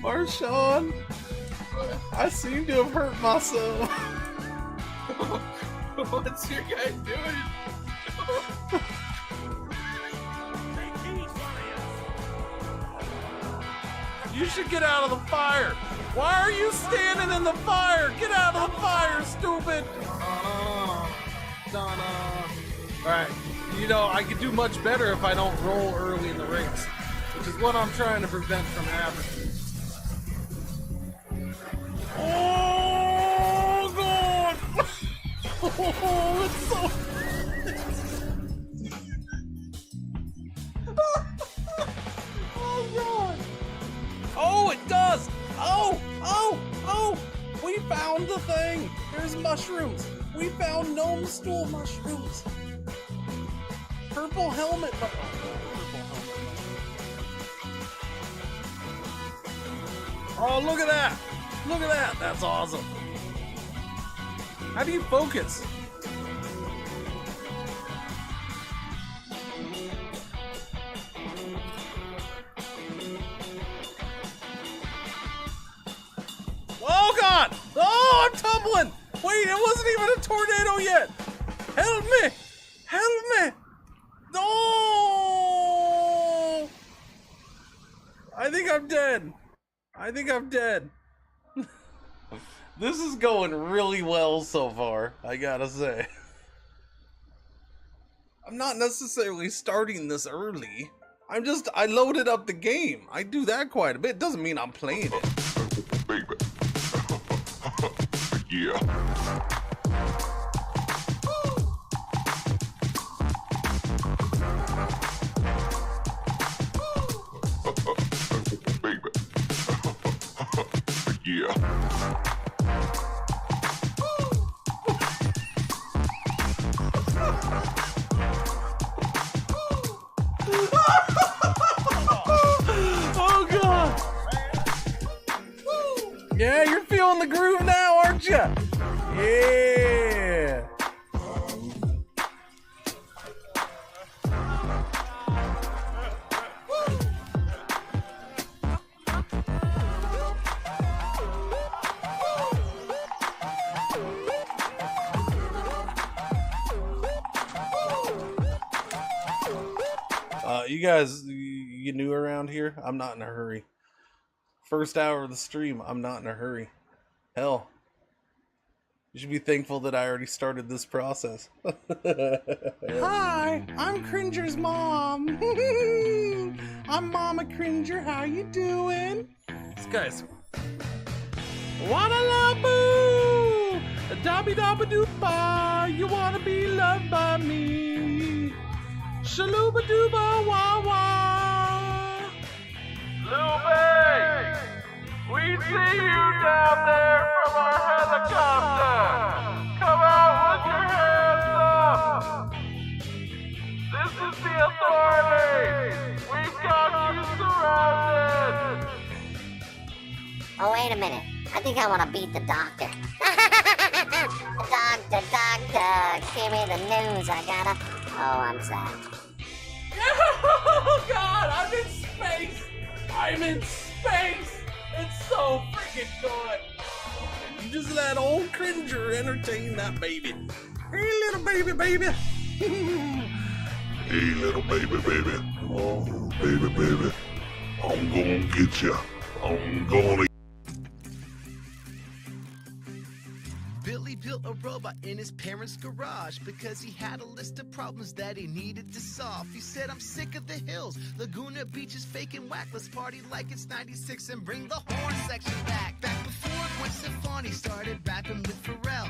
Marshawn, I seem to have hurt myself. What's your guy doing? You should get out of the fire. Why are you standing in the fire? Get out of the fire, stupid. Alright, you know, I could do much better if I don't roll early in the race, which is what I'm trying to prevent from happening. Oh, God! Oh, it's so... Oh, God! Oh, it does! Oh! We found the thing! There's mushrooms! We found gnome stool mushrooms! Purple helmet! Purple helmet. Oh, look at that! Look at that! That's awesome! How do you focus? Oh God! Oh, I'm tumbling! Wait, it wasn't even a tornado yet! Help me! Help me! No! I think I'm dead. I think I'm dead. This is going really well so far, I gotta say. I'm not necessarily starting this early. I loaded up the game. I do that quite a bit. Doesn't mean I'm playing it. Baby. Yeah. Baby. Yeah. Oh God! Yeah, you're feeling the groove now, aren't you? Yeah. You guys, you new around here? I'm not in a hurry. First hour of the stream, I'm not in a hurry. Hell, you should be thankful that I already started this process. Hi, I'm Cringer's mom. I'm Mama Cringer. How you doing? This guy's... Wanna-la-boo! Dabby-dabba-doo-ba! You wanna be loved by me? Shalooba-dooba wah-wah! Lupe! We see you down there from our helicopter! Come out with your hands up! This is the authorities! We've got you surrounded! Oh, wait a minute. I think I want to beat the doctor. Doctor, give me the news. I gotta... Oh, I'm sad. Oh God, I'm in space! I'm in space! It's so freaking good! You just let old Cringer entertain that baby. Hey little baby. Hey, little baby. Oh, baby. I'm gonna get ya. I'm gonna. Billy built a robot in his parents' garage because he had a list of problems that he needed to solve. He said, I'm sick of the hills, Laguna Beach is fake and whack. Let's party like it's 96 and bring the horn section back. Back before Gwen Stefani started rapping with Pharrell.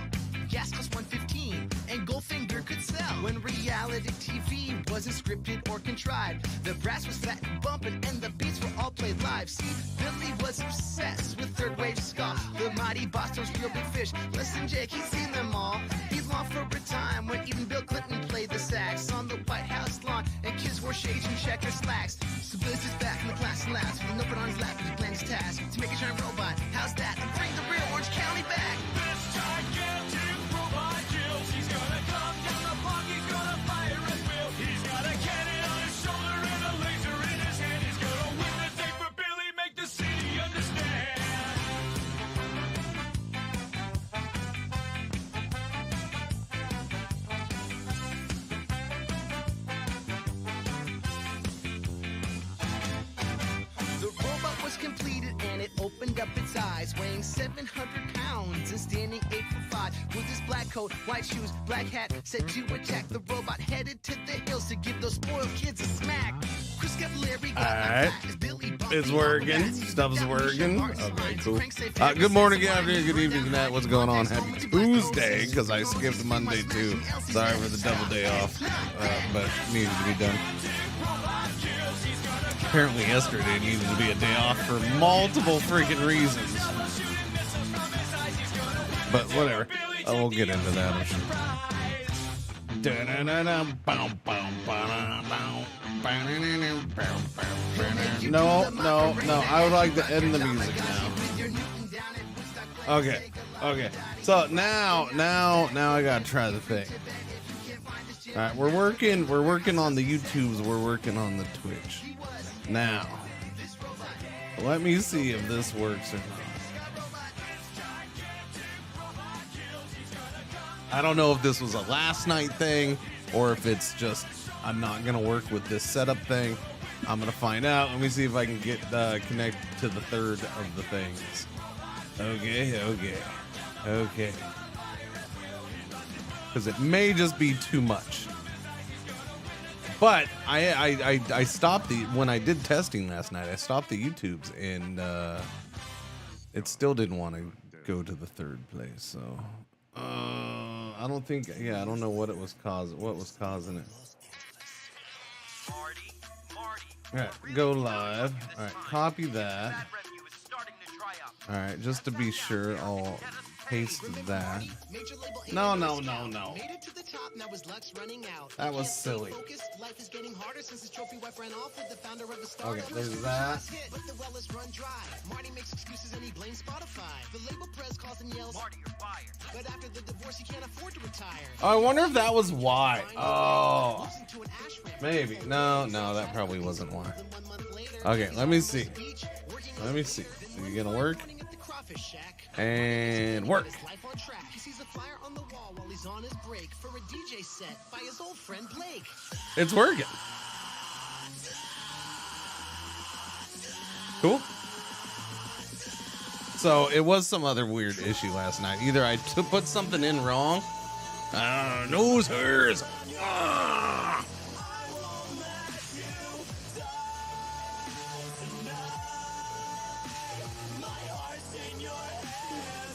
Gas cost 115 and Goldfinger could sell. When reality TV wasn't scripted or contrived, the brass was fat and bumping and the beats were all played live. See, Billy was obsessed with third wave ska. The mighty Boston's Real Big Fish. Listen, Jake, he's seen them all. He's long for a time when even Bill Clinton played the sax on the White House lawn and kids wore shades and checker slacks. So Billy's just back in the class and laughs with an open on his lap as he plans his task to make a giant robot. How's that? And bring the real Orange County back. This gigantic robot kills. He's gonna come down the block, he's gonna fire at will. He's got a cannon on his shoulder and a laser in his hand. He's gonna win the day for Billy, make the city a up its eyes, weighing 700 pounds and standing 8'5". With his black coat, white shoes, black hat, set to attack. The robot headed to the hills to give those spoiled kids a smack. Chris Cavallari got Alright. It's working. Stuff's working. Okay, cool. Good morning, good afternoon, good evening, good night. What's going on? Happy Tuesday, because I skipped Monday too. Sorry for the double day off, but it needed to be done. Apparently yesterday needed to be a day off for multiple freaking reasons. But whatever. We'll get into that, I'm sure. No. I would like to end the music now. Okay. So now I gotta try the thing. All right, we're working on the YouTubes. We're working on the Twitch. Now, let me see if this works or not. I don't know if this was a last night thing or if it's just I'm not gonna work with this setup thing. I'm gonna find out. Let me see if I can get connected to the third of the things. Okay. Because it may just be too much. But I stopped when I did testing last night. I stopped the YouTubes and it still didn't want to go to the third place. So I don't think. Yeah, I don't know what it was causing. What was causing it? All right, go live. All right, copy that. All right, just to be sure, I'll paste that. No. That was silly. Okay, there's that. Oh, I wonder if that was why. Oh, maybe. No, that probably wasn't why. Okay, let me see. Is it gonna work? And work. It's working. Cool. So it was some other weird issue last night. Either I put something in wrong. Nose hairs.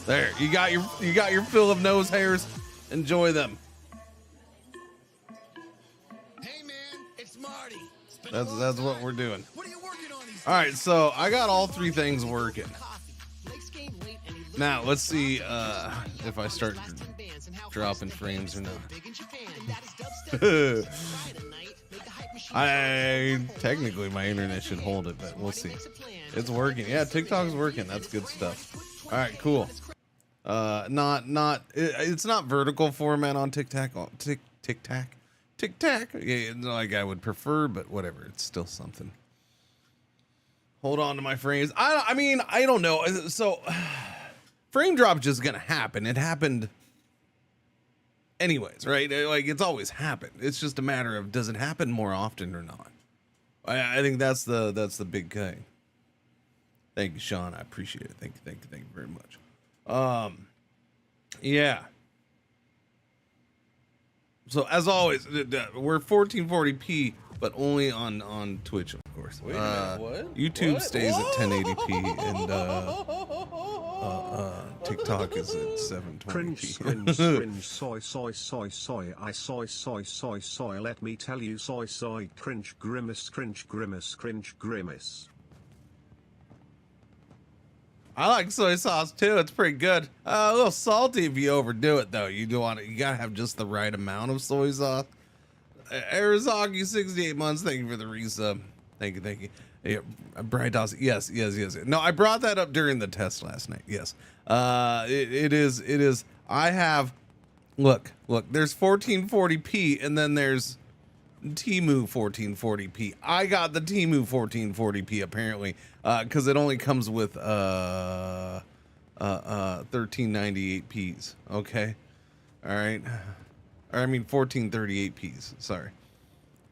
There, you got your fill of nose hairs. Enjoy them. Hey man, it's Marty. That's what we're doing. What are you working on these? All right, so I got all three things working. Now let's see if I start dropping frames or not. Technically my internet should hold it, but we'll see. It's working. Yeah, TikTok's working. That's good stuff. All right, cool. It's not vertical format on TikTok. TikTok. Yeah, like I would prefer, but whatever. It's still something. Hold on to my frames. I don't know. So frame drop just gonna happen. It happened anyways, right? Like it's always happened. It's just a matter of does it happen more often or not? I think that's the big thing. Thank you, Sean. I appreciate it. Thank you very much. Yeah. So as always, we're 1440p, but only on Twitch, of course. Wait a minute, what? YouTube What? stays at 1080p, and TikTok is at 720p. Cringe, soy, let me tell you, soy, cringe, grimace. I like soy sauce too. It's pretty good. A little salty if you overdo it, though. You gotta have just the right amount of soy sauce. Arizaki 68 months. Thank you for the resub. Thank you. Yeah, Brian Dawson. Yes. No, I brought that up during the test last night. Yes. It is. I have. Look. There's 1440p, and then there's Temu 1440p. I got the Temu 1440p apparently, because it only comes with 1398p's. Okay. All right. Or I mean 1438p's. Sorry.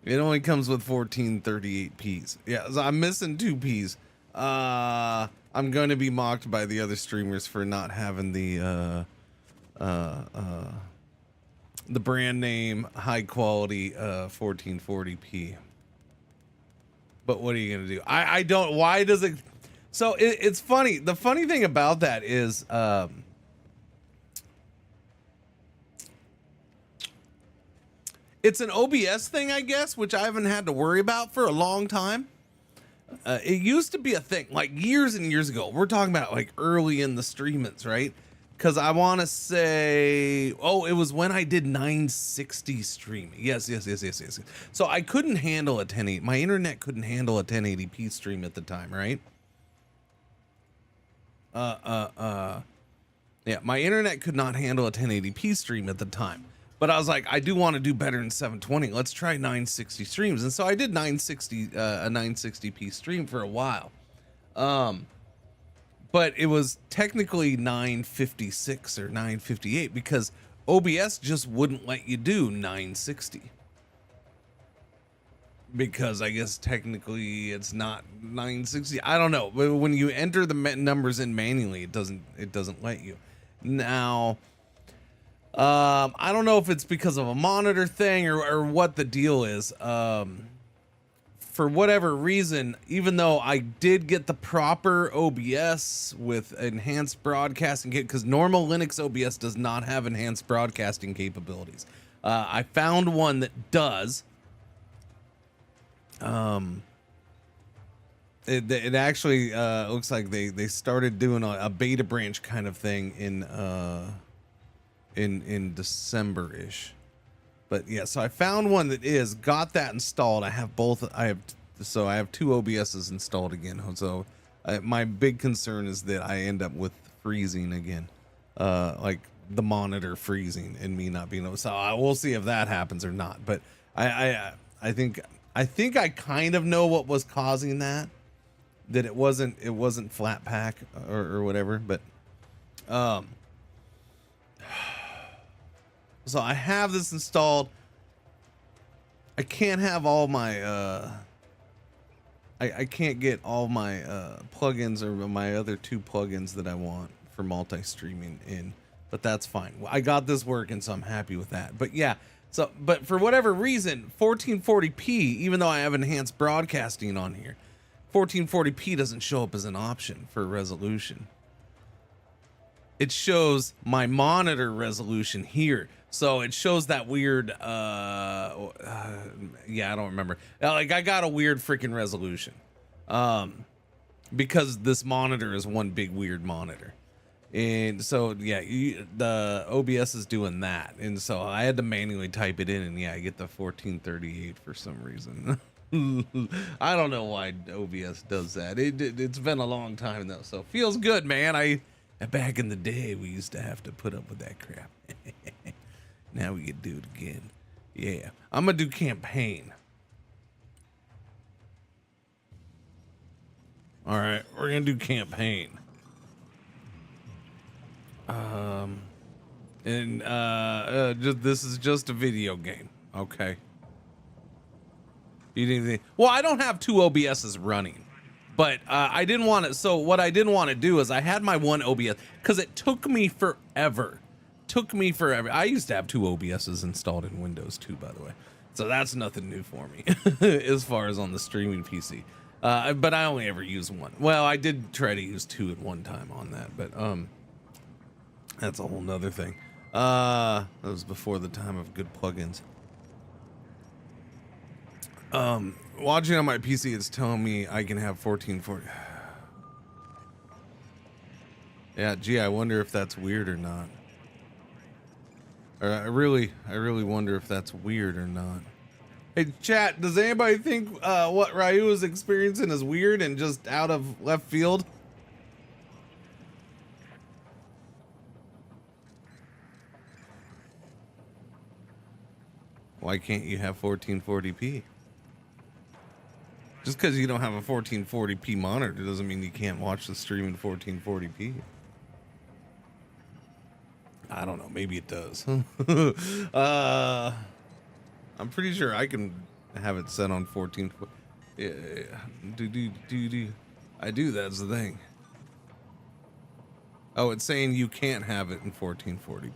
It only comes with 1438p's. Yeah, so I'm missing 2 p's. I'm going to be mocked by the other streamers for not having the brand name high quality 1440p. But what are you going to do? I don't, why does it? So it's funny. The funny thing about that is, it's an OBS thing, I guess, which I haven't had to worry about for a long time. It used to be a thing like years and years ago. We're talking about like early in the streamings, right? Because I want to say, oh, it was when I did 960 streaming. Yes. So I couldn't handle a 1080. My internet couldn't handle a 1080p stream at the time, right? Yeah, my internet could not handle a 1080p stream at the time. But I was like, I do want to do better than 720. Let's try 960 streams. And so I did a 960p stream for a while. But it was technically 956 or 958 because OBS just wouldn't let you do 960. Because I guess technically it's not 960. I don't know. But when you enter the numbers in manually, it doesn't let you. Now, I don't know if it's because of a monitor thing or what the deal is. For whatever reason, even though I did get the proper OBS with enhanced broadcasting, because normal Linux OBS does not have enhanced broadcasting capabilities. I found one that does. It actually looks like they started doing a beta branch kind of thing in December-ish. But yeah, so I found one that got that installed. I have both. I have two OBSs installed again. So my big concern is that I end up with freezing again, like the monitor freezing and me not being able. So we'll see if that happens or not. But I think I kind of know what was causing that. That it wasn't flat pack or whatever. But so I have this installed. I can't have all my I can't get all my plugins or my other two plugins that I want for multi-streaming in, but that's fine. I got this working, so I'm happy with that. But yeah, but for whatever reason, 1440p, even though I have enhanced broadcasting on here, 1440p doesn't show up as an option for resolution. It shows my monitor resolution here. So it shows that weird, yeah, I don't remember. Like I got a weird freaking resolution, because this monitor is one big weird monitor. And so, yeah, the OBS is doing that. And so I had to manually type it in, and yeah, I get the 1438 for some reason. I don't know why OBS does that. It's been a long time though. So feels good, man. Back in the day, we used to have to put up with that crap. Now we can do it again. Yeah. I'm going to do campaign. All right. We're going to do campaign. This is just a video game. Okay. You didn't think, well, I don't have two OBSs running. But I didn't want to. So what I didn't want to do is I had my one OBS because it took me forever. I used to have two OBSs installed in Windows too, by the way. So that's nothing new for me as far as on the streaming PC. But I only ever use one. Well, I did try to use two at one time on that, but that's a whole nother thing. That was before the time of good plugins. Watching on my PC, it's telling me I can have 1440. Yeah, gee, I wonder if that's weird or not. Or I really wonder if that's weird or not. Hey, chat, does anybody think what Ryu is experiencing is weird and just out of left field? Why can't you have 1440p? Just because you don't have a 1440p monitor doesn't mean you can't watch the stream in 1440p. I don't know. Maybe it does. I'm pretty sure I can have it set on 14. I do, that's the thing. Oh, it's saying you can't have it in 1440p.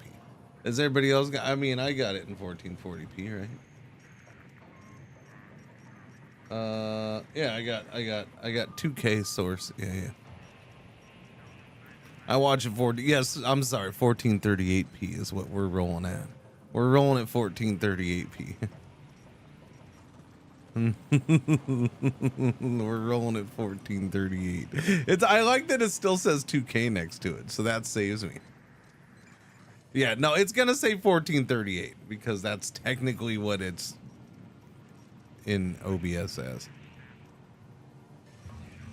Has everybody else got, I mean, I got it in 1440p, right? Yeah, I got 2K source. Yeah. I watch it yes, I'm sorry, 1438p is what we're rolling at. We're rolling at 1438p. We're rolling at 1438. I like that it still says 2K next to it, so that saves me. Yeah, no, it's gonna say 1438 because that's technically what it's in OBS as.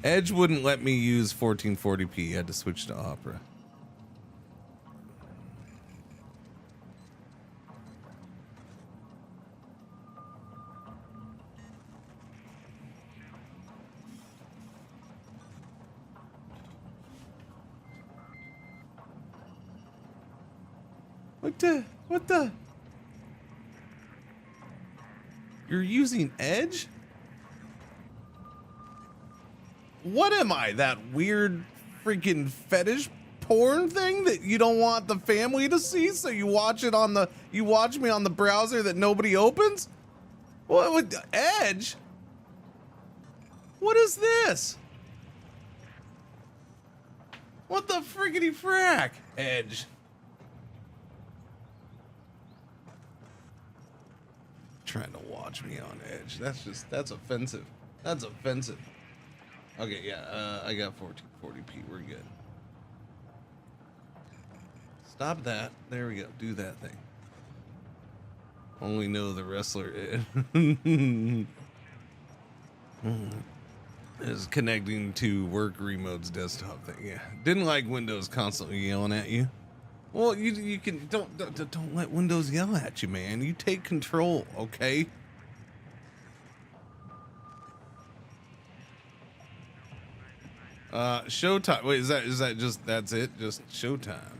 Edge wouldn't let me use 1440p. I had to switch to Opera. What the? You're using Edge? What am I? That weird freaking fetish porn thing that you don't want the family to see, so you watch me on the browser that nobody opens? What with Edge? What is this? What the friggity frack? Edge. Trying to watch me on Edge. That's offensive. That's offensive. Okay, yeah, I got 1440p. We're good. Stop that. There we go. Do that thing. Only know the wrestler is connecting to work remote's desktop thing. Yeah. Didn't like Windows constantly yelling at you. Well, you can don't let Windows yell at you, man. You take control, okay? Showtime. Wait, is that just that's it? Just Showtime.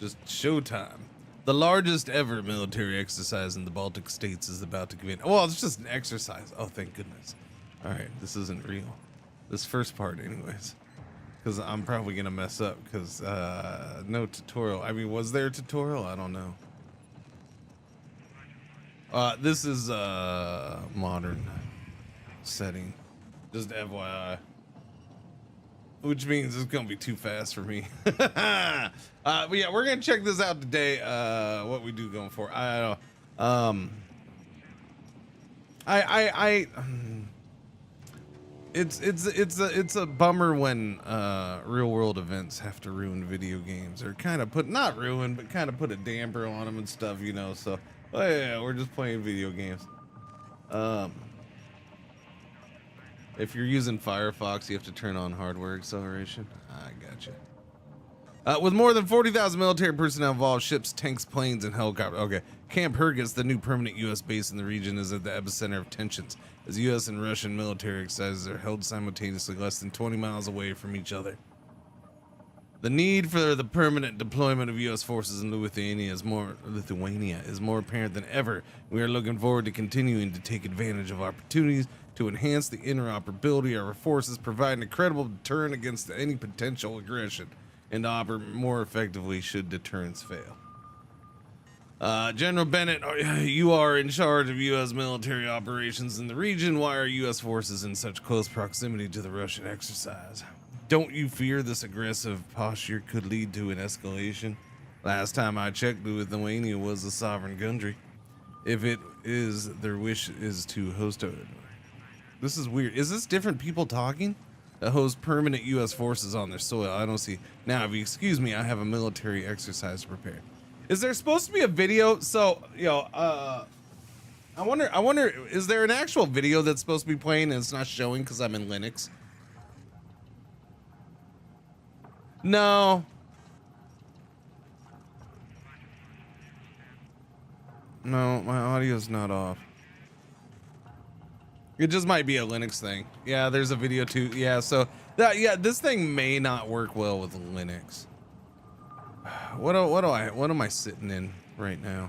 Just Showtime. The largest ever military exercise in the Baltic states is about to begin. Well, it's just an exercise. Oh, thank goodness. All right, this isn't real. This first part, anyways. Because I'm probably going to mess up because no tutorial. I mean, was there a tutorial? I don't know. This is modern setting. Just FYI. Which means it's going to be too fast for me. But yeah, we're going to check this out today. What we do going for. I don't know. It's a bummer when real world events have to ruin video games, or kind of not ruin, but kind of put a damper on them and stuff, you know. So, oh yeah, we're just playing video games. If you're using Firefox, you have to turn on hardware acceleration. I gotcha. With more than 40,000 military personnel involved, ships, tanks, planes, and helicopters. Okay, Camp Hergus, the new permanent U.S. base in the region, is at the epicenter of tensions, as U.S. and Russian military exercises are held simultaneously less than 20 miles away from each other. The need for the permanent deployment of U.S. forces in Lithuania is more apparent than ever. We are looking forward to continuing to take advantage of opportunities to enhance the interoperability of our forces, provide a credible deterrent against any potential aggression, and to operate more effectively should deterrence fail. General Bennett, you are in charge of U.S. military operations in the region. Why are U.S. forces in such close proximity to the Russian exercise? Don't you fear this aggressive posture could lead to an escalation? Last time I checked, Lithuania was a sovereign country. If it is, their wish is to host a... This is weird. Is this different people talking? That host permanent U.S. forces on their soil. I don't see. Now, if you excuse me, I have a military exercise to prepare. Is there supposed to be a video? So, you know, I wonder, is there an actual video that's supposed to be playing and it's not showing because I'm in Linux? No. No, my audio's not off. It just might be a Linux thing. Yeah, there's a video too. Yeah, so yeah, this thing may not work well with Linux. What am I sitting in right now?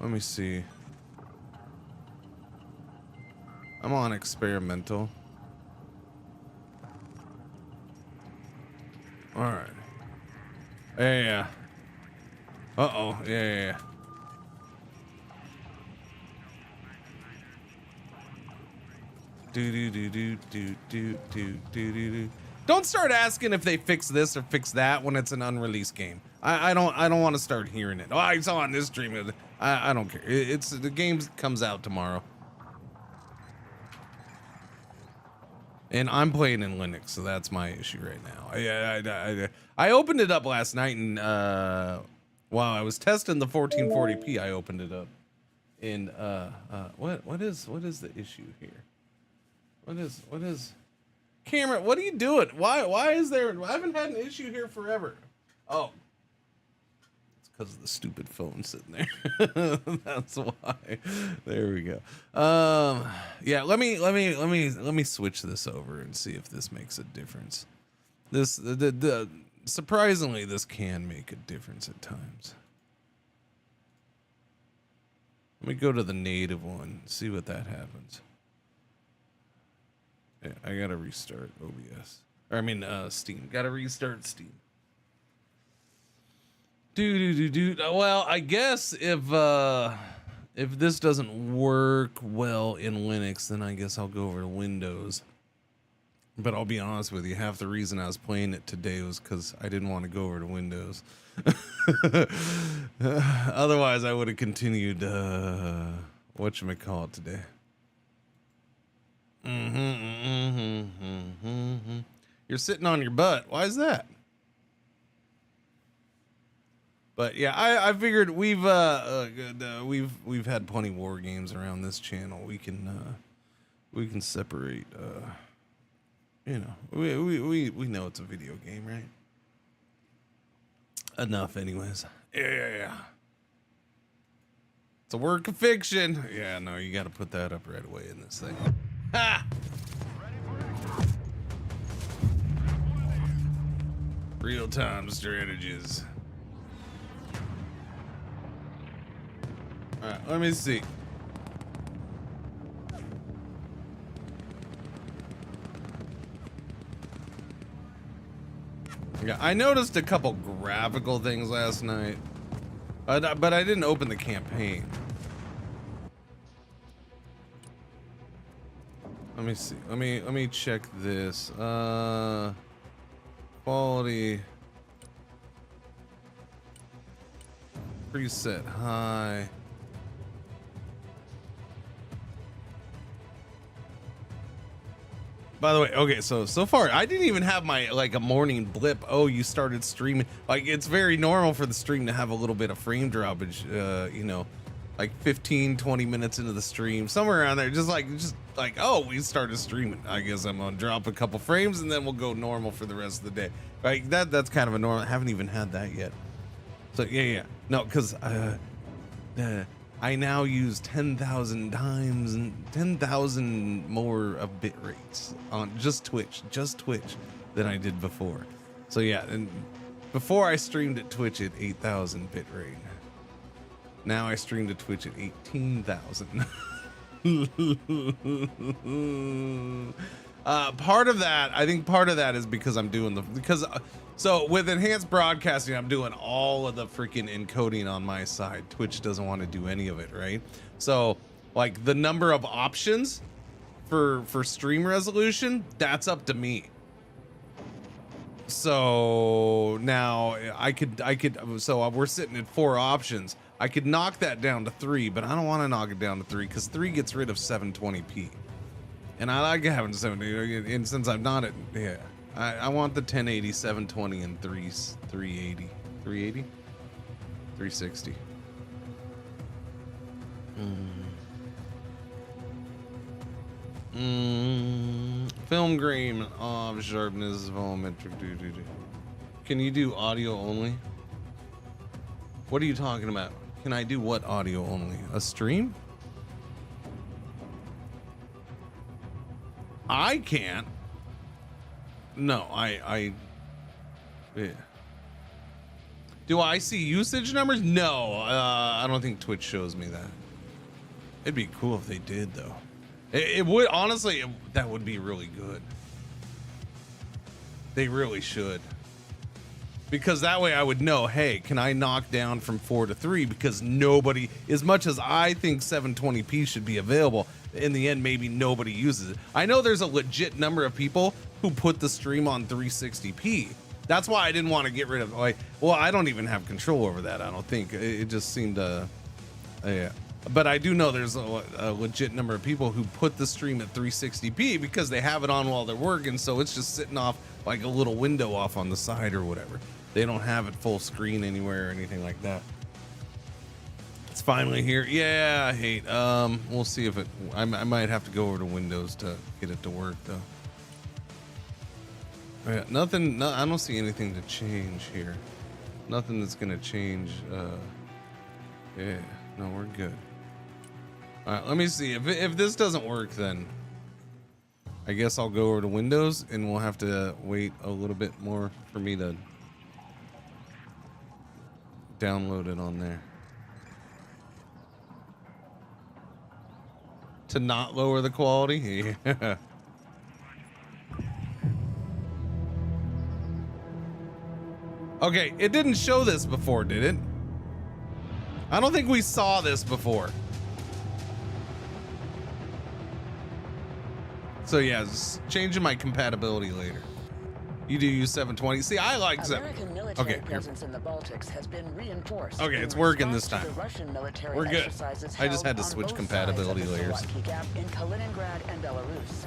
Let me see. I'm on experimental. All right. Yeah. Uh-oh. Yeah. Do. Don't start asking if they fix this or fix that when it's an unreleased game. I don't want to start hearing it. Oh, I saw on this stream. I don't care. It's the game comes out tomorrow. And I'm playing in Linux, so that's my issue right now. I opened it up last night, and while I was testing the 1440p, I opened it up. And what is the issue here? What is camera? What are you doing? Why is there? I haven't had an issue here forever. Oh, it's because of the stupid phone sitting there. That's why. There we go. Yeah. Let me switch this over and see if this makes a difference. Surprisingly, this can make a difference at times. Let me go to the native one, see what that happens. Yeah, I gotta restart OBS. Or I mean, Steam. Gotta restart Steam. Well, I guess if this doesn't work well in Linux, then I guess I'll go over to Windows. But I'll be honest with you, half the reason I was playing it today was because I didn't want to go over to Windows. Otherwise, I would have continued, whatchamacallit today. You're sitting on your butt. Why is that? But yeah, I figured we've had plenty of war games around this channel. We can separate. You know, we know it's a video game, right? Enough, anyways. Yeah. It's a work of fiction. Yeah, no, you got to put that up right away in this thing. Ha! Real-time strategies. All right, let me see. Yeah, I noticed a couple graphical things last night, but I didn't open the campaign. Let me see. Let me check this. Quality. Preset high. By the way, okay, so far I didn't even have my like a morning blip. Oh, you started streaming. Like it's very normal for the stream to have a little bit of frame droppage, you know, like 15-20 minutes into the stream, somewhere around there, just like oh, we started streaming. I guess I'm gonna drop a couple frames and then we'll go normal for the rest of the day. Like that's kind of a normal. I haven't even had that yet. So yeah. No, because I now use 10,000 times and 10,000 more of bit rates on just Twitch than I did before. So yeah, and before I streamed at Twitch at 8,000 bit rate. Now I streamed at Twitch at 18,000. Part of that is because I'm doing so with enhanced broadcasting, I'm doing all of the freaking encoding on my side. Twitch doesn't want to do any of it, right? So like the number of options for stream resolution, that's up to me. So now so we're sitting at 4 options. I could knock that down to 3, but I don't want to knock it down to 3 because 3 gets rid of 720p. And I like having 720, and since I'm not at, yeah, I want the 1080, 720, and 380. 360. Film grain off, sharpness, volumetric. Can you do audio only? What are you talking about? Can I do what audio only? A stream? I can't. No, yeah. Do I see usage numbers? No, I don't think Twitch shows me that. It'd be cool if they did, though. It would, honestly, that would be really good. They really should. because that way I would know, hey, can I knock down from 4 to 3? Because nobody, as much as I think 720p should be available, in the end, maybe nobody uses it. I know there's a legit number of people who put the stream on 360p. That's why I didn't want to get rid of, like, well, I don't even have control over that, I don't think. It just seemed yeah. But I do know there's a legit number of people who put the stream at 360p because they have it on while they're working, so it's just sitting off like a little window off on the side or whatever. They don't have it full screen anywhere or anything like that. It's finally here. Yeah, I hate. We'll see if it. I might have to go over to Windows to get it to work though. Yeah, nothing. No, I don't see anything to change here. Nothing that's gonna change. Yeah, no, we're good. All right, let me see if this doesn't work. Then I guess I'll go over to Windows and we'll have to wait a little bit more for me to download it on there. To not lower the quality? Yeah. Okay, it didn't show this before, did it? I don't think we saw this before. So yeah, just changing my compatibility later. You do use 720. See, I like American military presence in the Baltics has been reinforced. Okay, it's working this time. We're good. I just had to switch compatibility layers. Gap in Kaliningrad and Belarus.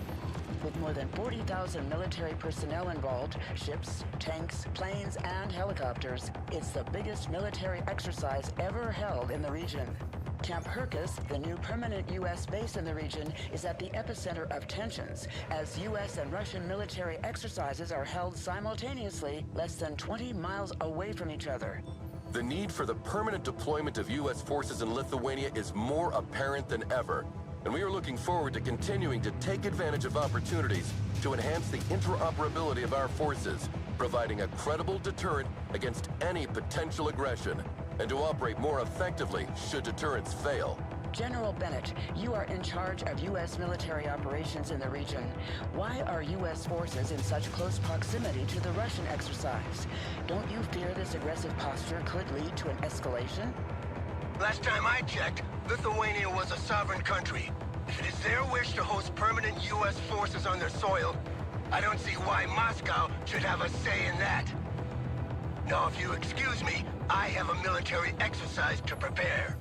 With more than 40,000 military personnel involved, ships, tanks, planes, and helicopters, it's the biggest military exercise ever held in the region. Camp Hercus, the new permanent U.S. base in the region, is at the epicenter of tensions, as U.S. and Russian military exercises are held simultaneously less than 20 miles away from each other. The need for the permanent deployment of U.S. forces in Lithuania is more apparent than ever, and we are looking forward to continuing to take advantage of opportunities to enhance the interoperability of our forces, providing a credible deterrent against any potential aggression, and to operate more effectively should deterrence fail. General Bennett, you are in charge of U.S. military operations in the region. Why are U.S. forces in such close proximity to the Russian exercise? Don't you fear this aggressive posture could lead to an escalation? Last time I checked, Lithuania was a sovereign country. If it is their wish to host permanent U.S. forces on their soil, I don't see why Moscow should have a say in that. Now, if you excuse me, I have a military exercise to prepare.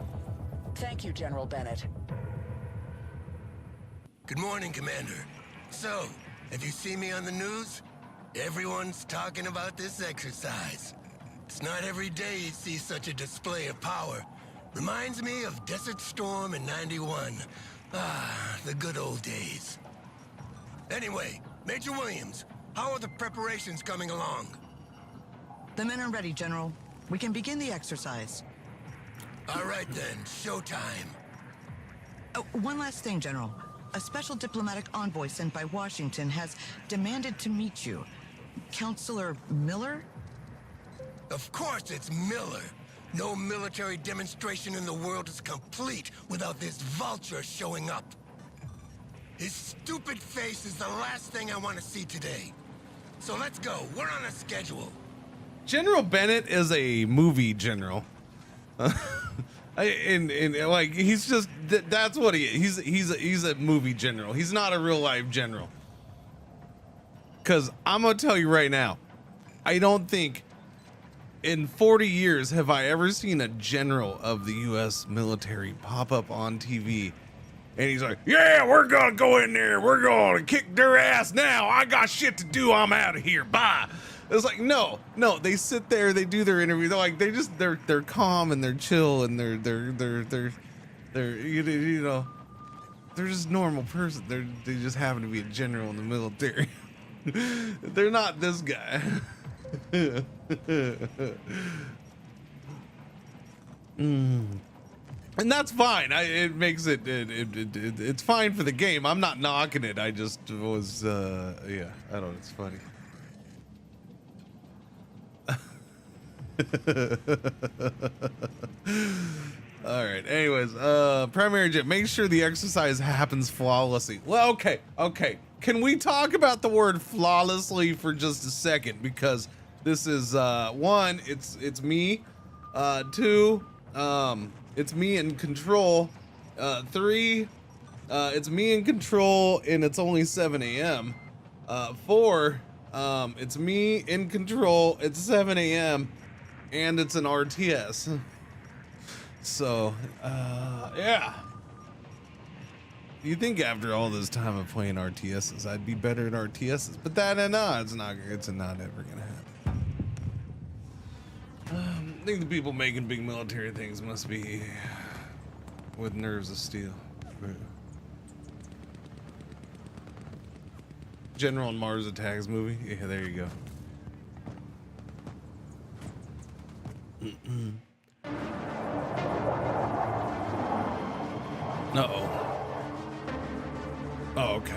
Thank you, General Bennett. Good morning, Commander. So, have you seen me on the news? Everyone's talking about this exercise. It's not every day you see such a display of power. Reminds me of Desert Storm in '91. Ah, the good old days. Anyway, Major Williams, how are the preparations coming along? The men are ready, General. We can begin the exercise. All right then, showtime. Oh, one last thing, General. A special diplomatic envoy sent by Washington has demanded to meet you. Counselor Miller? Of course it's Miller. No military demonstration in the world is complete without this vulture showing up. His stupid face is the last thing I want to see today. So let's go. We're on a schedule. General Bennett is a movie general. And like he's just that's what he is. He's a movie general. He's not a real life general. Cause I'm gonna tell you right now, I don't think in 40 years have I ever seen a general of the U.S. military pop up on TV. And he's like, yeah, we're gonna go in there. We're gonna kick their ass now. I got shit to do. I'm out of here. Bye. It's like, no, they sit there, they do their interview. They're like, they're calm and they're chill and they're you know, they're just normal person. They just happen to be a general in the military. They're not this guy. And that's fine. It makes it's fine for the game. I'm not knocking it. I just was yeah, I don't know, it's funny. All right, anyways, primary jet, make sure the exercise happens flawlessly. Well, okay, can we talk about the word flawlessly for just a second? Because This is one, it's me. Two, it's me in control. Three, it's me in control and it's only 7 a.m. Four, it's me in control, it's 7 a.m. and it's an RTS. So, yeah. You think after all this time of playing RTSs, I'd be better at RTSs, but no, it's not ever gonna happen. I think the people making big military things must be with nerves of steel. General on Mars Attacks movie? Yeah, there you go. Uh-oh. Oh, okay.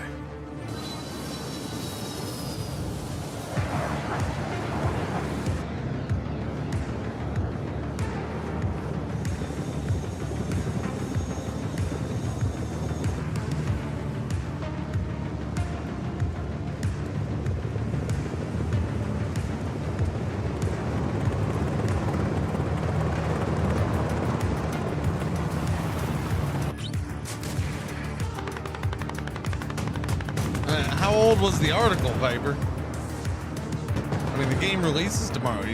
How old was the article, Viper? I mean, the game releases tomorrow.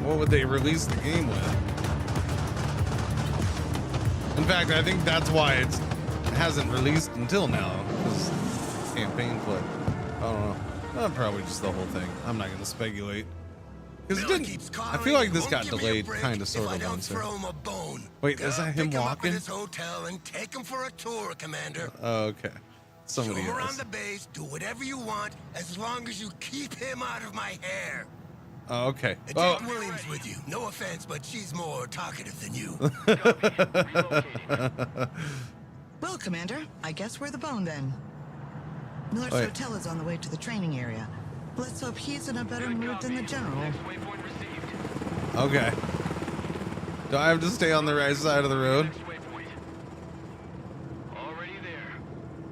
What would they release the game with? In fact, I think that's why it hasn't released until now, because campaign play. I don't know. Probably just the whole thing. I'm not going to speculate. Because I feel like this got delayed, kind of, sort of. Wait, is that him walking? His hotel and take him for a tour, Commander. Oh, okay. Somebody Show else. around the base, do whatever you want, as long as you keep him out of my hair. Oh, okay. Take Williams with you. No offense, but she's more talkative than you. Well, Commander, I guess we're the bone then. Miller's hotel is on the way to the training area. Let's hope he's in a better mood than the general. Okay. Do I have to stay on the right side of the road?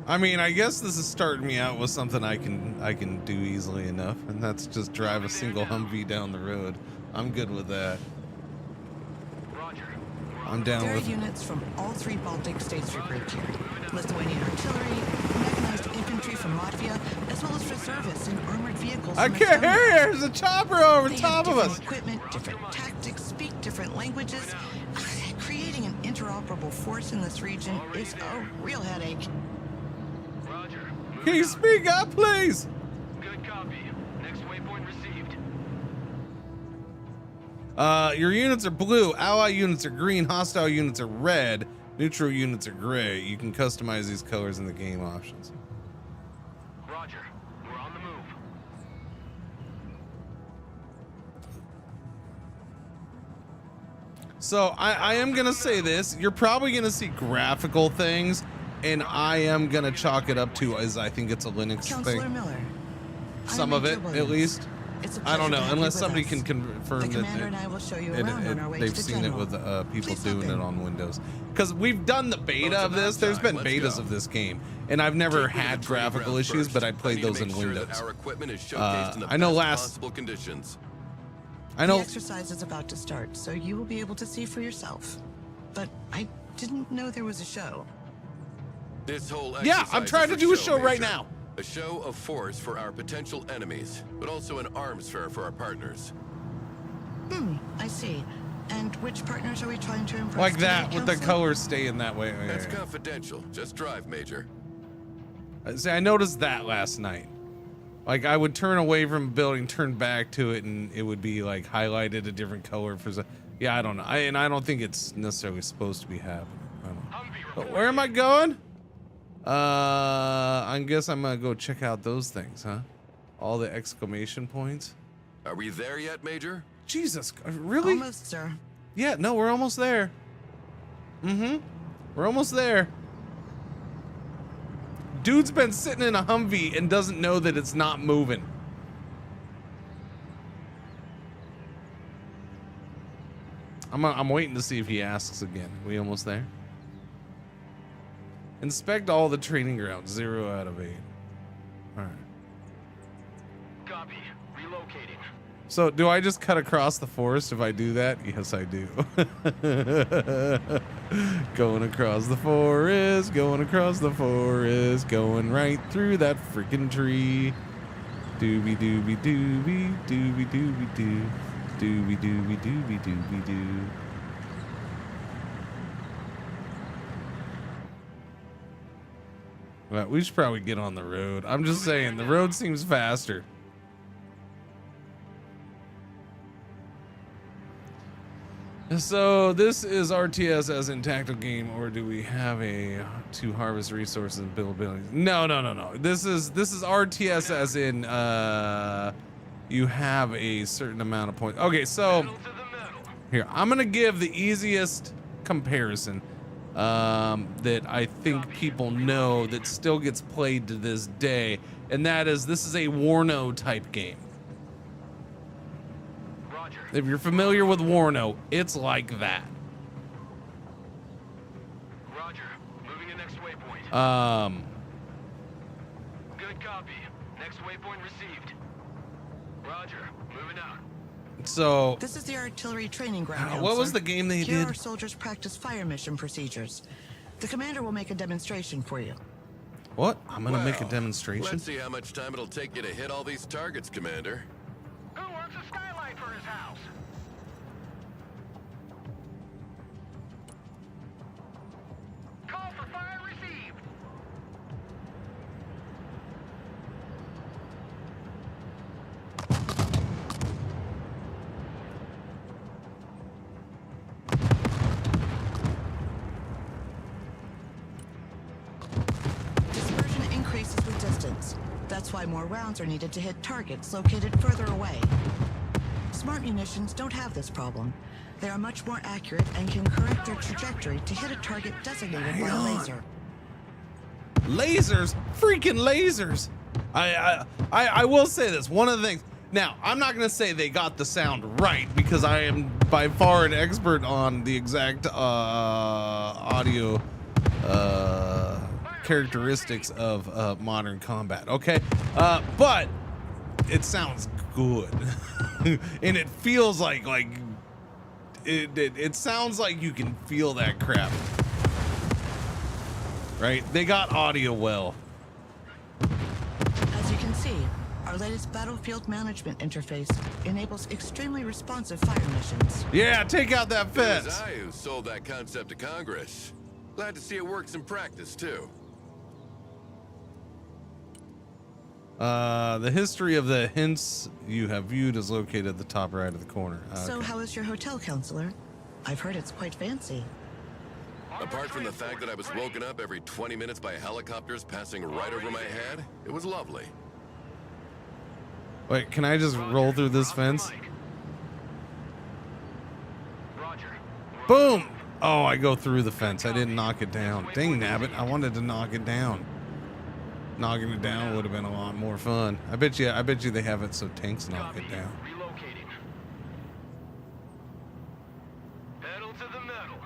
I mean, I guess this is starting me out with something I can do easily enough, and that's just drive a single Humvee down the road. I'm good with that. I'm down there with. There are units from all 3 Baltic states regrouped here: Lithuanian artillery, mechanized infantry from Latvia, as well as reservists in armored vehicles. I can't hear you. There's a chopper over top of us. Equipment, different tactics, speak different languages. Creating an interoperable force in this region is a real headache. Can you speak up, please? Good copy. Next waypoint received. Your units are blue, ally units are green, hostile units are red, neutral units are gray. You can customize these colors in the game options. Roger. We're on the move. So I am gonna say this. You're probably gonna see graphical things, and I am gonna chalk it up to as I think it's a Linux thing. Miller. Some of it, at least. I don't know, unless somebody can confirm that they've seen it with people doing it on Windows. Because we've done the beta of this. There's been betas of this game, and I've never had graphical issues, but I played those in Windows. I know last. I know. The exercise is about to start, so you will be able to see for yourself. But I didn't know there was a show. This whole yeah, I'm trying to do a show right now. A show of force for our potential enemies, but also an arms fair for our partners. I see. And which partners are we trying to impress? Like that, with the colors staying that way. That's confidential. Just drive, Major. See, I noticed that last night. Like, I would turn away from a building, turn back to it, and it would be like highlighted a different color for. Yeah, I don't know. I don't think it's necessarily supposed to be happening. I don't know. But where am I going? I guess I'm gonna go check out those things, huh? All the exclamation points. Are we there yet, Major? Jesus, really? Almost, sir. Yeah, no, we're almost there. We're almost there. Dude's been sitting in a Humvee and doesn't know that it's not moving. I'm waiting to see if he asks again. We almost there? Inspect all the training grounds. 0 out of 8. All right. copy. Relocating. So, do I just cut across the forest if I do that? Yes, I do. Going across the forest, going across the forest, going right through that freaking tree. Doobie doobie doobie, doobie doobie doo, doobie doobie doobie doobie doo. Well, we should probably get on the road. I'm just saying, the road seems faster. So this is RTS as in tactical game, or do we have to harvest resources and build buildings? No. This is RTS as in you have a certain amount of points. Okay, so here I'm gonna give the easiest comparison that I think people know that still gets played to this day, and that is this is a Warno type game. If you're familiar with Warno, it's like that. Roger. Moving to next waypoint. Good copy. Next waypoint received. Roger. Moving out. So this is the artillery training ground. What was the game they Here did? Our soldiers practice fire mission procedures. The commander will make a demonstration for you. What? I'm gonna make a demonstration? Let's see how much time it'll take you to hit all these targets, Commander. Who wants a skylight for his house? Call for fire received. Dispersion increases with distance. That's why more rounds are needed to hit targets located further away. Smart munitions don't have this problem. They are much more accurate and can correct their trajectory to hit a target designated by a laser. Lasers? Freaking lasers! I will say this. One of the things. Now, I'm not gonna say they got the sound right because I am by far an expert on the exact audio characteristics of modern combat. Okay, but it sounds good, and it feels like it sounds like you can feel that crap. Right? They got audio well. As you can see, our latest battlefield management interface enables extremely responsive fire missions. Yeah, take out that It was fence. I who sold that concept to Congress. Glad to see it works in practice, too. The history of the hints you have viewed is located at the top right of the corner. So how is your hotel, counselor? I've heard it's quite fancy. Apart from the fact that I was woken up every 20 minutes by helicopters passing right over my head, it was lovely. Wait, can I just roll through this fence? Boom! Oh, I go through the fence. I didn't knock it down. Dang nabbit, I wanted to knock it down. Knocking it down would have been a lot more fun. I bet you they have it so tanks knock it down. Pedal to the metal.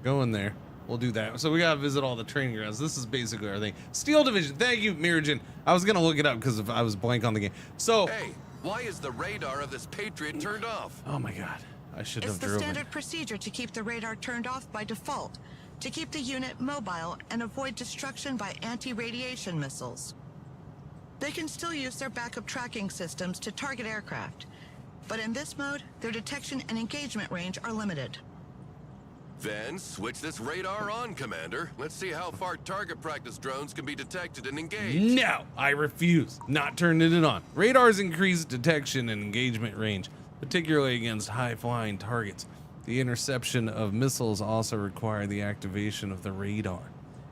Go in there. We'll do that. So we gotta visit all the training grounds. This is basically our thing. Steel Division. Thank you, Miragen. I was gonna look it up because I was blank on the game. So. Hey, why is the radar of this Patriot turned off? Oh my God. I should It's have the driven. standard procedure to keep the radar turned off by default, to keep the unit mobile and avoid destruction by anti-radiation missiles. They can still use their backup tracking systems to target aircraft, but in this mode, their detection and engagement range are limited. Then switch this radar on, Commander. Let's see how far target practice drones can be detected and engaged. No, I refuse. Not turning it on. Radars increase detection and engagement range, particularly against high-flying targets. The interception of missiles also require the activation of the radar.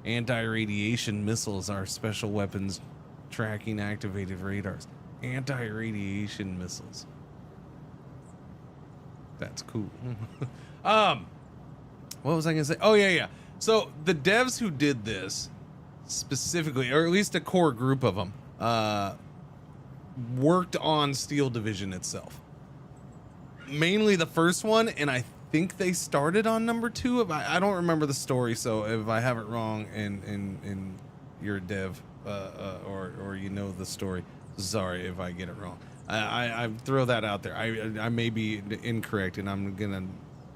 Anti-radiation missiles are special weapons tracking activated radars. Anti-radiation missiles. That's cool. What was I gonna say? Oh yeah. So the devs who did this specifically, or at least a core group of them, worked on Steel Division itself. Mainly the first one, and I think they started on number 2. I don't remember the story, so if I have it wrong and you're a dev or you know the story, sorry if I get it wrong. I throw that out there. I may be incorrect, and I'm gonna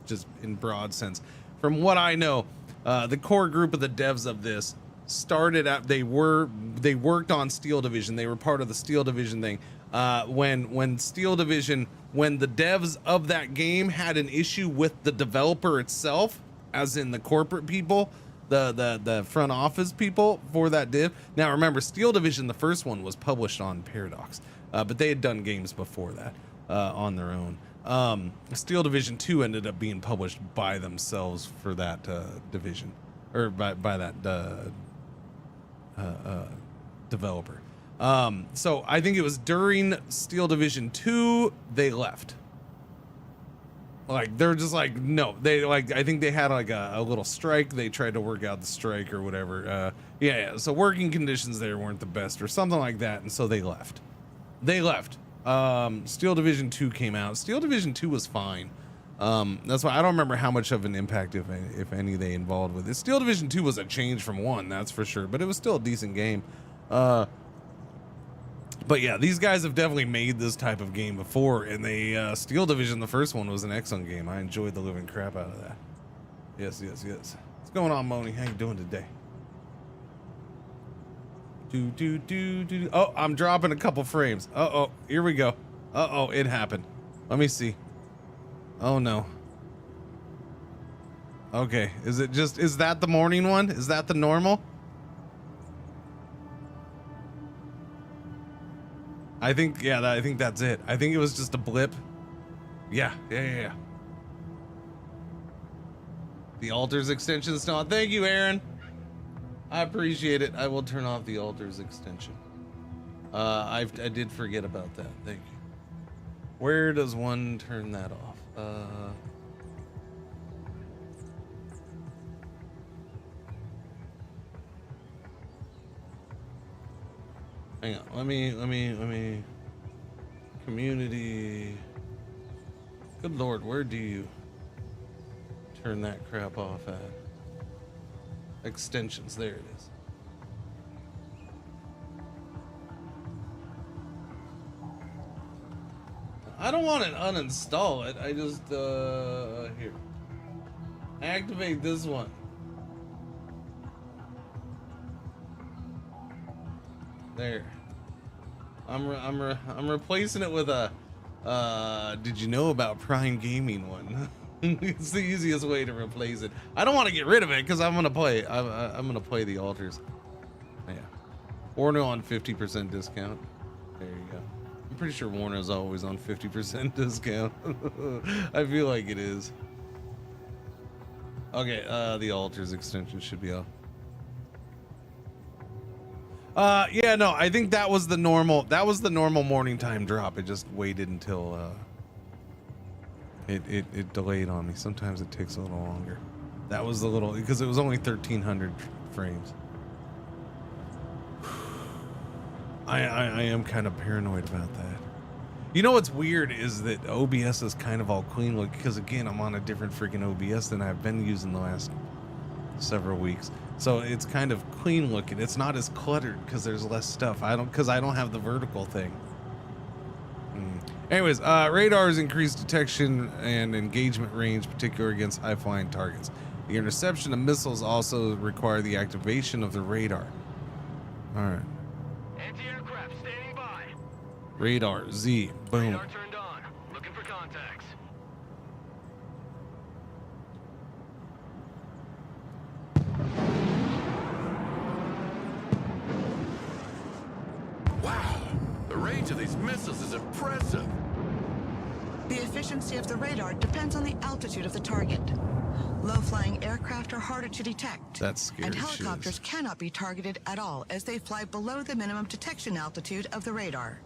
just in broad sense. From what I know, the core group of the devs of this started out. They worked on Steel Division. They were part of the Steel Division thing. When Steel Division, when the devs of that game had an issue with the developer itself, as in the corporate people, the front office people for that div. Now remember, Steel Division, the first one, was published on Paradox, but they had done games before that on their own. Steel Division 2 ended up being published by themselves for that division, or by that developer. So I think it was during Steel Division 2 they left. Like they're just like, no, they like, I think they had like a little strike. They tried to work out the strike or whatever. Yeah. So working conditions there weren't the best or something like that. And so they left. Steel Division 2 came out. Steel Division 2 was fine. That's why I don't remember how much of an impact, if any, they involved with it. Steel Division 2 was a change from 1, that's for sure, but it was still a decent game. But yeah, these guys have definitely made this type of game before, and they Steel Division, the first one, was an excellent game. I enjoyed the living crap out of that. Yes. What's going on, Moni? How you doing today? Do. Oh, I'm dropping a couple frames. Uh-oh, here we go. Uh-oh, it happened. Let me see. Oh no. Okay, is that the morning one? Is that the normal? I think that's it. I think it was just a blip. Yeah. The alters extension is still on. Thank you, Aaron. I appreciate it. I will turn off the alters extension. I did forget about that. Thank you. Where does one turn that off? Hang on. Let me. Community. Good Lord, where do you turn that crap off at? Extensions. There it is. I don't want to uninstall it. I just here. Activate this one. There. I'm replacing it with a did you know about Prime Gaming one? It's the easiest way to replace it. I don't want to get rid of it because I'm gonna play. I'm gonna play the alters. Yeah. Warner on 50% discount. There you go. I'm pretty sure Warner's always on 50% discount. I feel like it is. Okay, the alters extension should be off. Yeah, no, I think that was the normal morning time drop. It just waited until it delayed on me. Sometimes it takes a little longer. That was the little, because it was only 1300 frames. I am kind of paranoid about that. You know what's weird is that OBS is kind of all clean look, because again, I'm on a different freaking OBS than I've been using the last several weeks. So it's kind of clean looking. It's not as cluttered because there's less stuff. I don't have the vertical thing. Anyways, radars increase detection and engagement range, particularly against high-flying targets. The interception of missiles also require the activation of the radar. All right. Anti-aircraft standing by. Radar Z. Boom. Radar turned on. Looking for contacts. Wow, the range of these missiles is impressive. The efficiency of the radar depends on the altitude of the target. Low-flying aircraft are harder to detect. That's scary. And helicopters cannot be targeted at all as they fly below the minimum detection altitude of the radar.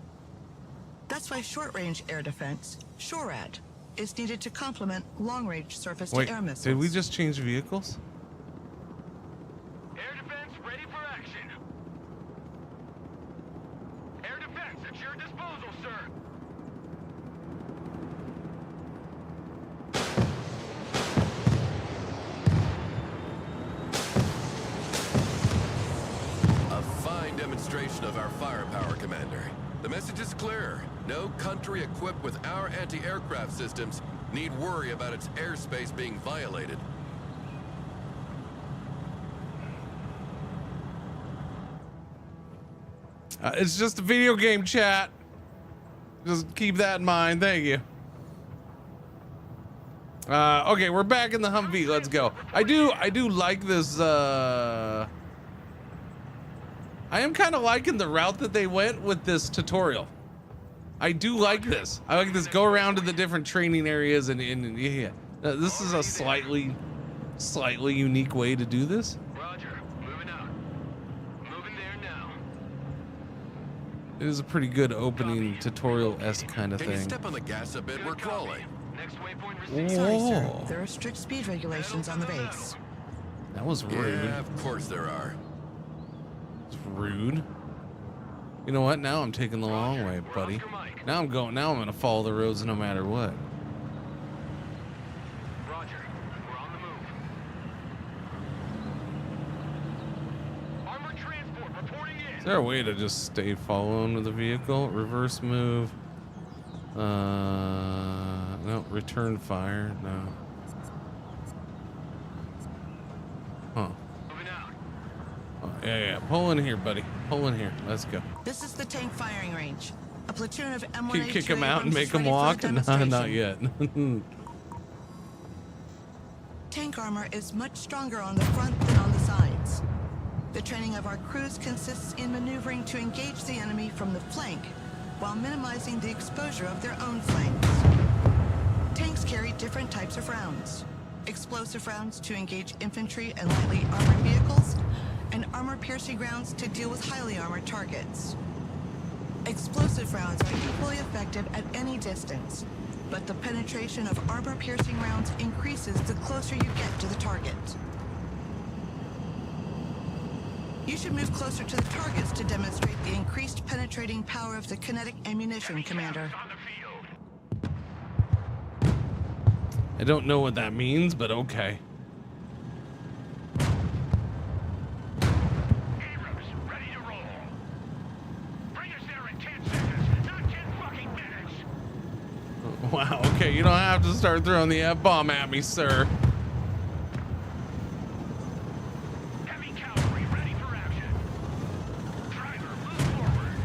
That's why short-range air defense, SHORAD, is needed to complement long-range surface-to-air missiles. Did we just change vehicles? Air defense ready for action. Air defense at your disposal, sir. A fine demonstration of our firepower, Commander. The message is clear. No country equipped with our anti-aircraft systems need worry about its airspace being violated. It's just a video game, chat. Just keep that in mind. Thank you. Okay, we're back in the Humvee. Let's go. I do like this. I am kind of liking the route that they went with this tutorial. I do like this. I like this go around to the different training areas and yeah. This is a slightly unique way to do this. Roger. Moving out. Moving there now. It is a pretty good opening tutorial-esque kind of Can you thing. step on the gas a bit? We're crawling. Next waypoint received. Sorry, sir. Whoa. There are strict speed regulations on the base. That was rude. Yeah, of course there are. It's rude. You know what? Now I'm taking the long way, buddy. Now I'm gonna follow the roads no matter what. Roger. We're on the move. Armored transport reporting in. Is there a way to just stay following the vehicle? Reverse move. No. Return fire. No. Huh. Moving out. Oh, yeah. Pull in here, buddy. Pull in here. Let's go. This is the tank firing range. A platoon of M1A2 Can you kick him out and make Abrams is him ready for a walk? No, demonstration. not yet. Tank armor is much stronger on the front than on the sides. The training of our crews consists in maneuvering to engage the enemy from the flank while minimizing the exposure of their own flanks. Tanks carry different types of rounds. Explosive rounds to engage infantry and lightly armored vehicles, and armor-piercing rounds to deal with highly armored targets. Explosive rounds are equally effective at any distance, but the penetration of armor-piercing rounds increases the closer you get to the target. You should move closer to the targets to demonstrate the increased penetrating power of the kinetic ammunition, Commander. I don't know what that means, but okay. Abrams, ready to roll. Bring us there in 10 seconds, not 10 fucking minutes. Wow, okay, you don't have to start throwing the F-bomb at me, sir. Heavy cavalry ready for action. Driver, move forward.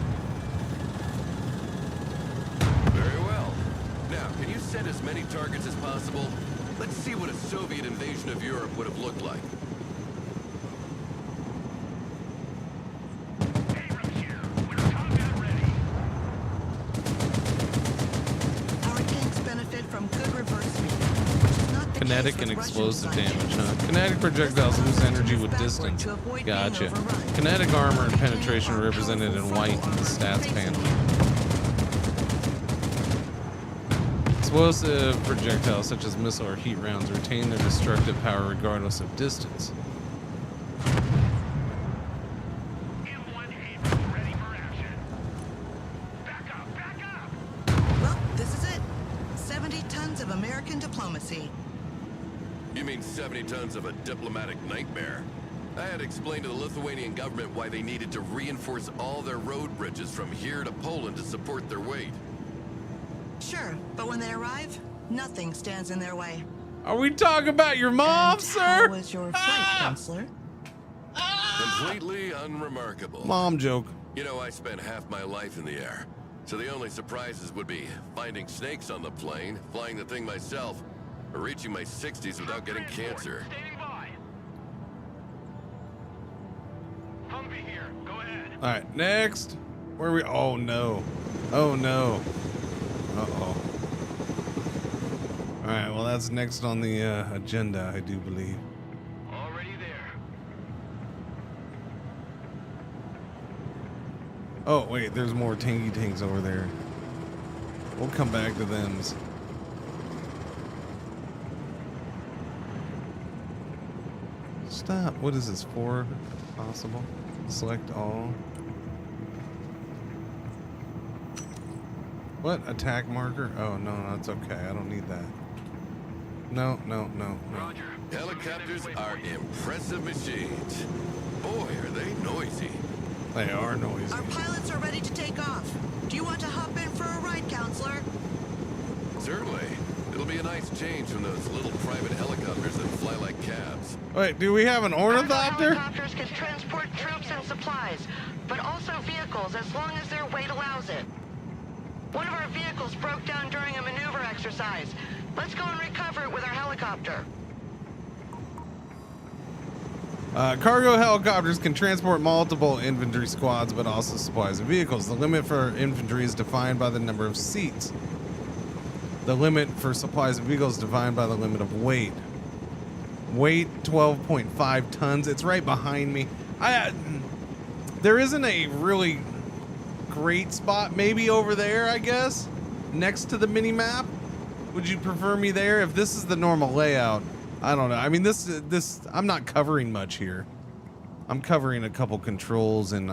Very well. Now, can you send as many targets as possible? Let's see what a Soviet invasion of Europe would have looked like. Abrams here. We're combat ready. Our tanks benefit from good reverse speed, which is not the Kinetic case and with Russian explosive design damage, tanks. huh? Kinetic projectiles lose energy with distance. Gotcha. Kinetic armor and penetration are represented in white in the stats panel. Explosive projectiles such as missile or heat rounds retain their destructive power regardless of distance. M1 Abrams ready for action. Back up, back up. Well, this is it. 70 tons of American diplomacy. You mean 70 tons of a diplomatic nightmare? I had explained to the Lithuanian government why they needed to reinforce all their road bridges from here to Poland to support their weight. Sure, but when they arrive, nothing stands in their way. Are we talking about your mom, And sir? How was your flight, Counselor? Completely unremarkable. Mom joke. You know, I spent half my life in the air, so the only surprises would be finding snakes on the plane, flying the thing myself, or reaching my 60s without getting cancer. Standing by. Humvee here. Go ahead. All right, next. Where are we? Oh no. Oh no. Uh-oh. All right, well that's next on the agenda, I do believe. Already there. Oh wait, there's more tanky tanks over there. We'll come back to them. Stop. What is this for? Possible. Select all. What? Attack marker? Oh, no, that's okay. I don't need that. No. Roger. Helicopters are impressive machines. Boy, are they noisy. They are noisy. Our pilots are ready to take off. Do you want to hop in for a ride, counselor? Certainly. It'll be a nice change from those little private helicopters that fly like cabs. Wait, do we have an ornithopter? Helicopters can transport troops and supplies, but also vehicles as long as their weight allows it. One of our vehicles broke down during a maneuver exercise. Let's go and recover it with our helicopter. Cargo helicopters can transport multiple infantry squads, but also supplies and vehicles. The limit for infantry is defined by the number of seats. The limit for supplies and vehicles is defined by the limit of weight. Weight 12.5 tons. It's right behind me. There isn't a really great spot. Maybe over there, I guess, next to the mini map. Would you prefer me there? If this is the normal layout, I don't know. I mean, this I'm not covering much here. I'm covering a couple controls, and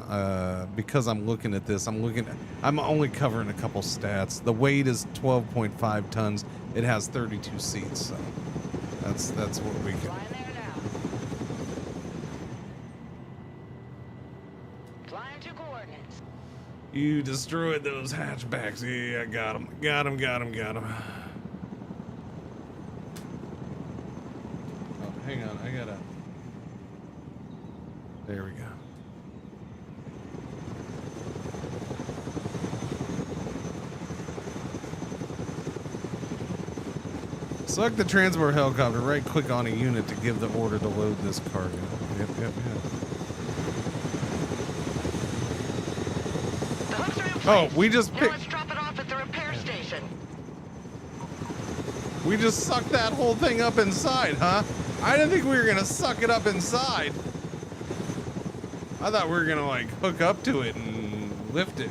because I'm looking at this, I'm only covering a couple stats. The weight is 12.5 tons. It has 32 seats, so that's what we can. Flying to coordinates. You destroyed those hatchbacks. Yeah, got them. Got them. Oh, hang on. I gotta. There we go. Select the transport helicopter. Right click on a unit to give the order to load this cargo. Yep. The hooks are in place. Oh, we just now picked. let's drop it off at the repair station. We just sucked that whole thing up inside, huh? I didn't think we were gonna suck it up inside. I thought we were gonna like hook up to it and lift it.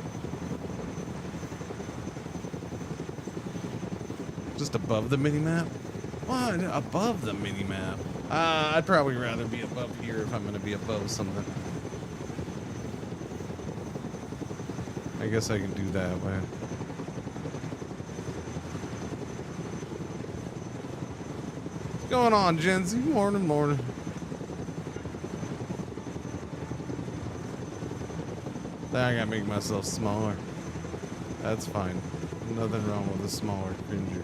Just above the mini-map? What? Above the mini-map? I'd probably rather be above here if I'm gonna be above something. I guess I can do that way. What's going on, Jenzy? Morning. I gotta make myself smaller. That's fine. Nothing wrong with a smaller Cringer.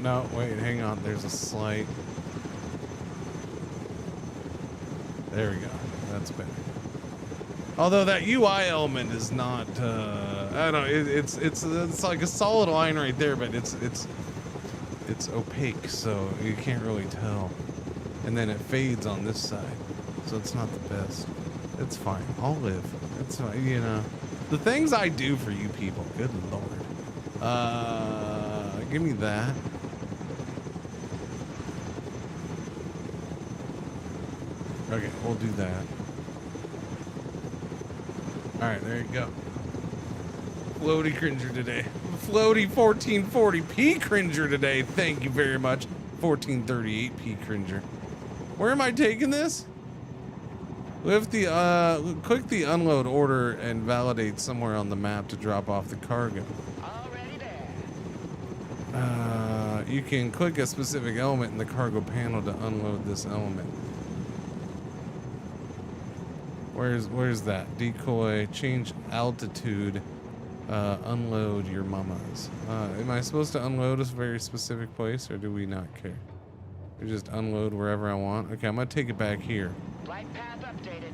No, wait, hang on. There's a slight. There we go. That's better. Although that UI element is not, I don't know, it's like a solid line right there, but it's opaque, so you can't really tell. And then it fades on this side, so it's not the best. It's fine. I'll live. It's fine, you know. The things I do for you people, good lord. Give me that. Okay, we'll do that. Alright, there you go. Floaty Cringer today. Floaty 1440p Cringer today. Thank you very much. 1438p Cringer. Where am I taking this? Lift the click the unload order and validate somewhere on the map to drop off the cargo. Already there. You can click a specific element in the cargo panel to unload this element. Where's that? Decoy, change altitude, unload your mamas. Am I supposed to unload a very specific place, or do we not care? We just unload wherever I want? Okay, I'm gonna take it back here. Flight path updated.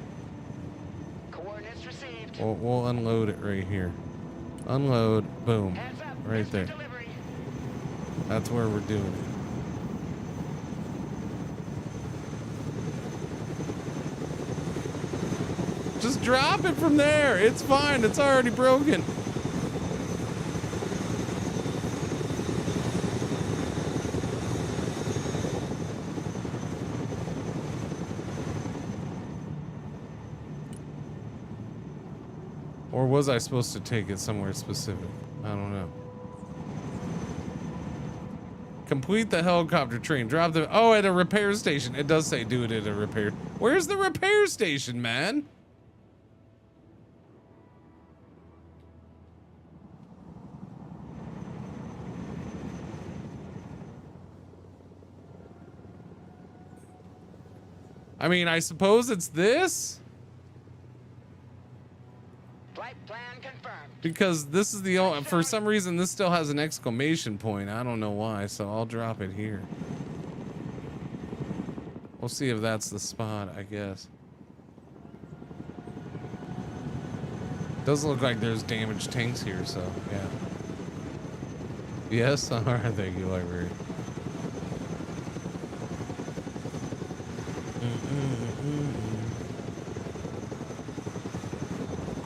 Coordinates received. We'll unload it right here. Unload, boom, Hands up. right there. Delivery. That's where we're doing it. Just drop it from there. It's fine. It's already broken. Or was I supposed to take it somewhere specific? I don't know. Complete the helicopter train. Drop the... Oh, at a repair station. It does say do it at a repair... Where's the repair station, man? I mean, I suppose it's this. Flight plan confirmed. Because this is the only, for some reason, this still has an exclamation point. I don't know why, so I'll drop it here. We'll see if that's the spot, I guess. Doesn't look like there's damaged tanks here, so yeah. Yes, alright, thank you, library.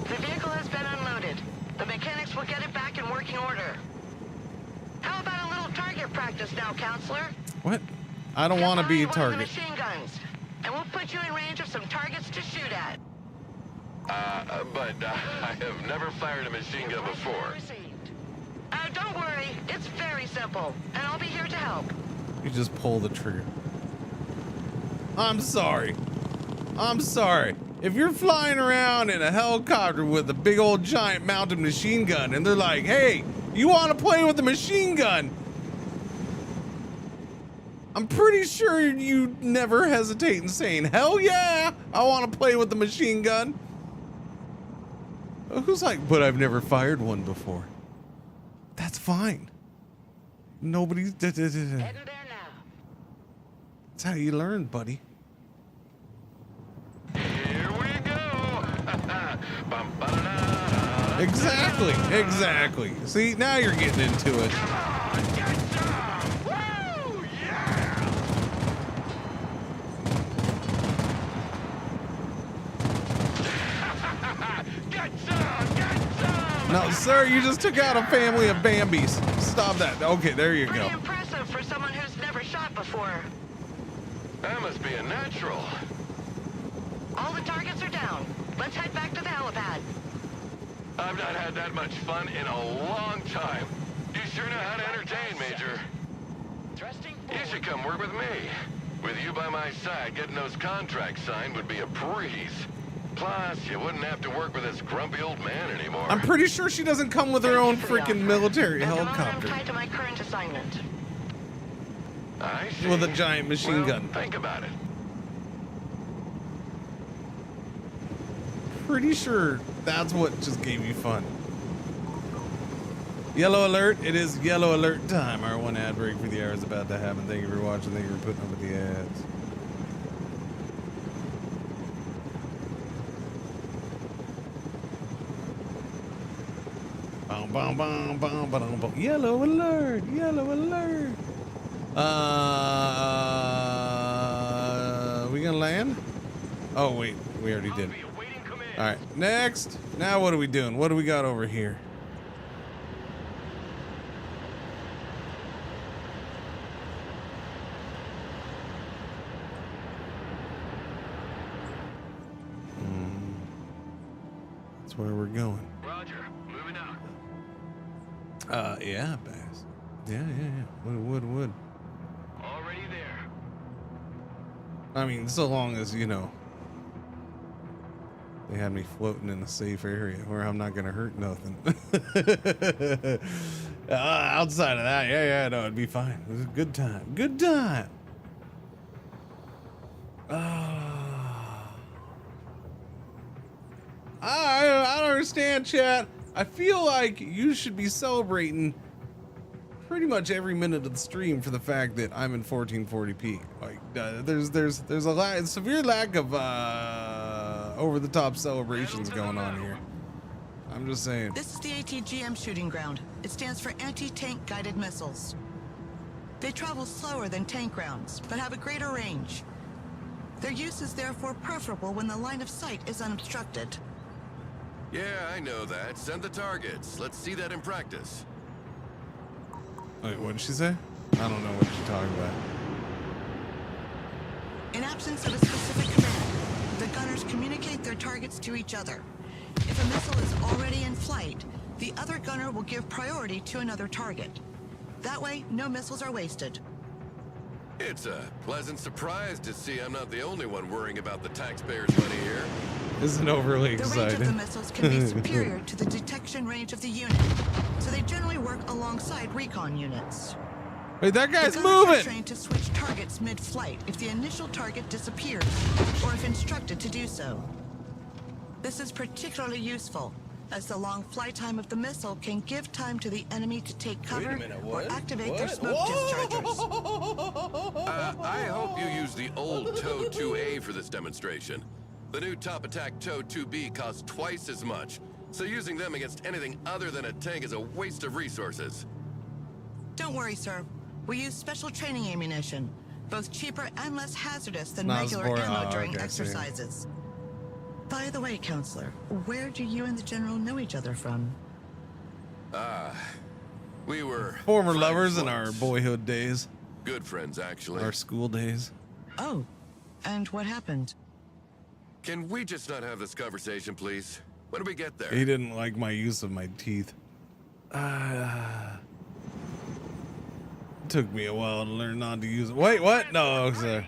The vehicle has been unloaded. The mechanics will get it back in working order. How about a little target practice now, counselor? What? I don't want to be a target. Machine guns, and we'll put you in range of some targets to shoot at. But I have never fired a machine gun before. Don't worry, it's very simple, and I'll be here to help. You just pull the trigger. I'm sorry. I'm sorry. If you're flying around in a helicopter with a big old giant mounted machine gun and they're like, hey, you want to play with the machine gun? I'm pretty sure you never hesitate in saying, hell yeah, I want to play with the machine gun. Who's like, but I've never fired one before. That's fine. Nobody's. That's how you learn, buddy. Here we go. Exactly, exactly. See, now you're getting into it. No, sir, you just took out a family of Bambis. Stop that. Okay, there you Pretty go. impressive for someone who's never shot before. That must be a natural. All the targets are down. Let's head back to the helipad. I've not had that much fun in a long time. You sure know how to entertain, Major. You should come work with me. With you by my side, getting those contracts signed would be a breeze. Plus, you wouldn't have to work with this grumpy old man anymore. I'm pretty sure she doesn't come with her own freaking military I'm helicopter. tied to my current assignment. I see. With a giant machine gun. Think about it. Pretty sure that's what just gave you fun. Yellow alert. It is yellow alert time. Our one ad break for the hour is about to happen. Thank you for watching. Thank you for putting up with the ads. Boom, boom, boom, boom, boom. Yellow alert. Yellow alert. We gonna land? Oh wait, we already did. All right, next. Now what are we doing? What do we got over here? That's where we're going. Roger, moving out. Yeah, Bass. Yeah. Wood. Already there. I mean, so long as, you know, they had me floating in a safe area where I'm not gonna hurt nothing. Outside of that, yeah, no, it'd be fine. It was a good time. Good time. I don't understand, chat. I feel like you should be celebrating pretty much every minute of the stream for the fact that I'm in 1440p. Like, there's a severe lack of over-the-top celebrations going on here. I'm just saying. This is the ATGM shooting ground. It stands for Anti-Tank Guided Missiles. They travel slower than tank rounds, but have a greater range. Their use is therefore preferable when the line of sight is unobstructed. Yeah, I know that. Send the targets. Let's see that in practice. Wait, what did she say? I don't know what she's talking about. In absence of a specific command, the gunners communicate their targets to each other. If a missile is already in flight, the other gunner will give priority to another target. That way, no missiles are wasted. It's a pleasant surprise to see I'm not the only one worrying about the taxpayers' money here. Isn't overly The range excited. of the missiles can be superior to the detection range of the unit, so they generally work alongside recon units. Wait, that guy's The gunners are moving! trained to switch target targets mid-flight if the initial target disappears, or if instructed to do so. This is particularly useful, as the long flight time of the missile can give time to the enemy to take cover or activate their smoke dischargers. I hope you use the old TOW 2A for this demonstration. The new Top Attack TOW 2B costs twice as much, so using them against anything other than a tank is a waste of resources. Don't worry, sir. We use special training ammunition, both cheaper and less hazardous than Not regular support- ammo oh, during okay, exercises. By the way, Counselor, where do you and the General know each other from? We were Former friends lovers in once. our boyhood days, Good friends, actually. our school days. Oh, and what happened? Can we just not have this conversation, please? When do we get there? He didn't like my use of my teeth. Took me a while to learn not to use it. Wait, what? No, sir.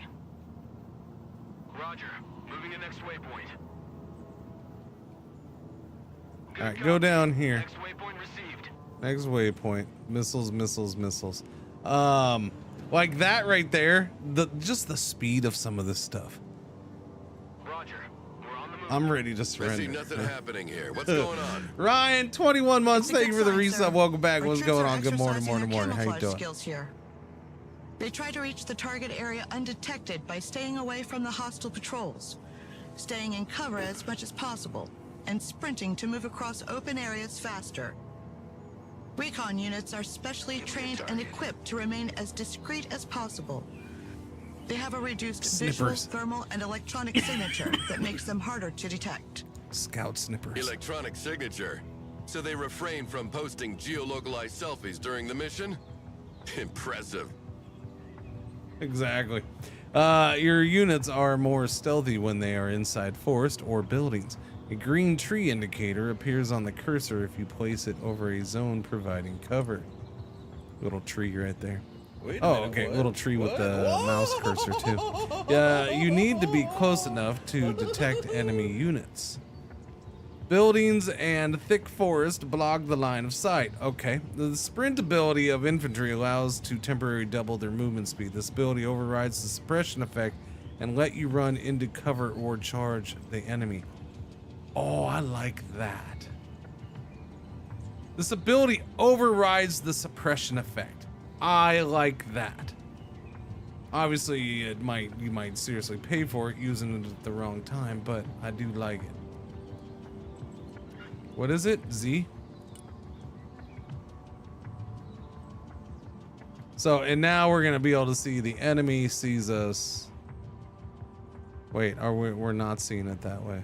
Roger. Moving to next waypoint. All right, go down here. Next waypoint received. Next waypoint. Missiles, missiles, missiles. Like that right there. Just the speed of some of this stuff. Roger. We're on the move. I'm ready to I see surrender. nothing happening here. What's going on? Ryan, 21 months. It's a Thank you good for the sign, sir. resub. Welcome back. Our What's troops going are on? Good morning, exercising morning, their morning. How you camouflage doing? skills here. They try to reach the target area undetected by staying away from the hostile patrols, staying in cover as much as possible, and sprinting to move across open areas faster. Recon units are specially trained and equipped to remain as discreet as possible. They have a reduced visual, Snippers. thermal, and electronic signature that makes them harder to detect. Scout snippers. Electronic signature. So they refrain from posting geolocalized selfies during the mission? Impressive. Exactly. Your units are more stealthy when they are inside forest or buildings. A green tree indicator appears on the cursor if you place it over a zone providing cover. Little tree right there. Oh, okay. Little tree with the mouse cursor too. You need to be close enough to detect enemy units. Buildings and thick forest block the line of sight. Okay. The sprint ability of infantry allows to temporarily double their movement speed. This ability overrides the suppression effect and let you run into cover or charge the enemy. Oh, I like that. This ability overrides the suppression effect. I like that. Obviously, you might seriously pay for it using it at the wrong time, but I do like it. What is it? Z? So, and now we're gonna be able to see the enemy sees us. Wait, we're not seeing it that way.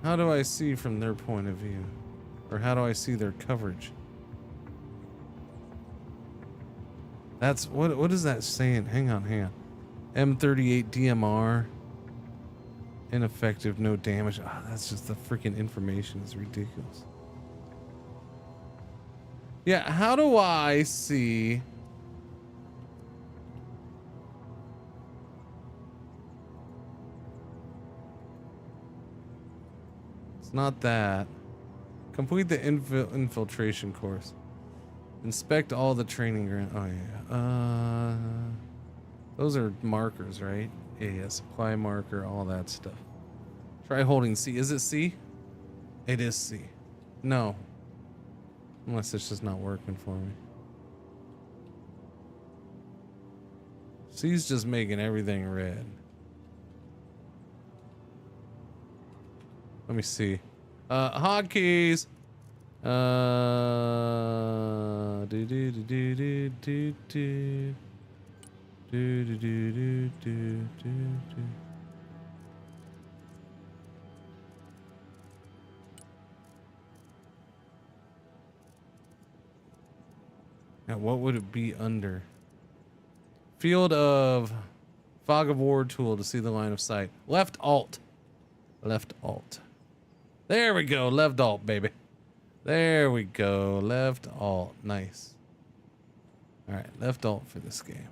How do I see from their point of view? Or how do I see their coverage? That's what is that saying? Hang on. M38 DMR. Ineffective, no damage. Ah, that's just the freaking information is ridiculous. Yeah, how do I see? It's not that. Complete the infiltration course. Inspect all the training ground. Oh yeah. Those are markers, right? Yeah, supply marker, all that stuff. Try holding C. Is it C? It is C. No. Unless it's just not working for me. C's just making everything red. Let me see. Hotkeys. Now, what would it be under? Field of fog of war tool to see the line of sight. Left alt. Left alt. There we go. Left alt, baby. There we go. Left alt. Nice. All right. Left alt for this game.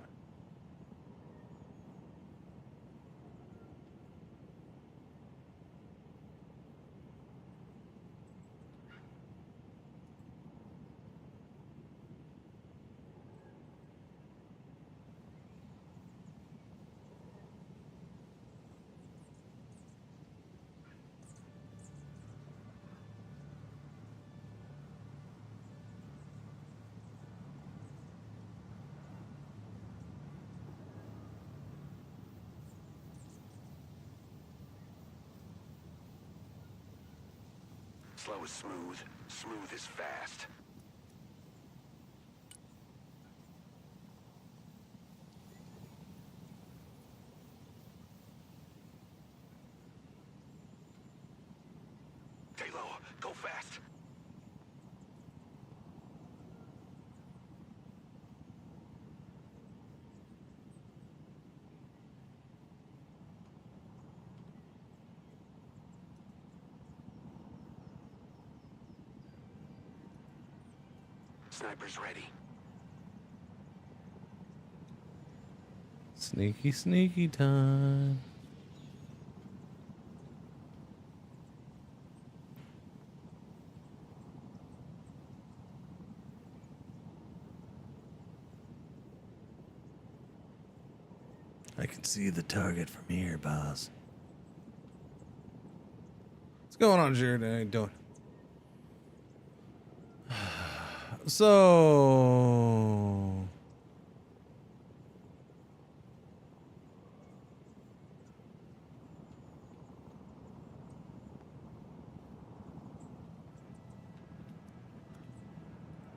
Slow is smooth. Smooth is fast. Stay low. Go fast. Sniper's ready. Sneaky, sneaky time. I can see the target from here, boss. What's going on, Jared? How you doing? So...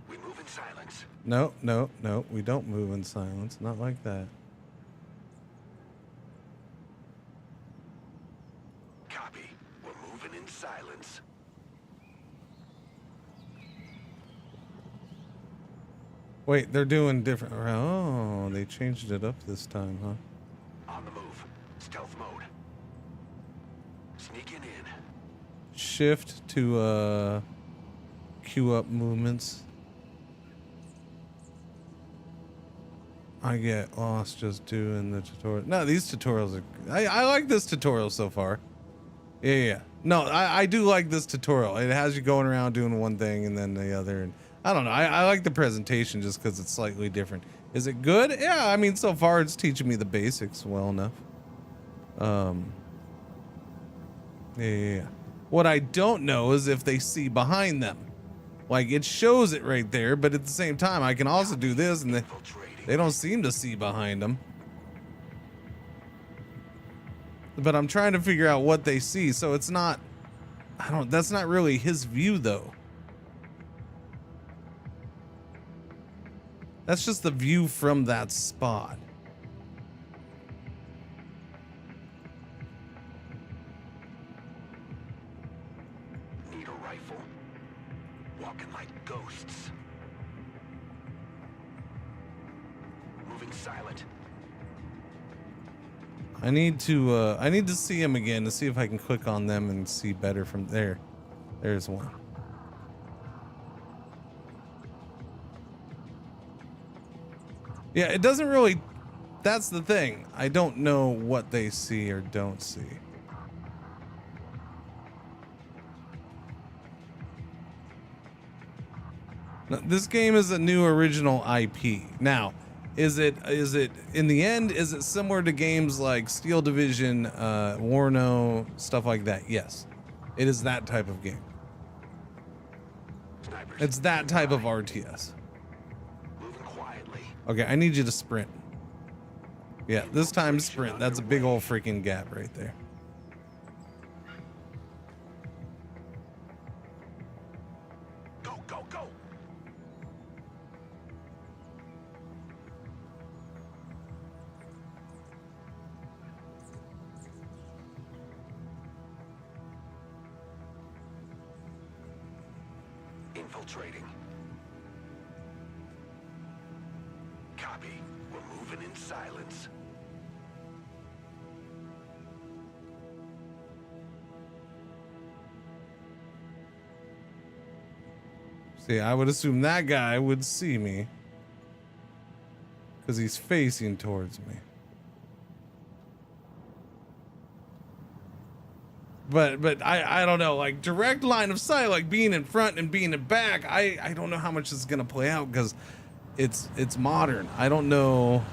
We move in silence. No, no, no. We don't move in silence. Not like that. Copy. We're moving in silence. Wait, they're doing different. Oh, they changed it up this time, huh? On the move. Stealth mode. Sneaking in. Shift to queue up movements. I get lost just doing the tutorial. No, these tutorials are... I like this tutorial so far. Yeah. No, I do like this tutorial. It has you going around doing one thing and then the other. And I don't know. I like the presentation just because it's slightly different. Is it good? Yeah, I mean, so far it's teaching me the basics well enough. Yeah. What I don't know is if they see behind them. Like, it shows it right there, but at the same time, I can also do this, and they don't seem to see behind them. But I'm trying to figure out what they see, so it's not... that's not really his view, though. That's just the view from that spot. Need a rifle. Walking like ghosts. Moving silent. I need to see him again to see if I can click on them and see better from there. There's one. Yeah, it doesn't really... That's the thing. I don't know what they see or don't see. Now, this game is a new original IP. Now, is it in the end, is it similar to games like Steel Division, Warno, stuff like that? Yes. It is that type of game. It's that type of RTS. Okay, I need you to sprint. Yeah, this time sprint. That's a big old freaking gap right there. Go, go, go. Infiltrating. Copy. We're moving in silence. See, I would assume that guy would see me because he's facing towards me. But I don't know, like direct line of sight, like being in front and being in back. I don't know how much this is gonna play out because it's modern. I don't know.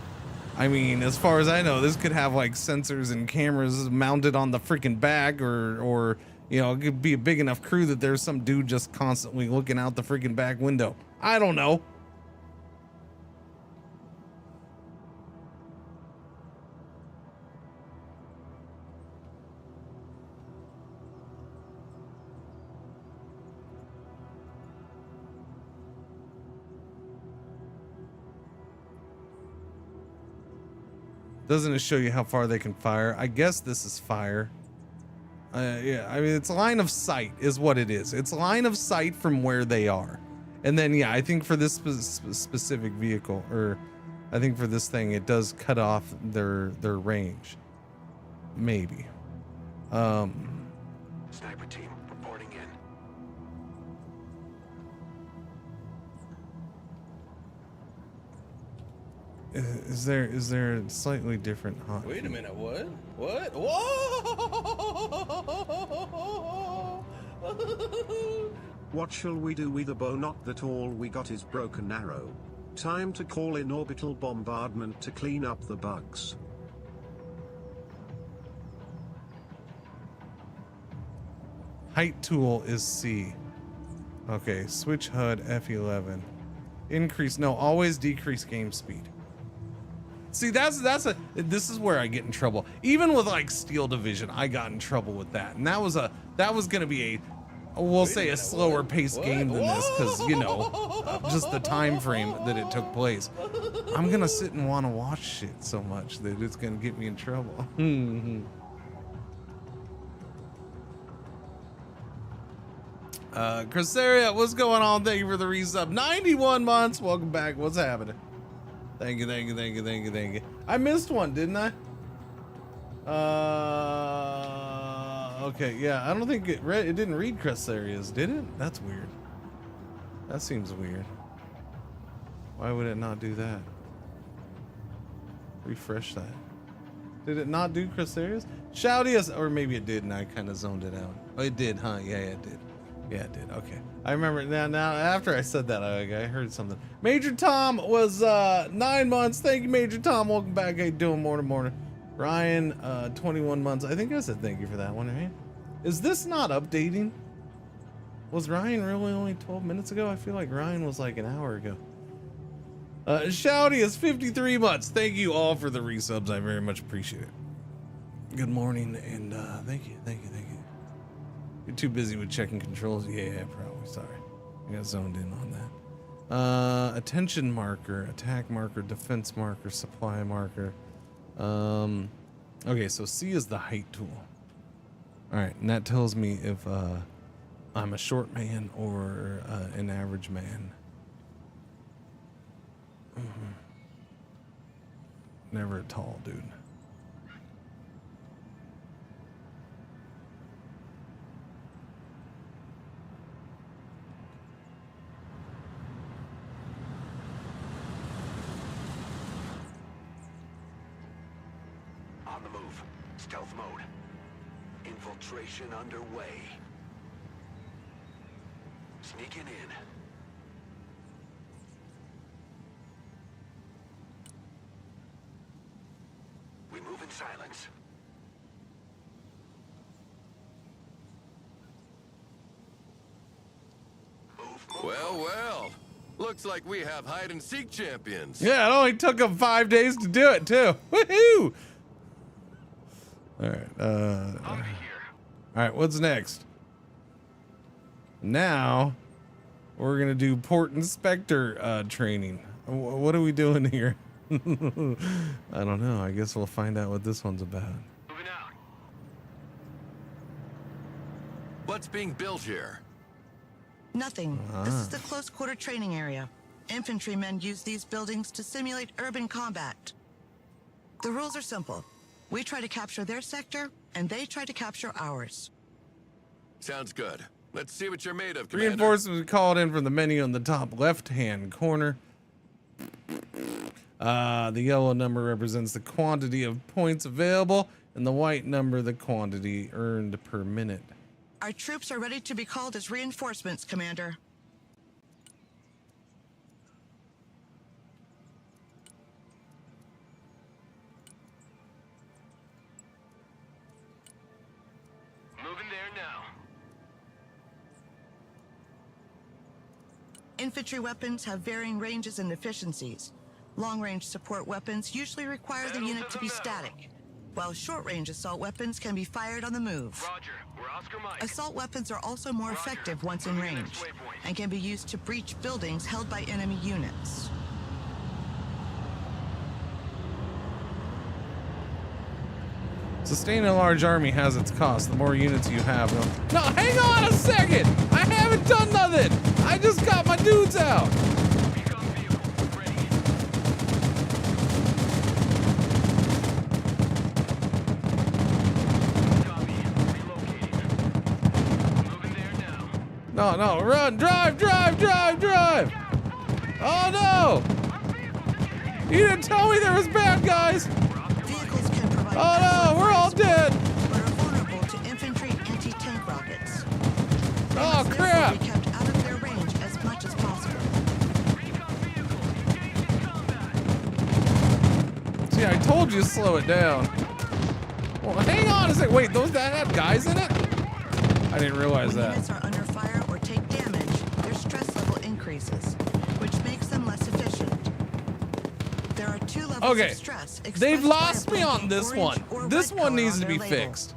I mean, as far as I know, this could have like sensors and cameras mounted on the freaking back, or you know, it could be a big enough crew that there's some dude just constantly looking out the freaking back window. I don't know. Doesn't it show you how far they can fire? I guess this is fire. Yeah, I mean, it's line of sight is what it is. It's line of sight from where they are. And then, yeah, I think for this specific vehicle, or I think for this thing, it does cut off their range. Maybe. Sniper team reporting in. Is there a slightly different hot? Wait a minute, what? What? Whoa! What shall we do with a bow? Not that all we got is broken arrow. Time to call in orbital bombardment to clean up the bugs. Height tool is C. Okay, switch HUD F11. Increase, no, always decrease game speed. See, this is where I get in trouble. Even with like Steel Division, I got in trouble with that. And that was gonna be we'll say a slower paced game than this, because you know, just the time frame that it took place. I'm gonna sit and want to watch shit so much that it's gonna get me in trouble. Cresseria, what's going on? Thank you for the resub. 91 months. Welcome back. What's happening? Thank you. I missed one, didn't I? Okay, yeah. I don't think it didn't read Cresseria's, did it? That's weird. That seems weird. Why would it not do that? Refresh that. Did it not do Cresseria's? Shouty, or maybe it did and I kind of zoned it out. Oh, it did, huh? Yeah, it did. Yeah, it did. Okay. I remember now after I said that, I heard something. Major Tom was 9 months. Thank you, Major Tom. Welcome back. How you doing? Morning. Ryan, 21 months. I think I said thank you for that one, right? Is this not updating? Was Ryan really only 12 minutes ago? I feel like Ryan was like an hour ago. Shouty is 53 months. Thank you all for the resubs. I very much appreciate it. Good morning, and thank you. You're too busy with checking controls? Yeah, probably. Sorry. I got zoned in on that. Attention marker, attack marker, defense marker, supply marker. Okay, so C is the height tool. Alright, and that tells me if I'm a short man or an average man. Never a tall dude. On the move. Stealth mode. Infiltration underway. Sneaking in. We move in silence. Well. Looks like we have hide and seek champions. Yeah, it only took them 5 days to do it too. Woohoo! All right, what's next? Now we're gonna do port inspector training. What are we doing here? I don't know. I guess we'll find out what this one's about. Moving out. What's being built here? Nothing. This is the close quarter training area. Infantrymen use these buildings to simulate urban combat. The rules are simple. We try to capture their sector, and they try to capture ours. Sounds good. Let's see what you're made of, Commander. Reinforcements called in from the menu on the top left-hand corner. The yellow number represents the quantity of points available, and the white number the quantity earned per minute. Our troops are ready to be called as reinforcements, Commander. Moving there now. Infantry weapons have varying ranges and efficiencies. Long-range support weapons usually require the unit to be static, while short-range assault weapons can be fired on the move. Roger. We're Oscar Mike. Assault weapons are also more effective once in range, and can be used to breach buildings held by enemy units. Sustaining a large army has its cost. The more units you have, no, hang on a second! I haven't done nothing! I just got my dudes out! No, run, drive! Oh no! You didn't tell me there was bad guys! Oh no, we're all dead! But are vulnerable to infantry anti-tank rockets. Oh crap! Be kept out of their range as much as possible. See, I told you to slow it down. Well, hang on a sec. Wait, those that had guys in it? I didn't realize When that. units are under fire or take damage, their stress level increases, which makes them less efficient. There are 2 levels Okay, of stress. they've lost me on this one. This one needs to be fixed.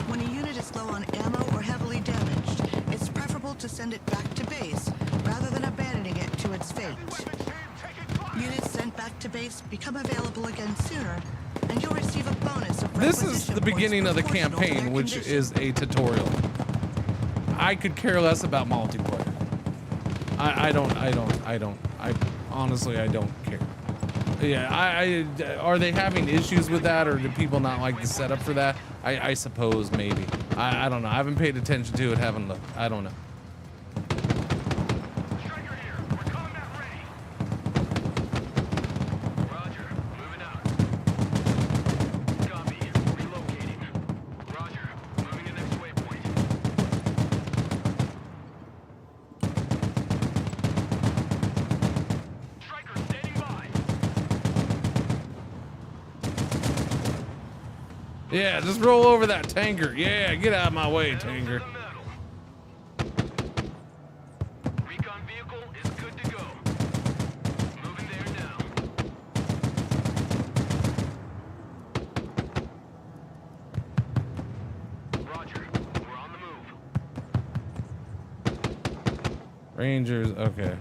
When a unit is low on ammo or heavily damaged, it's preferable to send it back to base rather than abandoning it to its fate. Units sent back to base become available again sooner, and you'll receive a bonus of This is requisition the points beginning of the proportional to their campaign, which condition. is a tutorial. I could care less about multiplayer. I honestly, I don't care. Yeah, are they having issues with that, or do people not like the setup for that? I suppose maybe. I don't know. I haven't paid attention to it, haven't looked. I don't know. Yeah, just roll over that tanker. Yeah, get out of my way, tanker. Recon vehicle is good to go. Moving there now. Roger, we're on the move. Rangers, okay.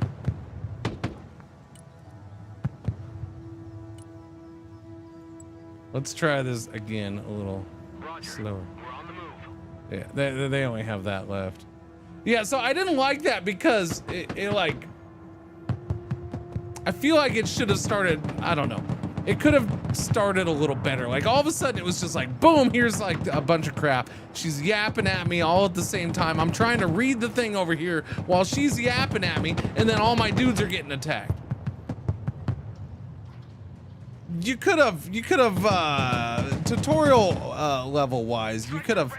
Let's try this again a little slower. Yeah, they only have that left. Yeah, so I didn't like that because it like, I feel like it should have started, I don't know. It could have started a little better. Like all of a sudden it was just like, boom, here's like a bunch of crap. She's yapping at me all at the same time. I'm trying to read the thing over here while she's yapping at me, and then all my dudes are getting attacked. You could have tutorial level wise, you could have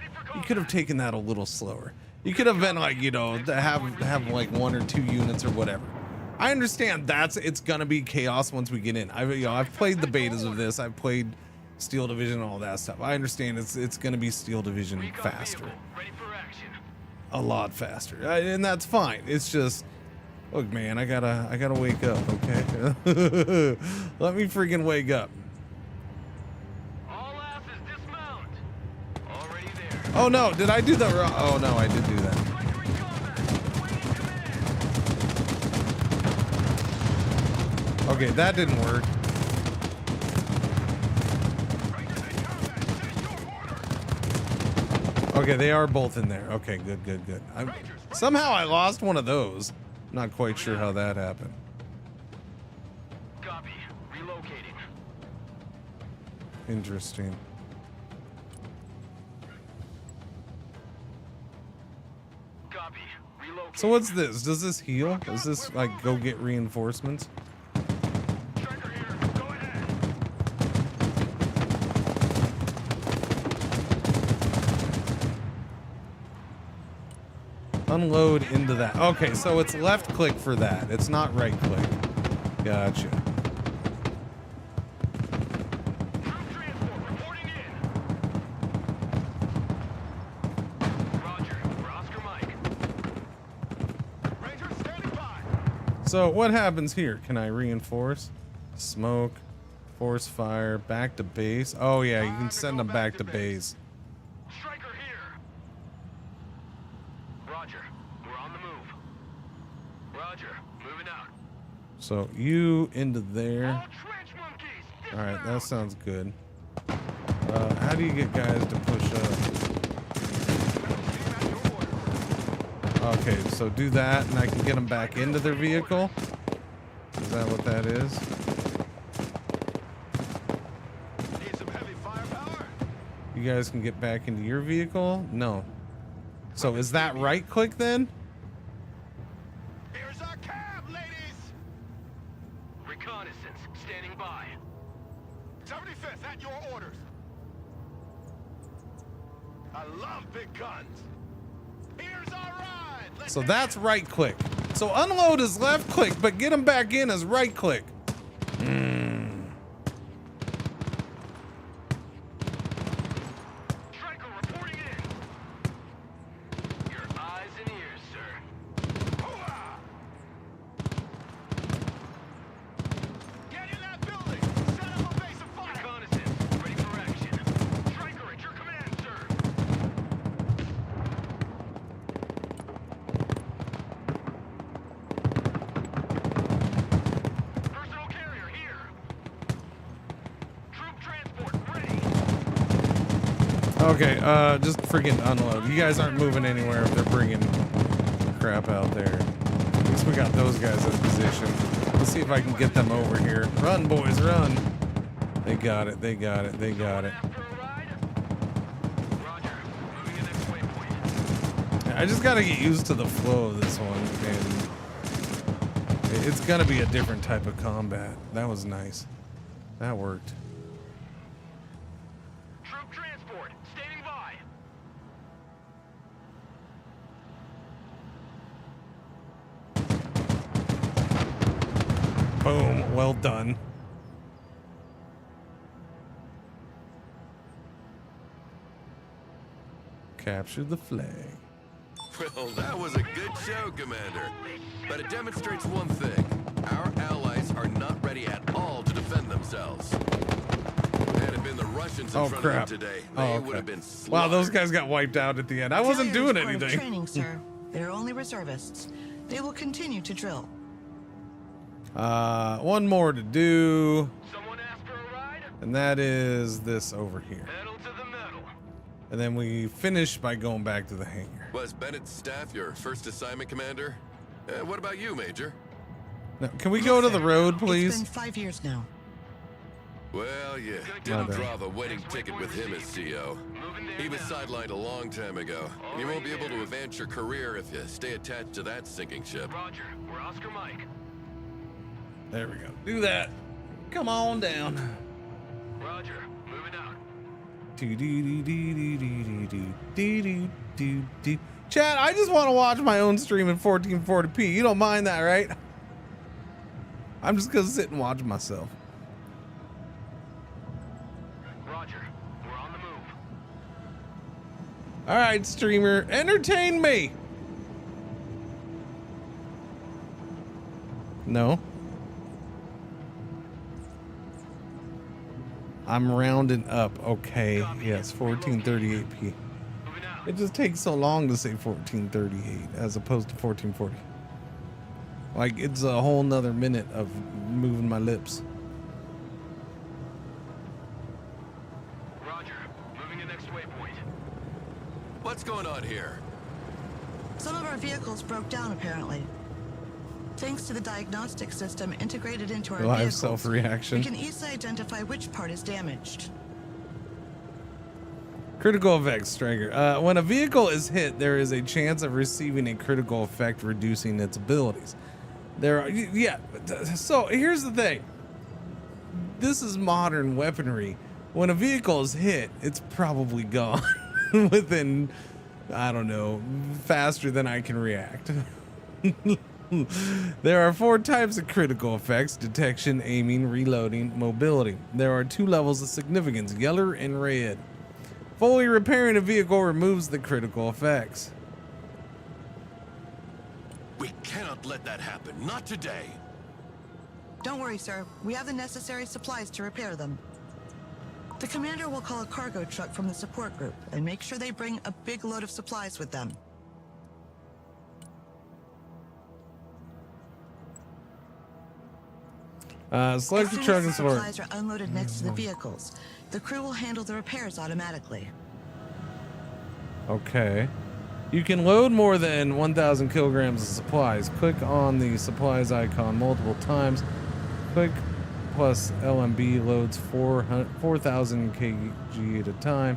taken that a little slower. You could have been like, you know, have like 1 or 2 units or whatever. I understand it's gonna be chaos once we get in. I've played the betas of this. I've played Steel Division and all that stuff. I understand it's gonna be Steel Division faster, a lot faster, and that's fine. It's just, look, man, I gotta wake up, okay? Let me freaking wake up. All asses dismount. Already there. Oh no, did I do that wrong? Oh no, I did do that. Okay, that didn't work. Okay, they are both in there. Okay, good. Somehow I lost one of those. Not quite sure how that happened. Copy. Relocating. Interesting. Copy. Relocating. So what's this? Does this heal? Does this like go get reinforcements? Unload into that. Okay, so it's left click for that. It's not right click. Gotcha. So what happens here? Can I reinforce? Smoke, force fire, back to base. Oh yeah, you can send them back to base. So you into there. All right, that sounds good. How do you get guys to push up? Okay, so do that, and I can get them back into their vehicle. Is that what that is? Need some heavy firepower? You guys can get back into your vehicle? No. So is that right click then? Here's our cab, ladies! Reconnaissance, standing by. 75th, at your orders. I love big guns. Here's our ride. Let's So that's right click. So unload is left click, but get them back in as right click. Striker reporting in. Your eyes and ears, sir. Hoo-ah! Get in that building. Set up a base of fire. Reconnaissance, ready for action. Striker at your command, sir. Personal carrier here. Troop transport ready. Okay, just freaking unload. You guys aren't moving anywhere if they're bringing crap out there. At least we got those guys in position. Let's see if I can get them over here. Run, boys, run. They got it, they got it, they got it. I just gotta get used to the flow of this one, and it's gonna be a different type of combat. That was nice. That worked. Troop transport, standing by. Boom, well done. Capture the flag. Well, that was a good show, Commander. But it demonstrates one thing. Our allies are not ready at all to defend themselves. Had it been the Russians in front of them today, they would have been slaughtered. Wow, those guys got wiped out at the end. I wasn't doing Failure is part of anything. Training, sir. They're only reservists. They will continue to drill. One more to do. And that is this over here. And then we finish by going back to the hangar. Was Bennett's staff your first assignment, Commander? What about you, Major? Now, can we go to the road, please? It's been 5 years now. Well, yeah, didn't draw the wedding ticket with him as CO. He was sidelined a long time ago, and you won't be able to advance your career if you stay attached to that sinking ship. Roger, we're Oscar Mike. There we go. Do that. Come on down. Roger, moving out. Chat, I just want to watch my own stream in 1440p. You don't mind that, right? I'm just gonna sit and watch myself. Roger, we're on the move. All right, streamer, entertain me. No. I'm rounding up. Okay. Yes, 1438p. It just takes so long to say 1438 as opposed to 1440. Like, it's a whole nother minute of moving my lips. Roger, moving to next waypoint. What's going on here? Some of our vehicles broke down, apparently. Thanks to the diagnostic system integrated into our Live vehicles, self-reaction. we can easily identify which part is damaged. Critical effects, Striker. When a vehicle is hit, there is a chance of receiving a critical effect, reducing its abilities. So here's the thing. This is modern weaponry. When a vehicle is hit, it's probably gone within, I don't know, faster than I can react. There are 4 types of critical effects: detection, aiming, reloading, mobility. There are 2 levels of significance: yellow and red. Fully repairing a vehicle removes the critical effects. We cannot let that happen. Not today. Don't worry, sir. We have the necessary supplies to repair them. The commander will call a cargo truck from the support group and make sure they bring a big load of supplies with them. Select the As soon truck as and the support. supplies are unloaded next to the vehicles, the crew will handle the repairs automatically. Okay. You can load more than 1,000 kilograms of supplies. Click on the supplies icon multiple times. Click plus LMB loads 4,000 kg at a time.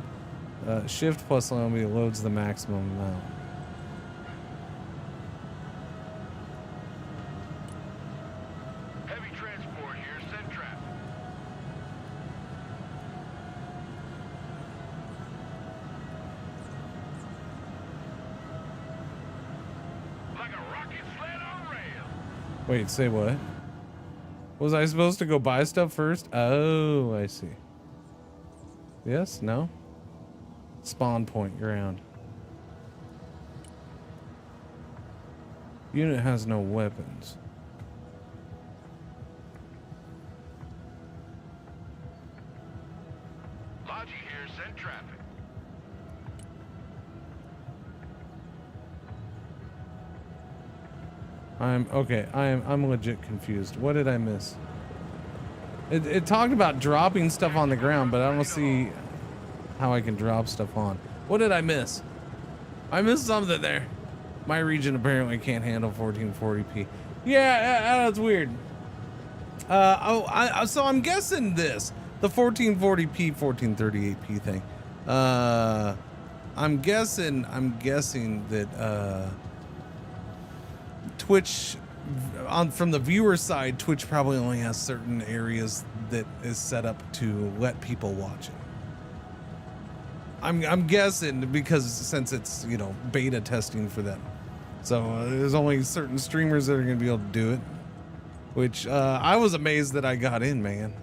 Shift plus LMB loads the maximum amount. Heavy transport here, send traffic. Like a rocket sled on rail. Wait, say what? Was I supposed to go buy stuff first? Oh, I see. Yes? No? Spawn point ground. Unit has no weapons. Logi here, send traffic. I'm legit confused. What did I miss? It talked about dropping stuff on the ground, but I don't see how I can drop stuff on. What did I miss? I missed something there. My region apparently can't handle 1440p. Yeah, that's weird. So I'm guessing this, the 1440p, 1438p thing. I'm guessing that Twitch, from the viewer side, Twitch probably only has certain areas that is set up to let people watch it. I'm guessing because since it's, you know, beta testing for them. So there's only certain streamers that are going to be able to do it, which I was amazed that I got in, man.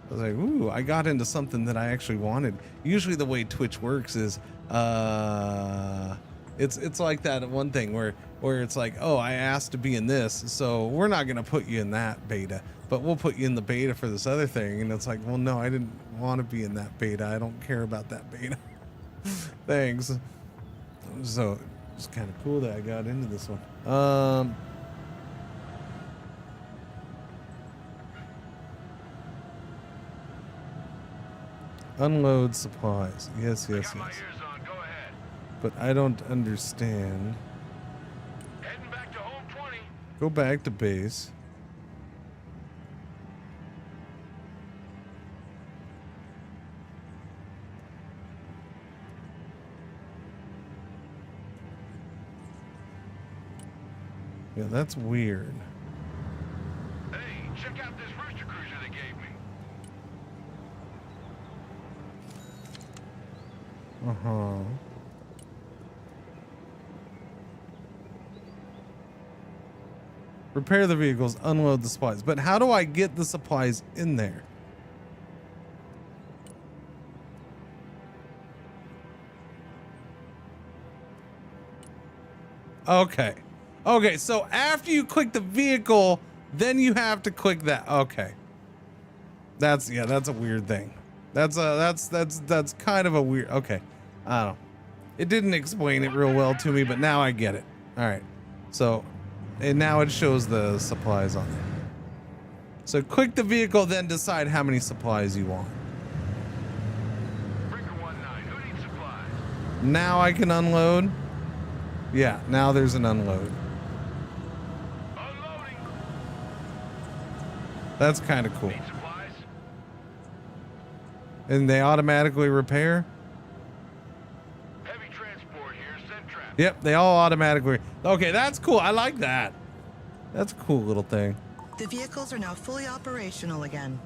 I was like, ooh, I got into something that I actually wanted. Usually the way Twitch works is it's like that one thing where it's like, oh, I asked to be in this, so we're not going to put you in that beta, but we'll put you in the beta for this other thing. And it's like, well, no, I didn't want to be in that beta. I don't care about that beta. Thanks. So it's kind of cool that I got into this one. Unload supplies. Yes. But I don't understand. Heading back to home 20. Go back to base. Yeah, that's weird. Hey, check out this rooster cruiser they gave me. Uh-huh. Repair the vehicles, unload the supplies. But how do I get the supplies in there? Okay. Okay, so after you click the vehicle, then you have to click that. Okay. That's a weird thing. That's kind of a weird. Okay. I don't know. It didn't explain it real well to me, but now I get it. All right. So, and now it shows the supplies on there. So click the vehicle, then decide how many supplies you want. Who needs supplies? Now I can unload. Yeah, now there's an unload. Unloading. That's kind of cool. Need supplies? And they automatically repair? Heavy transport here, send traffic. Yep, they all automatically. Okay, that's cool. I like that. That's a cool little thing. The vehicles are now fully operational again.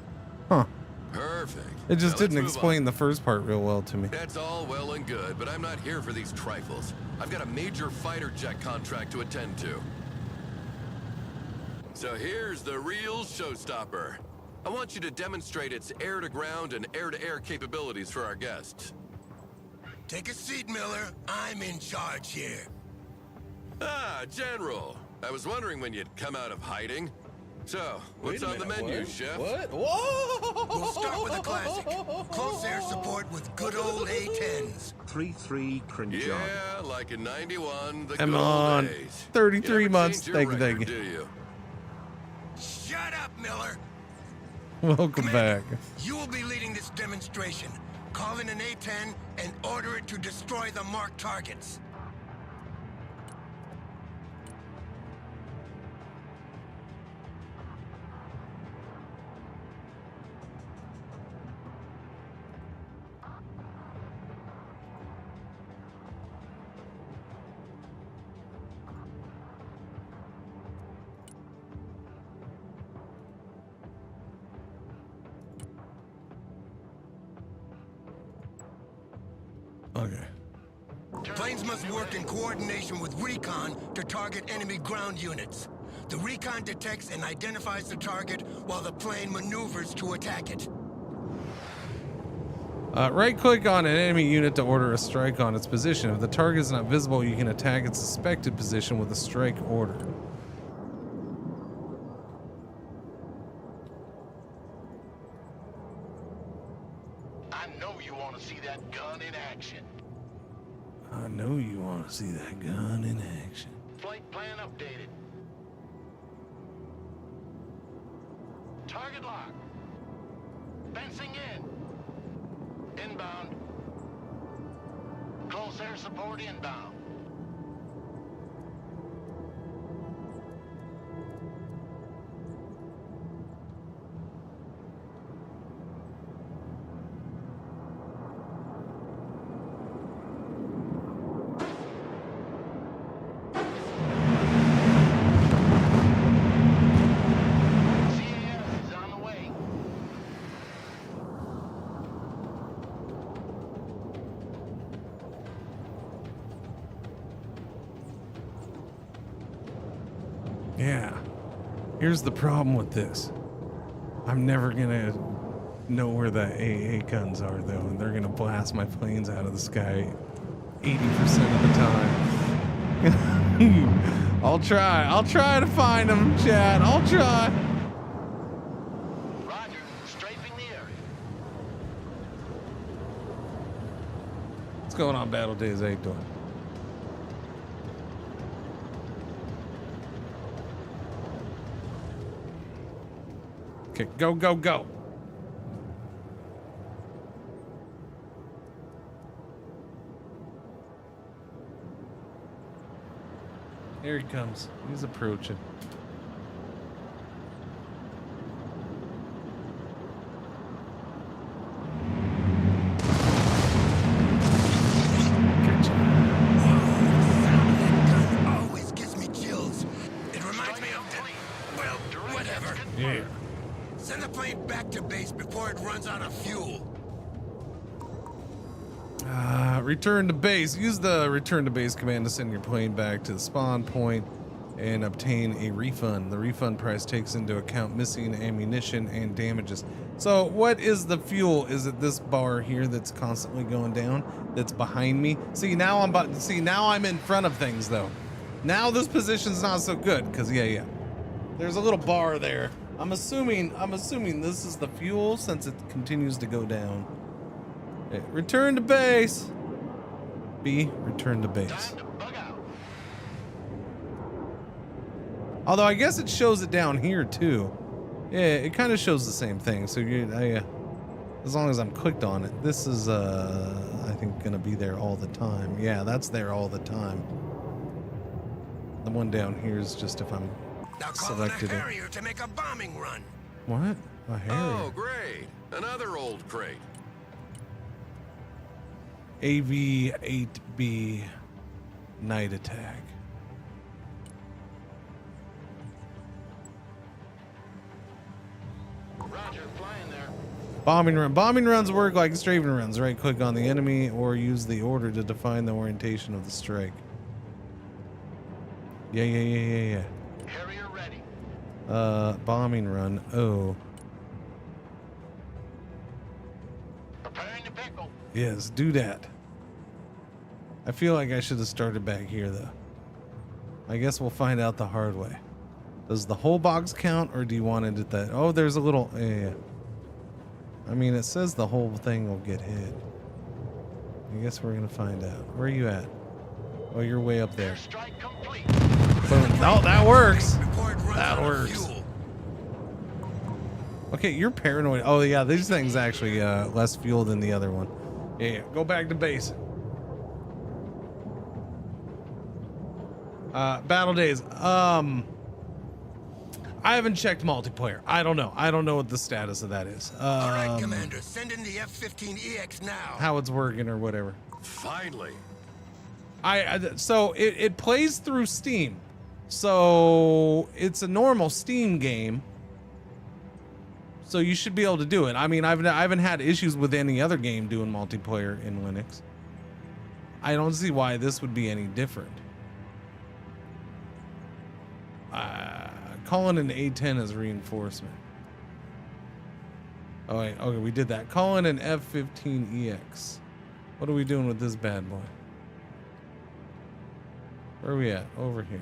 Huh. Perfect. It just Now didn't let's move explain on. the first part real well to me. That's all well and good, but I'm not here for these trifles. I've got a major fighter jet contract to attend to. So here's the real showstopper. I want you to demonstrate its air-to-ground and air-to-air capabilities for our guests. Take a seat, Miller. I'm in charge here. Ah, General. I was wondering when you'd come out of hiding. So, what's on the menu, Chef? What? Whoa! We'll start with a classic. Close air support with good old A-10s. 3-3 Cringer. Yeah, like in 91, the Come good on. old days. 33 You never months. changed your Thank you, record, thank you. do you? Shut up, Miller. Welcome back. You will be leading this demonstration. Call in an A-10 and order it to destroy the marked targets. Okay. Planes must work in coordination with recon to target enemy ground units. The recon detects and identifies the target while the plane maneuvers to attack it. Right-click on an enemy unit to order a strike on its position. If the target is not visible, you can attack its suspected position with a strike order. I know you want to see that gun in action. I know you want to see that gun in action. Flight plan updated. Target lock. Fencing in. Inbound. Close air support inbound. CAS is on the way. Yeah. Here's the problem with this. I'm never gonna know where the AA guns are though, and they're gonna blast my planes out of the sky 80% of the time. I'll try to find them, Chad. I'll try. Roger. Strafing the area. What's going on, Battle Days 8 doing? Okay, go, go, go. Here he comes. He's approaching. Always gives me chills. It reminds me of well, whatever. Yeah. Send the plane back to base before it runs out of fuel. Return to base. Use the return to base command to send your plane back to the spawn point and obtain a refund. The refund price takes into account missing ammunition and damages. So what is the fuel? Is it this bar here that's constantly going down? That's behind me? See, now I'm in front of things though. Now this position's not so good because yeah. There's a little bar there. I'm assuming this is the fuel since it continues to go down. Okay, return to base. B, return to base. Although I guess it shows it down here too. Yeah, it kind of shows the same thing. So as long as I'm clicked on it, this is I think gonna be there all the time. Yeah, that's there all the time. The one down here is just if I'm Now call selected in a it. Harrier to make a bombing run. What? A Harrier? Oh, great. Another old crate. AV-8B night attack. Roger. Flying there. Bombing run. Bombing runs work like strafing runs. Right click on the enemy or use the order to define the orientation of the strike. Yeah. Harrier ready. Bombing run. Oh. Preparing to pickle. Yes, do that. I feel like I should have started back here though. I guess we'll find out the hard way. Does the whole box count or do you want it at that? Oh, there's a little, yeah. I mean, it says the whole thing will get hit. I guess we're gonna find out. Where are you at? Oh, you're way up there. Strike complete. Boom. Oh, that works. That works. Okay, you're paranoid. Oh yeah, these things actually less fuel than the other one. Yeah, go back to base. Battle days. I haven't checked multiplayer. I don't know. I don't know what the status of that is. All right, Commander, send in the F-15EX now. How it's working or whatever. Finally. So it plays through Steam. So it's a normal Steam game. So you should be able to do it. I mean, I haven't had issues with any other game doing multiplayer in Linux. I don't see why this would be any different. Calling an A-10 as reinforcement. Oh wait, okay, we did that. Calling an F-15EX. What are we doing with this bad boy? Where are we at? Over here.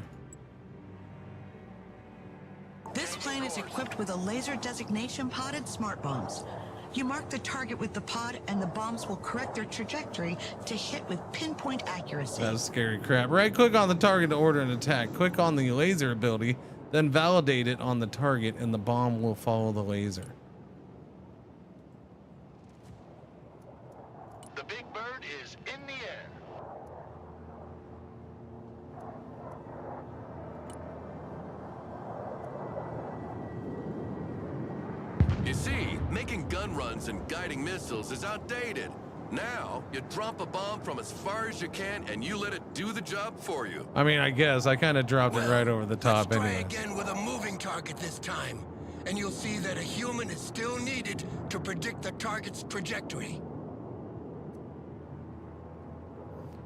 This plane is equipped with a laser designation pod and smart bombs. You mark the target with the pod and the bombs will correct their trajectory to hit with pinpoint accuracy. That's scary crap. Right click on the target to order an attack. Click on the laser ability, then validate it on the target and the bomb will follow the laser. The big bird is in the air. You see, making gun runs and guiding missiles is outdated. Now, you drop a bomb from as far as you can and you let it do the job for you. I mean, I guess I kind of dropped it right over the top Try anyway. again with a moving target this time, and you'll see that a human is still needed to predict the target's trajectory.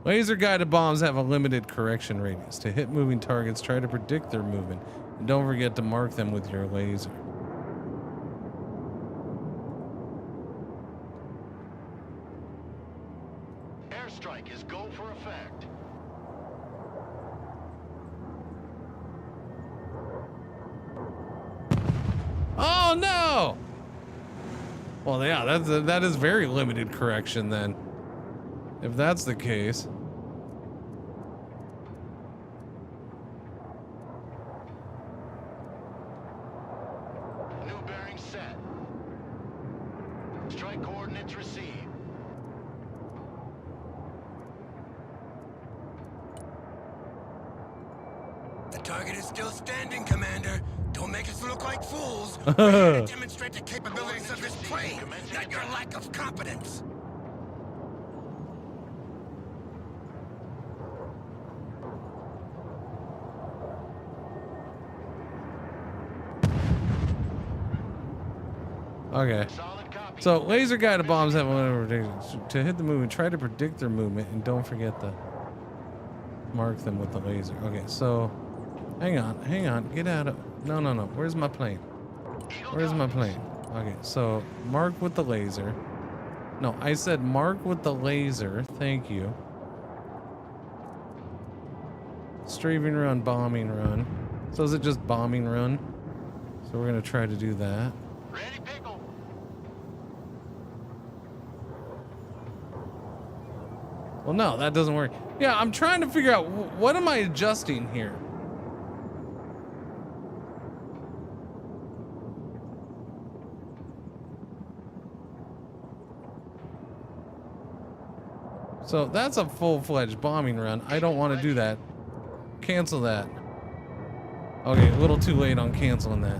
Laser guided bombs have a limited correction radius. To hit moving targets, try to predict their movement, and don't forget to mark them with your laser. Airstrike is go for effect. Oh no! Well, yeah, that is very limited correction then. If that's the case. New bearing set. Strike coordinates received. The target is still standing, Commander. Don't make us look like fools. We're here to demonstrate the capabilities of this plane, not your lack of competence. Okay. So laser guided bombs have whatever to hit the movement. Try to predict their movement and don't forget to mark them with the laser. Okay, so hang on, get out of no. Where's my plane? Where's my plane? Okay, so mark with the laser. No, I said mark with the laser. Thank you. Strafing run, bombing run. So is it just bombing run? So we're gonna try to do that. Ready, pickle. Well, no, that doesn't work. Yeah, I'm trying to figure out what am I adjusting here? So that's a full-fledged bombing run. I don't want to do that. Cancel that. Okay, a little too late on canceling that.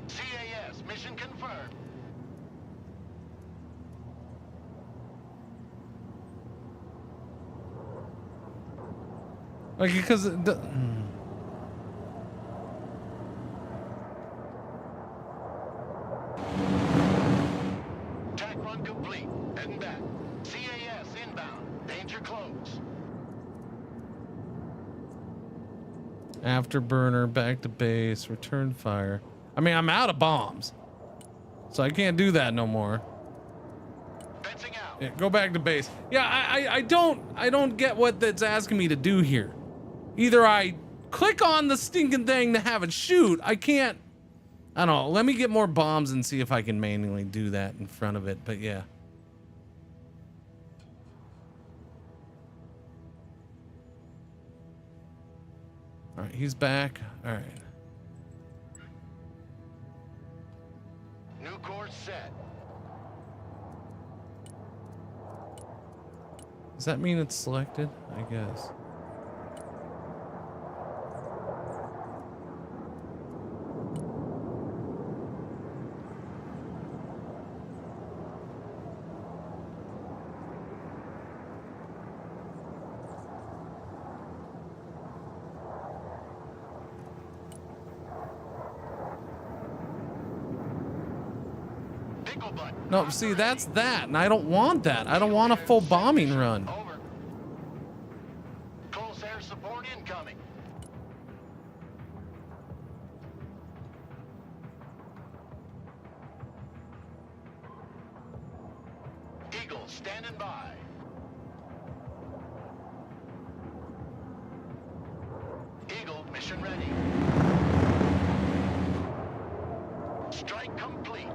CAS, mission confirmed. Like, because Tack run complete. Heading back. CAS inbound. Danger close. afterburner, back to base, return fire. I mean, I'm out of bombs, so I can't do that no more. Yeah, go back to base. Yeah, I don't get what that's asking me to do here. Either I click on the stinking thing to have it shoot. I can't. I don't know. Let me get more bombs and see if I can manually do that in front of it. But yeah. All right, he's back. All right. New course set. Does that mean it's selected? I guess. No, see, that's that, and I don't want that. I don't want a full bombing run. Over. Close air support incoming. Eagle standing by. Eagle mission ready. Strike complete.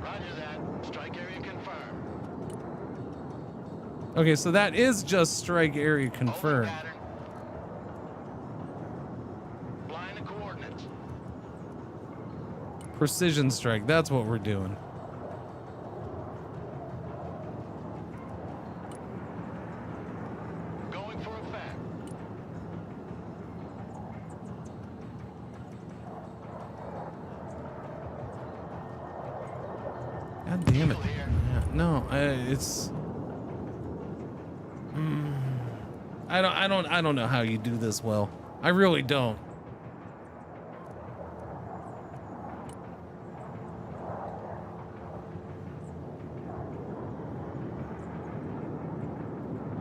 Roger that. Strike area confirmed. Okay, so that is just strike area confirmed. Flying the coordinates. Precision strike, that's what we're doing. Going for effect. God damn it. Yeah, no, it's I don't know how you do this well. I really don't.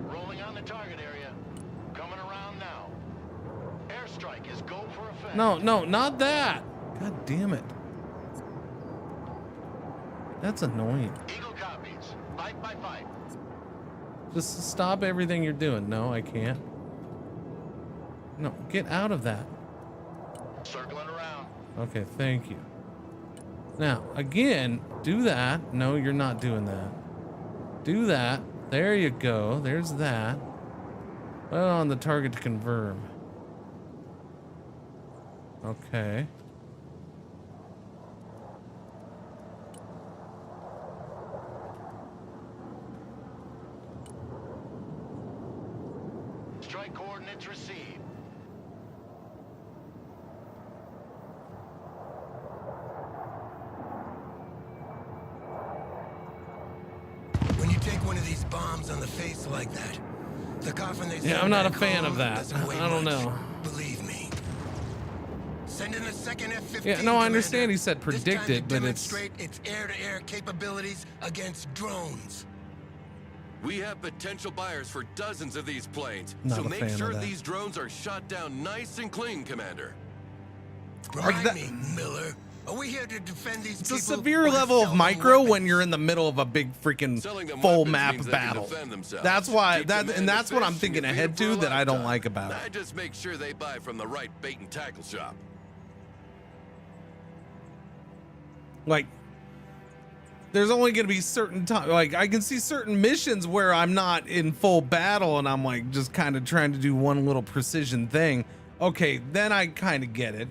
Rolling on the target area. Coming around now. Airstrike is go for effect. No, not that. God damn it. That's annoying. Eagle copies. Fight by fight. Just stop everything you're doing. No, I can't. No, get out of that. Circling around. Okay, thank you. Now, again, do that. No, you're not doing that. Do that. There you go. There's that. Well, on the target to confirm. Okay. Strike coordinates received. When you take one of these bombs on the face like that, the coffin they Yeah, send I'm not a back fan home of that. doesn't weigh I don't much. know. Believe me. Send in the second F-15. Yeah, no, I understand Commander. he said This time predicted, to but it's... demonstrate its air-to-air capabilities against drones. We have potential buyers for dozens of these planes, Not so a make fan of sure that. these drones are shot down nice and clean, Commander. Remind me, Miller. Are we here to defend these It's a people? severe or to level sell of them micro weapons? when you're in the middle of a big freaking Selling them full weapons map means they can battle. defend themselves. That's why Keep that them and in that's the what I'm fish thinking and ahead feed 'em to for a that I don't lifetime. like about it. I just make sure they buy from the right bait and tackle shop. Like, there's only going to be certain time. Like, I can see certain missions where I'm not in full battle and I'm like just kind of trying to do one little precision thing. Okay, then I kind of get it.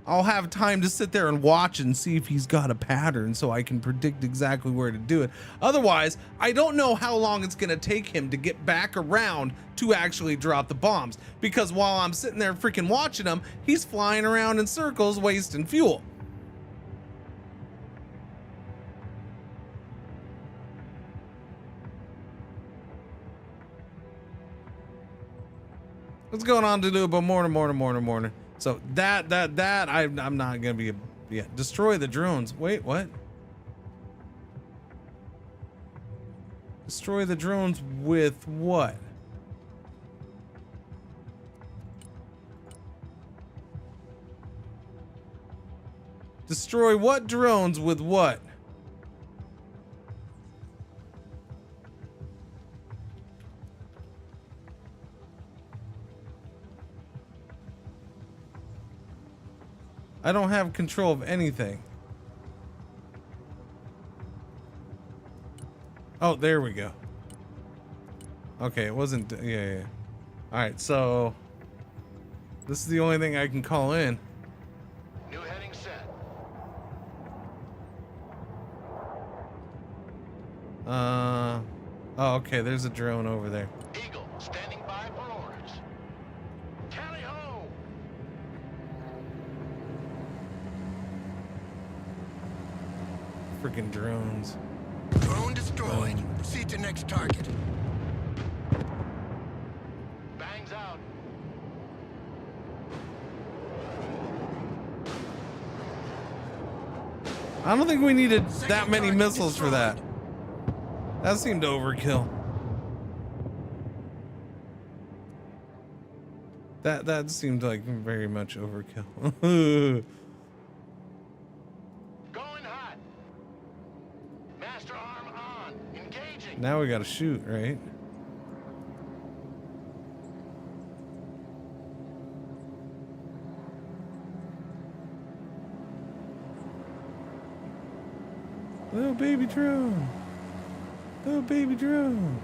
I'll have time to sit there and watch and see if he's got a pattern so I can predict exactly where to do it. Otherwise, I don't know how long it's going to take him to get back around to actually drop the bombs. Because while I'm sitting there freaking watching him, he's flying around in circles wasting fuel. What's going on to do about morning? So that I'm not gonna be destroy the drones. Wait, what? Destroy the drones with what? Destroy what drones with what? I don't have control of anything. Oh, there we go. Okay, it wasn't, yeah. All right, so This is the only thing I can call in. New heading set. Oh, okay, there's a drone over there. Eagle, standing by for orders. Tally ho! Freaking drones. Drone destroyed. Proceed to next target. Bangs out. I don't think we needed that many missiles for that. That seemed overkill. That seemed like very much overkill. Going hot. Master arm on. Engaging. Now we gotta shoot, right? Little baby drone. Little baby drone.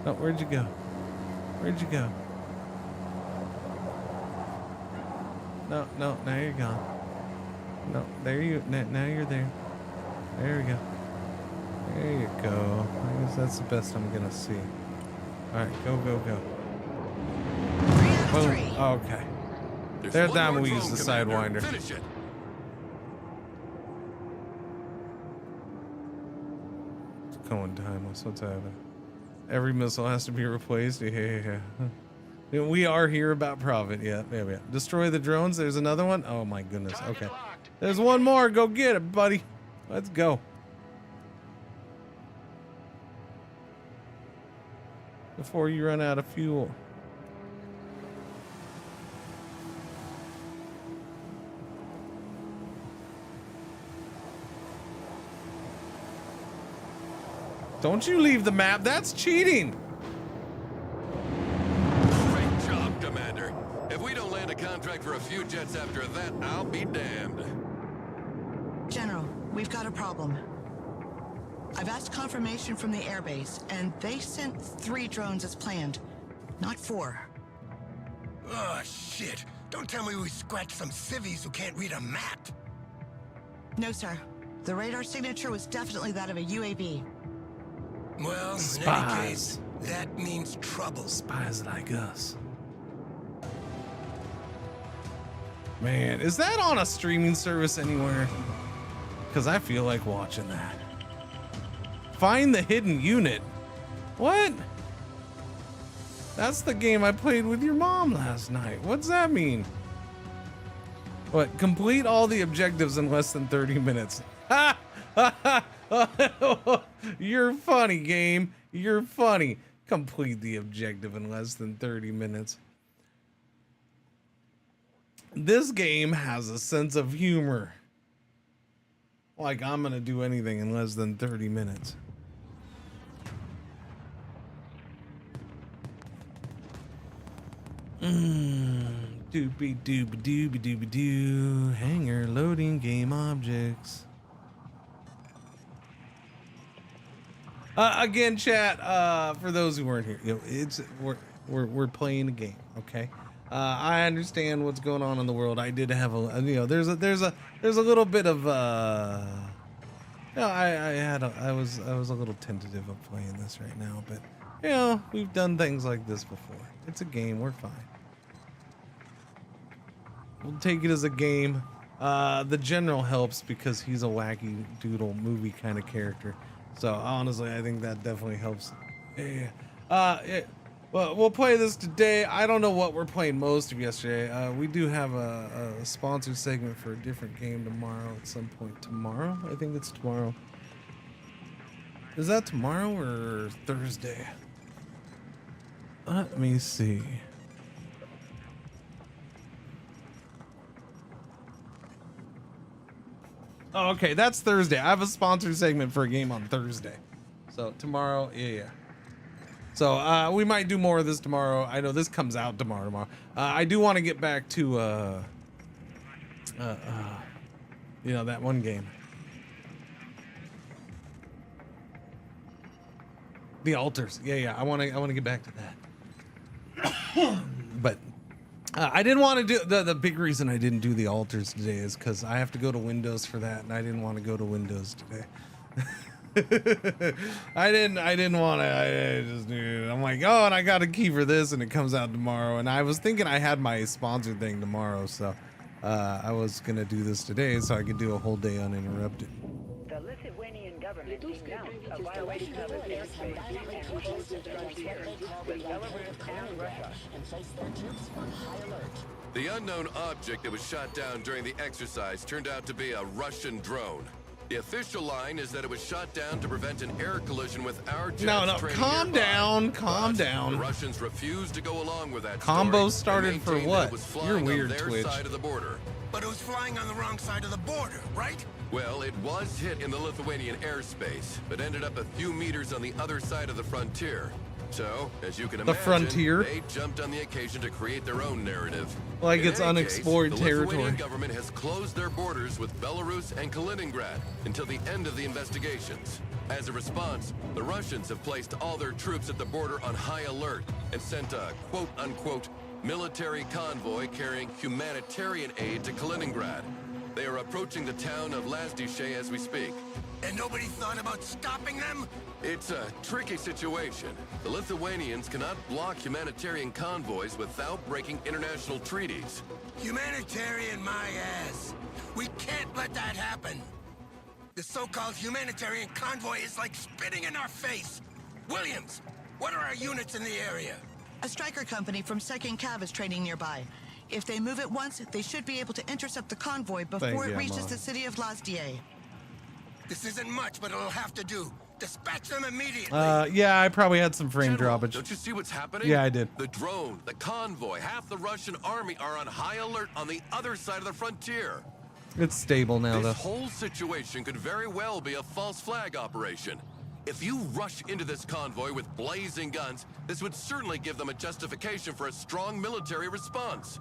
Oh, where'd you go? Where'd you go? No, no, now you're gone. No, there you, now you're there. There we go. There you go. I guess that's the best I'm gonna see. All right, go, go, go. Boom. Oh, okay. There's that when we use the Sidewinder. Finish it. It's going timeless. What's happening? Every missile has to be replaced. Yeah. We are here about profit. Yeah. Destroy the drones. There's another one. Oh my goodness. Okay. There's one more. Go get it, buddy. Let's go. Before you run out of fuel. Don't you leave the map. That's cheating. Great job, Commander. If we don't land a contract for a few jets after that, I'll be damned. General, we've got a problem. I've asked confirmation from the airbase, and they sent 3 drones as planned, not 4. Oh, shit. Don't tell me we scratched some civvies who can't read a map. No, sir. The radar signature was definitely that of a UAV. Well, in Spies. any case, that means trouble. Spies like us. Man, is that on a streaming service anywhere? Because I feel like watching that. Find the hidden unit. What? That's the game I played with your mom last night. What's that mean? What? Complete all the objectives in less than 30 minutes. Ha! You're funny, game. You're funny. Complete the objective in less than 30 minutes. This game has a sense of humor. Like I'm gonna do anything in less than 30 minutes. Doobie doobie doobie doobie doo. Hangar loading game objects. Again, chat. For those who weren't here, we're playing a game. Okay. I understand what's going on in the world. I did have there's a little bit of I was a little tentative of playing this right now, but we've done things like this before. It's a game. We're fine. We'll take it as a game. The general helps because he's a wacky doodle movie kind of character. So honestly, I think that definitely helps. Yeah. Well, we'll play this today. I don't know what we're playing most of yesterday. We do have a sponsored segment for a different game tomorrow at some point. Tomorrow? I think it's tomorrow. Is that tomorrow or Thursday? Let me see. Oh, okay, that's Thursday. I have a sponsored segment for a game on Thursday. So tomorrow, yeah. So we might do more of this tomorrow. I know this comes out tomorrow. I do want to get back to that one game. The altars. Yeah. I want to get back to that. But I didn't want to do the big reason I didn't do the altars today is because I have to go to Windows for that, and I didn't want to go to Windows today. I didn't want to. I just knew it. I'm like, oh, and I got a key for this, and it comes out tomorrow. And I was thinking I had my sponsor thing tomorrow, so I was gonna do this today, so I could do a whole day uninterrupted. The Lithuanian government denounced a violation of its airspace and closed its frontier with Belarus and Russia. The unknown object that was shot down during the exercise turned out to be a Russian drone. The official line is that it was shot down to prevent an air collision with our jets. No, calm down. The Russians refused to go along with that Combo story started for what? You're weird, on their Twitch. side of the border. But it was flying on the wrong side of the border, right? Well, it was hit in the Lithuanian airspace, but ended up a few meters on the other side of the frontier. So, as you can imagine, frontier? they jumped on the occasion to create their own narrative. Like In it's any unexplored case, the territory. Lithuanian government has closed their borders with Belarus and Kaliningrad until the end of the investigations. As a response, the Russians have placed all their troops at the border on high alert and sent a quote-unquote military convoy carrying humanitarian aid to Kaliningrad. They are approaching the town of Lazdiche as we speak. And nobody thought about stopping them? It's a tricky situation. The Lithuanians cannot block humanitarian convoys without breaking international treaties. Humanitarian, my ass. We can't let that happen. The so-called humanitarian convoy is like spitting in our face. Williams, what are our units in the area? A striker company from 2nd Cav is training nearby. If they move it once, they should be able to intercept the convoy before it reaches the city of Lazdiche. This isn't much, but it'll have to do. Dispatch them immediately. Yeah, I probably had some frame General, droppage. Don't you see what's happening? Yeah, I did. The drone, the convoy, half the Russian army are on high alert on the other side of the frontier. It's stable now, though. This whole situation could very well be a false flag operation. If you rush into this convoy with blazing guns, this would certainly give them a justification for a strong military response.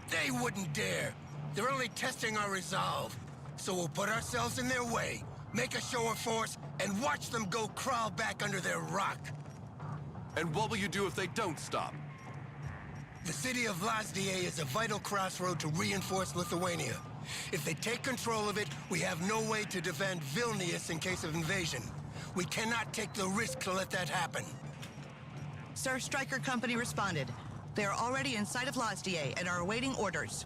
They wouldn't dare. They're only testing our resolve. So we'll put ourselves in their way, make a show of force, and watch them go crawl back under their rock. And what will you do if they don't stop? The city of Lazdiche is a vital crossroad to reinforce Lithuania. If they take control of it, we have no way to defend Vilnius in case of invasion. We cannot take the risk to let that happen. Sir, Striker Company responded. They are already inside of Lazdiche and are awaiting orders.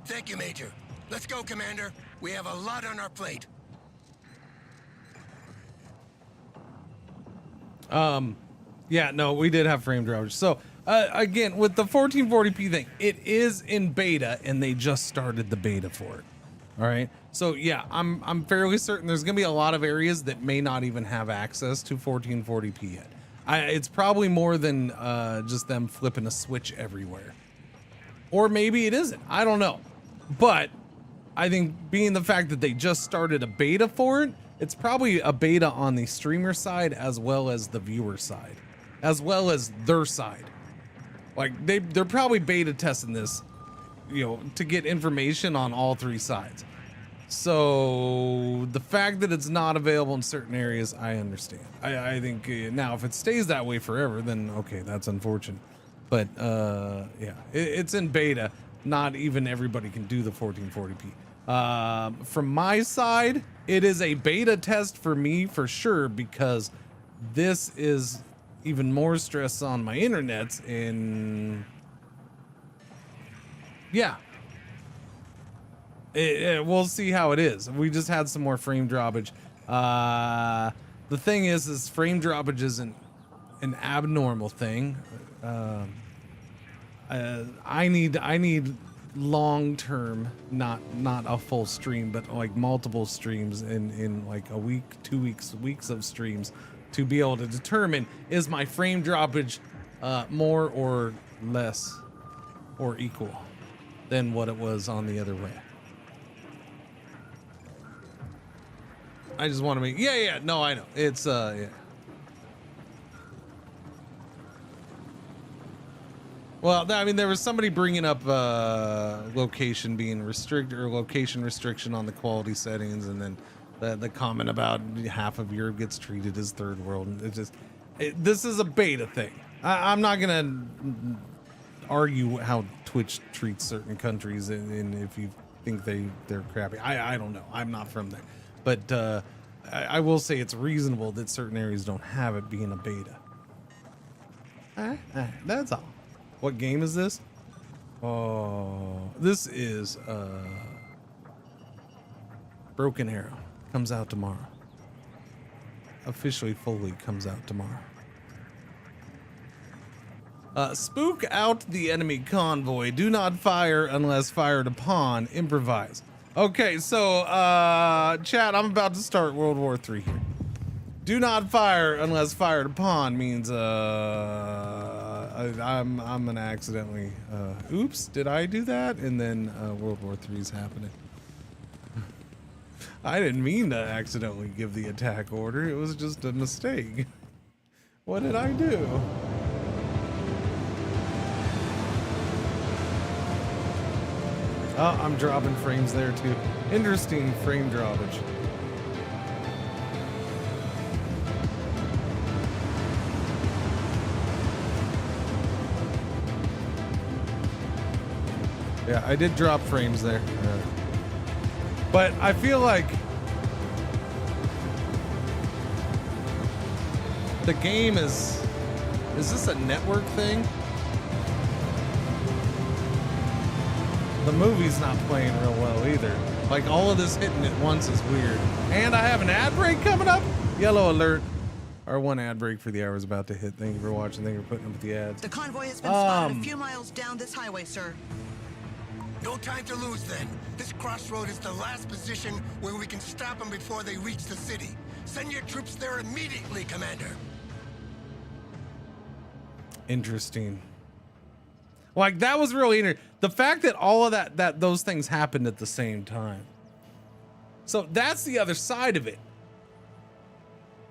Thank you, Major. Let's go, Commander. We have a lot on our plate. Yeah, no, we did have frame droppage. So, again, with the 1440p thing, it is in beta, and they just started the beta for it. All right. So, yeah, I'm fairly certain there's going to be a lot of areas that may not even have access to 1440p yet. It's probably more than just them flipping a switch everywhere. Or maybe it isn't. I don't know. But I think being the fact that they just started a beta for it, it's probably a beta on the streamer side as well as the viewer side, as well as their side. Like they're probably beta testing this, you know, to get information on all three sides. So the fact that it's not available in certain areas, I understand. I think now if it stays that way forever, then okay, that's unfortunate. But yeah, it's in beta. Not even everybody can do the 1440p. From my side, it is a beta test for me for sure, because this is even more stress on my internets, and yeah, we'll see how it is. We just had some more frame droppage. The thing is frame droppage isn't an abnormal thing. I need long-term, not a full stream, but like multiple streams in like a week, 2 weeks of streams to be able to determine, is my frame droppage more or less or equal than what it was on the other way. I just want to make, yeah, no, I know. It's, yeah. Well, I mean, there was somebody bringing up location being restricted, or location restriction on the quality settings, and then The comment about half of Europe gets treated as third world. This is a beta thing. I'm not gonna argue how Twitch treats certain countries, and if you think they're crappy, I don't know. I'm not from there, but I will say it's reasonable that certain areas don't have it being a beta. That's all. What game is this? Oh, this is Broken Arrow. Comes out tomorrow. Officially fully comes out tomorrow. Spook out the enemy convoy. Do not fire unless fired upon. Improvise. Okay, so chat, I'm about to start World War III here. Do not fire unless fired upon means I'm gonna accidentally oops, did I do that? And then World War III is happening. I didn't mean to accidentally give the attack order. It was just a mistake. What did I do? Oh, I'm dropping frames there too. Interesting frame droppage. Yeah, I did drop frames there. But I feel like the game is this a network thing? The movie's not playing real well either. Like all of this hitting at once is weird. And I have an ad break coming up. Yellow alert. Our one ad break for the hour is about to hit. Thank you for watching. Thank you for putting up with the ads. The convoy has been spotted a few miles down this highway, sir. No time to lose then. This crossroad is the last position where we can stop them before they reach the city. Send your troops there immediately, Commander. Interesting. Like that was really interesting. The fact that all of that those things happened at the same time. So that's the other side of it.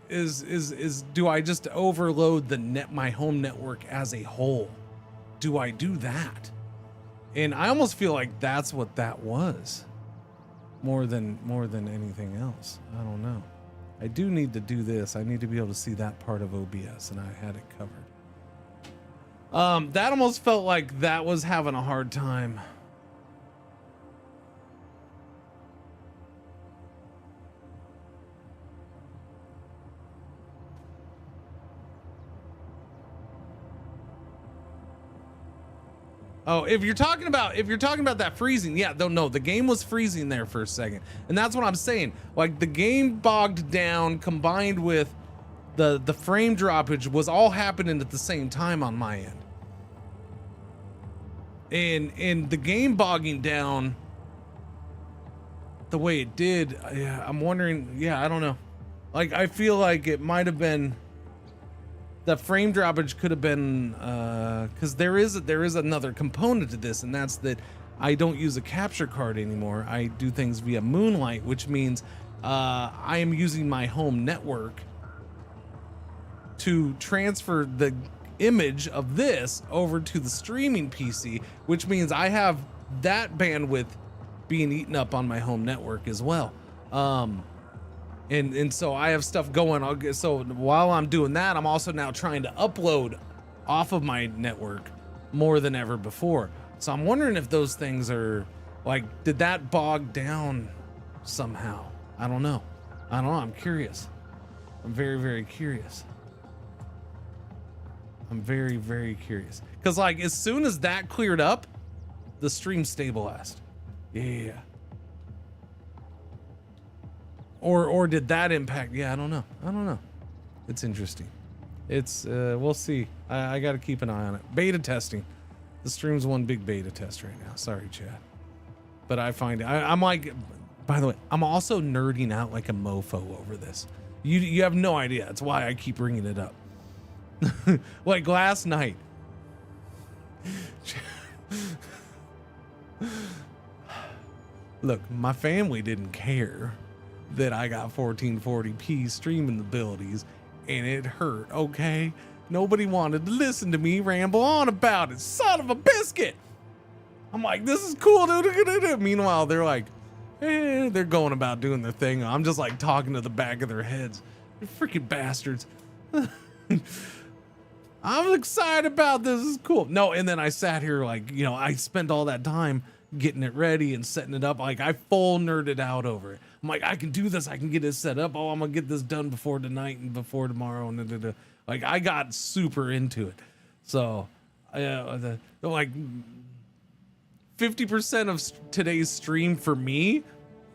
Is do I just overload my home network as a whole? Do I do that? And I almost feel like that's what that was. More than anything else. I don't know. I do need to do this. I need to be able to see that part of OBS, and I had it covered. That almost felt like that was having a hard time. Oh, if you're talking about that freezing, yeah, no, the game was freezing there for a second. And that's what I'm saying. Like the game bogged down combined with the frame droppage was all happening at the same time on my end. And the game bogging down the way it did, yeah, I'm wondering, yeah, I don't know. Like I feel like it might have been the frame droppage could have been because there is another component to this, and that's that I don't use a capture card anymore. I do things via Moonlight, which means I am using my home network to transfer the image of this over to the streaming PC, which means I have that bandwidth being eaten up on my home network as well. And so I have stuff going. So while I'm doing that, I'm also now trying to upload off of my network more than ever before. So I'm wondering if those things are like, did that bog down somehow? I don't know. I'm curious. I'm very, very curious. I'm very, very curious. Because like as soon as that cleared up, the stream stabilized. Yeah. Or did that impact? Yeah, I don't know. It's interesting. It's we'll see. I got to keep an eye on it. Beta testing. The stream's one big beta test right now. Sorry, Chad. But I find I'm like, by the way, I'm also nerding out like a mofo over this. You have no idea. That's why I keep bringing it up. Like last night. Look, my family didn't care that I got 1440p streaming abilities, and it hurt, okay? Nobody wanted to listen to me ramble on about it. Son of a biscuit! I'm like, this is cool, dude. Meanwhile, they're like, They're going about doing their thing. I'm just like talking to the back of their heads. You freaking bastards. I'm excited about this. This is cool. No, and then I sat here like, you know, I spent all that time getting it ready and setting it up. Like I full nerded out over it. I'm like, I can do this. I can get it set up. Oh, I'm gonna get this done before tonight and before tomorrow. And like I got super into it. So, like 50% of today's stream for me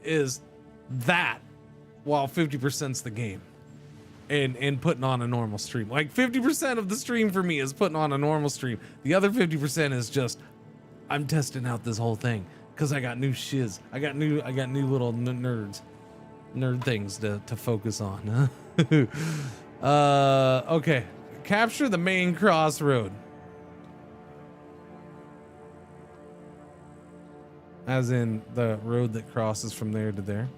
is that, while 50%'s the game. And putting on a normal stream. Like 50% of the stream for me is putting on a normal stream. The other 50% is just I'm testing out this whole thing because I got new shiz. I got new little nerd things to focus on. Okay, capture the main crossroad. As in the road that crosses from there to there.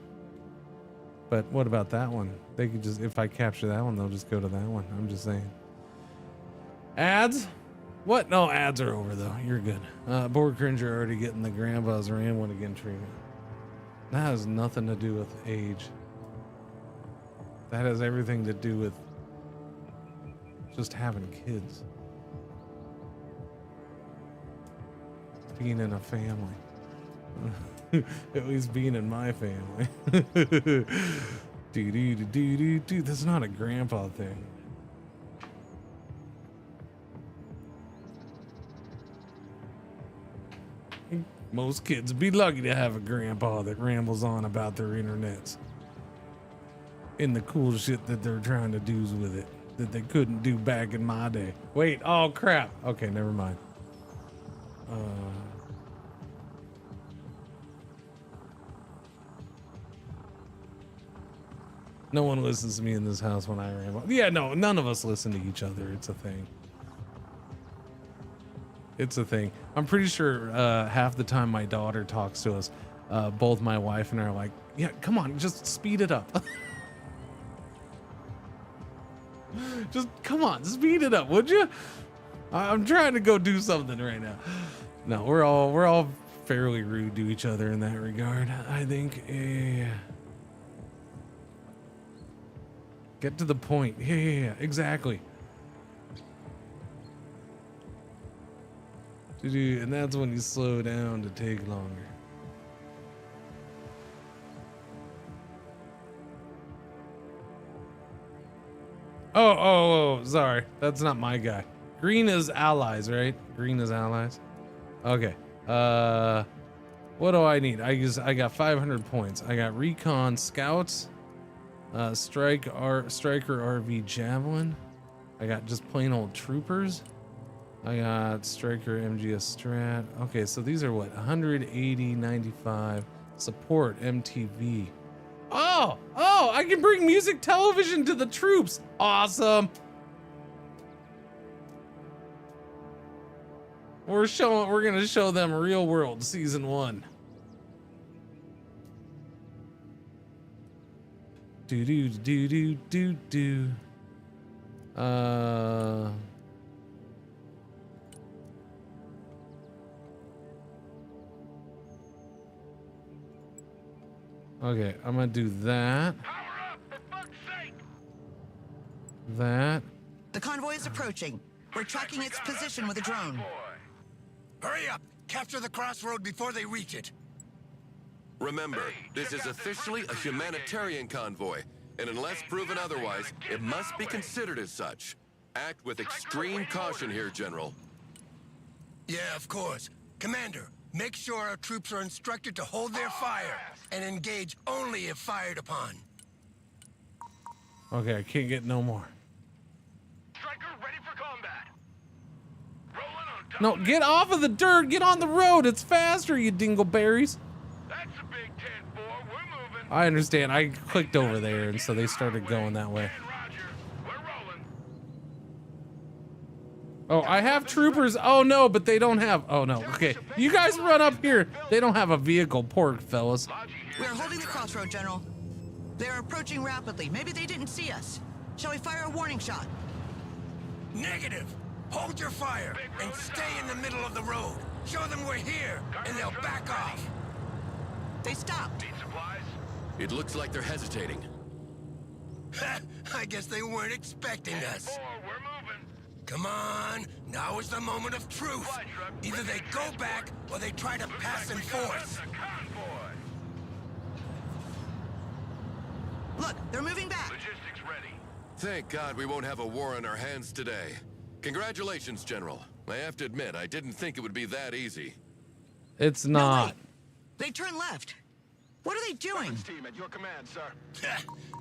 But what about that one? They could just, if I capture that one, they'll just go to that one. I'm just saying. Ads? What? No, ads are over though. You're good. Board Cringer already getting the grandpa's ran again treatment. That has nothing to do with age. That has everything to do with just having kids. Being in a family. At least being in my family. Dude, that's not a grandpa thing. Most kids would be lucky to have a grandpa that rambles on about their internets and the cool shit that they're trying to do with it that they couldn't do back in my day. Wait, oh crap. Okay, never mind. No one listens to me in this house when I ramble. Yeah, no, none of us listen to each other. It's a thing. It's a thing. I'm pretty sure half the time my daughter talks to us, both my wife and I are like, yeah, come on, just speed it up. Just come on, speed it up, would you? I'm trying to go do something right now. No, we're all fairly rude to each other in that regard, I think. Get to the point. Yeah, exactly. And that's when you slow down to take longer. Oh, sorry. That's not my guy. Green is allies, right? Green is allies. Okay. What do I need? I got 500 points. I got recon scouts. Striker RV Javelin. I got just plain old troopers. I got Striker MGS Strat. Okay, so these are what? 180, 95. Support MTV. Oh, I can bring music television to the troops. Awesome. We're gonna show them Real World Season 1. Do. Okay, I'm gonna do that. That. The convoy is approaching. We're tracking its position with a drone. Hurry up! Capture the crossroad before they reach it. Remember, this is officially a humanitarian convoy, and unless proven otherwise, it must be considered as such. Act with extreme caution here, General. Yeah, of course. Commander, make sure our troops are instructed to hold their fire and engage only if fired upon. Okay, I can't get no more. Striker ready for combat. Rolling on top. No, get off of the dirt. Get on the road. It's faster, you dingleberries. That's a big 10-4. We're moving. I understand. I clicked over there, and so they started going that way. Oh, I have troopers. Oh, no, but they don't have... Oh, no. Okay. You guys run up here. They don't have a vehicle. Poor fellas. We are holding the crossroad, General. They're approaching rapidly. Maybe they didn't see us. Shall we fire a warning shot? Negative. Hold your fire and stay in the middle of the road. Show them we're here, and they'll back off. They stopped. Need supplies? It looks like they're hesitating. I guess they weren't expecting us. We're moving. Come on, now is the moment of truth. Either they go back or they try to pass in force. Look, they're moving back. Logistics ready. Thank God we won't have a war on our hands today. Congratulations, General. I have to admit, I didn't think it would be that easy. It's not. No, wait. They turn left. What are they doing? Team at your command, sir.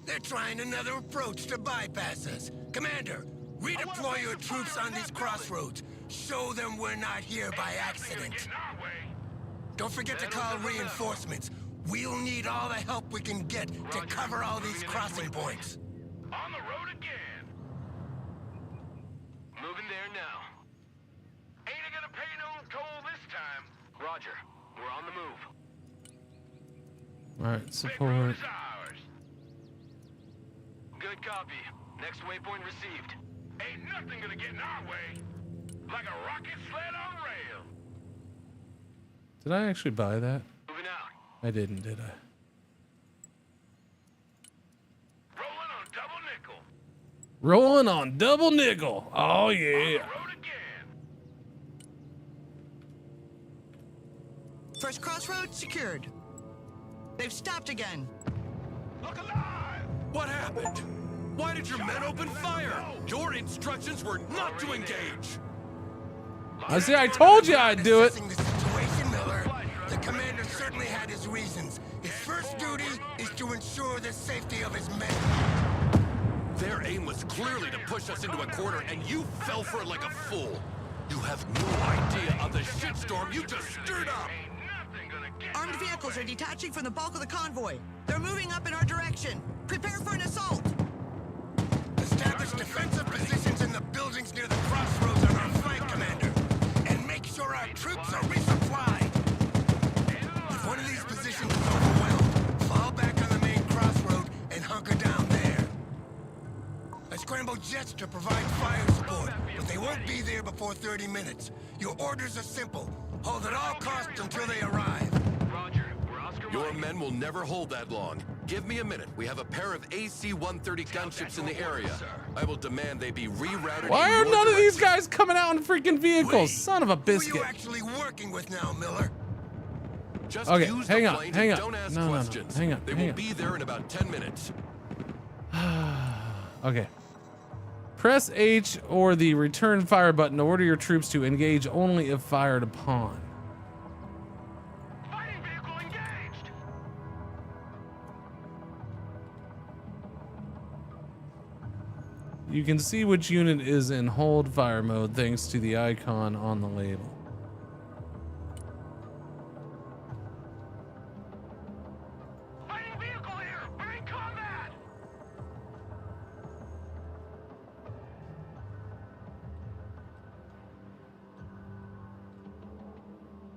They're trying another approach to bypass us. Commander, redeploy your troops on these crossroads. Show them we're not here by accident. Don't forget to call reinforcements. We'll need all the help we can get to cover all these crossing points. On the road again. Moving there now. Ain't it gonna pay no toll this time? Roger. We're on the move. All right, support. Good copy. Next waypoint received. Ain't nothing gonna get in our way. Like a rocket sled on rail. Did I actually buy that? Moving out. I didn't, did I? Rolling on double nickel. Rolling on double nickel. Oh yeah. First crossroad secured. They've stopped again. Look alive! What happened? Why did your men open fire? Your instructions were not to engage. I see. I told you I'd do it. The situation, Miller. The commander certainly had his reasons. His first duty is to ensure the safety of his men. Their aim was clearly to push us into a corner, and you fell for it like a fool. You have no idea of the shitstorm you just stirred up. Armed vehicles are detaching from the bulk of the convoy. They're moving up in our direction. Prepare for an assault. Establish defensive positions in the buildings near the crossroads on our flank, Commander. And make sure our troops are resupplied. If one of these positions is overwhelmed, fall back on the main crossroad and hunker down there. I scrambled jets to provide fire support, but they won't be there before 30 minutes. Your orders are simple. Hold at all costs until they arrive. Your men will never hold that long. Give me a minute. We have a pair of AC-130 gunships in the area. I will demand they be rerouted. Why are none of these guys coming out in freaking vehicles? Son of a biscuit. Who are you actually working with now, Miller? Just Okay, use hang the on, plane hang and on. don't ask No, questions. hang on, They hang will on. be there in about 10 minutes. Okay. Press H or the return fire button to order your troops to engage only if fired upon. Fighting vehicle engaged. You can see which unit is in hold fire mode thanks to the icon on the label. Fighting vehicle here. We're in combat.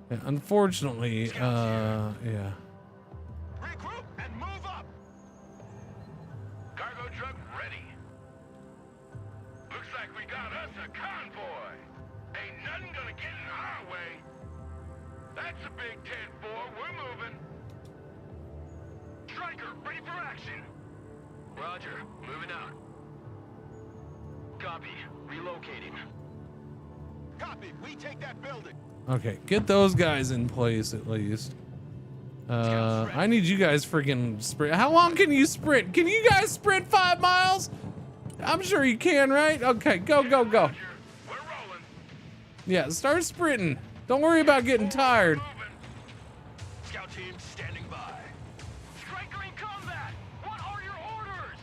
Yeah, unfortunately, yeah. Regroup and move up. Cargo truck ready. Looks like we got us a convoy. Ain't nothing gonna get in our way. That's a big 10-4. We're moving. Striker, ready for action. Roger, moving out. Copy. Relocating. Copy. We take that building. Okay, get those guys in place at least. I need you guys freaking sprint. How long can you sprint? Can you guys sprint 5 miles? I'm sure you can, right? Okay, go, go, go. Yeah, start sprinting. Don't worry about getting tired. Scout team standing by. Striker in combat. What are your orders?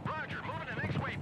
Roger, moving to next waypoint.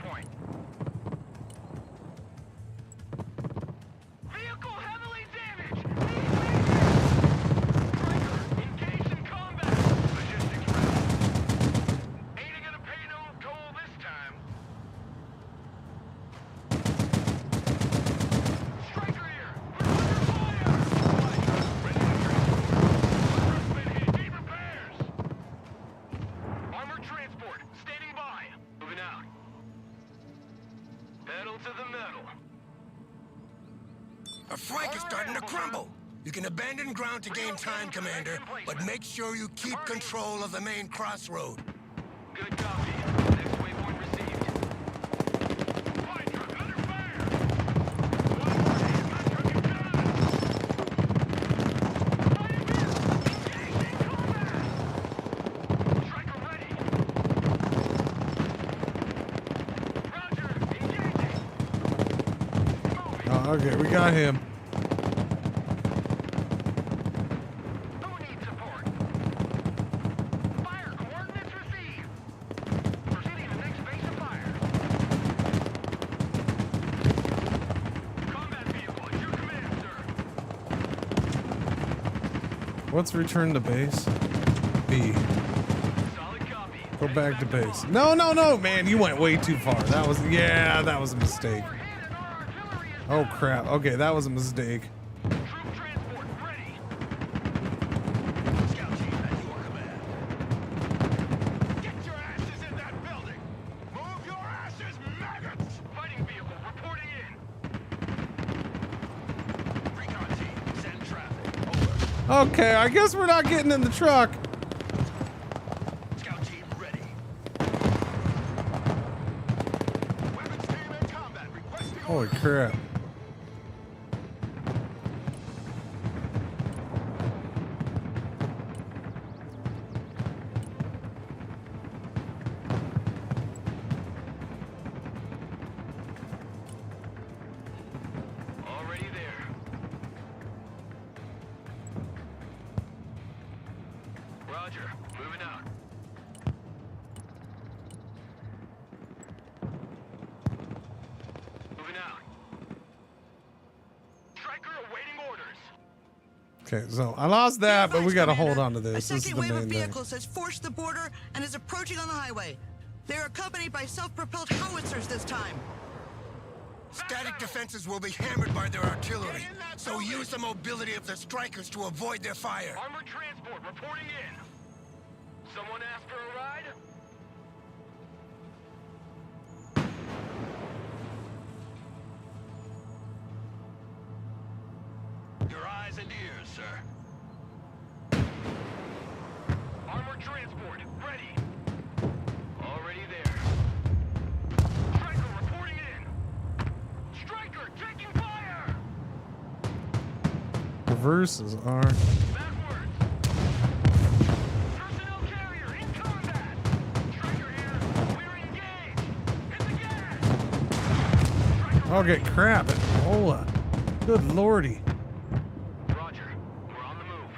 gonna crumble. You can abandon ground to gain time, Commander, but make sure you keep control of the main crossroad. Good copy. Next waypoint received. Fire truck under fire! Striker ready! Roger, engaging! Oh, okay, we got him. Who needs support? Fire coordinates received! Proceeding to next base of fire. Combat vehicle at your command, sir. What's return to base? B. Solid copy. Go back to base. No, no, no, man, you went way too far. That was, yeah, that was a mistake. Oh, crap. Okay, that was a mistake. Troop transport ready. Scout team at your command. Get your asses in that building. Move your asses, maggots. Fighting vehicle reporting in. Recon team, send traffic. Over. Okay, I guess we're not getting in the truck. Scout team ready. Weapons team in combat requesting Holy crap. already there. Roger, moving out. Moving out. Striker awaiting orders. Okay, so I lost that, but we gotta hold on to this. A This is second the wave of main thing. vehicles has forced the border and is approaching on the highway. They're accompanied by self-propelled howitzers this time. Static defenses will be hammered by their artillery, so use the mobility of the strikers to avoid their fire. Armored transport reporting in. Someone asked for a ride? Your eyes and ears, sir. Armored transport ready. Already there. Striker reporting in. Striker taking fire. Reverses are. Backwards. Personnel carrier in combat. Striker here. We're engaged. Hit the gas. Okay, crap. Ebola. Good lordy. Roger. We're on the move.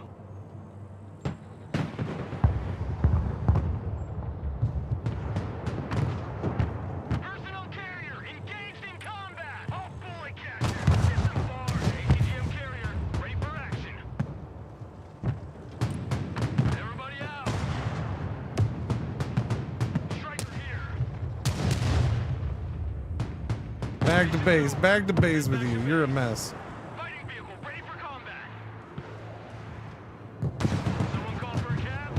Personnel carrier engaged in combat. Oh boy, catcher. Disembark. ATGM carrier ready for action. Everybody out. Striker here. Back to base with you. You're a mess. Fighting vehicle ready for combat. Someone call for a cab?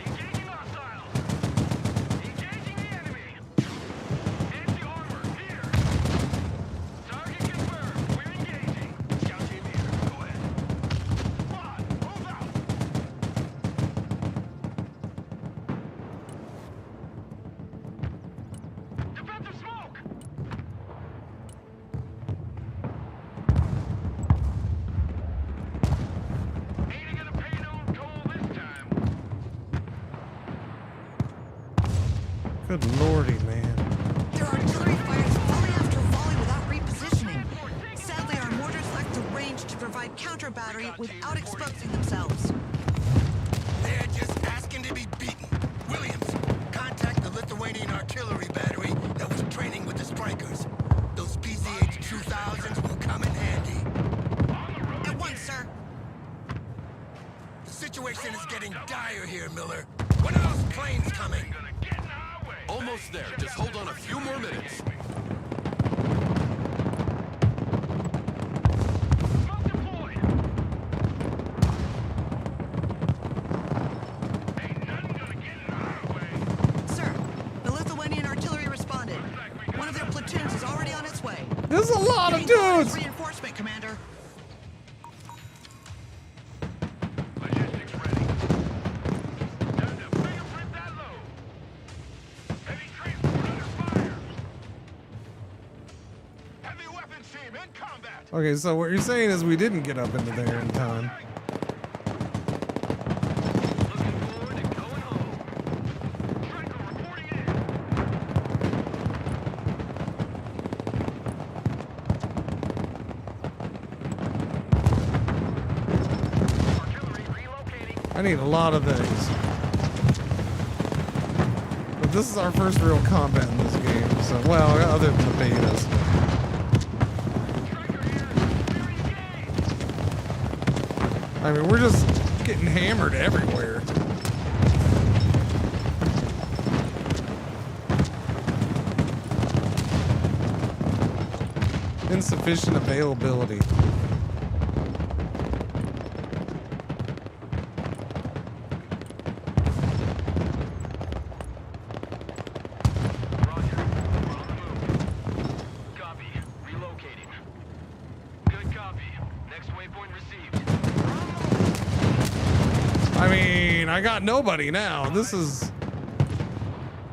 Engaging hostiles. Engaging the enemy. Anti-armor here. Target confirmed. We're engaging. Scout team here. Go ahead. Squad, move out. Defensive smoke. Ain't gonna pay no toll this time. Good lordy, man. Their artillery fires volley after volley without repositioning. Sadly, our mortars lack the range to provide counter battery without exposing themselves. They're just asking to be beaten. Williams, contact the Lithuanian artillery battery that was training with the strikers. Those PZH 2000s will come in handy. At once, sir. The situation is getting dire here, Miller. When are those planes coming? Almost there. Just hold on a few more minutes. Smoke deployed. Ain't nothing gonna There's a lot of dudes. Reinforcement, Commander. Logistics ready. Time to fingerprint that load. Heavy transport under fire. Heavy weapons team in combat. Okay, so what you're saying is we didn't get up into there in time. Looking forward to going home. Cringer reporting in. Artillery relocating. I need a lot of things. But this is our first real combat in this game, so, well, other than the betas. I mean, we're just getting hammered everywhere. Insufficient availability. Copy. Relocating. Good copy. Next waypoint received. I mean, I got nobody now. This is...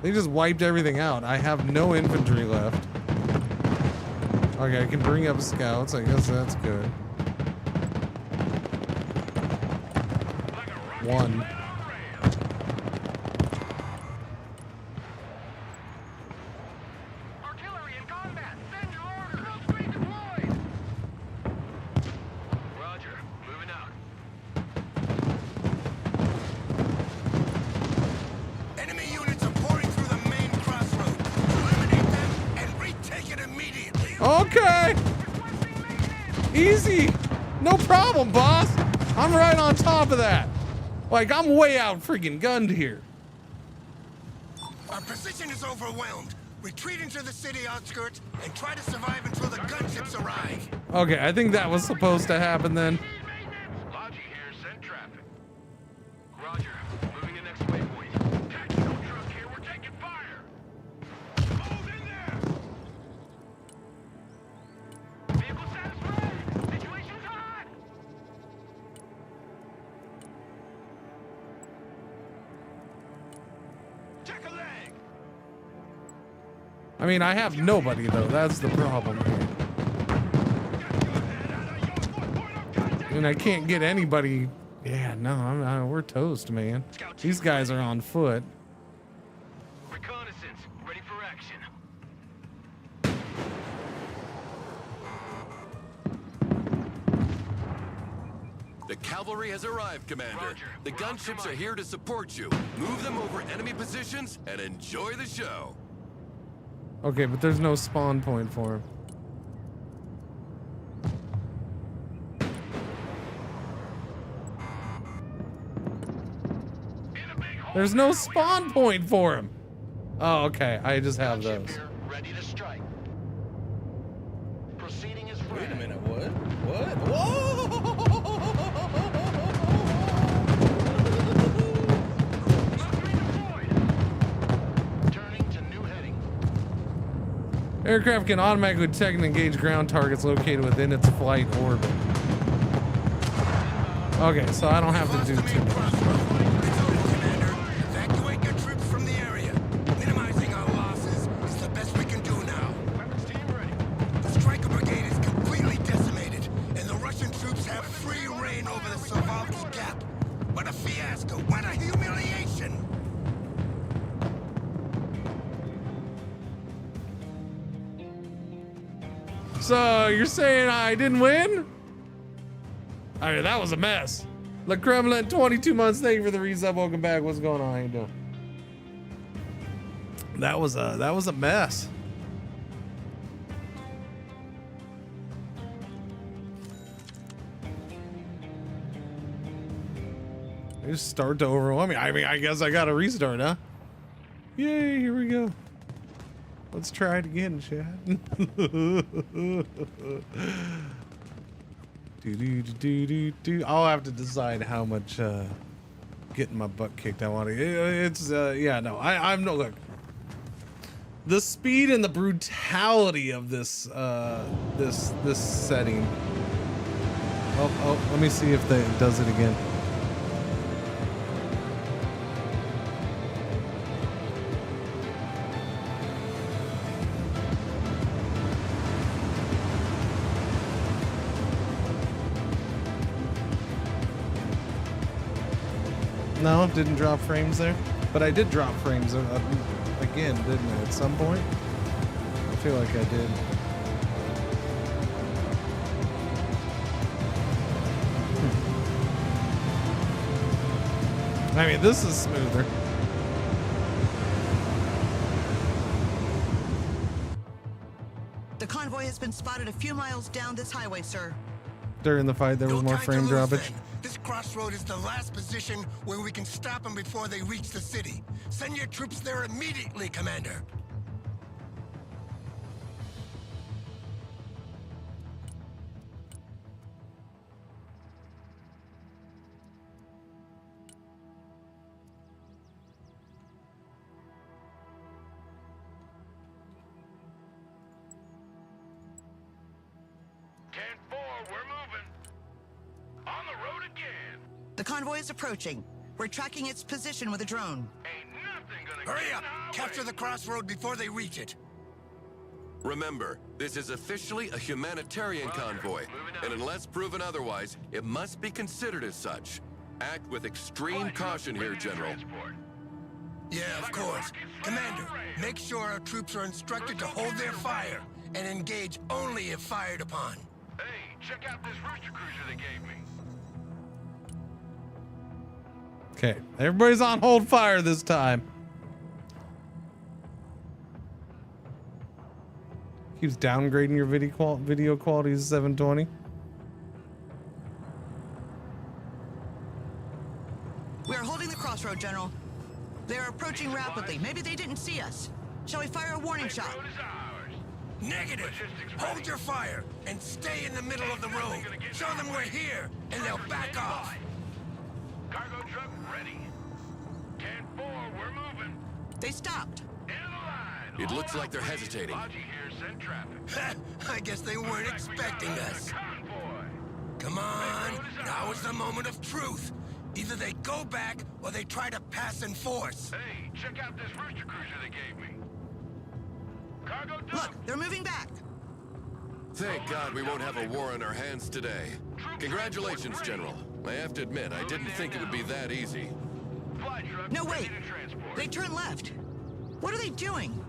They just wiped everything out. I have no infantry left. Okay, I can bring up scouts. I guess that's good. One. Artillery in combat. Send your orders. Full speed deployed. Roger. Moving out. Enemy units are pouring through the main crossroad. Eliminate them and retake it immediately. Okay. Easy. No problem, boss. I'm right on top of that. Like, I'm way out freaking gunned here. Our position is overwhelmed. Retreat into the city outskirts and try to survive until the gunships arrive. Okay, I think that was supposed to happen then. Logi here. Send traffic. Roger. Moving to next waypoint. Tactical truck here. We're taking fire. Hold in there. Vehicle satisfied. Situation's hot. Check a leg. I mean, I have nobody, though. That's the problem here. And I can't get anybody. Yeah, no, we're toast, man. These guys are on foot. Reconnaissance. Ready for action. The cavalry has arrived, Commander. The gunships are here to support you. Move them over enemy positions and enjoy the show. Okay, but there's no spawn point for him. There's no spawn point for him. Oh, okay. I just have those. Ready to strike. Proceeding is Wait a ready. minute, what? What? Whoa! Turning to new heading. Aircraft can automatically detect and engage ground targets located within its flight orbit. Okay, so I don't have to do too much. Evacuate your troops from the area. Minimizing our losses is the best we can do now. Weapons team ready. The Striker Brigade is completely decimated, and the Russian troops have free reign over the Suwalki Gap. What a fiasco! What a humiliation! So you're saying I didn't win? I mean, that was a mess. Le Kremlin, 22 months. Thank you for the resub. Welcome back. What's going on? How you doing? That was a mess. They just start to overwhelm me. I mean, I guess I got to restart, huh? Yay! Here we go. Let's try it again, Chad. I'll have to decide how much getting my butt kicked I want to. It's yeah, no, I'm no look. The speed and the brutality of this this setting. Oh, let me see if it does it again. No, didn't drop frames there, but I did drop frames again, didn't I, at some point? I feel like I did. I mean, this is smoother. The convoy has been spotted a few miles down this highway, sir. During the fight, there was more frame droppage. This crossroad is the last position where we can stop them before they reach the city. Send your troops there immediately, Commander. The convoy is approaching. We're tracking its position with a drone. Hurry up! Capture the crossroad before they reach it. Remember, this is officially a humanitarian convoy, and unless proven otherwise, it must be considered as such. Act with extreme caution here, General. Yeah, of course. Commander, make sure our troops are instructed to hold their fire and engage only if fired upon. Hey, check out this rooster cruiser they gave me. Okay, everybody's on hold fire this time. Keeps downgrading your video quality to 720. We are holding the crossroad, General. They are approaching rapidly. Maybe they didn't see us. Shall we fire a warning shot? Negative! Hold your fire and stay in the middle of the road. Show them we're here and they'll back off. Cargo truck ready. 10-4, we're moving. They stopped. It looks like they're hesitating. I guess they weren't expecting us. Come on, now is the moment of truth. Either they go back or they try to pass in force. Hey, check out this rooster cruiser they gave me. Cargo dump. Look, they're moving back. Thank God we won't have a war on our hands today. Congratulations, General. I have to admit, I didn't think it would be that easy. No, wait. They turned left. What are they doing?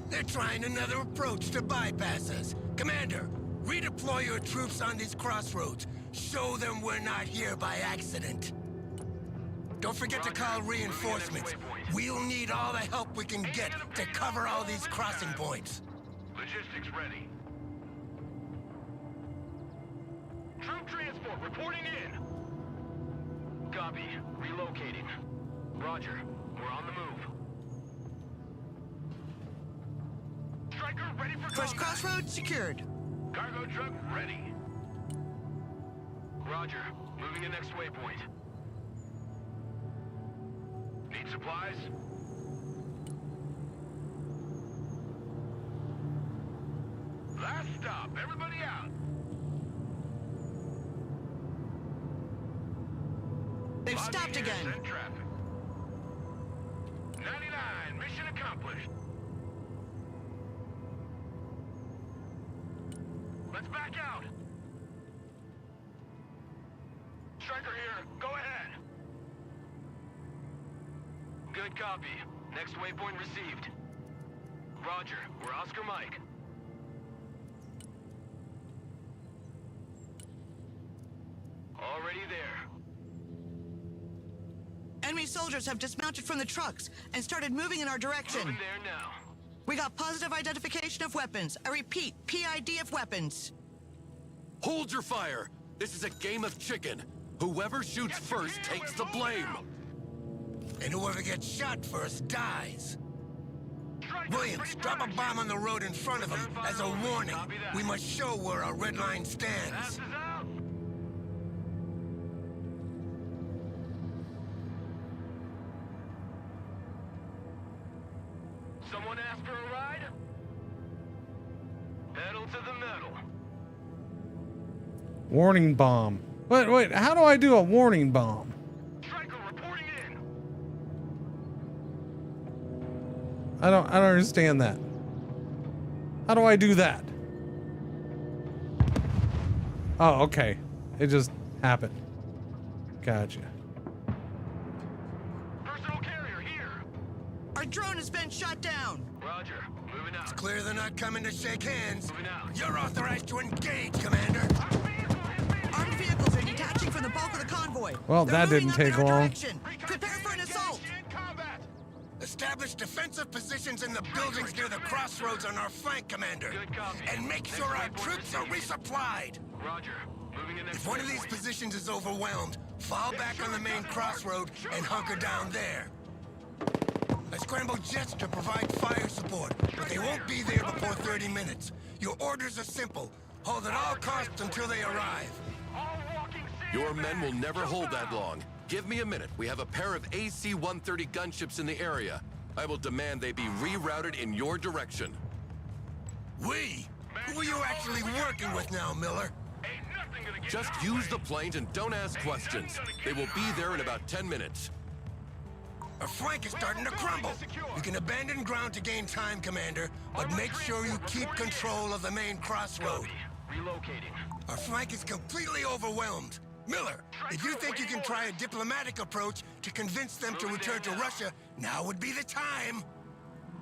They're trying another approach to bypass us. Commander, redeploy your troops on these crossroads. Show them we're not here by accident. Don't forget to call reinforcements. We'll need all the help we can get to cover all these crossing points. Logistics ready. Troop transport reporting in. Copy. Relocating. Roger. We're on the move. Striker ready for First crossroad secured. Cargo truck ready. Roger. Moving to next waypoint. Need supplies? Last stop. Everybody out. They've stopped again. Send traffic. 99. Mission accomplished. Let's back out. Striker here. Go ahead. Good copy. Next waypoint received. Roger. We're Oscar Mike. Already there. Enemy soldiers have dismounted from the trucks and started moving in our direction. Moving there now. We got positive identification of weapons. I repeat, PID of weapons. Hold your fire. This is a game of chicken. Whoever shoots first takes the blame. And whoever gets shot first dies. Williams, drop a bomb on the road in front of them as a warning. We must show where our red line stands. Someone asked for a ride? Pedal to the metal. Warning bomb. Wait, how do I do a warning bomb? Striker reporting in. I don't understand that. How do I do that? Oh, okay. It just happened. Gotcha. Personal carrier here. Our drone has been shot down. Roger. Moving out. It's clear they're not coming to shake hands. Moving out. You're authorized to engage, Commander. Armed vehicles are detaching from the bulk of the convoy. Well, They're that moving didn't up in take our long. direction. Prepare for an assault. Establish defensive positions in the buildings near the crossroads on our flank, Commander. Good copy. And make sure our troops are resupplied. Roger. Moving in next If one of these positions is overwhelmed, fall back on the main crossroad and hunker down there. I scrambled jets to provide fire support, but they won't be there before 30 minutes. Your orders are simple. Hold at all costs until they arrive. Your men will never hold that long. Give me a minute. We have a pair of AC-130 gunships in the area. I will demand they be rerouted in your direction. We? Who are you actually working with now, Miller? Just use the planes and don't ask questions. They will be there in about 10 minutes. Our flank is starting to crumble. You can abandon ground to gain time, Commander, but make sure you keep control of the main crossroad. Relocating. Our flank is completely overwhelmed. Miller, if you think you can try a diplomatic approach to convince them to return to Russia, now would be the time.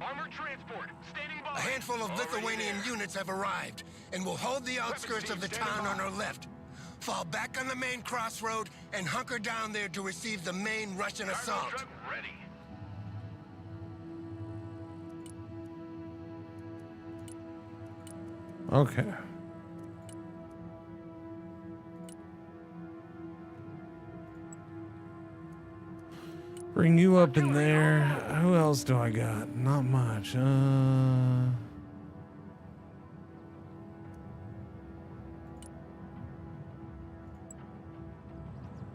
Armored transport. Standing by. A handful of Lithuanian units have arrived and will hold the outskirts of the town on our left. Fall back on the main crossroad and hunker down there to receive the main Russian assault. Truck ready. Okay. Bring you up in there. Who else do I got? Not much.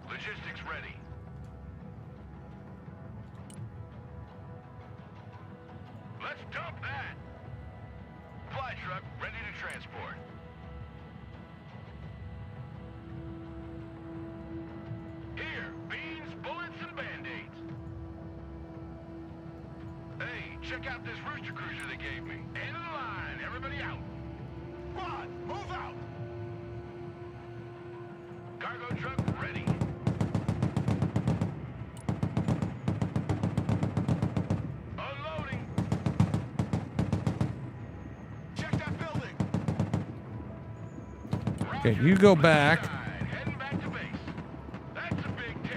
Logistics ready. Let's dump that. Fly truck ready to transport. Here, beans, bullets, and band-aids. Hey, check out this rooster cruiser they gave me. End of the line, everybody out. Squad, move out. Cargo truck ready. Unloading. Check that building. Okay, you go back. Heading back to base. That's a big 10-4.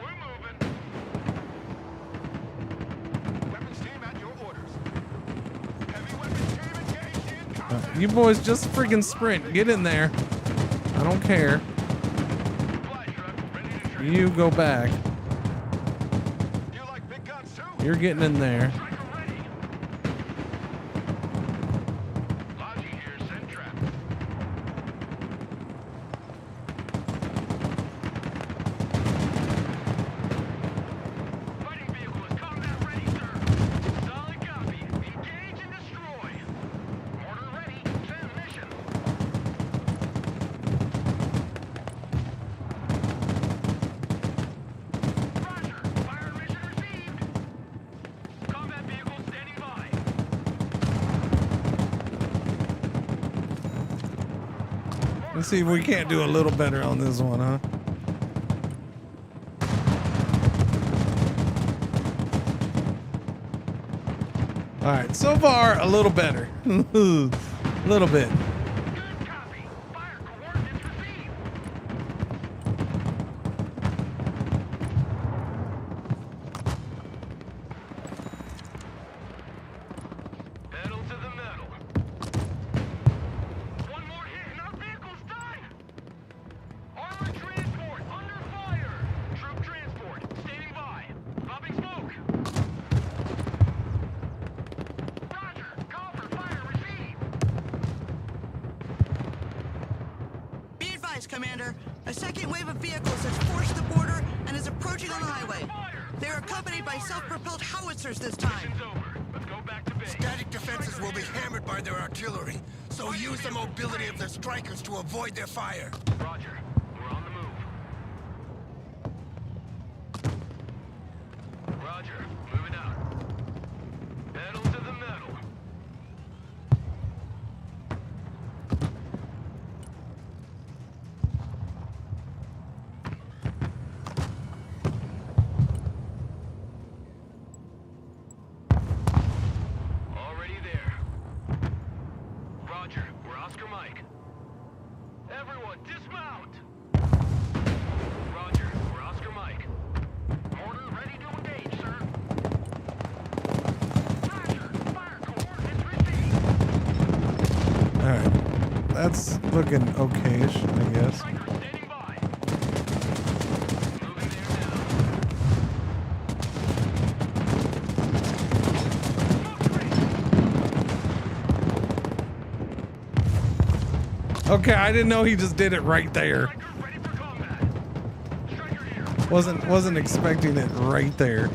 We're moving. Weapons team at your orders. Heavy weapons team engaged in combat. You boys just friggin' sprint. Get in there. I don't care. Fly truck ready to transport. You go back. You like big guns too? You're getting in there. Striker ready. Logi here, send trap. Fighting vehicle is combat ready, sir. Solid copy. Engage and destroy. Mortar ready. Send mission. Roger. Fire mission received. Combat vehicle standing by. Let's see if we can't do a little better on this one, huh? All right, so far a little better. A little bit. Good copy. Fire coordinates received. Pedal to the metal. One more hit and our vehicle's done. Armored transport under fire. Troop transport standing by. Popping smoke. Roger. Call for fire received. Be advised, Commander. A second wave of vehicles has forced the border and is approaching on the highway. They are accompanied by self-propelled howitzers this time. Mission's over. Let's go Static defenses will be hammered by their artillery, so use the mobility of the strikers to avoid their fire. Roger. We're on the move. Roger. Moving out. Pedal to the metal. Already there. Roger. We're Oscar Mike. Everyone, dismount! Roger. We're Oscar Mike. Mortar ready to engage, sir. Roger. Fire coordinates received. Alright. That's looking okayish, I guess. Okay, I didn't know he just did it right there. Wasn't expecting it right there.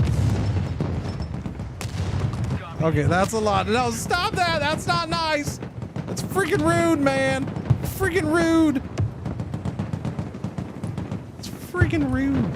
Okay, that's a lot. No, stop that. That's not nice. That's freaking rude, man. Freaking rude. It's freaking rude.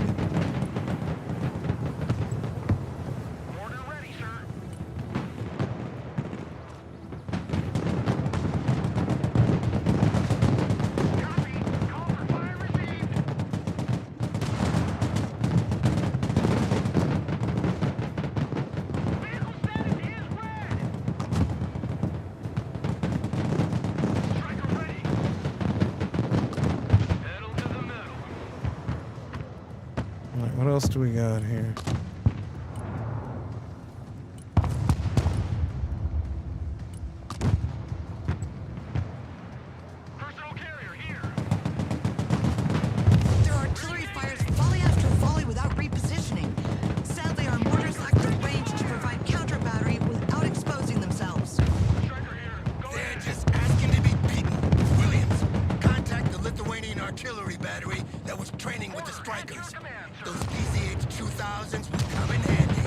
Alright, what else do we got here? Their artillery fires volley after volley without repositioning. Sadly, our mortars lack the range to provide counter battery without exposing themselves. They're just asking to be beaten. Williams, contact the Lithuanian artillery battery that was training with the strikers. Those PCH 2000s will come in handy.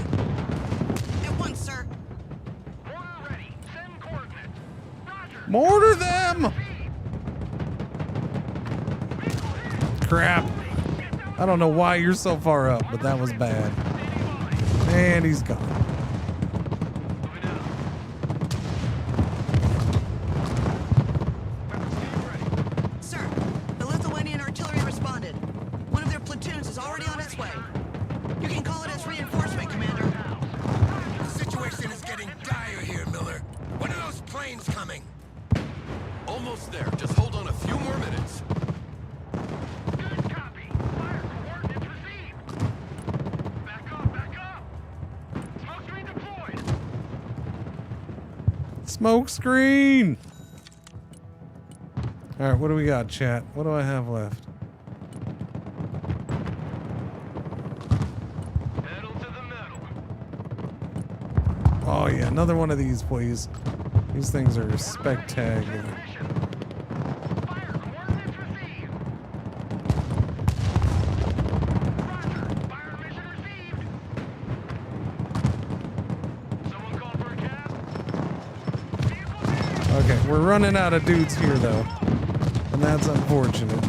At once, sir. Mortar them! Crap. I don't know why you're so far up, but that was bad. And he's gone. Sir, the Lithuanian artillery responded. One of their platoons is already on its way. You can call it as reinforcement, Commander. The situation is getting dire here, Miller. When are those planes coming? Almost there. Just hold on a few more minutes. Smoke screen! Alright, what do we got, chat? What do I have left? Oh yeah, another one of these, please. These things are spectacular. Okay, we're running out of dudes here though, and that's unfortunate.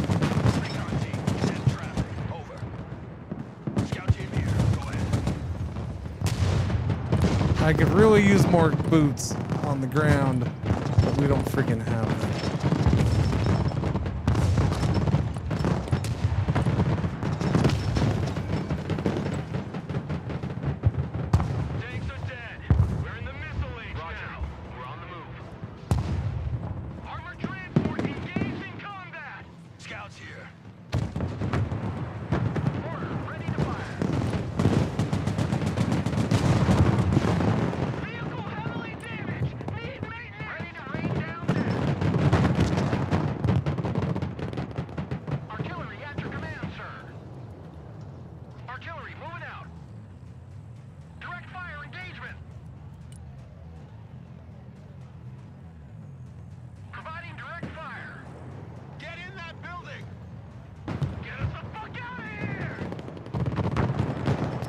I could really use more boots on the ground, but we don't freaking have them.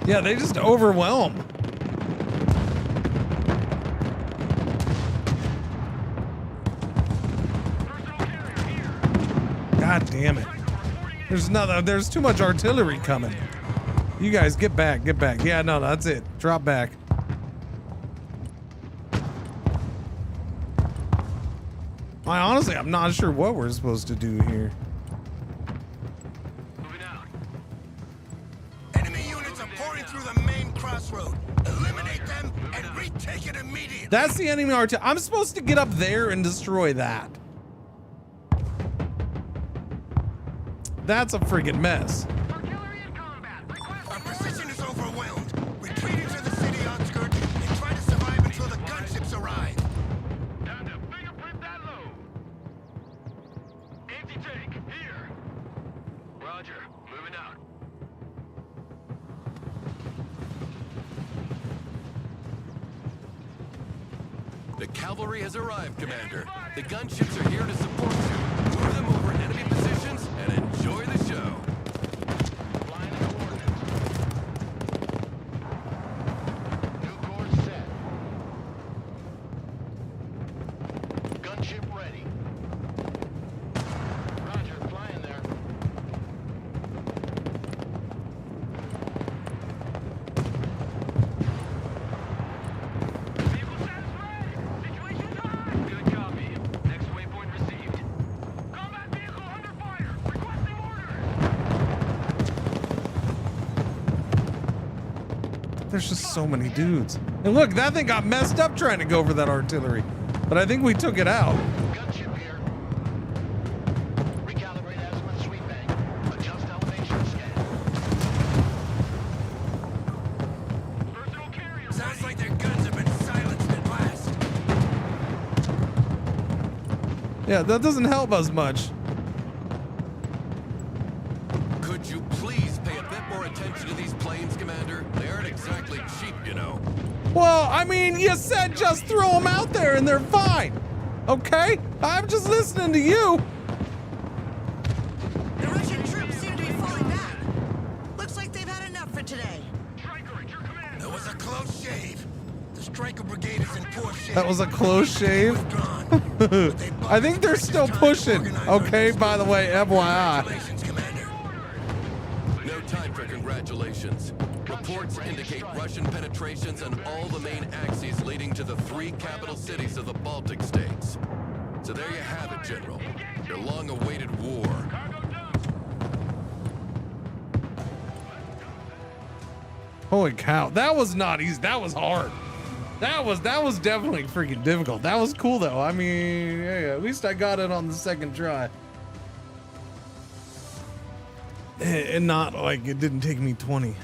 Yeah, they just overwhelm. God damn it. There's too much artillery coming. You guys get back, get back. Yeah, no, that's it. Drop back. I'm not sure what we're supposed to do here. Enemy units are pouring through the main crossroad. Eliminate them and retake it immediately. That's the enemy artillery. I'm supposed to get up there and destroy that. That's a friggin' mess. Our position is overwhelmed. Retreat into the city outskirts and try to survive until the gunships arrive. Time to fingerprint that load. Anti-tank, here. Roger, moving out. The cavalry has arrived, Commander. The gunships are here to support you. Move them over enemy positions and enjoy the show. New course set. Gunship ready. Roger, flying there. Good copy. Next waypoint received. Combat vehicle under fire. Requesting order. There's just so many dudes. And look, that thing got messed up trying to go for that artillery. But I think we took it out. Gunship here. Recalibrate azimuth sweep bank. Adjust elevation scan. Sounds like their guns have been silenced at last. Yeah, that doesn't help us much. Could you please pay a bit more attention to these planes, Commander? They aren't exactly cheap, you know. Well, I mean, you said just throw them out there and they're fine. Okay? I'm just listening to you. The Russian troops seem to be falling back. Looks like they've had enough for today. That was a close shave. The Striker Brigade is in poor shape. That was a close shave. I think they're still pushing. Okay, by the way, FYI. No time for congratulations. Reports indicate Russian penetrations on all the main axes leading to the 3 capital cities of the Baltic states. So there you have it, General. Your long-awaited war. Holy cow, that was not easy. That was hard. That was definitely freaking difficult. That was cool though. I mean, yeah, at least I got it on the second try. And not like it didn't take me 20.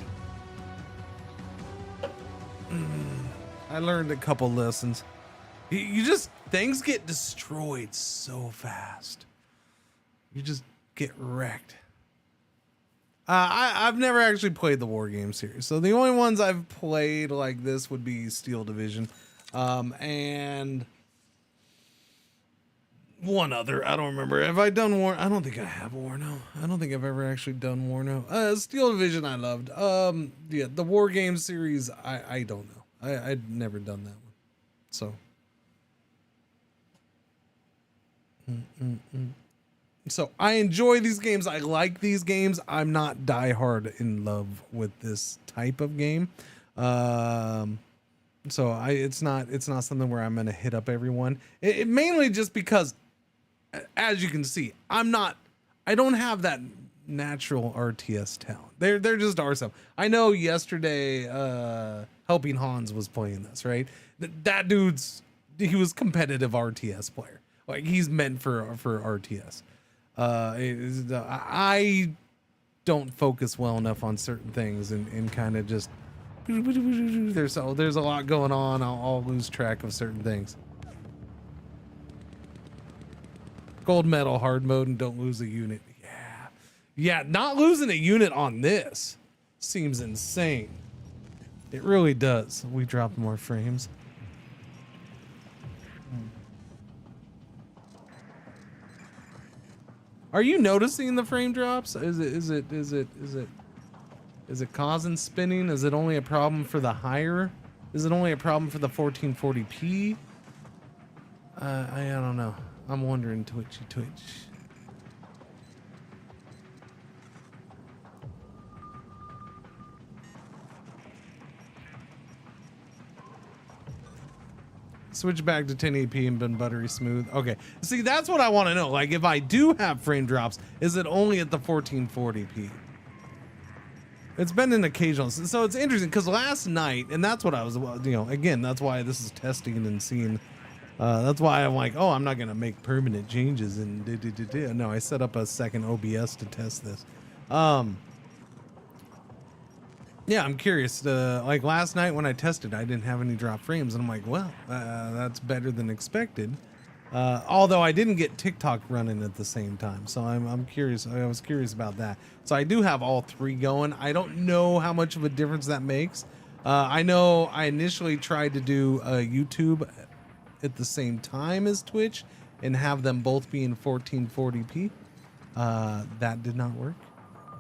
I learned a couple lessons. You just, things get destroyed so fast. You just get wrecked. I've never actually played the War Game series, so the only ones I've played like this would be Steel Division, and one other. I don't remember. Have I done War? I don't think I have War. No, I don't think I've ever actually done War. No. Steel Division I loved. Yeah, the War Game series I don't know. I'd never done that one. So. So I enjoy these games. I like these games. I'm not diehard in love with this type of game. So it's not something where I'm going to hit up everyone. It mainly just because, as you can see, I don't have that natural RTS talent. There just are some. I know yesterday, Helping Hans was playing this, right? That he was competitive RTS player. Like he's meant for RTS. I don't focus well enough on certain things and kind of just there's a lot going on. I'll lose track of certain things. Gold medal, hard mode, and don't lose a unit. Yeah, not losing a unit on this seems insane. It really does. We dropped more frames. Are you noticing the frame drops? Is it causing spinning? Is it only a problem for the higher? Is it only a problem for the 1440p? I don't know. I'm wondering, Twitch. Switch back to 1080p and been buttery smooth. Okay. See, that's what I want to know. Like, if I do have frame drops, is it only at the 1440p? It's been an occasional. So it's interesting because last night, and that's what I was, again, that's why this is testing and seeing. That's why I'm like, oh, I'm not going to make permanent changes. And no, I set up a second OBS to test this. Yeah, I'm curious. Like last night when I tested, I didn't have any drop frames, and I'm like, well, that's better than expected. Although I didn't get TikTok running at the same time, so I'm curious. I was curious about that. So I do have all three going. I don't know how much of a difference that makes. I know I initially tried to do YouTube at the same time as Twitch and have them both be in 1440p. That did not work.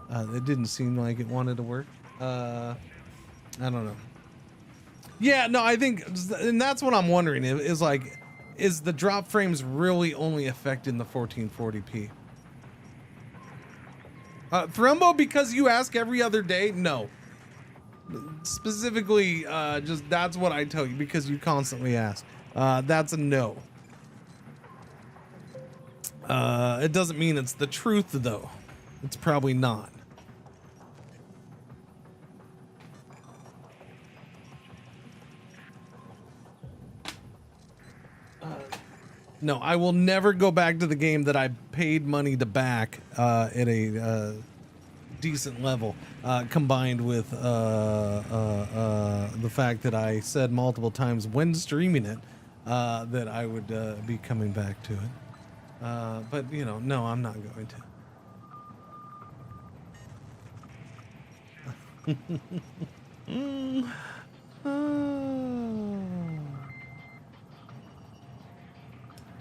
It didn't seem like it wanted to work. I don't know. Yeah, no, I think, and that's what I'm wondering is like, is the drop frames really only affecting the 1440p? Thrumbo, because you ask every other day? No. Specifically, just that's what I tell you because you constantly ask. That's a no. It doesn't mean it's the truth though. It's probably not. No, I will never go back to the game that I paid money to back at a decent level, combined with the fact that I said multiple times when streaming it that I would be coming back to it. But, no, I'm not going to.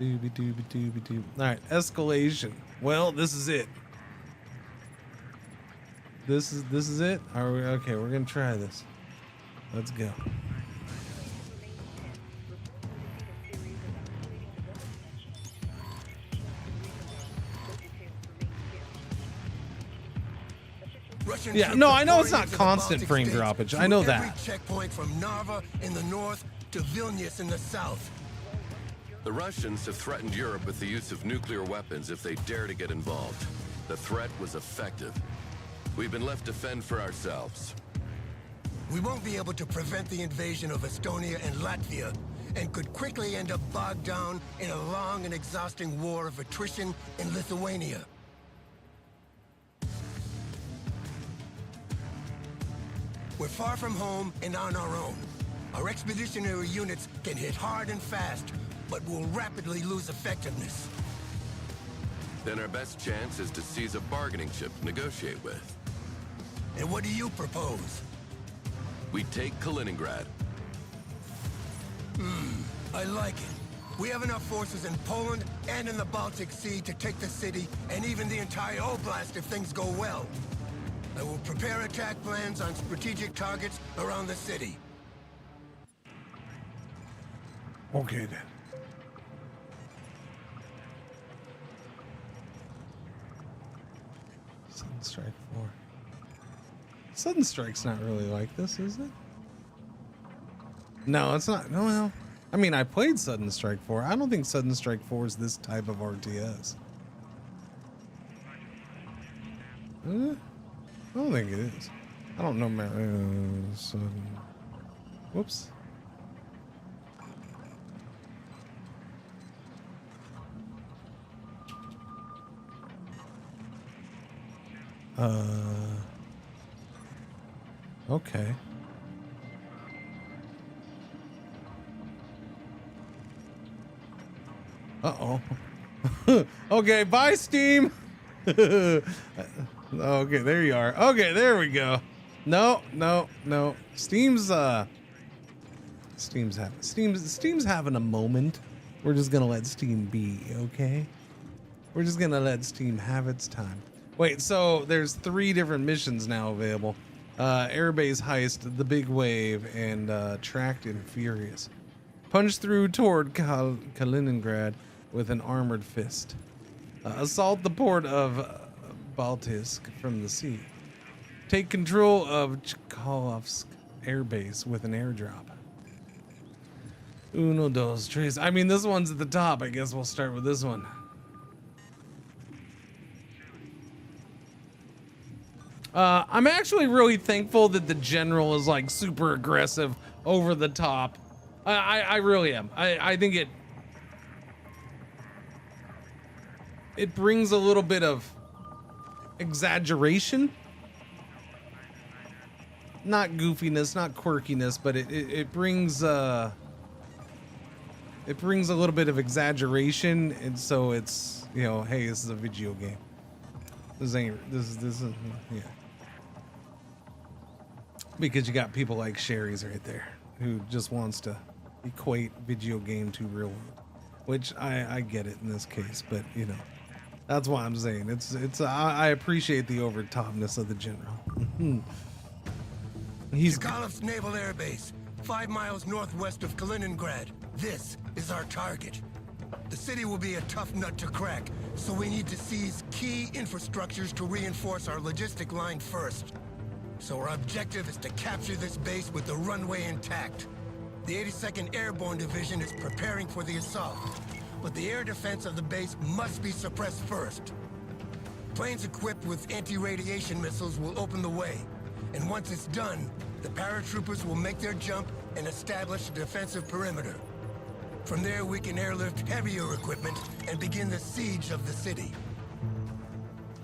Doobie doobie doobie doob. All right, escalation. Well, this is it. This is it. Are we okay? We're gonna try this. Let's go. Yeah, no, I know it's not constant frame droppage. I know that. Checkpoint from Narva in the north to Vilnius in the south. The Russians have threatened Europe with the use of nuclear weapons if they dare to get involved. The threat was effective. We've been left to fend for ourselves. We won't be able to prevent the invasion of Estonia and Latvia, and could quickly end up bogged down in a long and exhausting war of attrition in Lithuania. We're far from home and on our own. Our expeditionary units can hit hard and fast, but will rapidly lose effectiveness. Then our best chance is to seize a bargaining chip to negotiate with. And what do you propose? We take Kaliningrad. I like it. We have enough forces in Poland and in the Baltic Sea to take the city and even the entire Oblast if things go well. I will prepare attack plans on strategic targets around the city. Okay then. Sudden Strike 4. Sudden Strike's not really like this, is it? No, it's not. No, well, I mean, I played Sudden Strike 4. I don't think Sudden Strike 4 is this type of RTS. I don't think it is. I don't know. Sudden. Whoops. Okay. Uh-oh. Okay, bye, Steam. Okay, there you are. Okay, there we go. No. Steam's having a moment. We're just gonna let Steam be, okay? We're just gonna let Steam have its time. Wait, so there's 3 different missions now available. Airbase Heist, The Big Wave, and Tracked and Furious. Punch through toward Kaliningrad with an armored fist. Assault the port of Baltisk from the sea. Take control of Chkalovsk airbase with an airdrop. Uno, dos, tres. I mean, this one's at the top. I guess we'll start with this one. I'm actually really thankful that the general is like super aggressive, over the top. I really am. I think it brings a little bit of exaggeration. Not goofiness, not quirkiness, but it brings a little bit of exaggeration, and so it's, you know, hey, this is a video game. This is yeah. Because you got people like Sherry's right there, who just wants to equate video game to real world, which I get it in this case, but you know, that's why I'm saying I appreciate the overtopness of the general. He's Chkalov's Naval Air Base, 5 miles northwest of Kaliningrad. This is our target. The city will be a tough nut to crack, so we need to seize key infrastructures to reinforce our logistic line first. So our objective is to capture this base with the runway intact. The 82nd Airborne Division is preparing for the assault, but the air defense of the base must be suppressed first. Planes equipped with anti-radiation missiles will open the way, and once it's done, the paratroopers will make their jump and establish a defensive perimeter. From there, we can airlift heavier equipment and begin the siege of the city.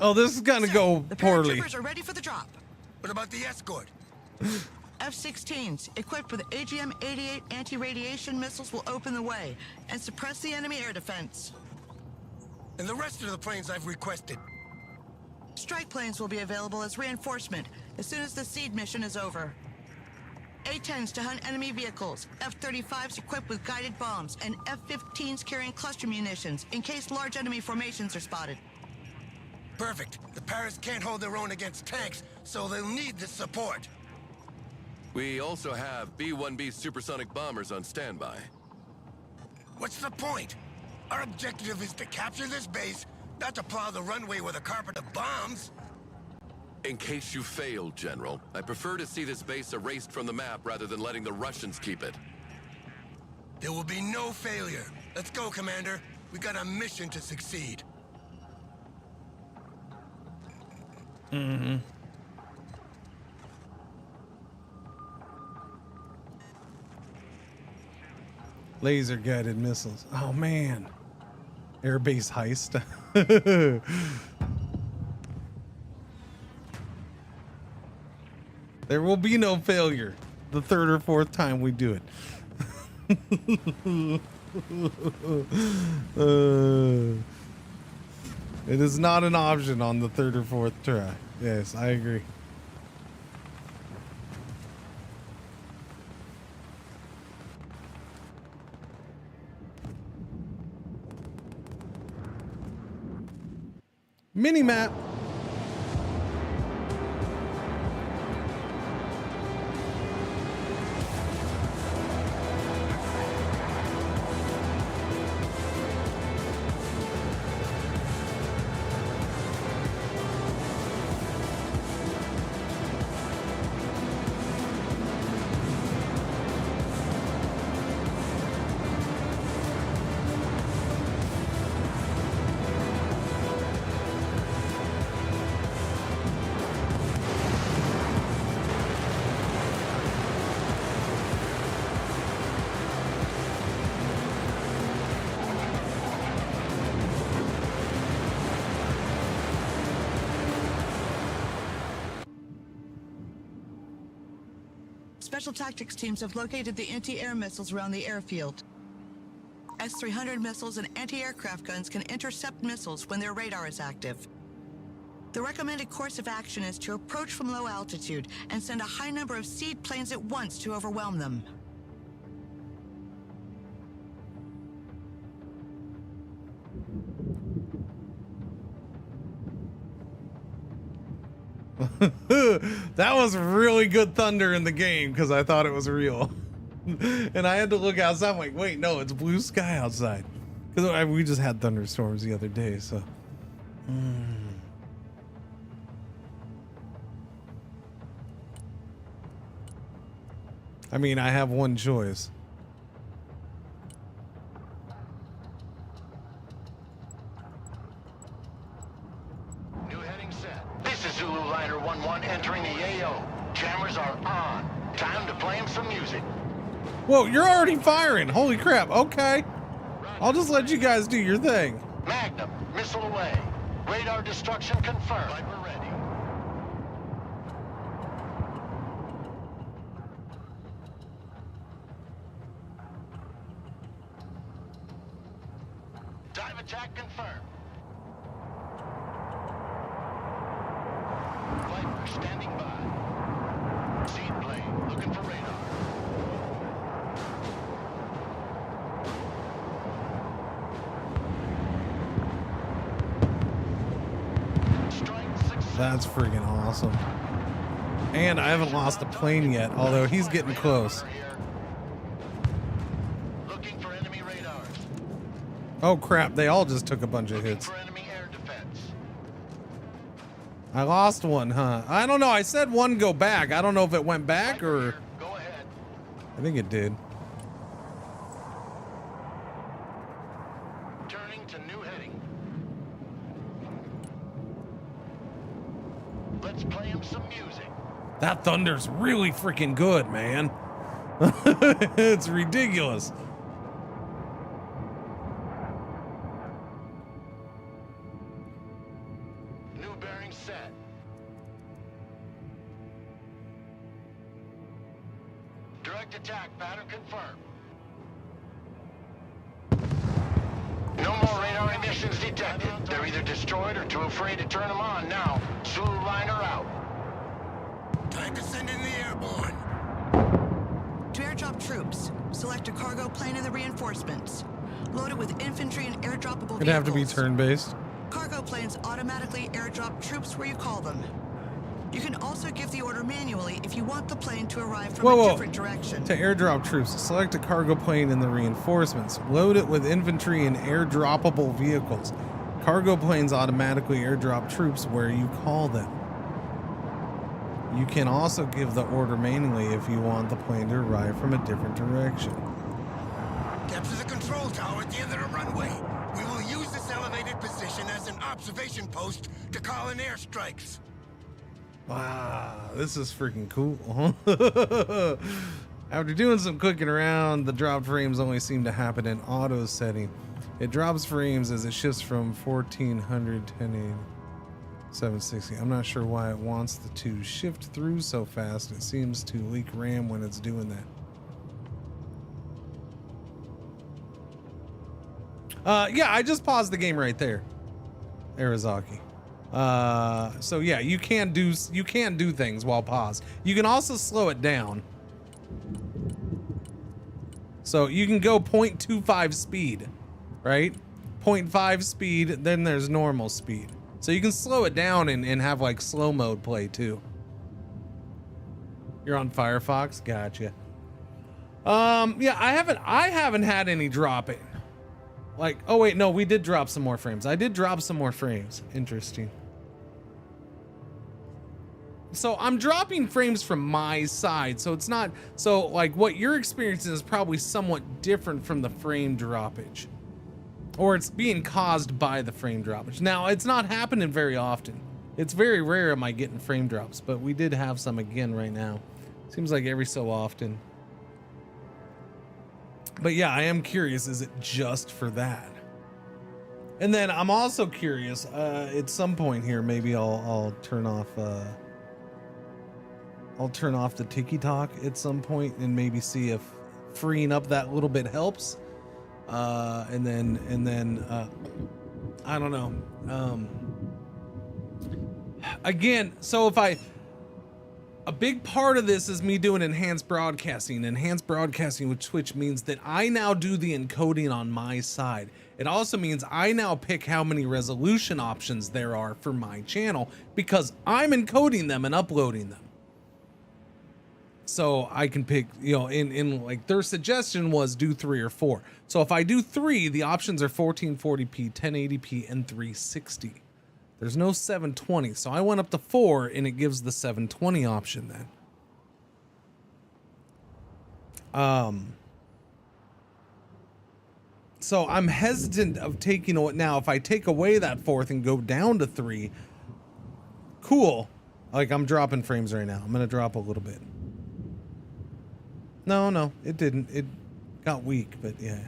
Oh, this is gonna go poorly. The paratroopers are ready for the drop. What about the escort? F-16s, equipped with AGM-88 anti-radiation missiles, will open the way and suppress the enemy air defense. And the rest of the planes I've requested? Strike planes will be available as reinforcement as soon as the seed mission is over. A-10s to hunt enemy vehicles, F-35s equipped with guided bombs, and F-15s carrying cluster munitions in case large enemy formations are spotted. Perfect. The Paras can't hold their own against tanks, so they'll need this support. We also have B-1B supersonic bombers on standby. What's the point? Our objective is to capture this base, not to plow the runway with a carpet of bombs. In case you failed, General, I prefer to see this base erased from the map rather than letting the Russians keep it. There will be no failure. Let's go, Commander. We got a mission to succeed. Mm-hmm. Laser guided missiles. Oh man. Airbase heist. There will be no failure the third or fourth time we do it. It is not an option on the third or fourth try. Yes, I agree. Mini map. Special tactics teams have located the anti-air missiles around the airfield. S-300 missiles and anti-aircraft guns can intercept missiles when their radar is active. The recommended course of action is to approach from low altitude and send a high number of seed planes at once to overwhelm them. That was really good thunder in the game because I thought it was real. And I had to look outside. I'm like, wait, no, it's blue sky outside. Because we just had thunderstorms the other day, so. I mean, I have one choice. Whoa, you're already firing. Holy crap. Okay. I'll just let you guys do your thing. Magnum, missile away. Radar destruction confirmed. Right, we're ready. Dive attack confirmed. Viper standing by. Seed plane looking for radar. That's freaking awesome. And I haven't lost a plane yet, although he's getting close. Looking for enemy radars. Oh crap, they all just took a bunch of hits. For enemy air defense. I lost one, huh? I don't know. I said one go back. I don't know if it went back or... Go ahead. I think it did. Turning to new heading. Let's play him some music. That thunder's really freaking good, man. It's ridiculous. New bearing set. Direct attack pattern confirmed. No more radar emissions detected. They're either destroyed or too afraid to turn them on now. Sulu liner out. Time to send in the airborne. To airdrop troops, select a cargo plane in the reinforcements. Load it with infantry and airdroppable vehicles. It'd have to be turn-based. Cargo planes automatically airdrop troops where you call them. You can also give the order manually if you want the plane to arrive from a different direction. To airdrop troops, select a cargo plane in the reinforcements. Load it with infantry and airdroppable vehicles. Cargo planes automatically airdrop troops where you call them. You can also give the order manually if you want the plane to arrive from a different direction. Capture the control tower at the end of the runway. We will use this elevated position as an observation post to call in airstrikes. Wow, this is freaking cool. After doing some clicking around, the drop frames only seem to happen in auto setting. It drops frames as it shifts from 1400 to 1080. 760. I'm not sure why it wants the to shift through so fast. It seems to leak RAM when it's doing that. Yeah, I just paused the game right there, Arizaki. So yeah, you can do things while paused. You can also slow it down. So you can go 0.25 speed, right? 0.5 speed, then there's normal speed. So you can slow it down and have like slow mode play too. You're on Firefox? Gotcha. Yeah, I haven't had any dropping. Like, oh wait, no, we did drop some more frames. I did drop some more frames. Interesting. So I'm dropping frames from my side, so it's not, so like what you're experiencing is probably somewhat different from the frame droppage. Or it's being caused by the frame droppage. Now, it's not happening very often. It's very rare am I getting frame drops, but we did have some again right now. Seems like every so often. But yeah, I am curious, is it just for that? And then I'm also curious, at some point here, maybe I'll turn off the tiki-talk at some point and maybe see if freeing up that little bit helps. And then I don't know. Again, so a big part of this is me doing enhanced broadcasting. Enhanced broadcasting with Twitch means that I now do the encoding on my side. It also means I now pick how many resolution options there are for my channel because I'm encoding them and uploading them. So I can pick, you know, in like their suggestion was do 3 or 4. So if I do 3, the options are 1440p, 1080p, and 360. There's no 720. So I went up to 4 and it gives the 720 option then. So I'm hesitant of taking away. Now, if I take away that 4th and go down to 3, cool. Like I'm dropping frames right now. I'm going to drop a little bit. No, it didn't. It got weak, but yeah.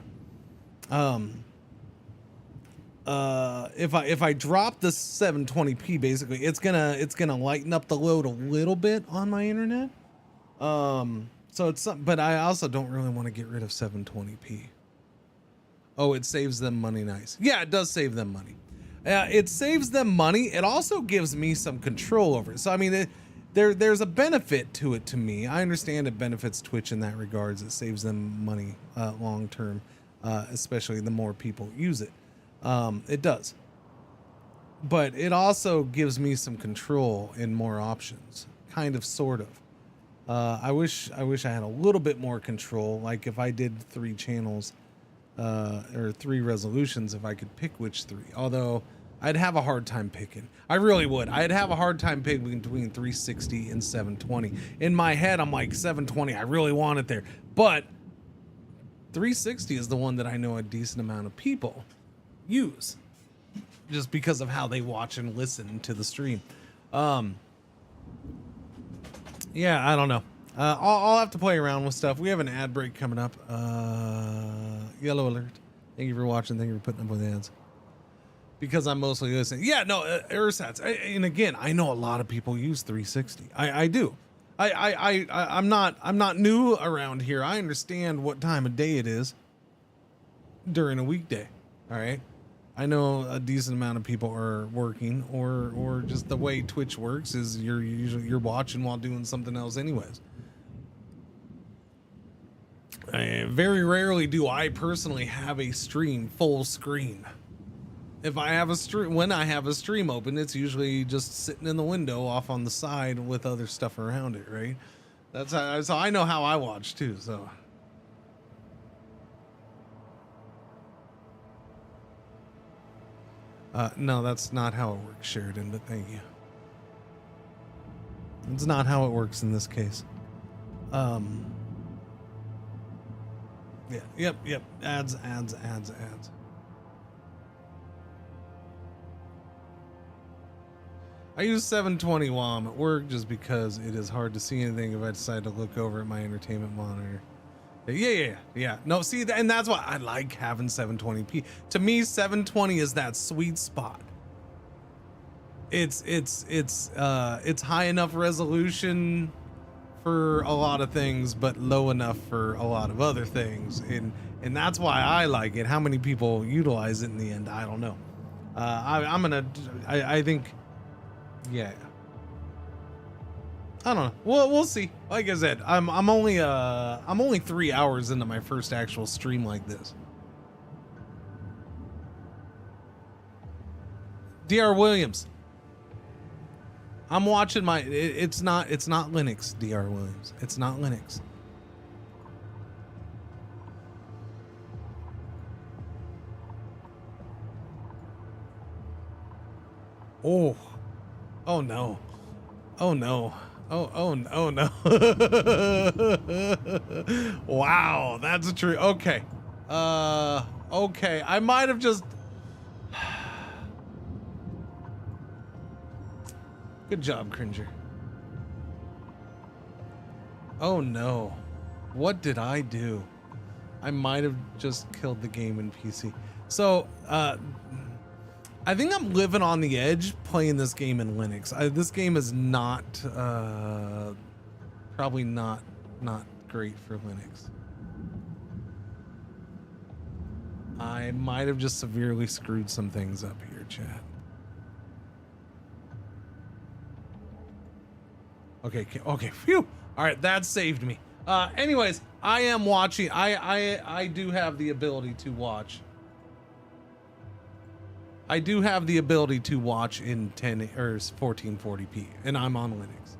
If I drop the 720p, basically, it's gonna lighten up the load a little bit on my internet. So it's but I also don't really want to get rid of 720p. Oh, it saves them money. Nice. Yeah, it does save them money. It saves them money. It also gives me some control over it. So I mean, there's a benefit to it to me. I understand it benefits Twitch in that regards. It saves them money long term, especially the more people use it. It does. But it also gives me some control and more options, kind of, sort of. I wish I had a little bit more control. Like if I did 3 channels, or 3 resolutions, if I could pick which 3. Although I'd have a hard time picking. I really would. I'd have a hard time picking between 360 and 720. In my head, I'm like 720. I really want it there, but 360 is the one that I know a decent amount of people use, just because of how they watch and listen to the stream. Yeah, I don't know. I'll have to play around with stuff. We have an ad break coming up. Yellow alert. Thank you for watching. Thank you for putting up with ads. Because I'm mostly listening. Yeah, no, Ersatz. And again, I know a lot of people use 360. I do. I'm not new around here. I understand what time of day it is during a weekday. All right. I know a decent amount of people are working, or just the way Twitch works is you're watching while doing something else anyways. Very rarely do I personally have a stream full screen. If I have a stream, when I have a stream open, it's usually just sitting in the window off on the side with other stuff around it, right? That's how, so I know how I watch too, so. No, that's not how it works, Sheridan, but thank you. It's not how it works in this case. Yeah, yep. Ads. I use 720 while I'm at work just because it is hard to see anything if I decide to look over at my entertainment monitor. Yeah. No, see, and that's why I like having 720p. To me, 720 is that sweet spot. It's high enough resolution for a lot of things, but low enough for a lot of other things, and that's why I like it. How many people utilize it in the end, I don't know. I think, yeah. I don't know. We'll see. Like I said, I'm only 3 hours into my first actual stream like this. Dr. Williams. I'm watching my. It's not Linux, Dr. Williams. It's not Linux. Oh no. Oh no. Oh no. Wow, that's true. Okay. Okay. I might have just. Good job, Cringer. Oh no. What did I do? I might have just killed the game in PC. So, I think I'm living on the edge playing this game in Linux. This game is not, probably not great for Linux. I might have just severely screwed some things up here, chat. Okay, phew. All right, that saved me. Anyways, I am watching. I do have the ability to watch. I do have the ability to watch in 10 or 1440p, and I'm on Linux.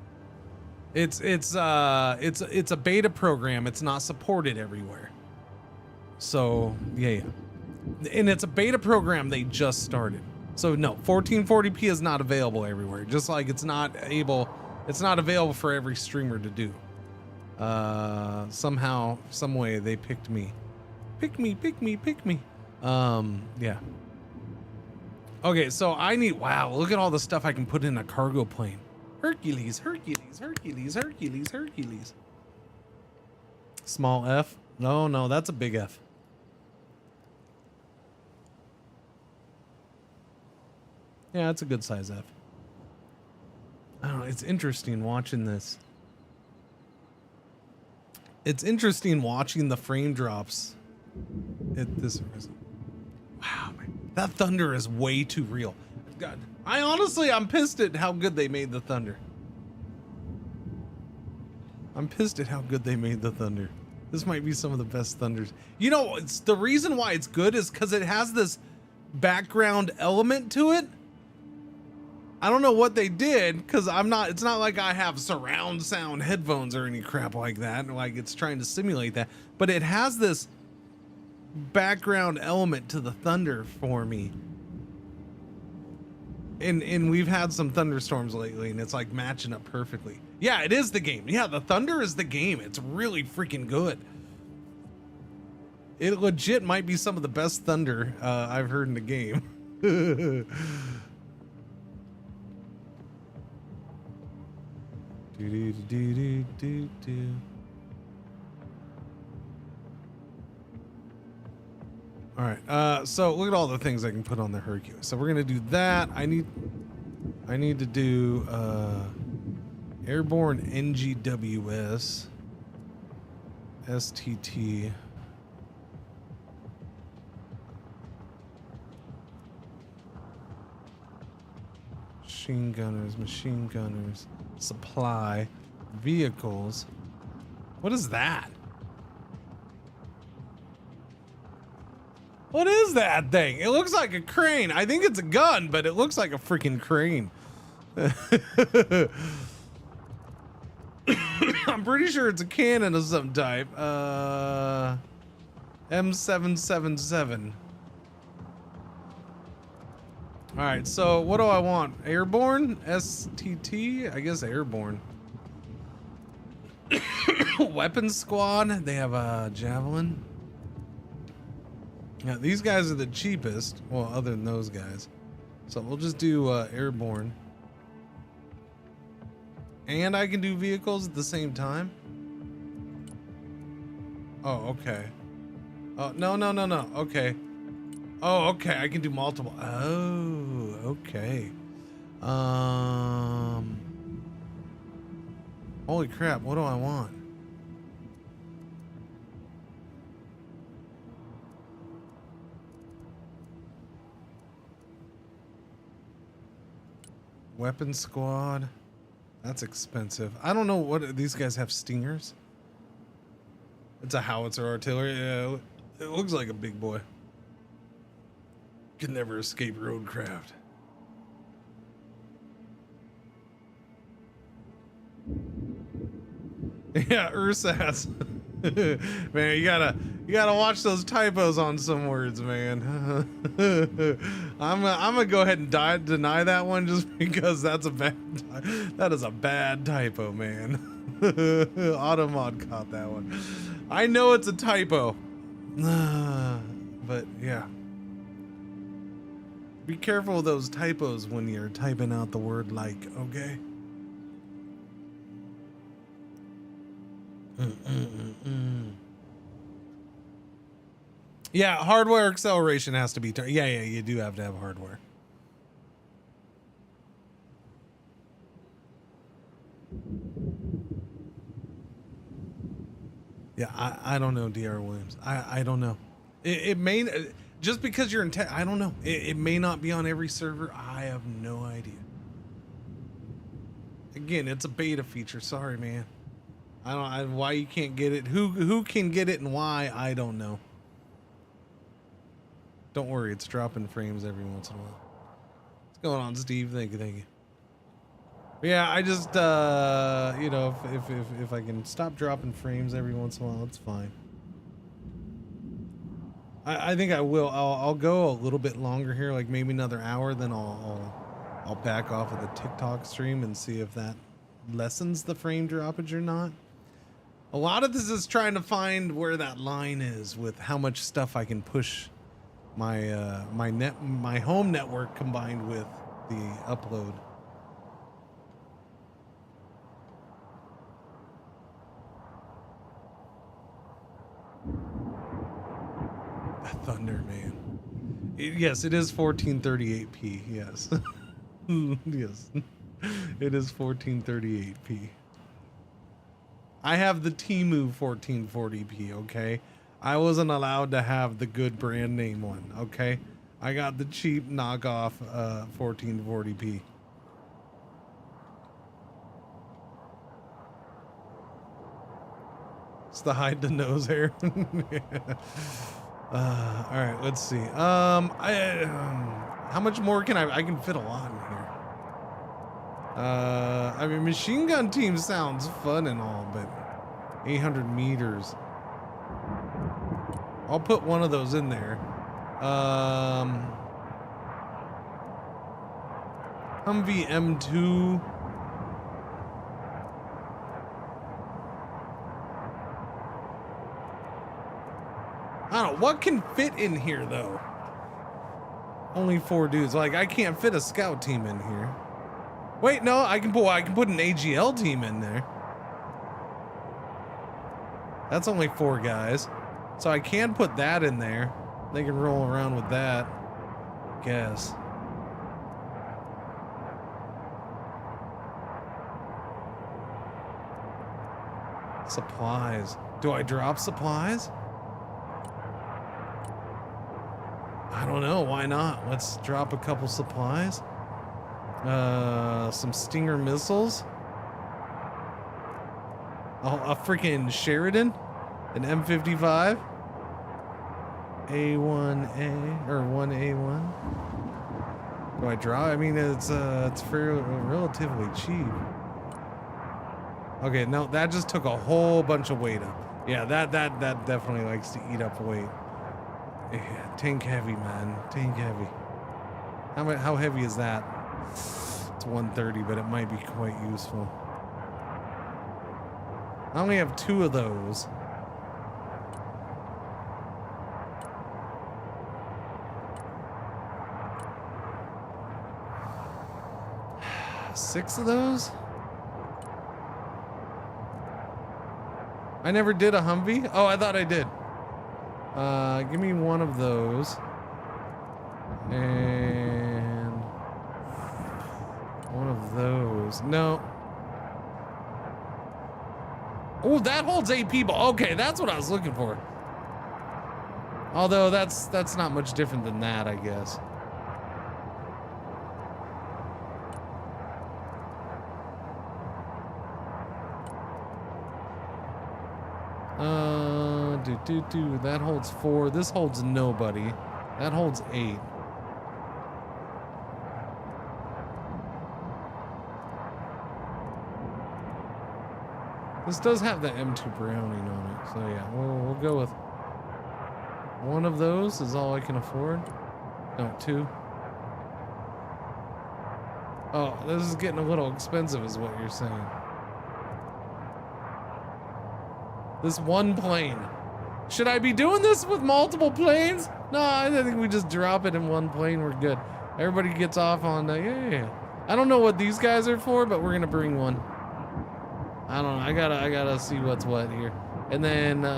It's a beta program. It's not supported everywhere. So yeah. And it's a beta program they just started. So no, 1440p is not available everywhere. Just like it's not available for every streamer to do. Somehow, some way they picked me. Pick me. Yeah. Okay, so I need, wow, look at all the stuff I can put in a cargo plane. Hercules. Small F? No, that's a big F. Yeah, it's a good size F. I don't know, it's interesting watching this. It's interesting watching the frame drops at this. Wow, man. That thunder is way too real. God, I'm pissed at how good they made the thunder. I'm pissed at how good they made the thunder. This might be some of the best thunders. You know, it's the reason why it's good is because it has this background element to it. I don't know what they did because it's not like I have surround sound headphones or any crap like that. Like it's trying to simulate that, but it has this background element to the thunder for me. And we've had some thunderstorms lately and it's like matching up perfectly. Yeah, it is the game. Yeah, the thunder is the game. It's really freaking good. It legit might be some of the best thunder I've heard in the game. All right, so look at all the things I can put on the Hercules. So we're gonna do that. I need to do airborne NGWS STT. Machine gunners, supply, vehicles. What is that? What is that thing? It looks like a crane. I think it's a gun, but it looks like a freaking crane. I'm pretty sure it's a cannon of some type. M777. All right, so what do I want? Airborne? STT? I guess airborne. Weapons squad. They have a javelin. Yeah, these guys are the cheapest. Well, other than those guys. So we'll just do airborne. And I can do vehicles at the same time. Oh, okay. Oh, no. Okay. Oh, okay. I can do multiple. Oh, okay. Holy crap. What do I want? Weapon squad. That's expensive. I don't know what these guys have. Stingers. It's a howitzer artillery. Yeah, it looks like a big boy. Can never escape roadcraft. Yeah, Ursats. Man, you gotta watch those typos on some words, man. I'm gonna go ahead and deny that one just because that is a bad typo, man. Automod caught that one. I know it's a typo, but yeah. Be careful of those typos when you're typing out the word like, okay? Yeah, hardware acceleration has to be. Yeah, you do have to have hardware. Yeah, I don't know, DR Williams. I don't know. It may, just because you're in tech, I don't know. It may not be on every server. I have no idea. Again, it's a beta feature. Sorry, man. Why you can't get it. Who can get it and why, I don't know. Don't worry, it's dropping frames every once in a while. What's going on, Steve? Thank you. Yeah, I just you know, if I can stop dropping frames every once in a while, it's fine. I think I will. I'll go a little bit longer here, like maybe another hour, then I'll back off of the TikTok stream and see if that lessens the frame droppage or not. A lot of this is trying to find where that line is with how much stuff I can push my my home network combined with the upload. Thunder, man. Yes, it is 1438p. Yes. Yes. It is 1438p. I have the Temu 1440p, okay? I wasn't allowed to have the good brand name one, okay? I got the cheap knockoff 1440p. It's the hide the nose hair. All right, let's see. How much more can I can fit a lot in here. I mean, machine gun team sounds fun and all, but 800 meters. I'll put one of those in there. Humvee M2. I don't know, what can fit in here though? Only 4 dudes. Like, I can't fit a scout team in here. Wait, no, I can put an AGL team in there. That's only 4 guys. So I can put that in there. They can roll around with that. Guess. Supplies. Do I drop supplies? I don't know, why not? Let's drop a couple supplies. Some Stinger missiles. A freaking Sheridan, an M55, A1A or 1A1. Do I draw? I mean, it's fairly relatively cheap. Okay, no, that just took a whole bunch of weight up. Yeah, that definitely likes to eat up weight. Yeah, tank heavy, man, tank heavy. How heavy is that? It's 130, but it might be quite useful. I only have 2 of those. Six of those? I never did a Humvee? Oh, I thought I did. Give me one of those. And one of those. No. Oh, that holds AP ball. Okay, that's what I was looking for. Although that's not much different than that, I guess. That holds 4. This holds nobody. That holds 8. This does have the M2 Browning on it, so yeah, we'll go with one of those is all I can afford. No, 2. Oh, this is getting a little expensive is what you're saying. This one plane. Should I be doing this with multiple planes? No, I think we just drop it in one plane. We're good. Everybody gets off on the, yeah. I don't know what these guys are for, but we're gonna bring one. I don't know. I gotta see what's what here. And then, how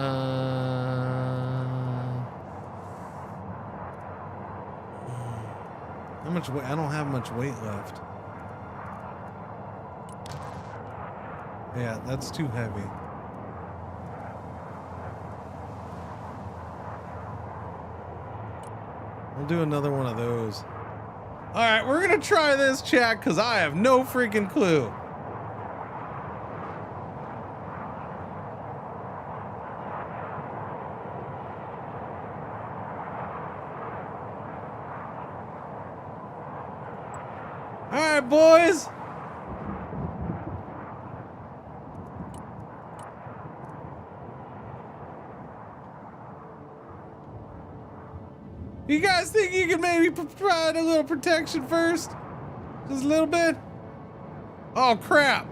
much weight? I don't have much weight left. Yeah, that's too heavy. We'll do another one of those. All right, we're gonna try this, chat, because I have no freaking clue. All right, boys. You guys think you can maybe provide a little protection first? Just a little bit? Oh, crap.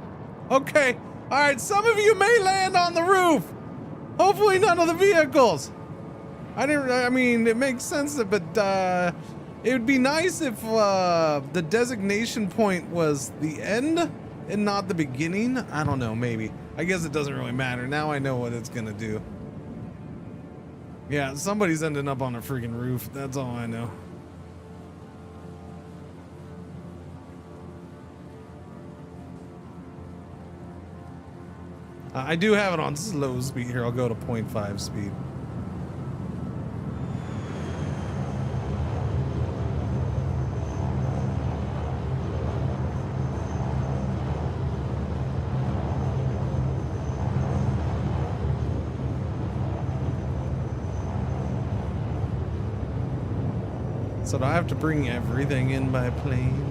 Okay. All right, some of you may land on the roof. Hopefully none of the vehicles. I mean, it makes sense, but it would be nice if the designation point was the end and not the beginning. I don't know, maybe. I guess it doesn't really matter. Now I know what it's gonna do. Yeah, somebody's ending up on a freaking roof. That's all I know. I do have it on slow speed here. I'll go to 0.5 speed. So do I have to bring everything in by plane?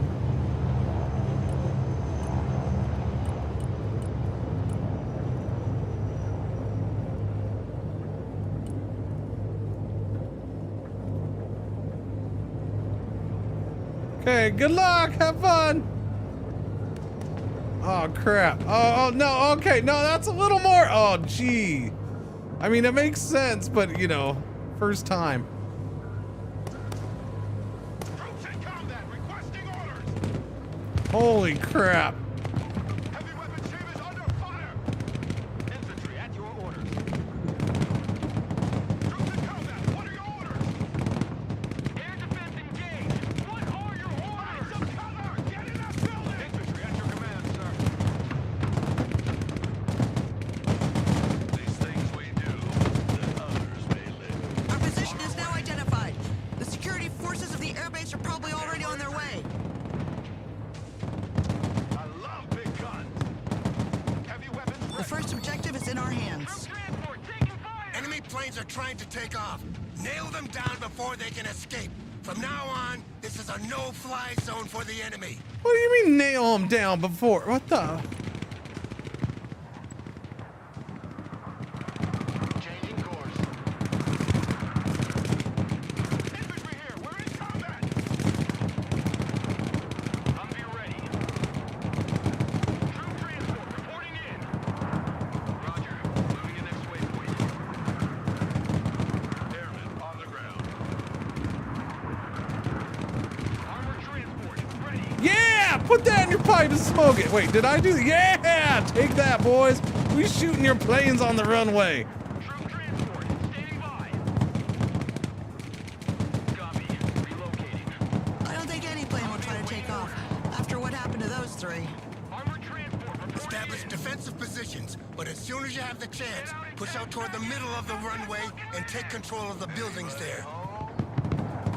Okay, good luck. Have fun. Oh, crap. Oh, no. Okay, no, that's a little more. Oh, gee. I mean, it makes sense, but, you know, first time. Holy crap. Heavy weapon savers under fire! Infantry at your orders. Troops in combat, what are your orders? Air defense engaged. What are your orders? Find some cover! Get in that building! Infantry at your command, sir. These things we do, that others may live. Our position is now identified. The security forces of the airbase are probably already on their way. The first objective is in our hands. Enemy planes are trying to take off. Nail them down before they can escape. From now on, this is a no-fly zone for the enemy. What do you mean nail them down before? What the? Changing course. Infantry here, we're in combat! Humvee ready. Troop transport reporting in. Roger, moving the next way for you. Airmen on the ground. Armored transport ready. Yeah! Put that in your pipe and smoke it. Wait, did I do that? Yeah! Take that, boys. We shooting your planes on the runway. Troop transport standing by. Copy. Relocating. I don't think any plane will try to take off after what happened to those three. Armored transport reporting Establish defensive positions, but as soon as you have the chance, push out toward the middle of the runway and take control of the buildings there.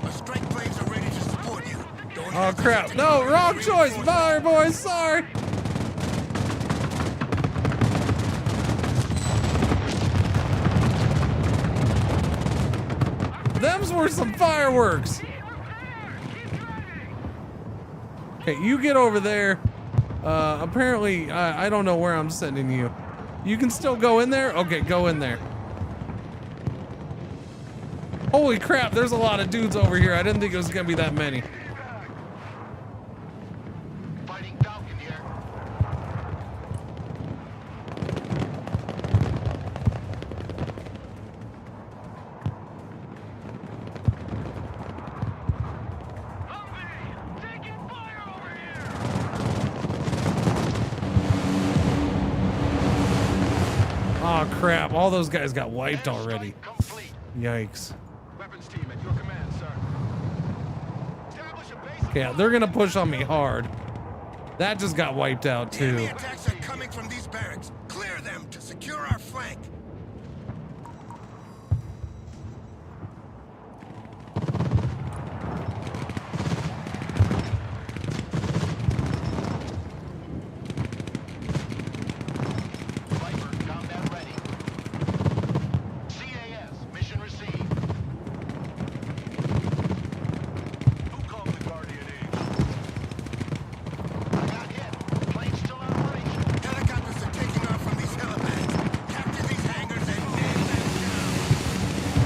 Our strike planes are ready to support you. Don't Oh, hesitate crap. to No, call in wrong choice. reinforcements. Fire, boys. Sorry. Them's were some fireworks. Okay, you get over there. Apparently, I don't know where I'm sending you. You can still go in there? Okay, go in there. Holy crap, there's a lot of dudes over here. I didn't think it was gonna be that many. Fighting Falcon here. Humvee! Taking fire over here! Oh crap, all those guys got wiped already. Complete. Yikes. Weapons team at your command, sir. Establish a base. Okay, they're gonna push on me hard. That just got wiped out The too. enemy attacks are coming from these barracks. Clear them to secure our flank. Viper, combat ready. CAS, mission received. Who called the Guardian Age? I got hit. Plane still operational. Helicopters are taking off from these helipads. Capture these hangars and nail them down.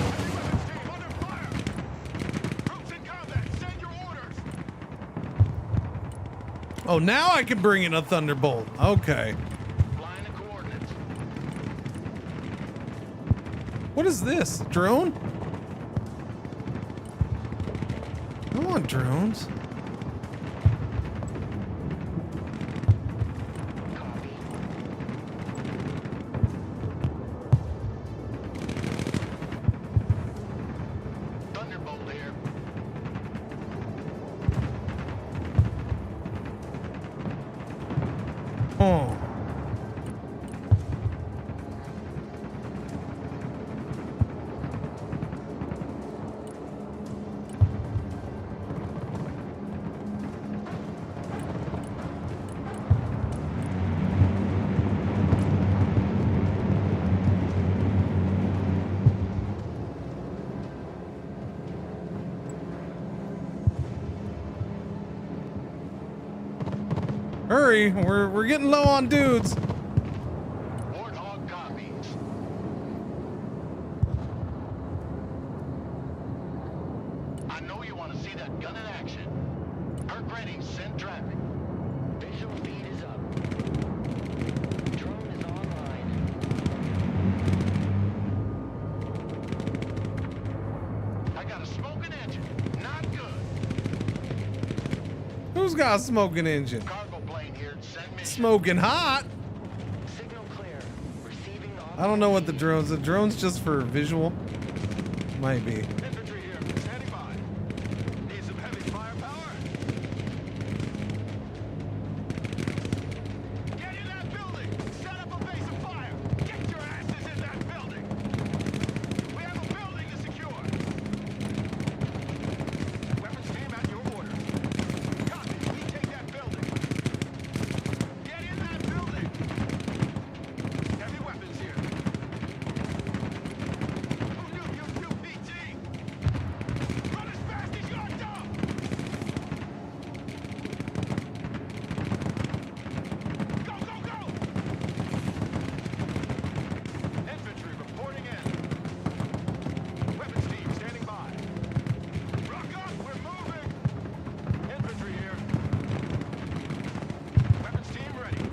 Heavy weapons team under fire! Troops in combat, send your orders! Oh, now I can bring in a Thunderbolt. Okay. Line of coordinates. What is this? Drone? I want drones. Hurry, we're getting low on dudes. Warthog copies. I know you want to see that gun in action. Perk ready, send traffic. Visual feed is up. Drone is online. I got a smoking engine. Not good. Who's got a smoking engine? Cargo plane here. Send mission. Smoking hot. Signal clear. Receiving I don't know what the drone's just for visual. Might be. Infantry here, standing by. Need some heavy firepower? Get in that building! Set up a base of fire! Get your asses in that building! We have a building to secure! Weapons team at your orders. Copy, we take that building. Get in that building! Heavy weapons here. Who knew you'd do PT? Run as fast as you're dumb! Go, go, go! Infantry reporting in. Weapons team standing by. Rock up, we're moving! Infantry here. Weapons team ready.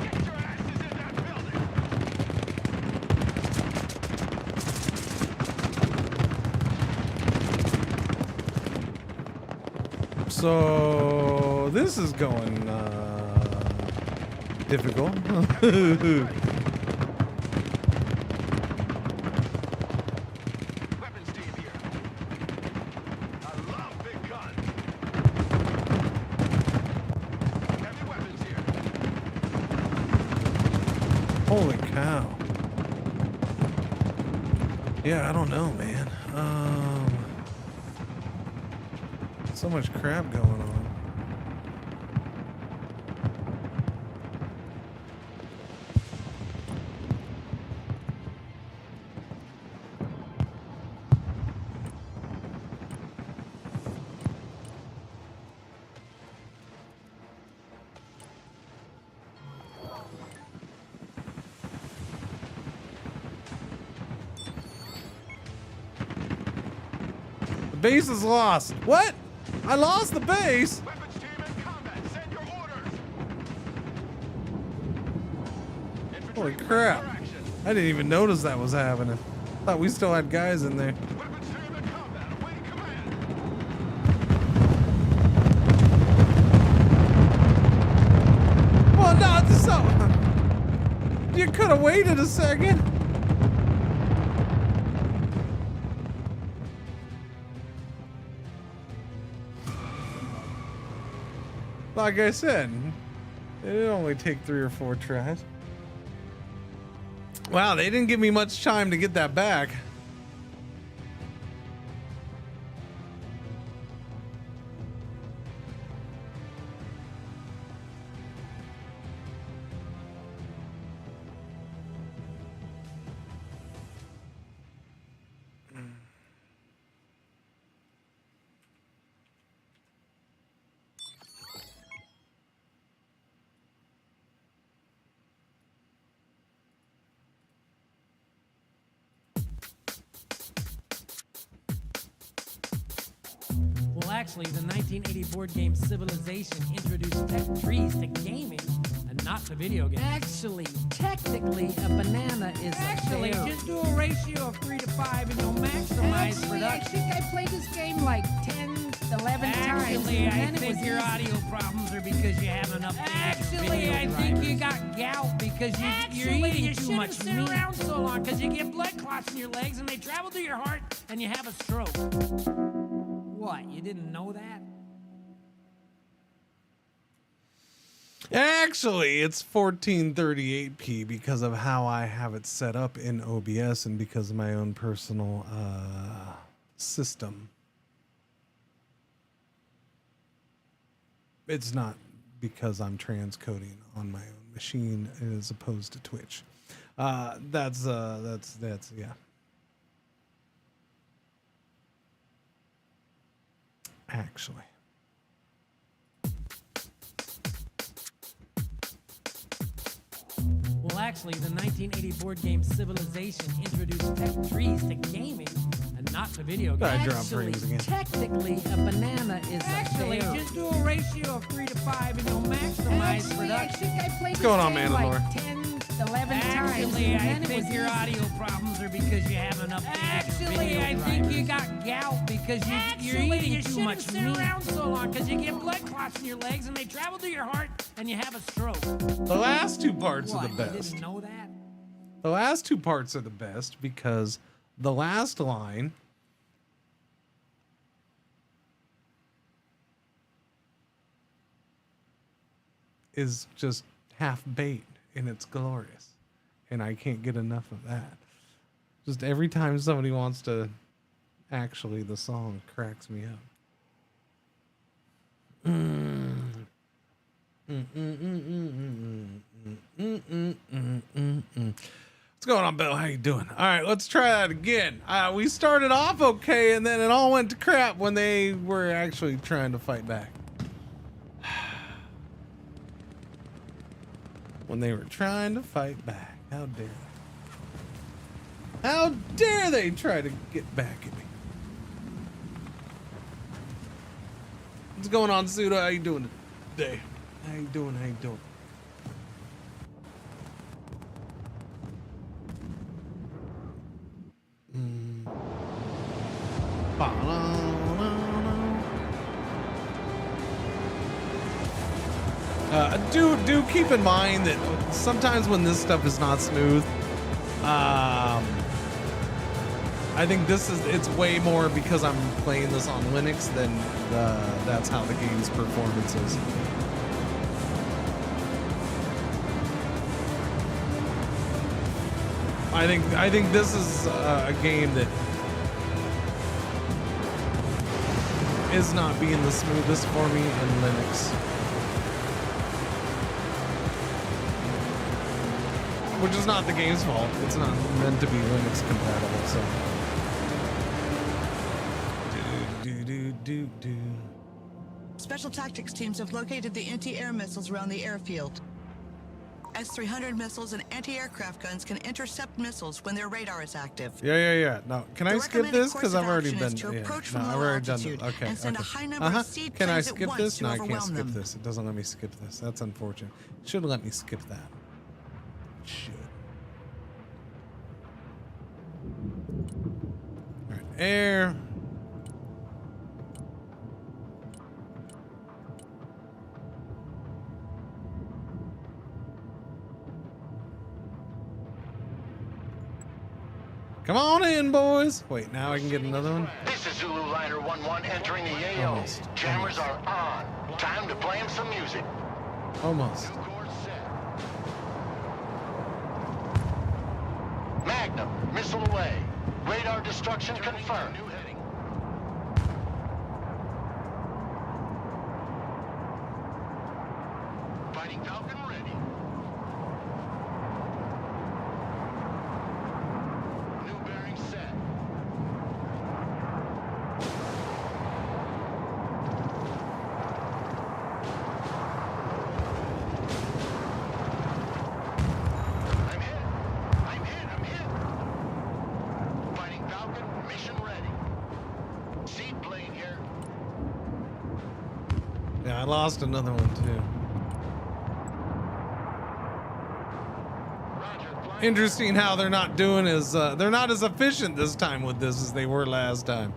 Get your asses in that building! So this is going difficult. Weapons team here. I love big guns. Heavy weapons here. Holy cow. Yeah, I don't know, man. So much crap going on. The base is lost. What? I lost the base? Weapons team in combat. Send your orders. Holy crap. I didn't even notice that was happening. Thought we still had guys in there. Weapons team in combat. Awaiting command. Well, no, it's so. You could have waited a second. Like I said, it'd only take 3 or 4 tries. Wow, they didn't give me much time to get that back. Well, actually, the 1980 board game Civilization introduced tech trees to gaming and not to video games. Actually, technically, a banana is Actually, a berry. just do a ratio of 3 to 5 and you'll maximize production. I think I played this game like 10, 11 times. Actually, I and then it think was your easy. audio problems are because you have enough. Actually, I think you got gout because you're eating you too much sit meat. around so long because you get blood clots in your legs and they travel to your heart and you have a stroke. What? You didn't know that? Actually, it's 1438p because of how I have it set up in OBS and because of my own personal system. It's not because I'm transcoding on my own machine as opposed to Twitch. That's yeah. actually. Well, actually, the 1980 board game Civilization introduced tech trees to gaming and not to video games. I drop Actually, frames again. technically, a banana is Actually, a berry. just do a ratio of 3 to 5 and you'll maximize production. I think I played What's going on, this game Mandalore? like 10, 11 times. Actually, I and then think it was your easy. audio problems are because you haven't updated Actually, your I video think drivers. you got gout because you're eating you too shouldn't much sit meat. around so long because you get blood clots in your legs and they travel to your heart and you have a stroke. The last two parts What, are the you best. didn't know that? The last two parts are the best because the last line is just half bait and it's glorious. And I can't get enough of that. Just every time somebody wants to, actually, the song cracks me up. What's going on, Bill? How you doing? All right, let's try that again. We started off okay, and then it all went to crap when they were actually trying to fight back. When they were trying to fight back. How dare they? How dare they try to get back at me? What's going on, Suda? How you doing today? How you doing? How you doing? Do keep in mind that sometimes when this stuff is not smooth, I think it's way more because I'm playing this on Linux than that's how the game's performance is. I think this is a game that is not being the smoothest for me in Linux. Which is not the game's fault. It's not meant to be Linux compatible, so. Special tactics teams have located the anti-air missiles around the airfield. S-300 missiles and anti-aircraft guns can intercept missiles when their radar is active. Yeah. No, can I skip this? Because I've already been. To approach No, from I've low already done. altitude Okay. and send a high number Uh-huh. of seed Can I planes at skip once this? to No, I can't overwhelm skip them. this. It doesn't let me skip this. That's unfortunate. It should let me skip that. Should. All right, air. Come on in, boys. Wait, now I can get another one? This is Zulu Liner 1-1 entering the AO. Almost. Jammers are on. Time to play him some music. Almost. Magnum, missile away. Radar destruction confirmed. Fighting Falcon ready. New bearing set. I'm hit. Fighting Falcon, mission ready. Seed plane here. Yeah, I lost another one too. Interesting how they're not doing as they're not as efficient this time with this as they were last time.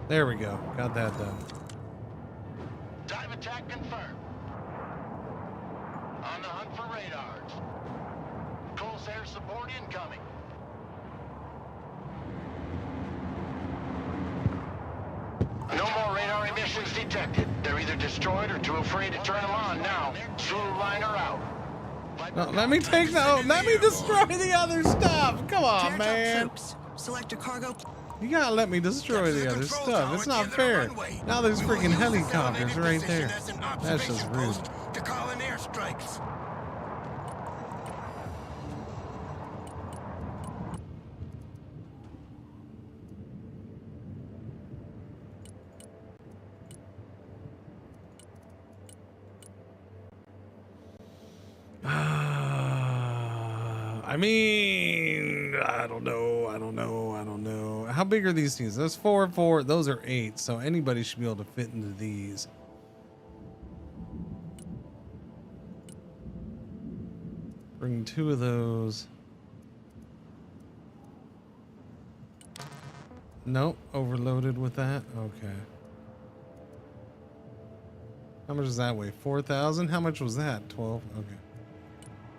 There we go. Got that done. Dive attack confirmed. On the hunt for radars. Close air support incoming. No more radar emissions detected. They're either destroyed or too afraid to turn them on now. Zulu Liner out. No, let me take no. Let me destroy the other stuff. Come on, man. Select a cargo. You gotta let me destroy the other stuff. It's not fair. Now there's freaking helicopters right there. That's just rude. To call in airstrikes. I mean, I don't know. How big are these things? Those 4, 4. Those are 8. So anybody should be able to fit into these. Bring 2 of those. Nope, overloaded with that. Okay. How much does that weigh? 4,000? How much was that? 12? Okay.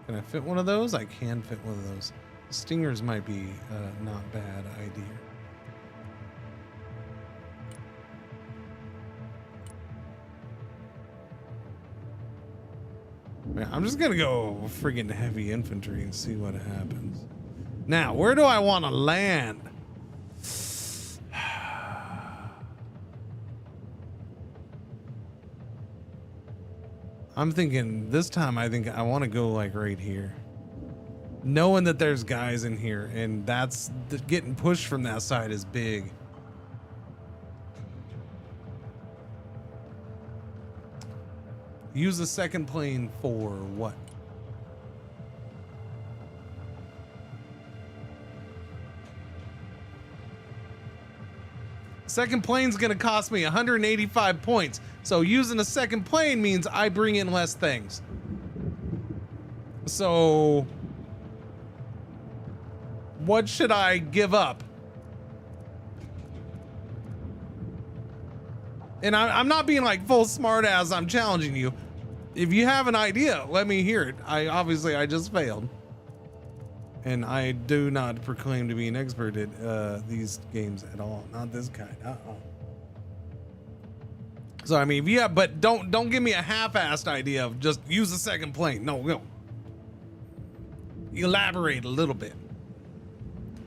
Can I fit one of those? I can fit one of those. Stingers might be not bad idea. Yeah, I'm just gonna go friggin' heavy infantry and see what happens. Now, where do I want to land? I'm thinking this time I think I want to go like right here. Knowing that there's guys in here and that's getting pushed from that side is big. Use a second plane for what? Second plane's gonna cost me 185 points. So using a second plane means I bring in less things. So what should I give up? And I'm not being like full smart ass, I'm challenging you. If you have an idea, let me hear it. I just failed. And I do not proclaim to be an expert at these games at all. Not this kind. So I mean, yeah, but don't give me a half-assed idea of just use a second plane. No. Elaborate a little bit.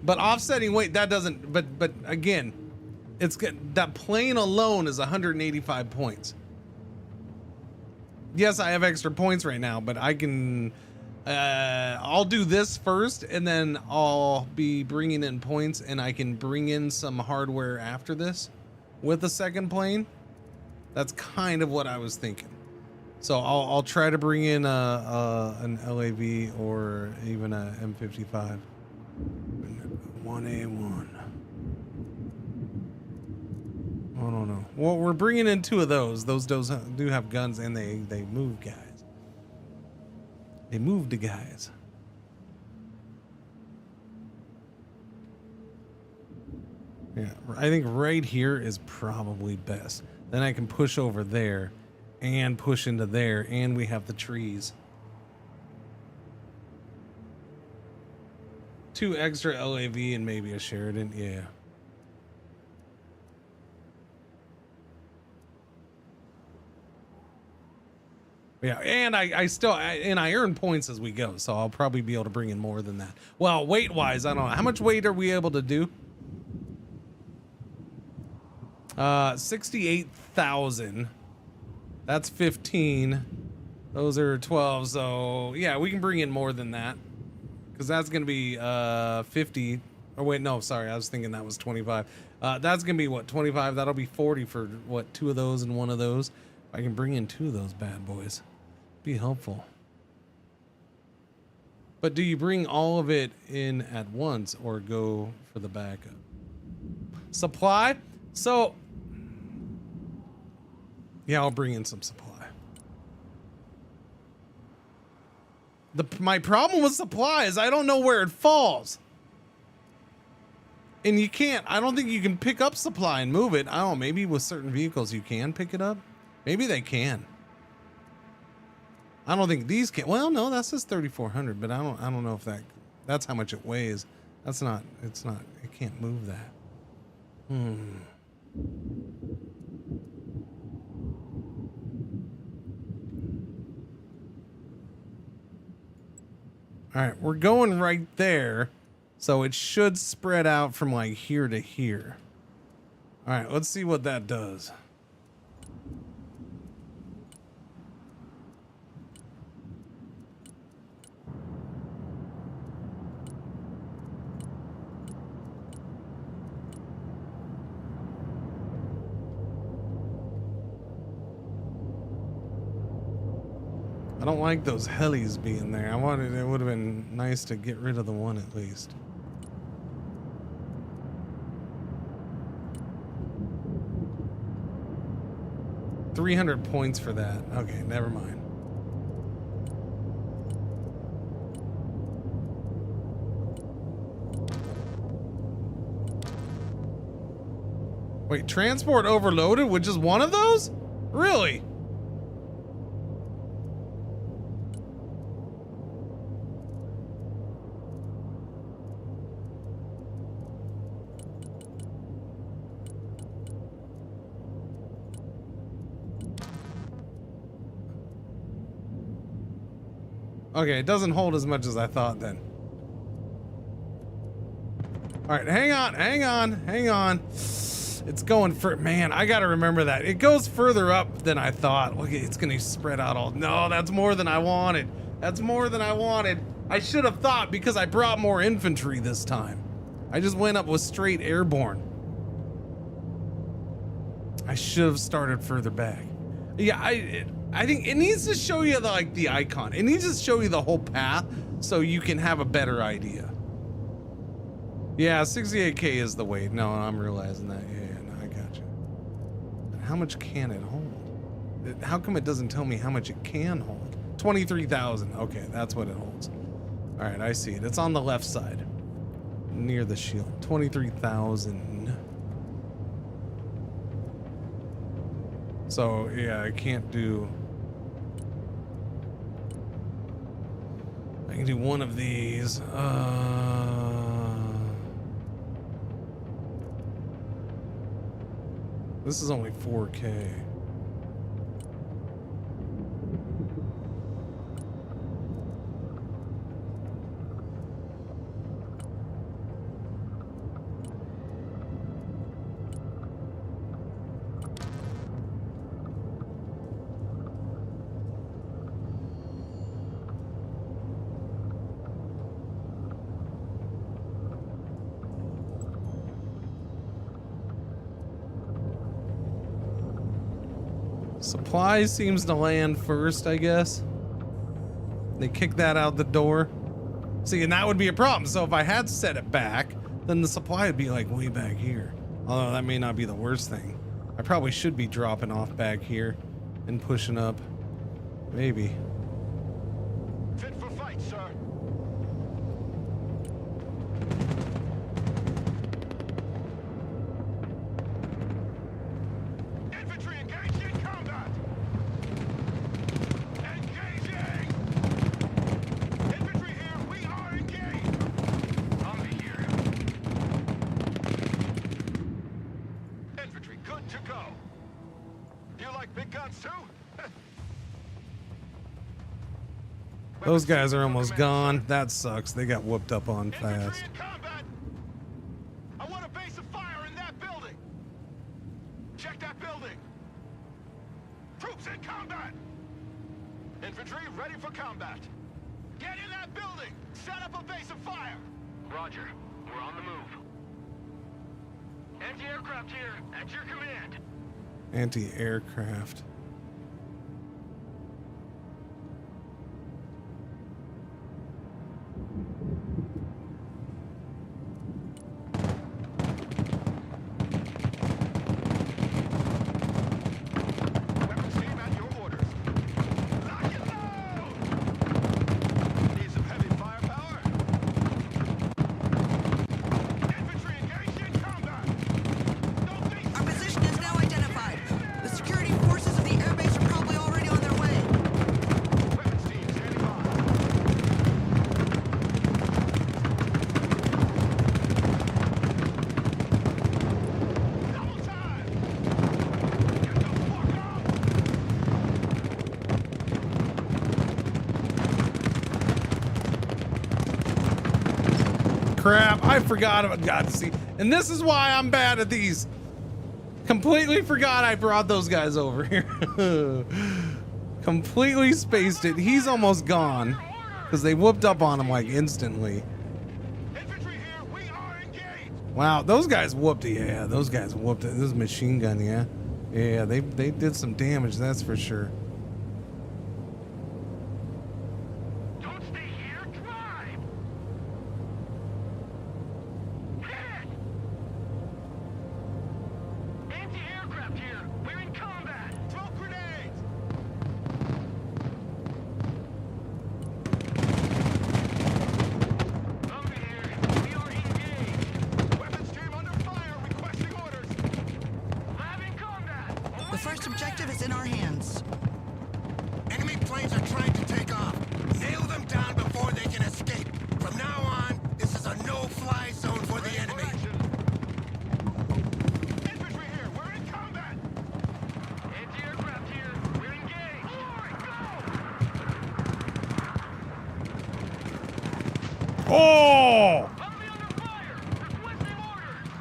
But offsetting weight, that doesn't. But again, it's good. That plane alone is 185 points. Yes, I have extra points right now, but I can. I'll do this first, and then I'll be bringing in points, and I can bring in some hardware after this with a second plane. That's kind of what I was thinking. So I'll try to bring in an LAV or even a M55. 1A1. I don't know. Well, we're bringing in 2 of those. Those do have guns, and they move guys. They move the guys. Yeah, I think right here is probably best. Then I can push over there and push into there, and we have the trees. 2 extra LAV and maybe a Sheridan. Yeah. Yeah, and I earn points as we go, so I'll probably be able to bring in more than that. Well, weight-wise, I don't know. How much weight are we able to do? 68,000. That's 15. Those are 12, so yeah, we can bring in more than that. Because that's going to be 50. Oh, wait, no, sorry. I was thinking that was 25. That's going to be, what, 25? That'll be 40 for, what, 2 of those and 1 of those. I can bring in 2 of those bad boys. Be helpful. But do you bring all of it in at once or go for the backup? Supply? So, yeah, I'll bring in some supply. My problem with supply is I don't know where it falls. And you can't, I don't think you can pick up supply and move it. I don't know, maybe with certain vehicles you can pick it up. Maybe they can. I don't think these can. Well, no, that says 3,400, but I don't know if that's how much it weighs. It's not, it can't move that. All right, we're going right there. So it should spread out from like here to here. All right, let's see what that does. I don't like those helis being there. It would have been nice to get rid of the one at least. $300 points for that. Okay, never mind. Wait, transport overloaded with just one of those? Really? Okay, it doesn't hold as much as I thought then. All right, hang on. It's going for, man, I gotta remember that. It goes further up than I thought. Look, it's gonna spread out all, no, that's more than I wanted. That's more than I wanted. I should have thought because I brought more infantry this time. I just went up with straight airborne. I should have started further back. Yeah, I think it needs to show you the icon. It needs to show you the whole path so you can have a better idea. Yeah, 68K is the weight. No, I'm realizing that. Yeah, no, I got you. How much can it hold? How come it doesn't tell me how much it can hold? 23,000. Okay, that's what it holds. All right, I see it. It's on the left side, near the shield. 23,000. So yeah, I can't do. I can do one of these. This is only 4K. Supply seems to land first, I guess. They kick that out the door. See, and that would be a problem. So if I had set it back, then the supply would be like way back here. Although that may not be the worst thing. I probably should be dropping off back here and pushing up. Maybe. Fit for fight, sir. Infantry engaged in combat! Engaging! Infantry here, we are engaged! Humvee here. Infantry, good to go. You like big guns too? Those guys are almost gone. That sucks. They got whooped up on fast. I want a base of fire in that building. Check that building. Troops in combat. Infantry ready for combat. Get in that building. Set up a base of fire. Roger. We're on the move. Anti-aircraft here, at your command. Anti-aircraft. Weapons team at your orders. Lock and load! Need some heavy firepower? Infantry engaged in combat! Our position is now identified. The security forces of the airbase are probably already on their way. Weapons team standing by. Double time! Get the fuck up! Crap, I forgot about God to see. And this is why I'm bad at these. Completely forgot I brought those guys over here. Completely spaced it. He's almost gone because they whooped up on him like instantly. Wow, those guys whooped. Yeah, those guys whooped it. This is machine gun, yeah. Yeah, they did some damage, that's for sure.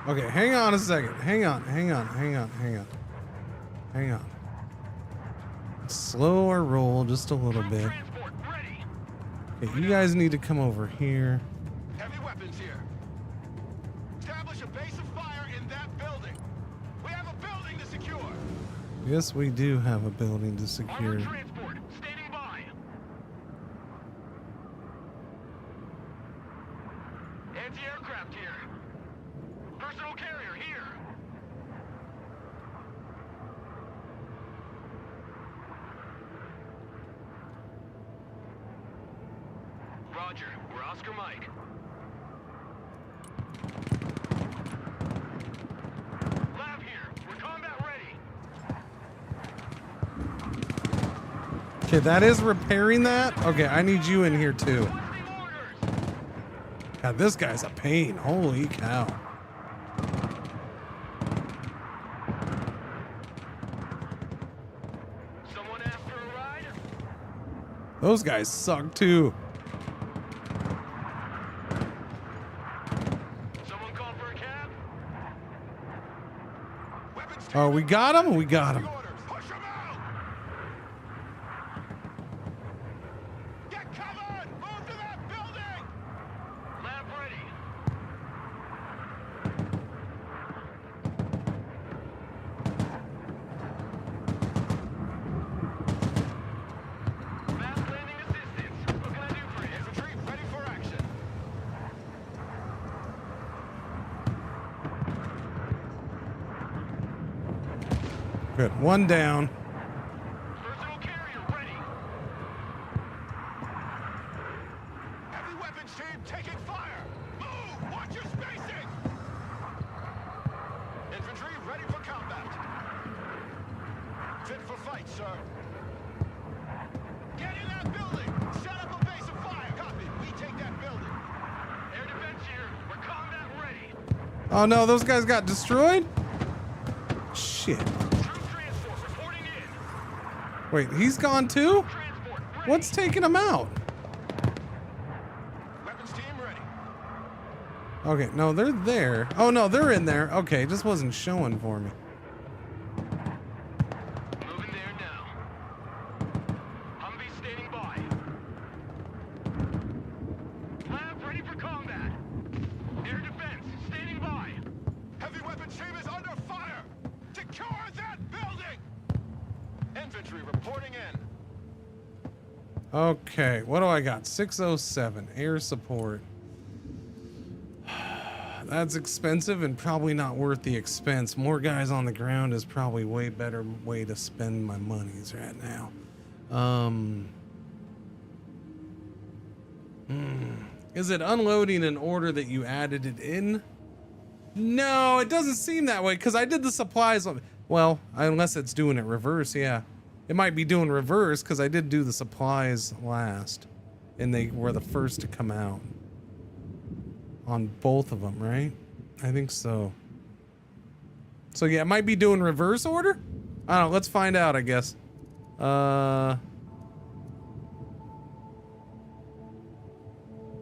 Okay, hang on a second. Hang on. Slow our roll just a little bit. Okay, you guys need to come over here. Heavy weapons here. Establish a base of fire in that building. We have a building to secure. Yes, we do have a building to secure. Transport, standing by. Anti-aircraft here. Personal carrier here. Roger, we're Oscar Mike. Lab here, we're combat ready. Okay, that is repairing that. Okay, I need you in here too. God, this guy's a pain. Holy cow. Someone after a ride? Those guys suck too. Someone call for a cab? Oh, we got him? We got him. Get covered! Move to that building! Lab ready. Fast landing assistance. What can I do for you? Infantry ready for action. Good. One down. Personal carrier ready. Heavy weapons team taking fire. Move! Watch your spacing! Infantry ready for combat. Fit for fight, sir. Get in that building! Set up a base of fire! Copy. We take that building. Air defense here. We're combat ready. Oh no, those guys got destroyed? Shit. Wait, he's gone too? What's taking him out? Weapons team ready. Okay, no, they're there. Oh no, they're in there. Okay, just wasn't showing for me. Moving there now. Humvee standing by. Lab ready for combat. Air defense standing by. Heavy weapons team is under fire. Secure that building. Infantry reporting in. Okay, what do I got? 607, air support. That's expensive and probably not worth the expense. More guys on the ground is probably way better way to spend my monies right now. Is it unloading in order that you added it in? No, it doesn't seem that way because I did the supplies. Well, unless it's doing it reverse, yeah. It might be doing reverse because I did do the supplies last. And they were the first to come out. On both of them, right? I think so. So yeah, it might be doing reverse order? I don't know, let's find out, I guess.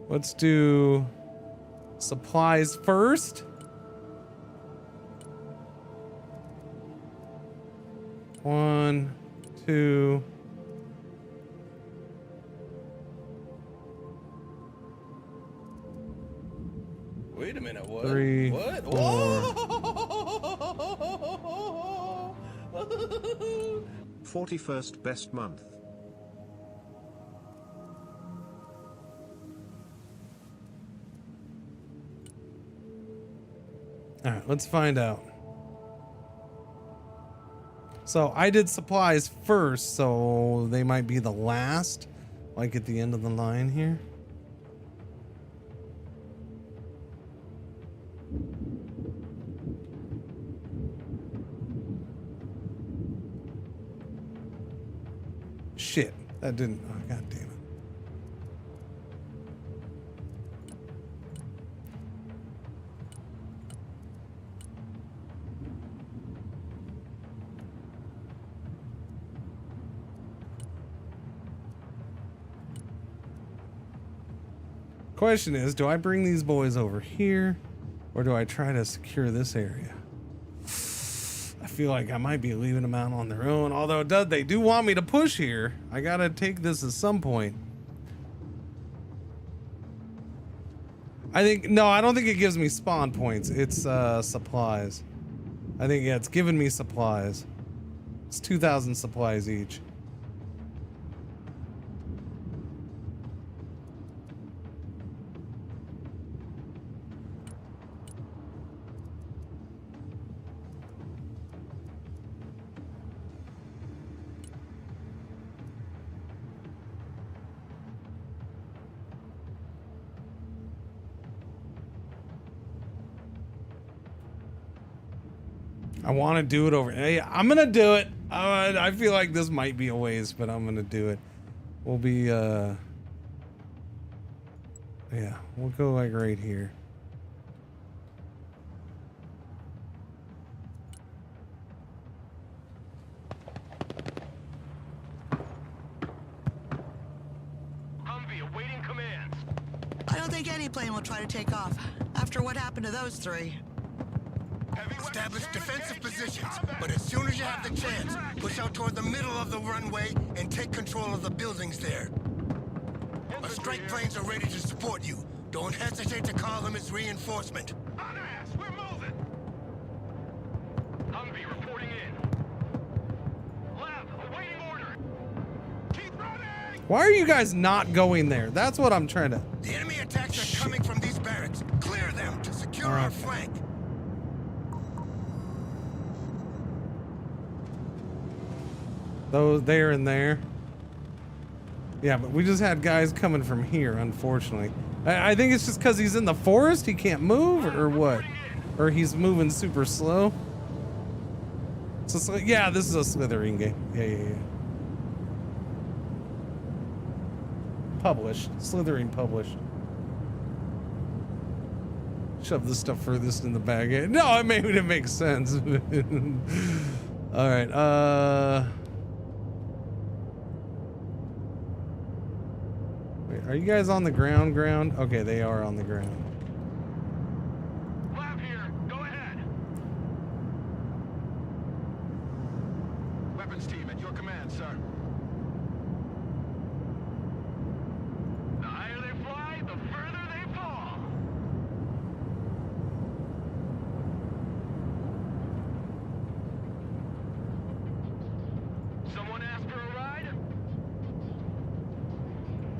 Let's do supplies first. One, two. Wait a minute, what? 3, What? 4. Whoa! 41st best month. All right, let's find out. So I did supplies first, so they might be the last, like at the end of the line here. Shit, that didn't, oh, god damn it. Question is, do I bring these boys over here? Or do I try to secure this area? I feel like I might be leaving them out on their own. Although they do want me to push here. I gotta take this at some point. I don't think it gives me spawn points. It's supplies. I think, yeah, it's giving me supplies. It's 2,000 supplies each. I want to do it over. Hey, I'm gonna do it. I feel like this might be a waste, but I'm gonna do it. We'll be yeah, we'll go like right here. Humvee awaiting commands. I don't think any plane will try to take off after what happened to those three. Establish defensive positions, but as soon as you have the chance, push out toward the middle of the runway and take control of the buildings there. Our strike planes are ready to support you. Don't hesitate to call them as reinforcement. On ass, we're moving. Humvee reporting in. Lab, awaiting order. Keep running. Why are you guys not going there? That's what I'm trying to. The enemy attacks are coming from these barracks. Clear them to secure our flank. Those there and there. Yeah, but we just had guys coming from here, unfortunately. I think it's just because he's in the forest, he can't move, or what? Or he's moving super slow. So yeah, this is a slithering game. Yeah. Published. Slithering published. Shove this stuff furthest in the bag. No, it makes sense. All right. Wait, are you guys on the ground? Okay, they are on the ground. Lab here. Go ahead. Weapons team at your command, sir. The higher they fly, the further they fall. Someone asked for a ride?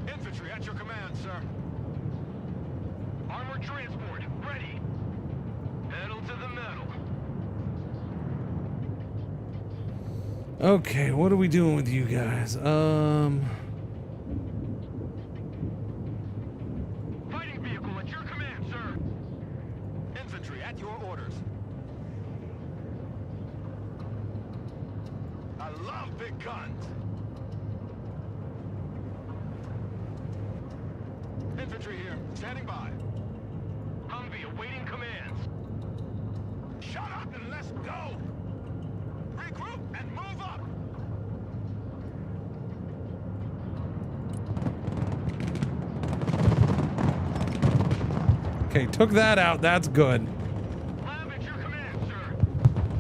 Infantry at your command, sir. Armored transport, ready. Pedal to the metal. Okay, what are we doing with you guys? Fighting vehicle at your command, sir. Infantry at your orders. I love big guns. Infantry here, standing by. Humvee awaiting commands. Shut up and let's go! Regroup and move up! Okay, took that out. That's good. Lab at your command, sir.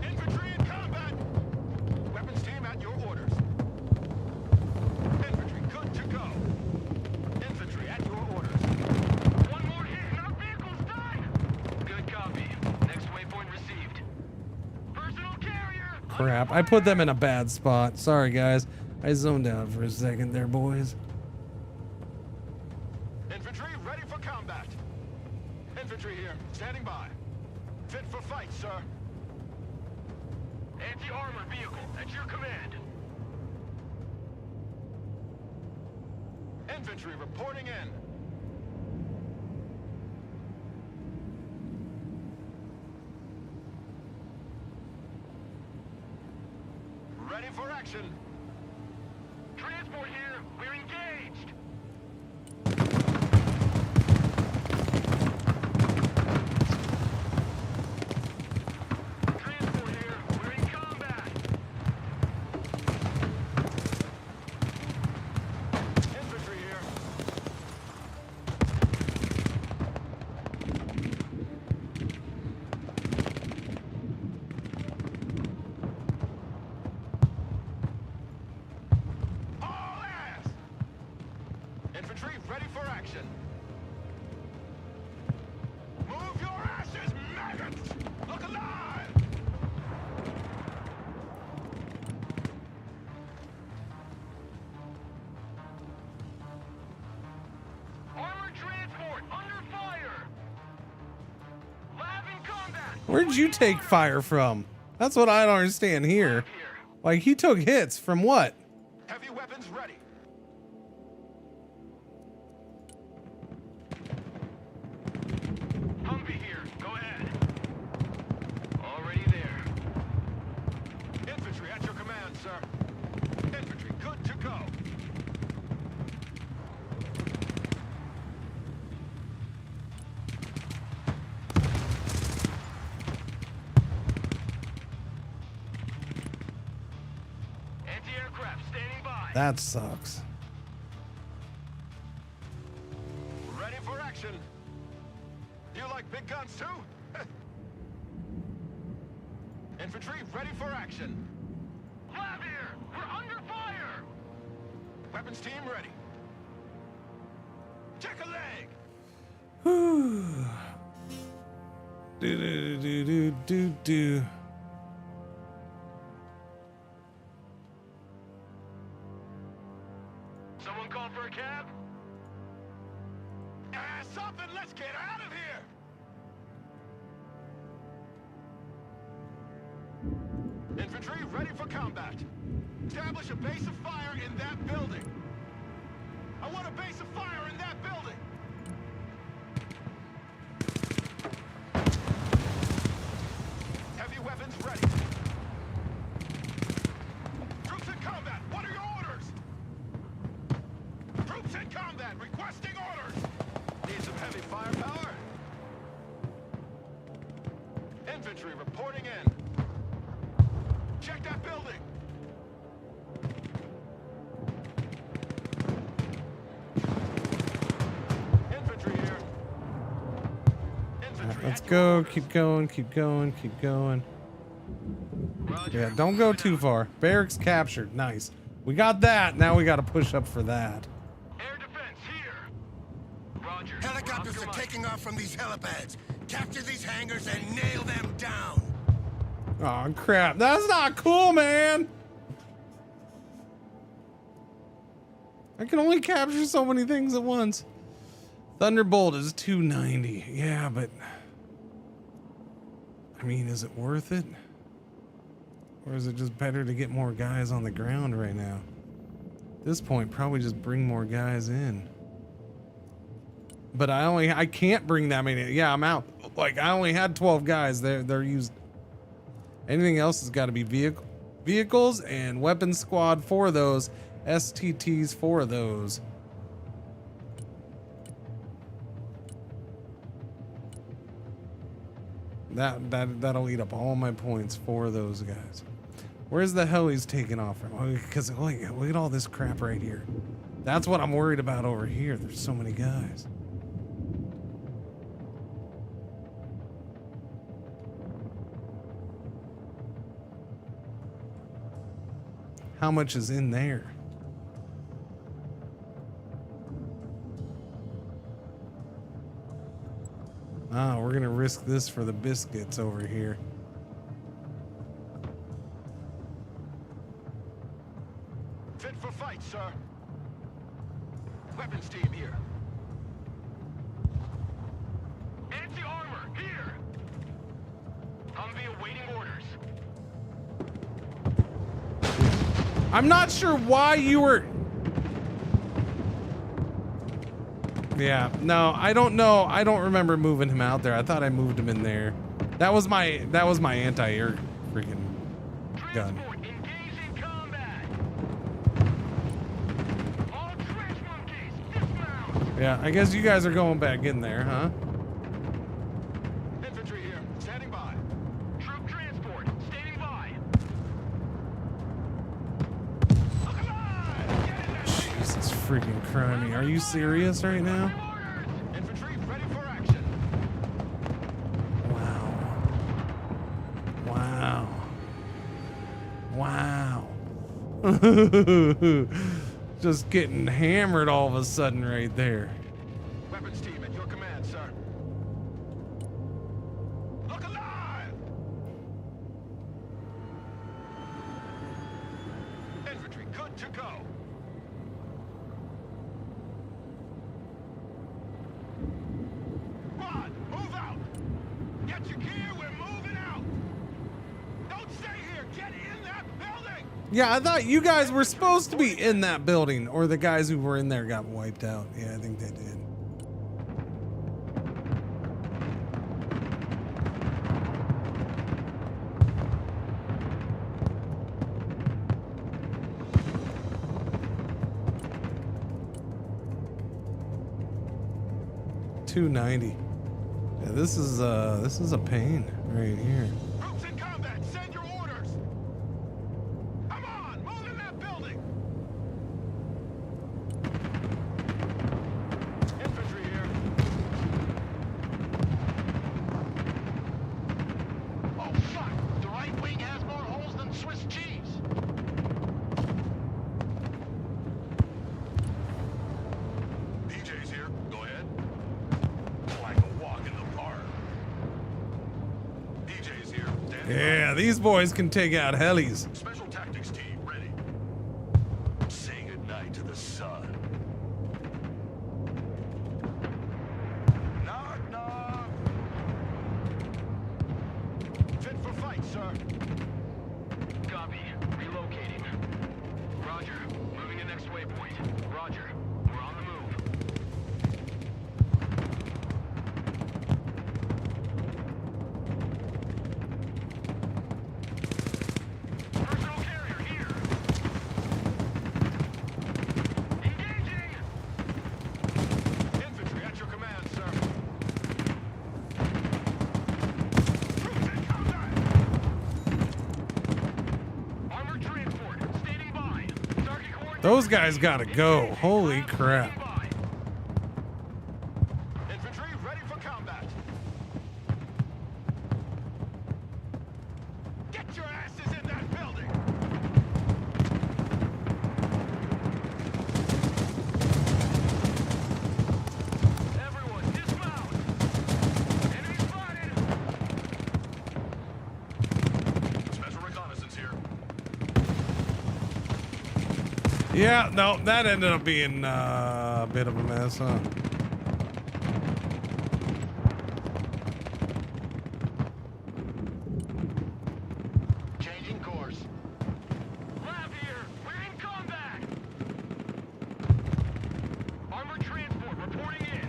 Infantry in combat. Weapons team at your orders. Infantry good to go. Infantry at your orders. One more hit and our vehicle's done. Good copy. Next waypoint received. Personal carrier. Crap, I put them in a bad spot. Sorry, guys. I zoned out for a second there, boys. Infantry ready for combat. Infantry here, standing by. Fit for fight, sir. Anti-armor vehicle at your command. Infantry reporting in. Ready for action. Transport here, we're engaged. Transport here, we're in combat. Infantry here. Where'd you take fire from? That's what I don't understand here. Like, he took hits from what? Heavy weapons ready. Humvee here. Go ahead. Already there. Infantry at your command, sir. Infantry good to go. Anti-aircraft standing by. That sucks. Ready for action. You like big guns too? Infantry ready for action. Lab here! We're under fire! Weapons team ready. Check a leg! Do. Someone call for a cab? Something, let's get out of here! Infantry ready for combat. Establish a base of fire in that building. I want a base of fire in that building. Heavy weapons ready. Troops in combat, what are your orders? Troops in combat, requesting orders. Need some heavy firepower? Infantry reporting in. Check that building. Infantry here. Infantry. Let's go. Keep going. Keep going. Keep going. Yeah, don't go too far. Barracks captured. Nice. We got that. Now we got to push up for that. Air defense here. Roger. Helicopters are taking off from these helipads. Capture these hangars and nail them down. Oh, crap. That's not cool, man. I can only capture so many things at once. Thunderbolt is 290. Yeah, but... I mean, is it worth it? Or is it just better to get more guys on the ground right now? At this point, probably just bring more guys in. But I can't bring that many. Yeah, I'm out. Like, I only had 12 guys. They're used. Anything else has got to be vehicles and weapons squad for those. STTs for those. That'll eat up all my points for those guys. Where's the hell he's taking off from? Because look at all this crap right here. That's what I'm worried about over here. There's so many guys. How much is in there? Ah, we're gonna risk this for the biscuits over here. Fit for fight, sir. Weapons team here. Anti-armor here. Humvee awaiting orders. I'm not sure why you were... Yeah, no, I don't know. I don't remember moving him out there. I thought I moved him in there. That was my anti-air freaking gun. Yeah, I guess you guys are going back in there, huh? Infantry here, standing by. Troop transport, standing by. Jesus freaking crimey. Are you serious right now? Infantry ready for action. Wow. Wow. Just getting hammered all of a sudden right there. Weapons team at your command, sir. Look alive! Infantry good to go. Rod, move out! Get your gear, we're moving! Yeah, I thought you guys were supposed to be in that building, or the guys who were in there got wiped out. Yeah, I think they did. $290. Yeah, this is a pain right here. Troops in combat, send your orders. Come on, move in that building. Infantry here. Oh fuck! The right wing has more holes than Swiss cheese. DJ's here. Go ahead. Like a walk in the park. DJ's here. Yeah, these boys can take out helis. Special tactics team ready. Say goodnight to the sun. Knock, knock. Fit for fight, sir. Copy. Relocating. Roger. Moving to next waypoint. Roger. We're on the move. Personal carrier here. Engaging. Infantry at your command, sir. Armored transport. Standing by. Target coordinates. Those guys gotta go. Holy crap. Infantry ready for combat. Get your asses in that building. Everyone, dismount. Enemy spotted. Special reconnaissance here. Yeah, no, that ended up being a bit of a mess, huh? Changing course. Lab here. We're in combat. Armored transport reporting in.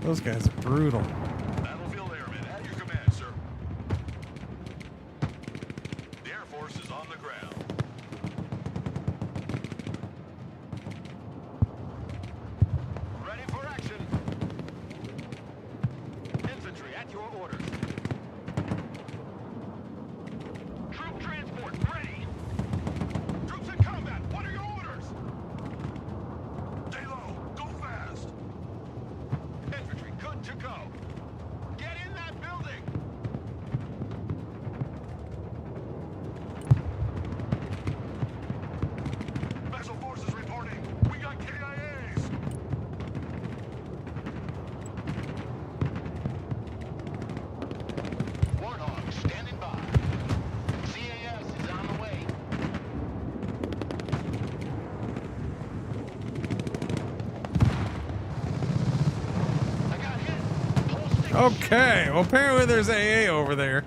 Those guys are brutal. Battlefield airmen at your command, sir. The Air Force is on the ground. Ready for action. Infantry at your orders. Troop transport ready. Troops in combat. What are your orders? Stay low. Go fast. Infantry good to go. Get in that building. Special forces reporting. We got KIAs. Warthog standing by. CAS is on the way. I got hit. Whole stick. Okay, well apparently there's AA over there.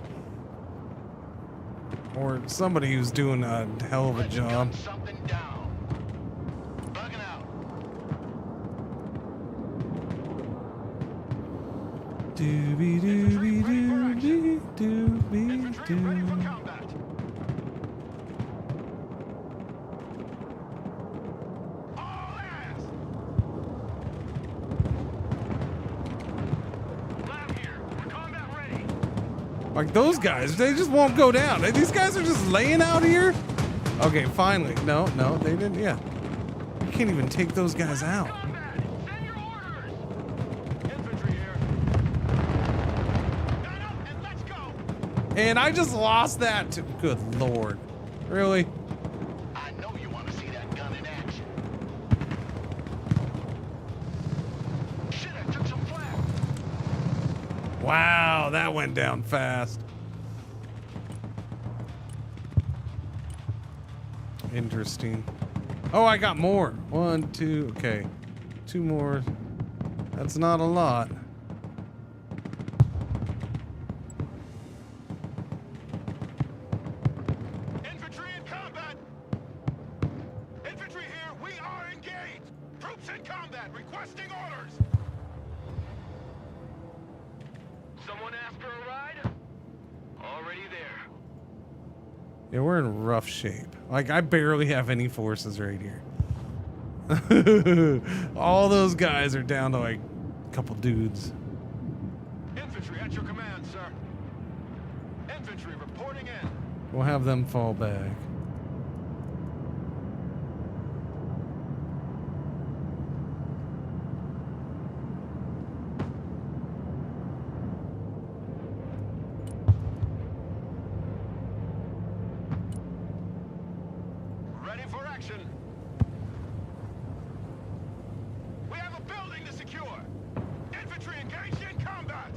Or somebody who's doing a hell of a job. Something down. Bugging out. Doobie doobie doobie doobie Infantry ready for doo. combat. All hands. Lab here. We're combat ready. Like those guys, they just won't go down. These guys are just laying out here. Okay, finally. No, they didn't. Yeah. You can't even take those guys out. Combat. Send your orders. Infantry here. Gun up and let's go. And I just lost that to. Good lord. Really? I know you want to see that gun in action. Shit, I took some flak. Wow, that went down fast. Interesting. Oh, I got more. 1, 2, okay. 2 more. That's not a lot. Infantry in combat. Someone asked for a ride? Already there. Yeah, we're in rough shape. Like, I barely have any forces right here. All those guys are down to like a couple dudes. Infantry at your command, sir. Infantry reporting in. We'll have them fall back. Ready for action. We have a building to secure. Infantry engaged in combat.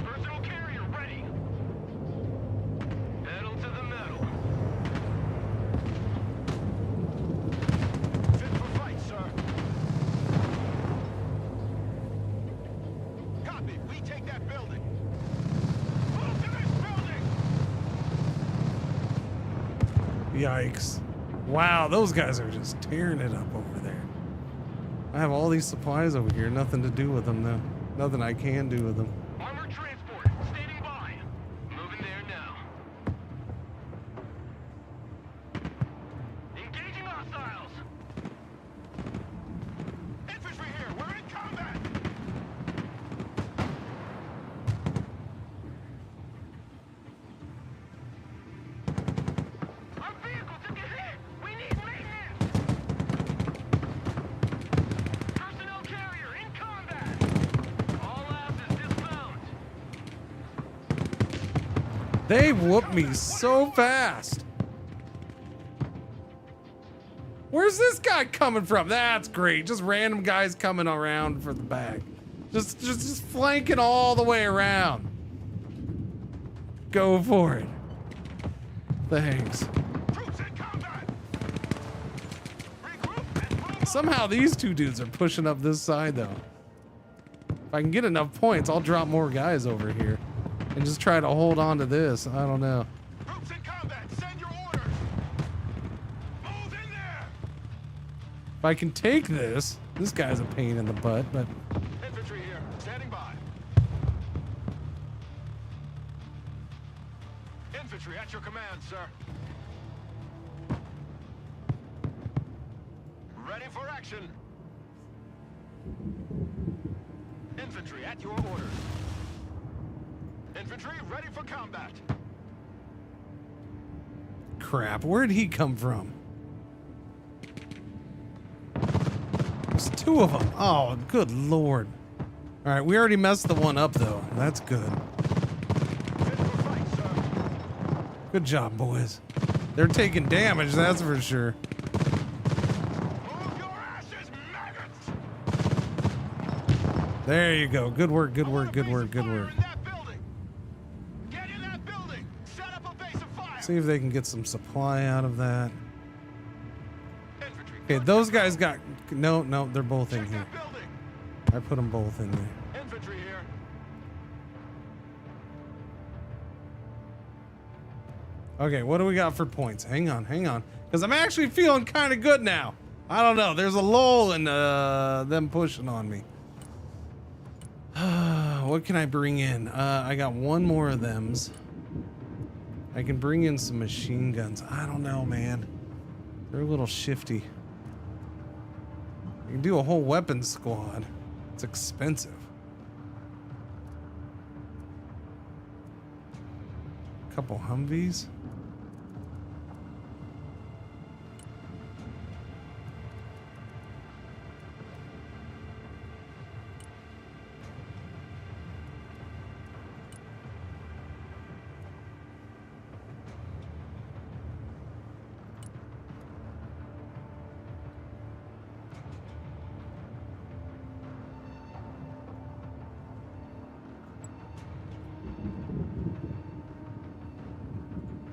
Personal carrier ready. Pedal to the metal. Fit for fight, sir. Copy. We take that building. Move to this building. Yikes. Wow, those guys are just tearing it up over there. I have all these supplies over here. Nothing to do with them, though. Nothing I can do with them. Armored transport standing by. Moving there now. Engaging hostiles. Infantry here. We're in combat. Our vehicle took a hit. We need maintenance. Personnel carrier in combat. All asses dismount. They whooped me so fast. Where's this guy coming from? That's great. Just random guys coming around for the back. Just flanking all the way around. Go for it. Thanks. Somehow these two dudes are pushing up this side though. If I can get enough points, I'll drop more guys over here and just try to hold on to this. I don't know. Troops in combat. Send your orders. Move in there. If I can take this guy's a pain in the butt, but Infantry here. Standing by. Infantry at your command, sir. Ready for action. Infantry at your orders. Infantry ready for combat. crap. Where'd he come from? There's two of them. Oh, good lord. All right, we already messed the one up, though. That's good. Good job, boys. They're taking damage, that's for sure. There you go. Good work, good work, good work, good work. See if they can get some supply out of that. Okay, those guys got... No, they're both in here. I put them both in there. Infantry here. Okay, what do we got for points? Hang on. Because I'm actually feeling kind of good now. I don't know. There's a lull in them pushing on me. What can I bring in? I got one more of thems. I can bring in some machine guns. I don't know, man. They're a little shifty. You can do a whole weapons squad. It's expensive. Couple Humvees.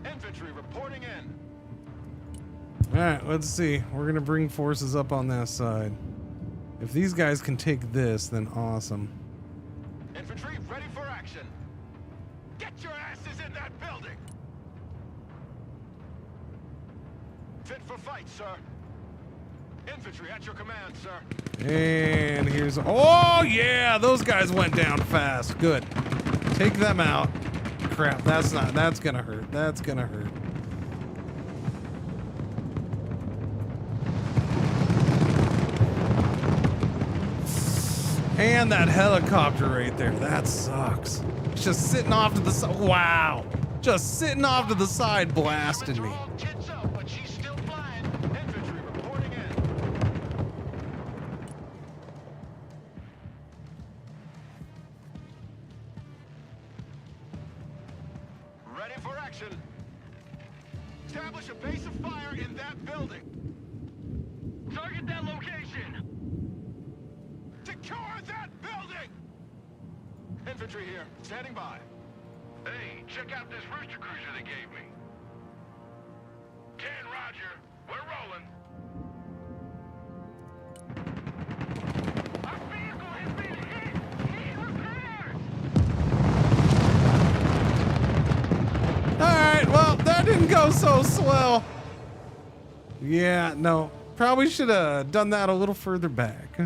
Infantry reporting in. All right, let's see. We're going to bring forces up on that side. If these guys can take this, then awesome. Infantry ready for action. Get your asses in that building. Fit for fight, sir. Infantry at your command, sir. And here's, oh yeah, those guys went down fast. Good. Take them out. Crap, that's gonna hurt. That's gonna hurt. And that helicopter right there, that sucks. It's just sitting off to the side. Wow. Just sitting off to the side blasting me. Ready for action. Establish a base of fire in that building. Target that location. Secure that building! Infantry here, standing by. Hey, check out this rooster cruiser they gave me. 10, Roger. We're rolling. Our vehicle has been hit. Need repairs. Alright, well, that didn't go so swell. Yeah, no. Probably should have done that a little further back.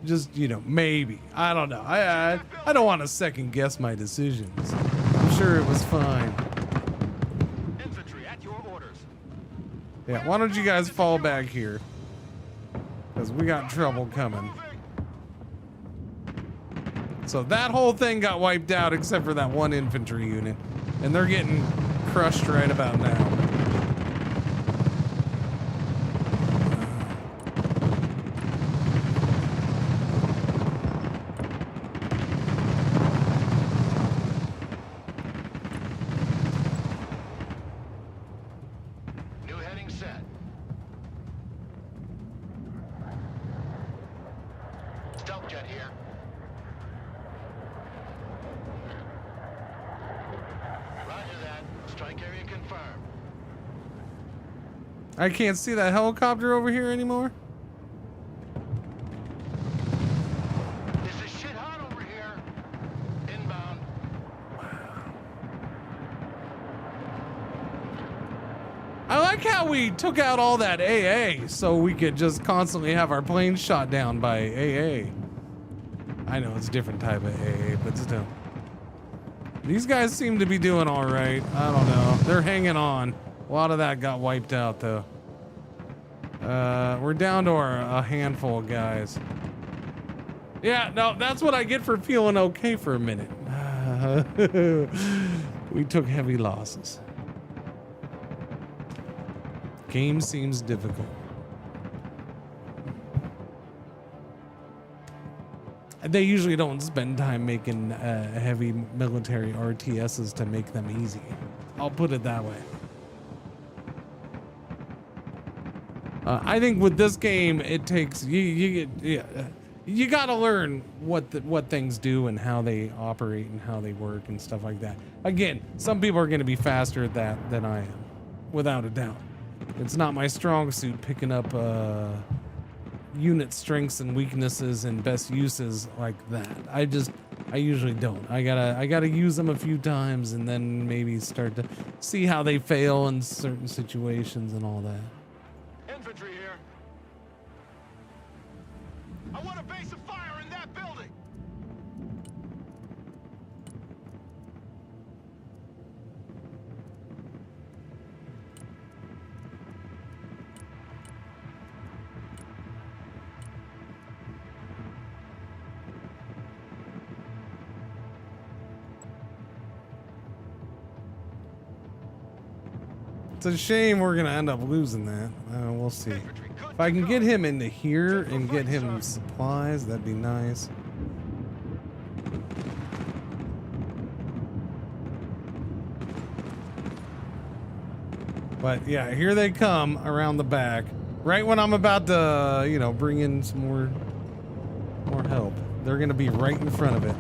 Just, you know, maybe. I don't know. I don't want to second guess my decisions. I'm sure it was fine. Infantry at your orders. Yeah, why don't you guys fall back here? Because we got trouble coming. So that whole thing got wiped out except for that one infantry unit. And they're getting crushed right about now. I can't see that helicopter over here anymore. This is shit hot over here. Inbound. I like how we took out all that AA so we could just constantly have our planes shot down by AA. I know it's a different type of AA, but still. These guys seem to be doing all right. I don't know. They're hanging on. A lot of that got wiped out though. We're down to a handful of guys. Yeah, no, that's what I get for feeling okay for a minute. We took heavy losses. Game seems difficult. They usually don't spend time making heavy military RTSs to make them easy. I'll put it that way. I think with this game, it takes you got to learn what things do and how they operate and how they work and stuff like that. Again, some people are going to be faster at that than I am, without a doubt. It's not my strong suit picking up unit strengths and weaknesses and best uses like that. I usually don't. I gotta use them a few times and then maybe start to see how they fail in certain situations and all that. Infantry here. I want a base of fire in that building. It's a shame we're gonna end up losing that. We'll see. If I can get him into here and get him supplies, that'd be nice. But yeah, here they come around the back. Right when I'm about to, you know, bring in some more help. They're gonna be right in front of it.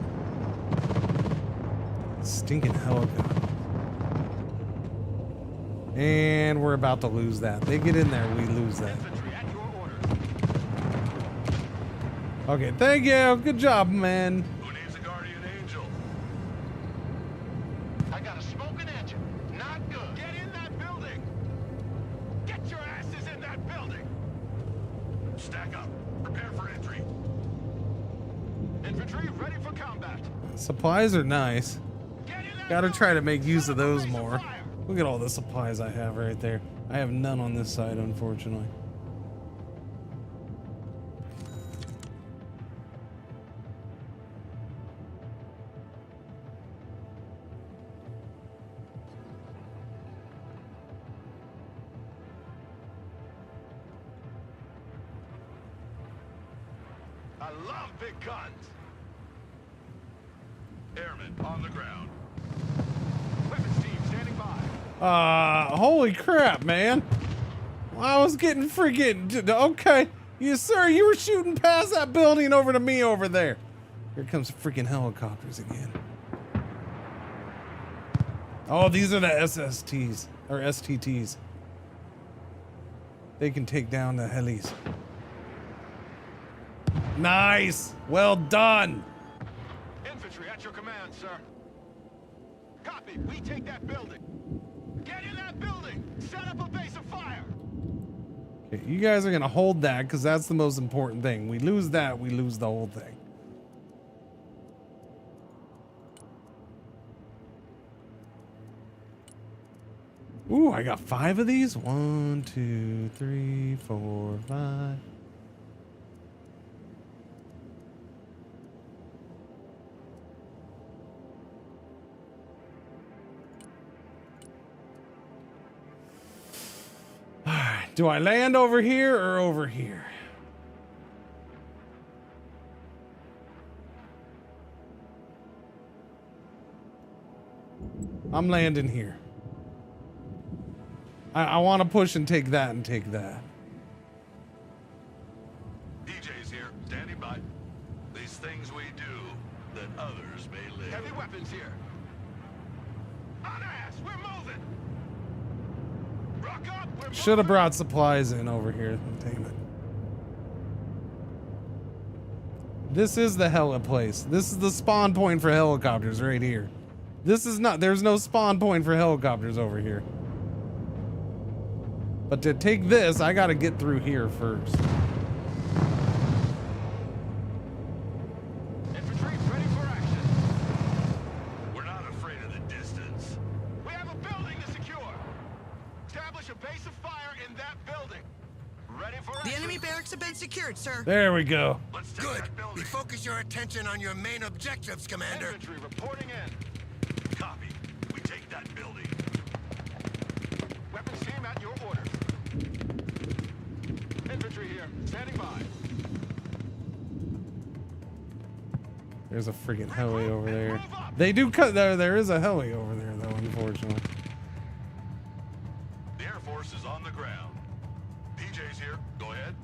Stinking helicopter. And we're about to lose that. They get in there, we lose that. Okay, thank you. Good job, man. Who needs a guardian angel? I got a smoking engine. Not good. Get in that building. Get your asses Stack up. Prepare for entry. Infantry ready for combat. Supplies are nice. Gotta try to make use of those more. Look at all the supplies I have right there. I have none on this side, unfortunately. I love big guns. Airmen on the ground. Weapons team standing by. Holy crap, man. I was getting freaking... Okay. Yes, sir. You were shooting past that building over to me over there. Here comes freaking helicopters again. Oh, these are the SSTs. Or STTs. They can take down the helis. Nice. Well done. Infantry at your command, sir. Copy. We take that building. Get in that building. Set up a base of fire. Okay, you guys are going to hold that because that's the most important thing. We lose that, we lose the whole thing. Ooh, I got 5 of these. 1, 2, 3, 4, 5. Alright, do I land over here or over here? I'm landing here. I want to push and take that and take that. DJ's here, standing by. These things we do that others may live. Heavy weapons here. On ass, we're moving. Rock up, we're Should have brought supplies in over here. Damn it. This is the heli place. This is the spawn point for helicopters right here. This is not, there's no spawn point for helicopters over here. But to take this, I gotta get through here first. Infantry ready for action. We're not afraid of the distance. We have a building to secure. Establish a base of fire in that building. Ready for action. The enemy barracks have been secured, sir. There we go. Good. We focus your attention on your main objectives, Commander. Infantry reporting in. Copy. We take that building. Weapons team at your orders. Infantry here, standing by. There's a freaking heli over there. They do cut there. There is a heli over there, though, unfortunately. The Air Force is on the ground. DJ's here. Go ahead.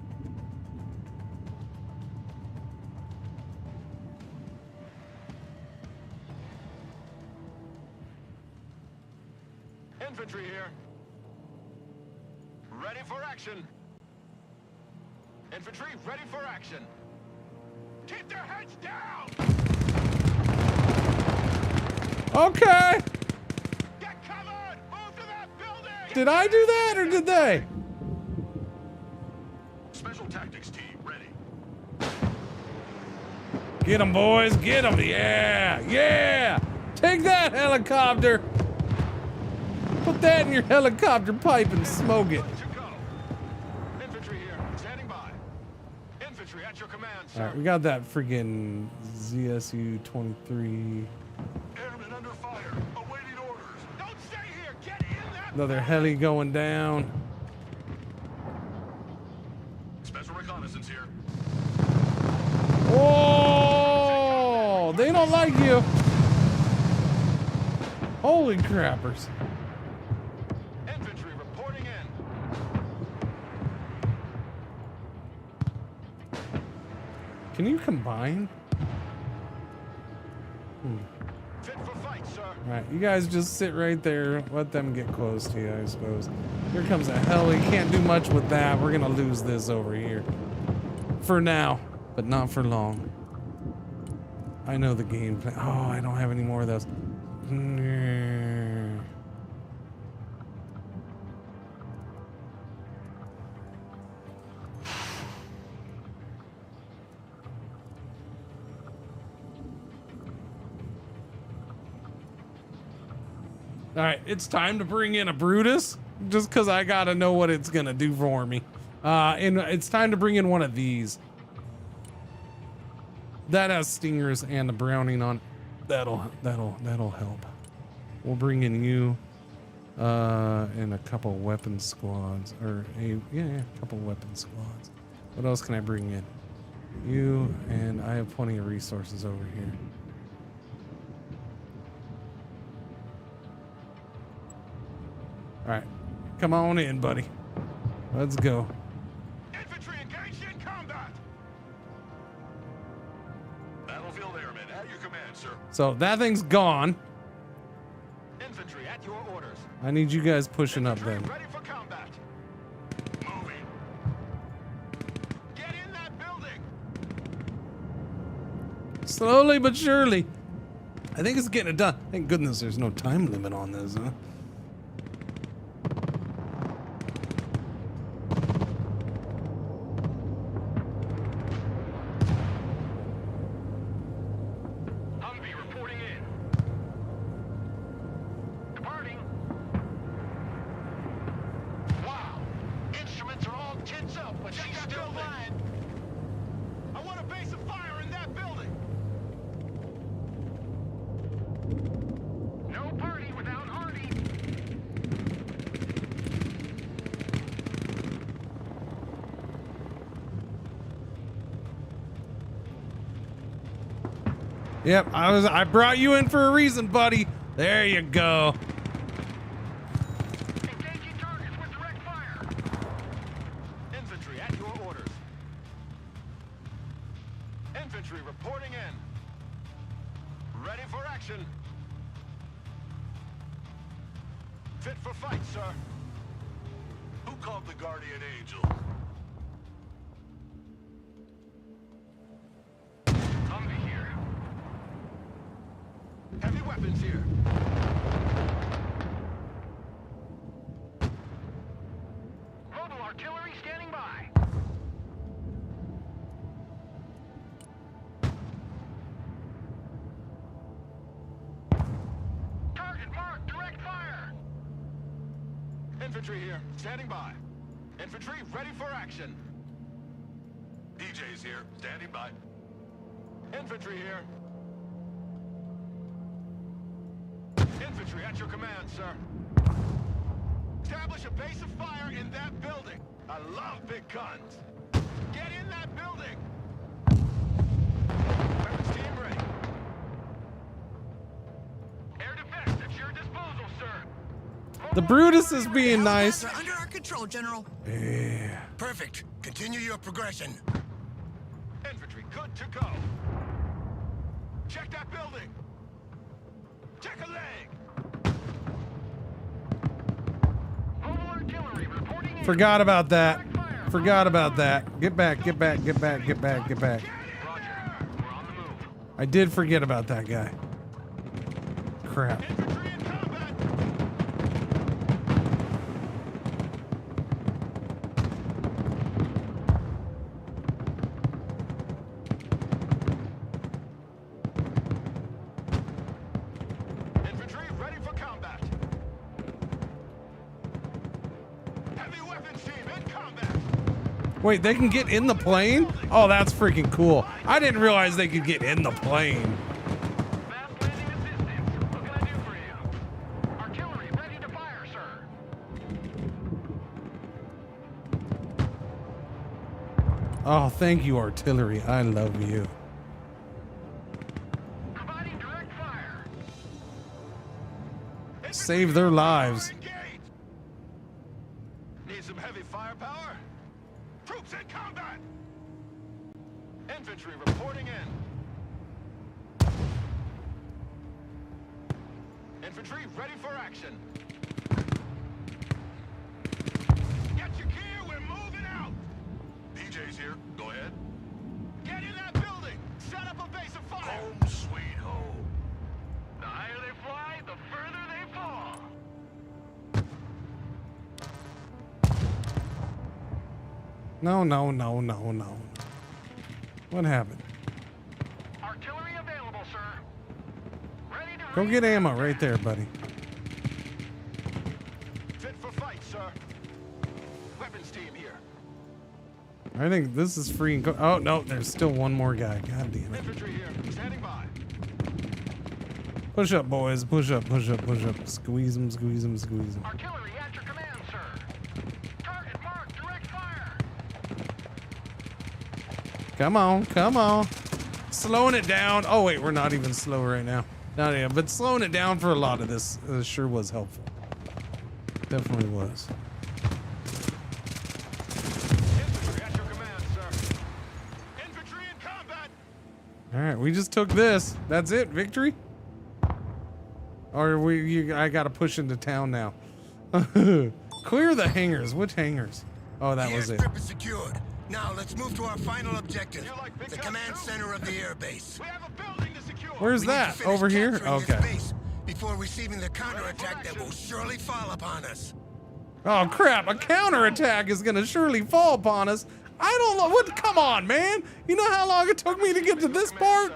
Infantry here. Ready for action. Infantry ready for action. Keep their heads down. Okay. Get covered. Move to that building. Did I do that or did they? Special tactics team ready. Get them, boys. Get them. Yeah. Yeah. Take that, helicopter. Put that in your helicopter pipe and smoke it. Infantry here, standing by. Infantry at your command, sir. All right, we got that friggin' ZSU-23. Airmen under fire, awaiting orders. Don't stay here. Get in that. Another heli going down. Special reconnaissance here. Oh, they don't like you. Holy crappers. Infantry reporting in. Can you combine? Fit for fight, sir. All right, you guys just sit right there. Let them get close to you, I suppose. Here comes a heli. Can't do much with that. We're gonna lose this over here. For now, but not for long. I know the game plan. Oh, I don't have any more of those. right, it's time to bring in a Brutus, just because I gotta know what it's gonna do for me. And it's time to bring in one of these. That has stingers and a Browning on. That'll help. We'll bring in you, and a couple weapon squads, or a couple weapon squads. What else can I bring in? You, and I have plenty of resources over here. All right, come on in, buddy. Let's go. Infantry engaged in combat. Battlefield Airmen at your command, sir. So that thing's gone. Infantry at your orders. I need you guys pushing up then. Ready for combat. Moving. Get in that building. Slowly but surely. I think it's getting it done. Thank goodness there's no time limit on this, huh? Humvee reporting in. Departing. Wow. Instruments are all tits up, but she's still flying. I want a base of fire in that building. No party without Hardy. Yep, I brought you in for a reason, buddy. There you go. Engaging targets with direct fire. Infantry at your orders. Infantry reporting in. Ready for action. Fit for fight, sir. Who called the Guardian Angel? Humvee here. Heavy weapons here. Mobile artillery standing by. Target marked, direct fire. Infantry here, standing by. Infantry ready for action. DJ's here, standing by. Infantry here. Infantry at your command, sir. Establish a base of fire in that building. I love big guns. Get in that building. Weapons team ready. Air defense at your disposal, sir. The Brutus is being nice. They're under our control, General. Yeah. Perfect. Continue your progression. Infantry good to go. Check that building. Check a leg. Mobile artillery reporting in. Forgot about that. Forgot about that. Get back, get back, get back, get back, get back. Roger. We're on the move. I did forget about that guy. Crap. Infantry in combat. Infantry ready for combat. Heavy weapons team in combat. Wait, they can get in the plane? Oh, that's freaking cool. I didn't realize they could get in the plane. Fast landing assistance. What can I do for you? Artillery ready to fire, sir. Oh, thank you, artillery. I love you. Providing direct fire. Save their lives. Need some heavy firepower? Troops in combat! Infantry reporting in. Infantry ready for action. Get your gear, we're moving out! DJ's here, go ahead. Get in that building! Set up a base of fire! Home sweet home. The higher they fly, the further they fall! No, no, no, no, no. What happened? Artillery available, sir. Ready to Go get ammo right there, buddy. weapons team here. I think this is free and oh no, there's still one more guy. God damn it. Infantry here, standing by. Push up, boys. Push up, push up, push up. Squeeze them, squeeze them, squeeze them. Artillery at your command, sir. Target marked, direct fire. Come on, come on. Slowing it down. Oh wait, we're not even slow right now. Not yet, but slowing it down for a lot of this sure was helpful. Definitely was. Infantry at your command, sir. Infantry in combat. All right, we just took this. That's it, victory. Or I gotta push into town now. Clear the hangars. Which hangars? Oh, that was it. Airstrip is secured. Now let's move to our final objective, the command center of the airbase. We have a building to secure. Where's We need to that? finish Over here? capturing this Okay. base before receiving the counterattack that will surely fall upon us. Oh crap! A counterattack is gonna surely fall upon us. I don't know what. Come on, man. You know how long it took me to get to this part?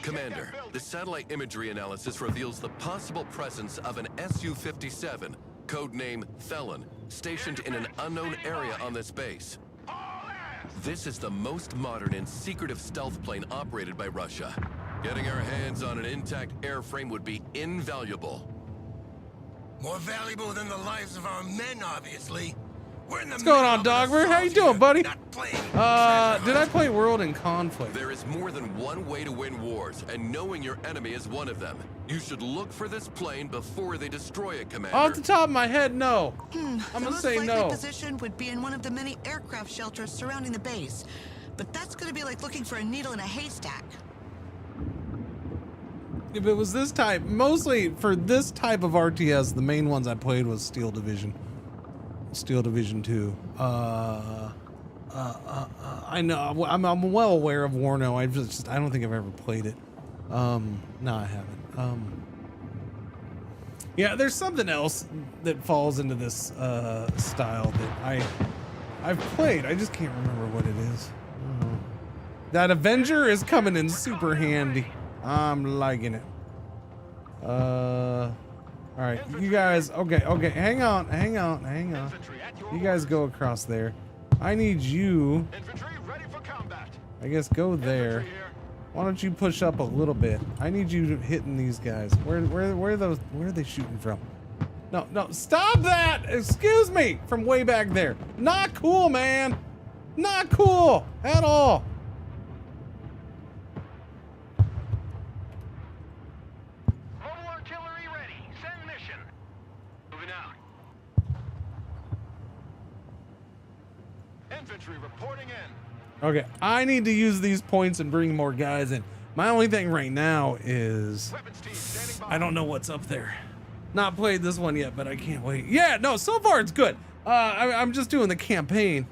Commander, the satellite imagery analysis reveals the possible presence of an Su-57, codename Felon, stationed in an unknown area on this base. This is the most modern and secretive stealth plane operated by Russia. Getting our hands on an intact airframe would be invaluable. More valuable than the lives of our men, obviously. We're in the What's going on, middle of an Dogbert? How you assault doing, here, buddy? not playing Did I play World in Conflict? There is more than one way to win wars, and knowing your enemy is one of them. You should look for this plane before they destroy it, Commander. Off the top of my head, no. I'm The gonna most say likely no. position would be in one of the many aircraft shelters surrounding the base. But that's going to be like looking for a needle in a haystack. If it was this type, mostly for this type of RTS, the main ones I played was Steel Division. Steel Division 2. I know, I'm well aware of Warno. I don't think I've ever played it. No, I haven't. Yeah, there's something else that falls into this style that I've played. I just can't remember what it is. That Avenger is coming in super handy. I'm liking it. All right, you guys. Okay. Hang on. You guys go across there. I need you. I guess go there. Why don't you push up a little bit? I need you hitting these guys. Where are they shooting from? No, stop that! Excuse me, from way back there. Not cool, man. Not cool at all. Mobile artillery ready. Send mission. Moving out. Infantry reporting in. Okay, I need to use these points and bring more guys in. My only thing right now is I don't know what's up there. Not played this one yet, but I can't wait. Yeah, no, so far it's good. I'm just doing the campaign.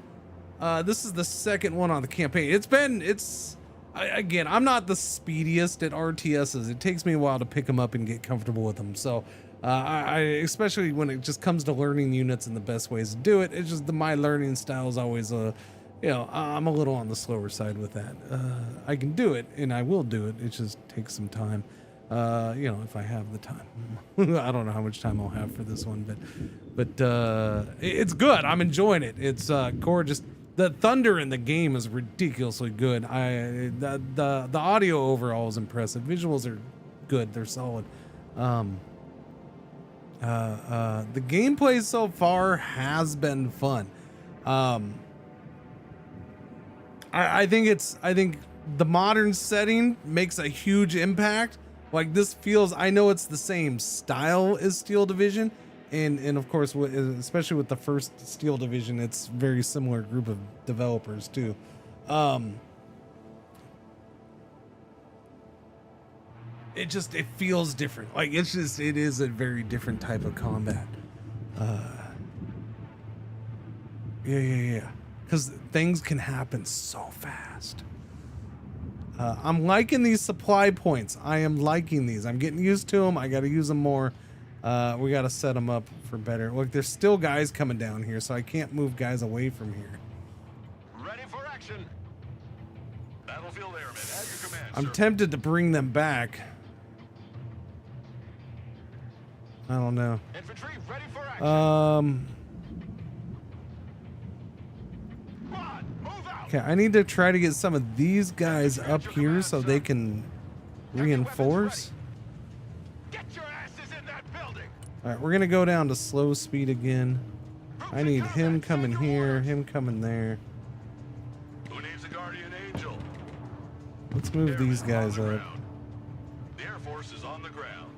This is the second one on the campaign. Again, I'm not the speediest at RTSs. It takes me a while to pick them up and get comfortable with them. So I especially when it just comes to learning units and the best ways to do it, it's just my learning style is always I'm a little on the slower side with that. I can do it and I will do it. It just takes some time. If I have the time. I don't know how much time I'll have for this one, but it's good. I'm enjoying it. It's gorgeous. The thunder in the game is ridiculously good. The audio overall is impressive. Visuals are good. They're solid. The gameplay so far has been fun. I think the modern setting makes a huge impact. Like this feels, I know it's the same style as Steel Division, and of course, especially with the first Steel Division, it's very similar group of developers too. It feels different. Like it is a very different type of combat. Yeah. Because things can happen so fast. I'm liking these supply points. I am liking these. I'm getting used to them. I got to use them more. We got to set them up for better. Look, there's still guys coming down here, so I can't move guys away from here. Ready for action. Battlefield airmen at your command. I'm tempted to bring them back. I don't know. Infantry ready for action. Okay, I need to try to get some of these guys up here so they can reinforce. Alright, we're gonna go down to slow speed again. I need him coming here, him coming there. Who needs a guardian angel? Let's move these guys up. The Air Force is on the ground.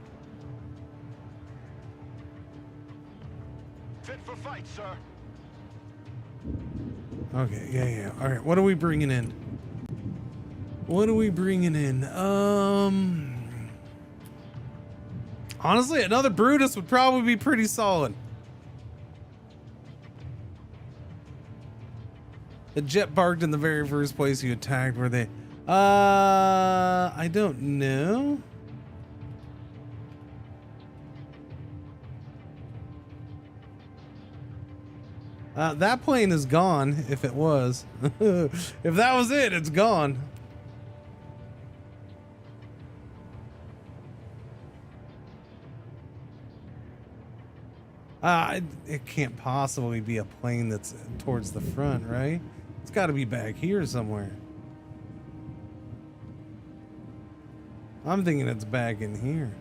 Fit for fight, sir. Okay, yeah. Alright, what are we bringing in? What are we bringing in? Honestly, another Brutus would probably be pretty solid. The jet barked in the very first place you attacked. Were they? I don't know. That plane is gone, if it was. If that was it, it's gone. It can't possibly be a plane that's towards the front, right? It's got to be back here somewhere. I'm thinking it's back in here.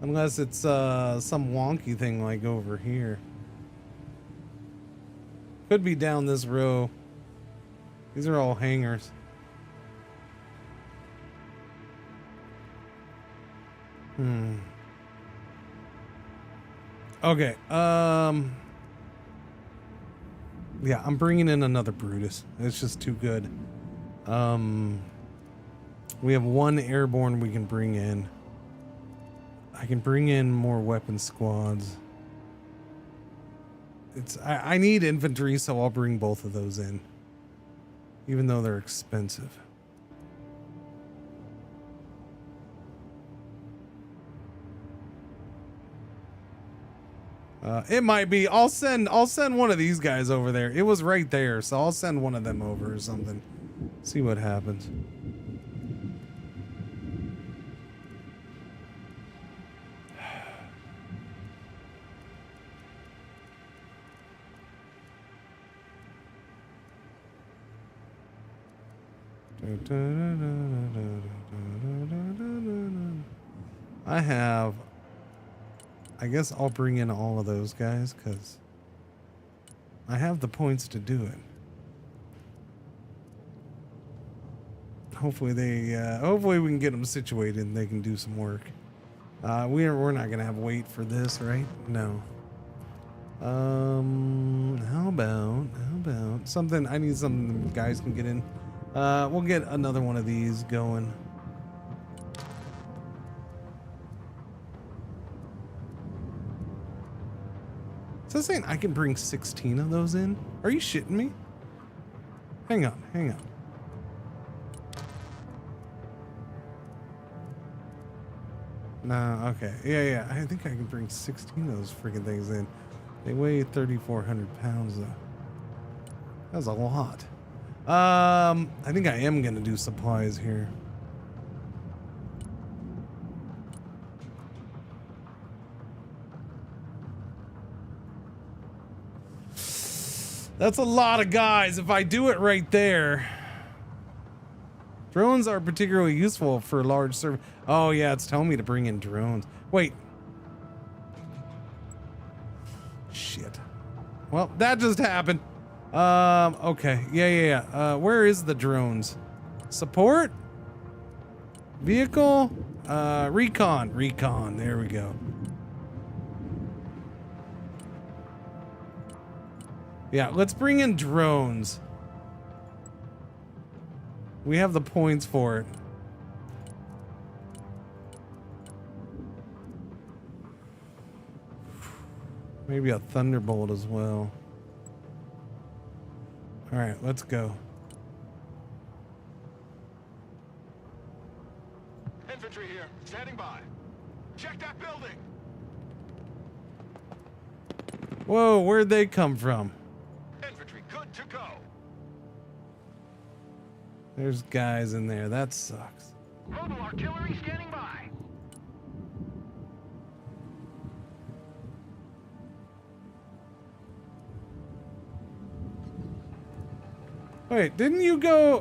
Unless it's some wonky thing like over here. Could be down this row. These are all hangars. Okay, yeah, I'm bringing in another Brutus. It's just too good. We have one airborne we can bring in. I can bring in more weapon squads. I need infantry, so I'll bring both of those in. Even though they're expensive. It might be. I'll send one of these guys over there. It was right there, so I'll send one of them over or something. See what happens. I guess I'll bring in all of those guys because I have the points to do it. Hopefully hopefully we can get them situated and they can do some work. We're not gonna have wait for this, right? No. How about something? I need something the guys can get in. We'll get another one of these going. So saying I can bring 16 of those in? Are you shitting me? Hang on. Nah, okay. Yeah. I think I can bring 16 of those freaking things in. They weigh 3,400 pounds though. That's a lot. I think I am gonna do supplies here. That's a lot of guys if I do it right there. Drones are particularly useful for large server. Oh yeah, it's telling me to bring in drones. Wait. Shit. Well, that just happened. Okay. Yeah. Where is the drones? Support? Vehicle? Recon. There we go. Yeah, let's bring in drones. We have the points for it. Maybe a Thunderbolt as well. All right, let's go. Infantry here, standing by. Check that building. Whoa, where'd they come from? Infantry good to go. There's guys in there. That sucks. Mobile artillery standing by. Wait, didn't you go?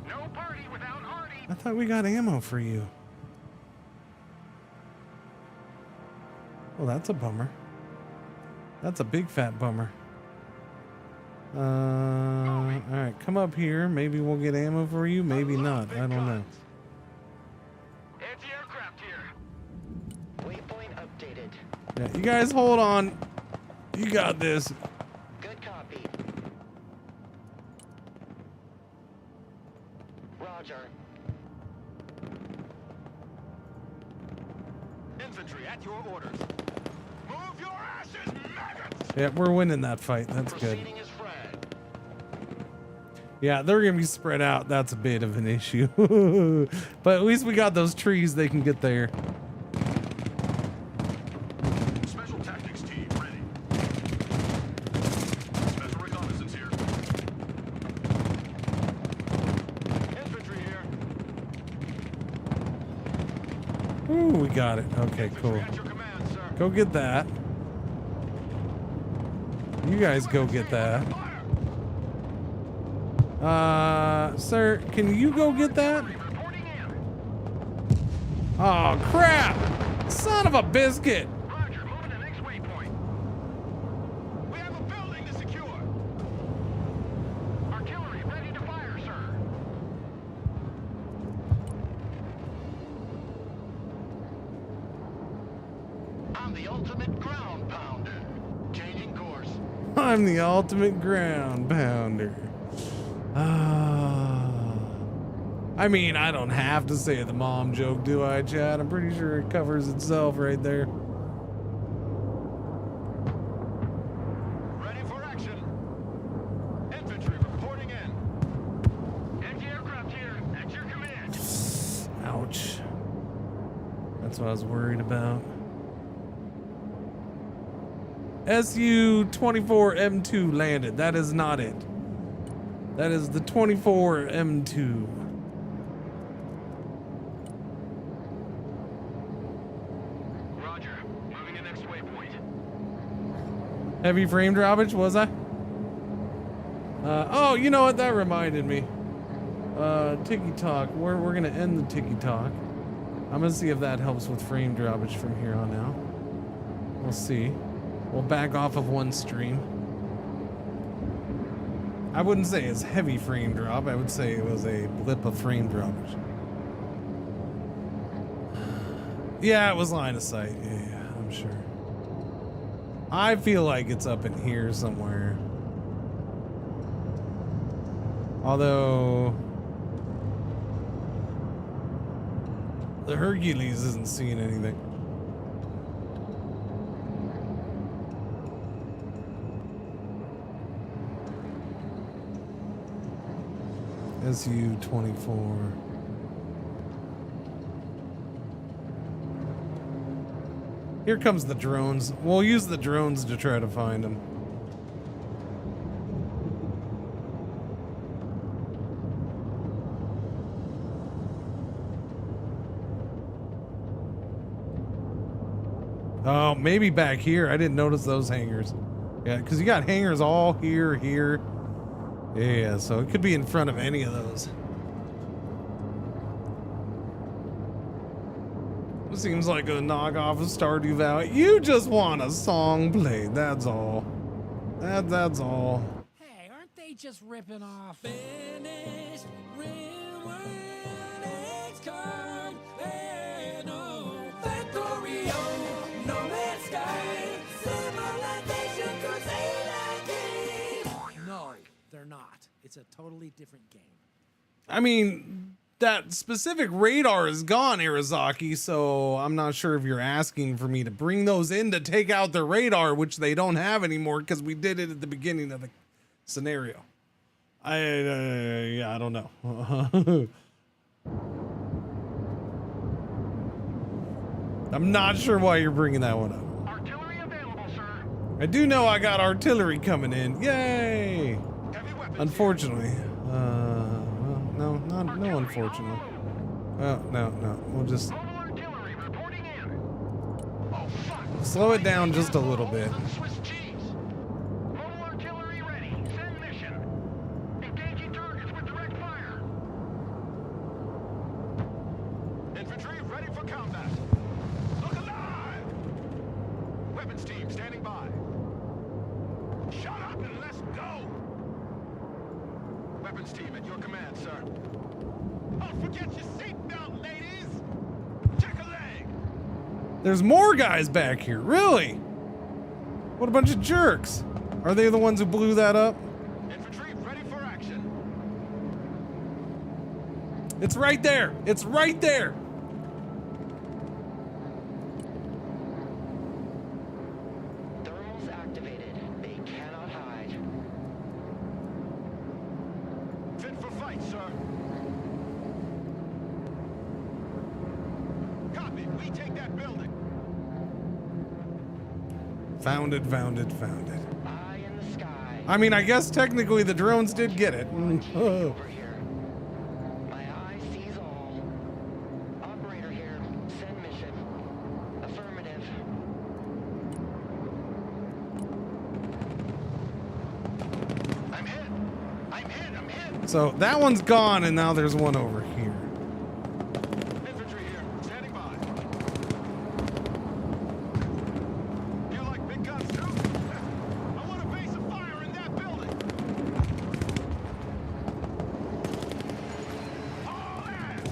No party without Artie. I thought we got ammo for you. Well, that's a bummer. That's a big fat bummer. Alright, come up here. Maybe we'll get ammo for you, maybe not. I don't know. Anti-aircraft here. Waypoint updated. Yeah, you guys hold on. You got this. Good copy. Roger. Infantry at your orders. Move your asses, maggots! Yeah, we're winning that fight. That's good. Proceeding as flagged. Yeah, they're gonna be spread out. That's a bit of an issue. But at least we got those trees they can get there. Special tactics team ready. Special reconnaissance here. Infantry here. Ooh, we got it. Okay, cool. Go get that. You guys go get that. Sir, can you go get that? Oh, crap! Son of a biscuit! Roger, moving to next waypoint. We have a building to secure. Artillery ready to fire, sir. I'm the ultimate ground pounder. Changing course. I'm the ultimate ground pounder. I mean, I don't have to say the mom joke, do I, Chad? I'm pretty sure it covers itself right there. Ready for action. Infantry reporting in. Anti-aircraft here. At your command. Ouch. That's what I was worried about. SU-24M2 landed. That is not it. That is the 24M2. Roger, moving to next waypoint. Heavy frame droppage, was I? Oh, you know what? That reminded me. Tiki Talk. We're gonna end the Tiki Talk. I'm gonna see if that helps with frame droppage from here on out. We'll see. We'll back off of one stream. I wouldn't say it's heavy frame drop. I would say it was a blip of frame droppage. Yeah, it was line of sight. Yeah, I'm sure. I feel like it's up in here somewhere. Although the Hercules isn't seeing anything. SU-24. Here comes the drones. We'll use the drones to try to find them. Oh, maybe back here. I didn't notice those hangars. Yeah, because you got hangars all here, here. Yeah, so it could be in front of any of those. It seems like a knockoff of Stardew Valley. You just want a song played, that's all. That's all. Hey, aren't they just ripping off? Finished, real world, XCOM, Factorio, No Man's Sky, Civilization Crusader game. No, they're not. It's a totally different game. I mean, that specific radar is gone, Arizaki, so I'm not sure if you're asking for me to bring those in to take out the radar, which they don't have anymore because we did it at the beginning of the scenario. Yeah, I don't know. I'm not sure why you're bringing that one up. Artillery available, sir. I do know I got artillery coming in. Yay! Unfortunately. Well, no, unfortunately. Well, no. We'll just slow it down just a little bit. Mobile artillery ready. Send mission. Engage. for combat. Look alive! Weapons team standing by. Shut up and let's go! Weapons team at your command, sir. Don't forget your seatbelt, ladies! Check a leg! There's more guys back here, really? What a bunch of jerks. Are they the ones who blew that up? Infantry ready for action. It's right there. It's right there. Thermals activated. They cannot hide. Fit for fight, sir. Copy. We take that building. Found it, found it, found it. Eye in the sky. I mean, I guess technically the drones did get it. Over here. My eye sees all. Operator here. Send mission. Affirmative. I'm hit. I'm hit. I'm hit. So that one's gone, and now there's one over here. Infantry here. Standing by. You like big guns too? I want a base of fire in that building. All hands.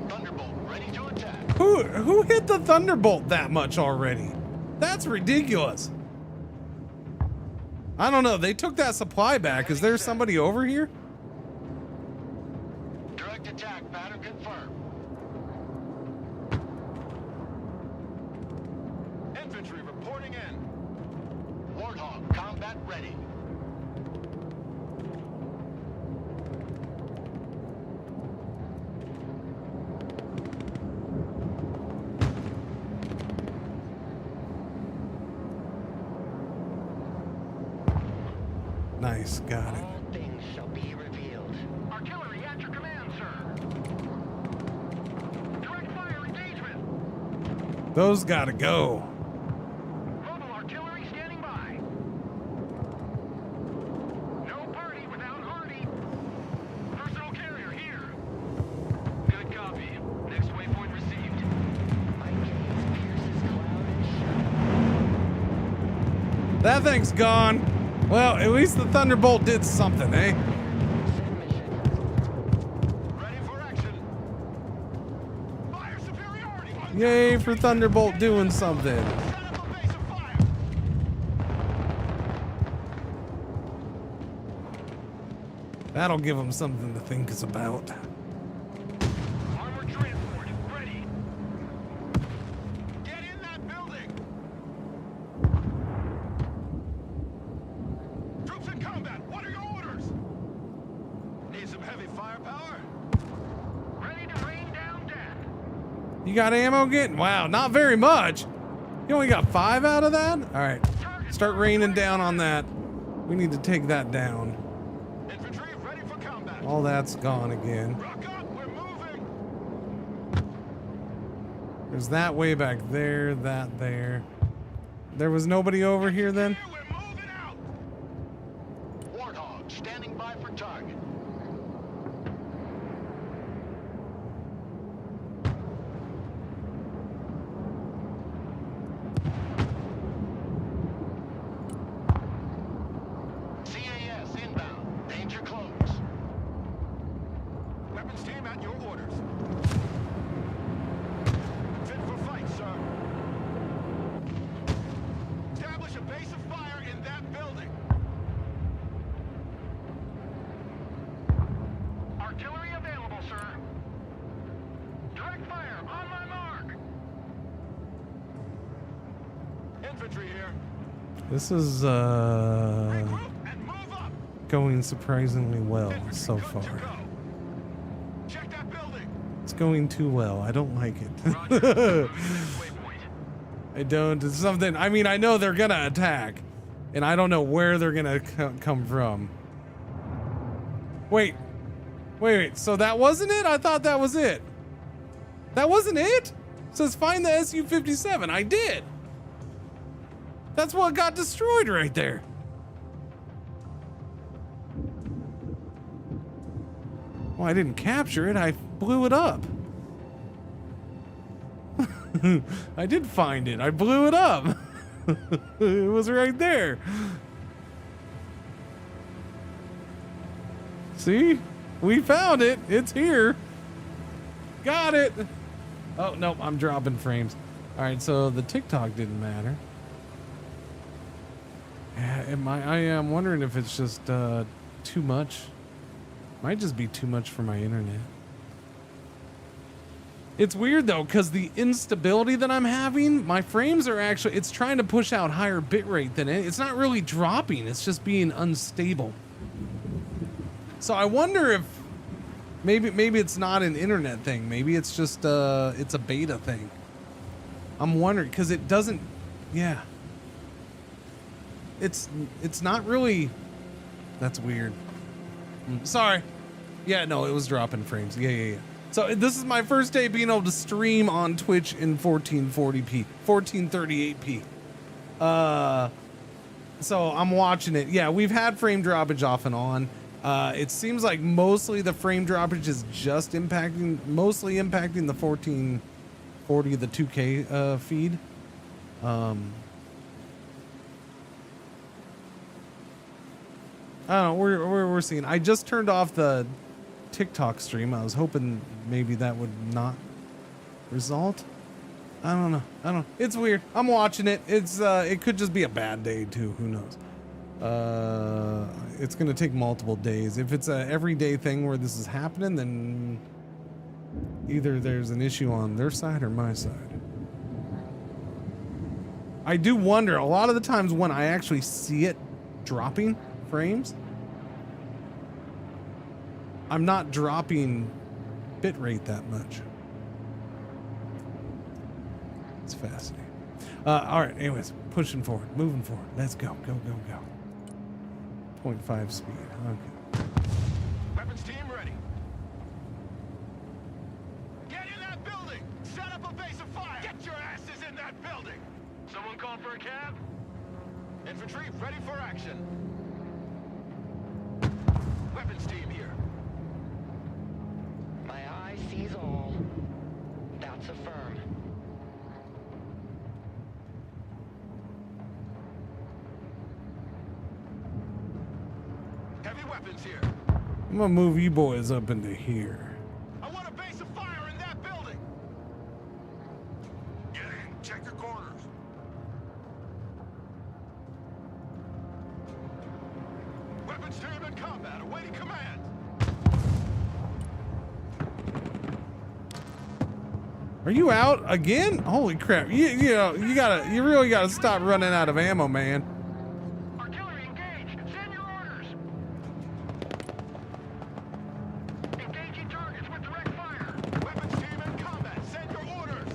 Thunderbolt ready to attack. Who hit the Thunderbolt that much already? That's ridiculous. I don't know. They took that supply back. Is there somebody over here? Direct attack pattern confirmed. Infantry reporting in. Warthog combat ready. Nice, got it. All things shall be revealed. Artillery at your command, sir. Direct fire engagement. Those gotta go. Mobile artillery standing by. No party without Hardy. Personal carrier here. Good copy. Next waypoint received. My gaze pierces cloud and shadow. That thing's gone. Well, at least the Thunderbolt did something, eh? Send mission. Ready for action. Fire superiority. Yay for Thunderbolt doing something. Set up a base of fire. That'll give them something to think about. Armored transport ready. Get in that building. Troops in combat. What are your orders? Need some heavy firepower? Ready to rain down death. You got ammo getting? Wow, not very much. You only got 5 out of that? All right, start raining down on that. We need to take that down. Infantry ready for combat. All that's gone again. Rock up. We're moving. There's that way back there, that there. There was nobody over here then? We're moving out. Warthog standing by for target. CAS inbound. Danger close. Weapons team at your orders. Fit for fight, sir. Establish a base of fire in that building. Artillery available, sir. Direct fire on my mark. Infantry here. This is Regroup and move up. going surprisingly well Infantry so good to far. go. Check that building. It's going too well. I don't like it. Waypoint. I don't. It's something. I mean, I know they're gonna attack, and I don't know where they're gonna come from. Wait. So that wasn't it? I thought that was it. That wasn't it? It says find the Su-57. I did. That's what got destroyed right there. Well, I didn't capture it. I blew it up. I did find it. I blew it up. It was right there. See? We found it. It's here. Got it. Oh, no, I'm dropping frames. All right, so the TikTok didn't matter. I am wondering if it's just too much. Might just be too much for my internet. It's weird though, because the instability that I'm having, my frames are actually, it's trying to push out higher bitrate than it. It's not really dropping, it's just being unstable. So I wonder if maybe it's not an internet thing. Maybe it's just it's a beta thing. I'm wondering, because it doesn't, yeah. It's not really, that's weird. Sorry. Yeah, no, it was dropping frames. Yeah. So this is my first day being able to stream on Twitch in 1440p, 1438p. So I'm watching it. Yeah, we've had frame droppage off and on. It seems like mostly the frame droppage is just mostly impacting the 1440, the 2K feed. I don't know. We're seeing. I just turned off the TikTok stream. I was hoping maybe that would not result. I don't know. It's weird. I'm watching it. It could just be a bad day too. Who knows? It's gonna take multiple days. If it's a everyday thing where this is happening, then either there's an issue on their side or my side. I do wonder a lot of the times when I actually see it dropping frames, I'm not dropping bitrate that much. It's fascinating. All right, anyways, pushing forward, moving forward. Let's go. 0.5 speed. Okay. Weapons team ready. Get in that building! Set up a base of fire! Get your asses in that building! Someone call for a cab? Infantry ready for action. Weapons team here. My eye sees all. That's affirm. Heavy weapons here. I'm gonna move you boys up into here. I want a base of fire in that building. Get in. Check your corners. Weapons team in combat, awaiting command. Are you out again? Holy crap! You really gotta stop running out of ammo, man. Artillery engaged. Send your orders. Engaging targets with direct fire. Weapons team in combat. Send your orders.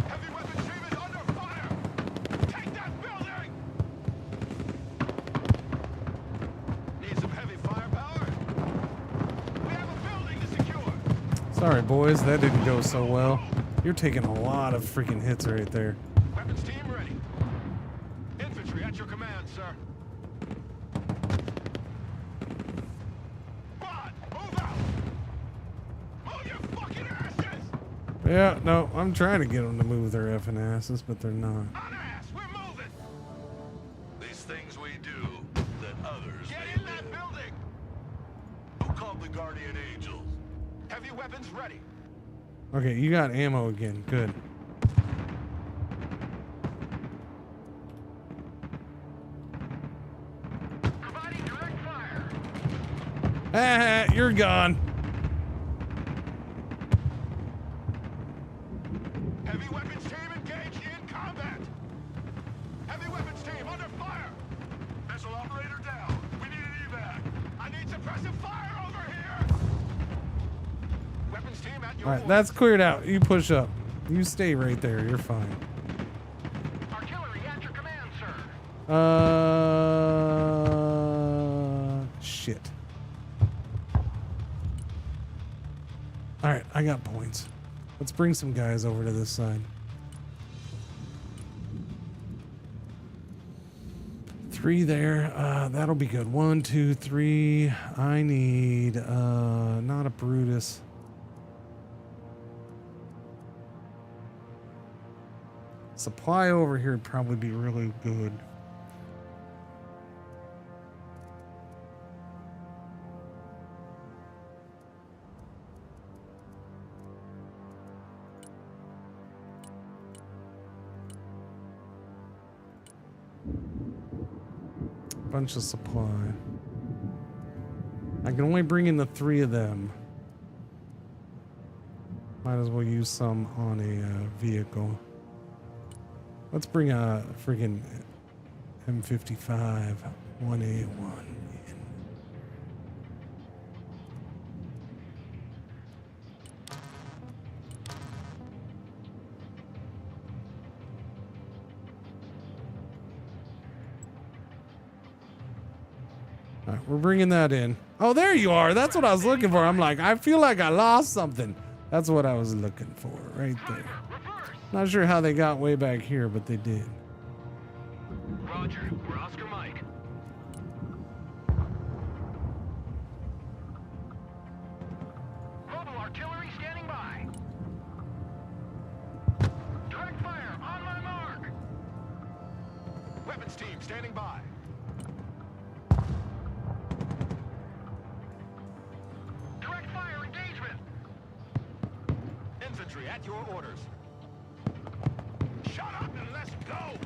Heavy weapons team is under fire. Take that building. Need some heavy firepower? We have a building to secure. Sorry, boys, that didn't go so well. You're taking a lot of freaking hits right there. Weapons team ready. Infantry at your command, sir. Bot, move out. Move your fucking asses. Yeah, no, I'm trying to get them to move their effing asses, but they're not. On ass, we're moving. These things we do that others Get may in that live. building. Who called the Guardian Angels? Heavy weapons ready. Okay, you got ammo again. Good. Providing direct fire. Ah, you're gone. Heavy weapons team engaged in combat. Heavy weapons team under fire. Missile operator down. We need an evac. I need suppressive fire over here. Weapons team at your All right, that's cleared out. You push up. You stay right there. You're fine. Artillery at your command, sir. Shit. All right, I got points. Let's bring some guys over to this side. 3 there. That'll be good. 1, 2, 3. I need not a Brutus. supply over here would probably be really good. Bunch of supply. I can only bring in the 3 of them. Might as well use some on a vehicle. Let's bring a friggin' M55 1A1 in. All right, we're bringing that in. Oh, there you are. That's what I was looking for. I'm like, I feel like I lost something. That's what I was looking for right there. Not sure how they got way back here, but they did. Roger, we're Oscar Mike. Mobile artillery standing by. Direct fire, on my mark. Weapons team standing by. Direct fire engagement. Infantry at your orders. Shut up and let's go.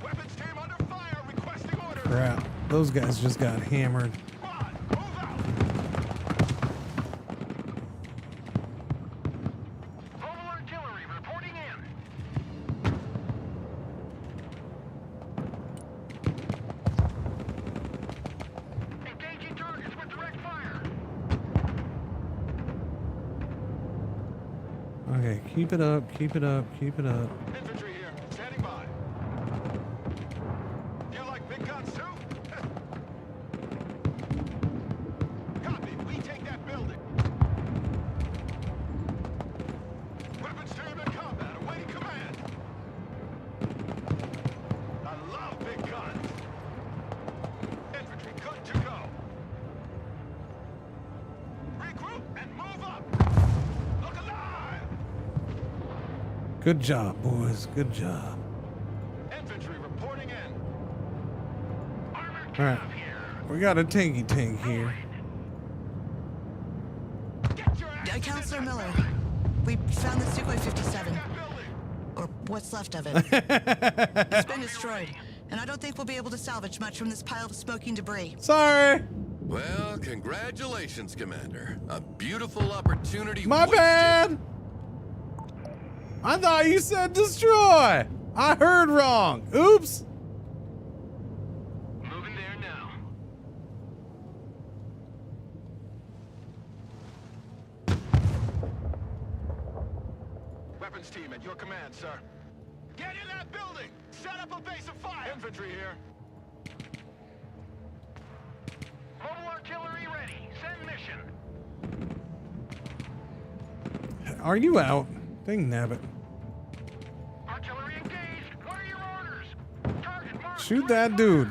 Weapons team under fire, requesting orders. Crap. Those guys just got hammered. Mobile artillery reporting in. Engaging targets with direct fire. Okay, keep it up, keep it up, keep it up. Infantry here, standing by. You like big guns too? Copy, we take that building. Weapons team in combat, awaiting command. I love big guns. Infantry good to go. Regroup and move up. Look alive. Good job, boys. Good job. Infantry reporting in. All right, we got a tanky tank here. Counselor Miller, we found the Sukhoi 57. Or what's left of it. It's been destroyed, and I don't think we'll be able to salvage much from this pile of smoking debris. Sorry. Well, congratulations, Commander. A beautiful opportunity. My bad. I thought you said destroy. I heard wrong. Oops. Moving there now. Weapons team at your command, sir. Get in that building! Set up a base of fire! Infantry here. Mobile artillery ready. Send mission. Are you out? Dang nabbit. Artillery engaged. What are your orders? Target marked. Shoot that dude.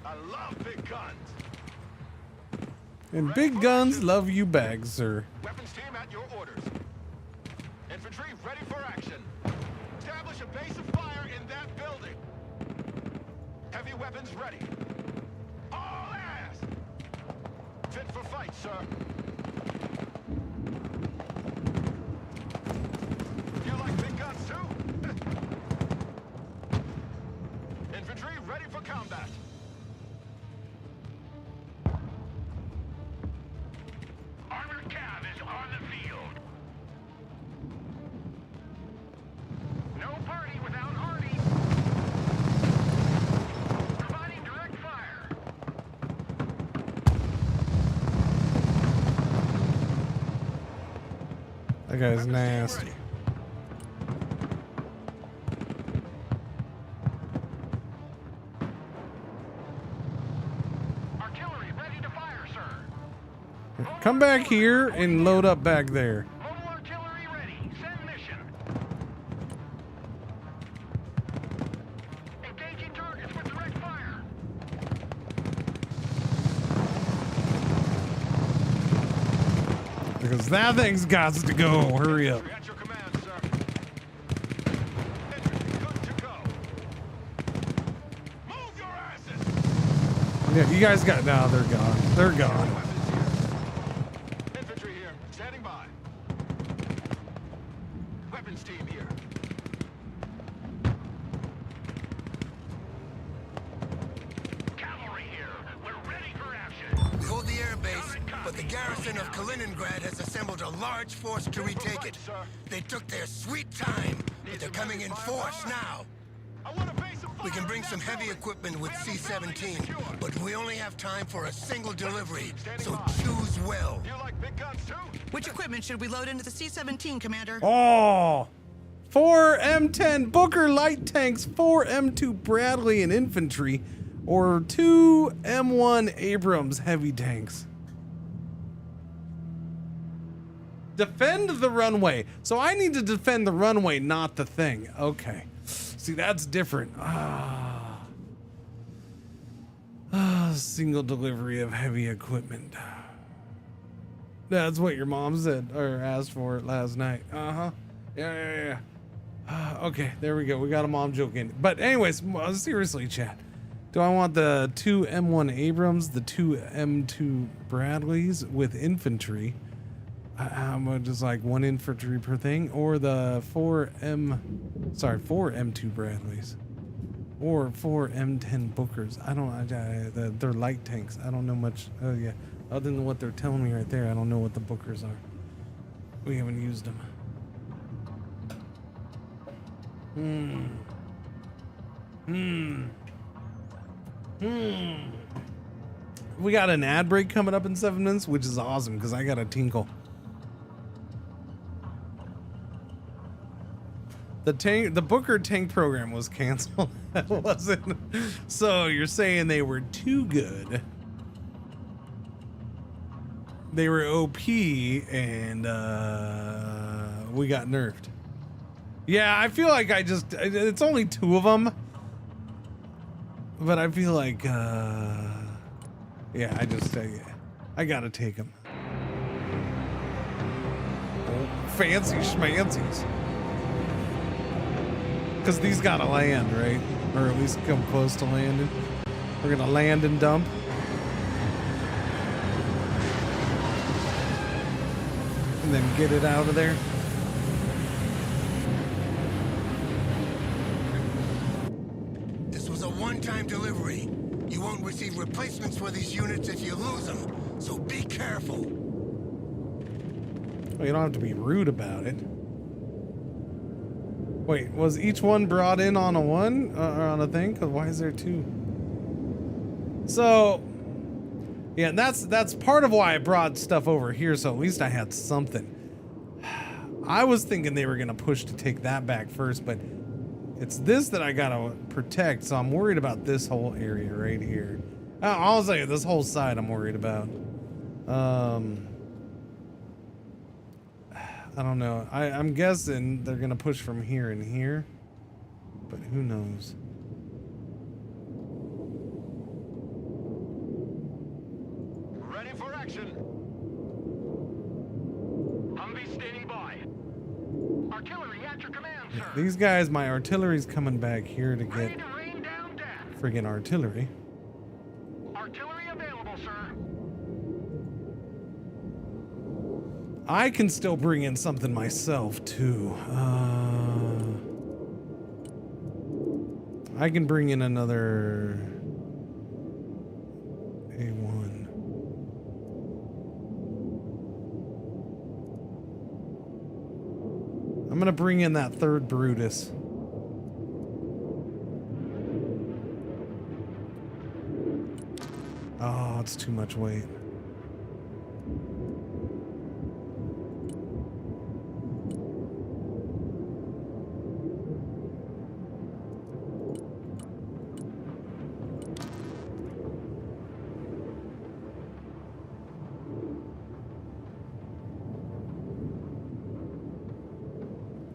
I love big guns. And big guns love you back, sir. Weapons team at your orders. Infantry ready for action. Establish a base of fire in that building. Heavy weapons ready. All ass! Fit for fight, sir. You like big guns too? Infantry ready for combat. Armored cav is on the field. No party without Hardy. Providing direct fire. That guy's nasty. Artillery ready to fire, sir. Come back here and load up back there. Mobile artillery ready. Send mission. Engaging targets with direct fire. Because that thing's got to go. Hurry up. At your command, sir. Yeah, you guys got... No, they're gone. They're gone. Infantry here, standing by. Weapons team here. Cavalry here. We're ready for action. We hold the air base, but the garrison of Kaliningrad has assembled a large force to retake it. They took their sweet time, but they're coming in force now. We can bring some heavy equipment with C-17, but we only have time for a single delivery, so choose well. You like big guns too? Which equipment should we load into the C-17, Commander? Oh! 4 M10 Booker light tanks, 4 M2 Bradley and infantry, or 2 M1 Abrams heavy tanks. Defend the runway. So I need to defend the runway, not the thing. Okay. See, that's different. Single delivery of heavy equipment. That's what your mom said or asked for last night. Yeah. Okay, there we go. We got a mom joke in. But anyways, seriously, chat. Do I want the 2 M1 Abrams, the 2 M2 Bradleys with infantry? I'm just like 1 infantry per thing, or the 4 M2 Bradleys, or 4 M10 Bookers. They're light tanks. I don't know much. Oh yeah, other than what they're telling me right there, I don't know what the Bookers are. We haven't used them. We got an ad break coming up in 7 minutes, which is awesome because I got a tinkle. The Booker tank program was canceled. That wasn't. So you're saying they were too good. They were OP and we got nerfed. Yeah, I feel like it's only 2 of them. But I feel like yeah, I gotta take them. Oh, fancy schmancies. Because these gotta land, right? Or at least come close to landing. We're gonna land and dump. And then get it out of there. This was a one-time delivery. You won't receive replacements for these units if you lose them, so be careful. Well, you don't have to be rude about it. Wait, was each one brought in on a one or on a thing? Cause why is there 2? So, yeah, that's part of why I brought stuff over here. So at least I had something. I was thinking they were gonna push to take that back first, but it's this that I gotta protect. So I'm worried about this whole area right here. I'll say this whole side I'm worried about. I don't know. I'm guessing they're gonna push from here and here, but who knows? Ready for action. Humvee standing by. Artillery at your command, sir. These guys, my artillery's coming back here to get friggin' artillery. Artillery available, sir. I can still bring in something myself too. I can bring in another A1. I'm gonna bring in that 3rd Brutus. Oh, it's too much weight.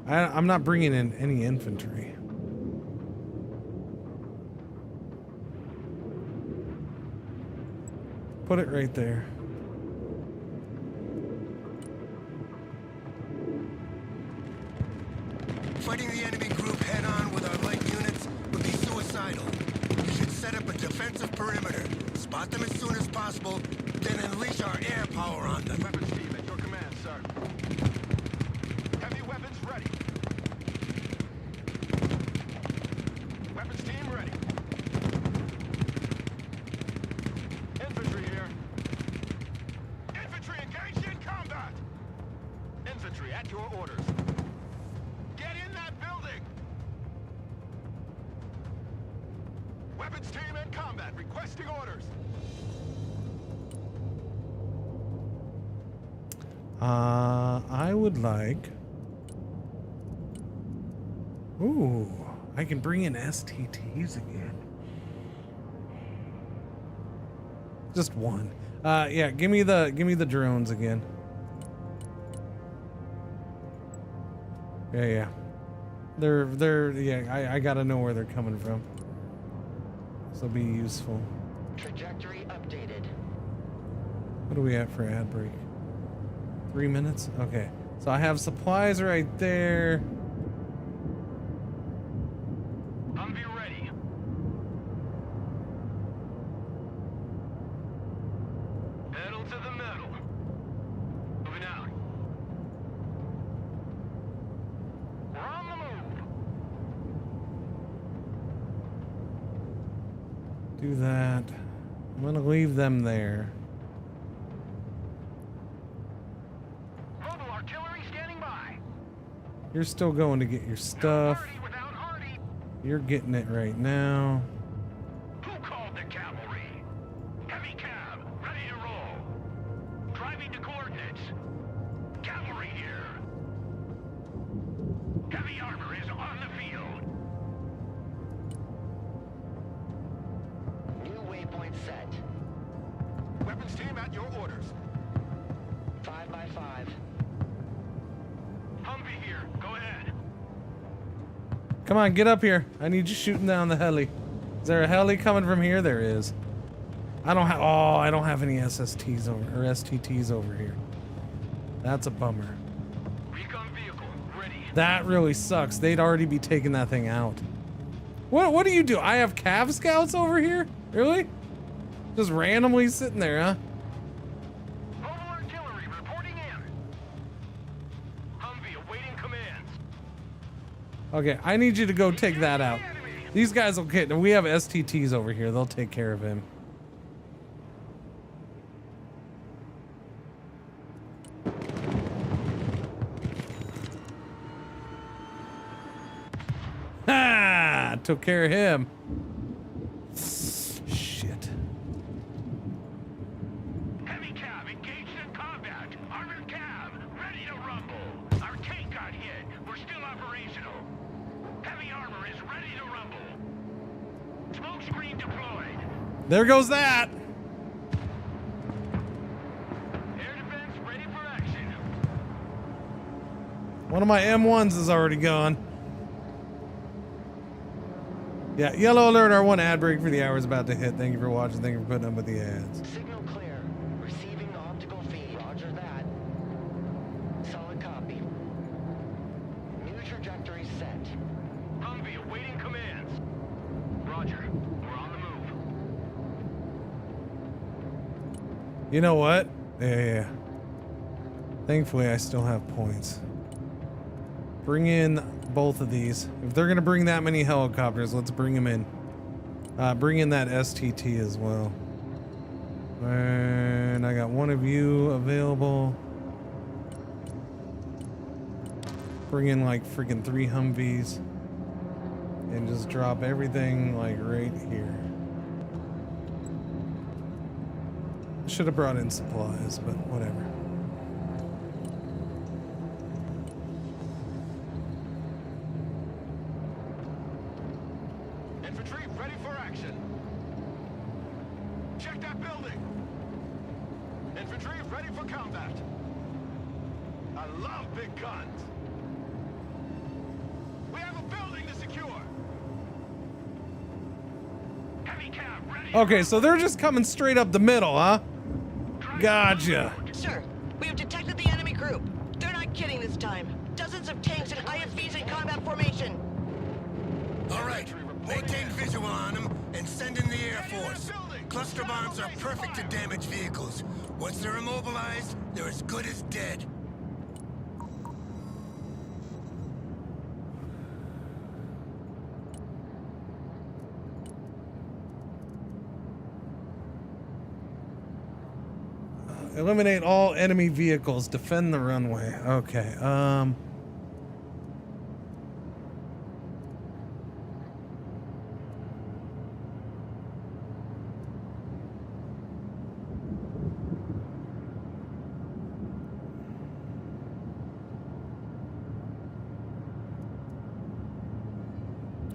I'm not bringing in any infantry. Put it right there. Fighting the enemy group head-on with our light units would be suicidal. We should set up a defensive perimeter, Spot them as soon as possible, then unleash our air power on them. Weapons team at your command, sir. Heavy weapons ready. Weapons team ready. Infantry here. Infantry engaged in combat. Infantry at your orders. Get in that building. Weapons team in combat, requesting orders. I would like... Ooh, I can bring in STTs again. Just one. Yeah, give me the drones again. Yeah. They're yeah, I gotta know where they're coming from. This will be useful. Trajectory updated. What do we have for ad break? 3 minutes? Okay. So I have supplies right there. Humvee ready. Pedal to the metal. Moving out. We're on the move. Do that. I'm gonna leave them there. Mobile artillery standing by. You're still going to get your stuff. You're getting it right now. Who called the cavalry? Heavy cab, ready to roll. Driving to coordinates. Cavalry here. Heavy armor is on the field. New waypoint set. Weapons team at your orders. 5 by 5. Humvee here, go ahead. Come on, get up here. I need you shooting down the heli. Is there a heli coming from here? There is. I don't have. Oh, I don't have any SSTs over or STTs over here. That's a bummer. Recon vehicle ready. That really sucks. They'd already be taking that thing out. What do you do? I have Cav Scouts over here? Really? Just randomly sitting there, huh? Mobile artillery reporting in. Humvee awaiting commands. Okay, I need you to go take that out. These guys will get. We have STTs over here. They'll take care of him. Ha! Took care of him. Shit. Heavy cab engaged in combat. Armored cab, ready to rumble. Our tank got hit. We're still operational. Heavy armor is ready to rumble. Smoke screen deployed. There goes that. Air defense ready for action. One of my M1s is already gone. Yeah, yellow alert, our one ad break for the hour is about to hit. Thank you for watching. Thank you for putting up with the ads. Signal clear. Receiving the optical feed. Roger that. Solid copy. New trajectory set. Humvee awaiting commands. Roger. We're on the move. You know what? Yeah. Thankfully, I still have points. Bring in both of these. If they're gonna bring that many helicopters, let's bring them in. Bring in that STT as well. And I got one of you available. Bring in like freaking 3 Humvees. And just drop everything like right here. Should have brought in supplies, but whatever. Infantry ready for action. Check that building. Infantry ready for combat. I love big guns. We have a building to secure. Heavy cab ready. Okay, so they're just coming straight up the middle, huh? Gotcha. Sir, we have detected the enemy group. They're not kidding this time. Dozens of tanks and IFVs in combat formation. All right, maintain visual on them and send in the Air Force. Cluster bombs are perfect to damage vehicles. Once they're immobilized, they're as good as dead. Eliminate all enemy vehicles. Defend the runway. Okay.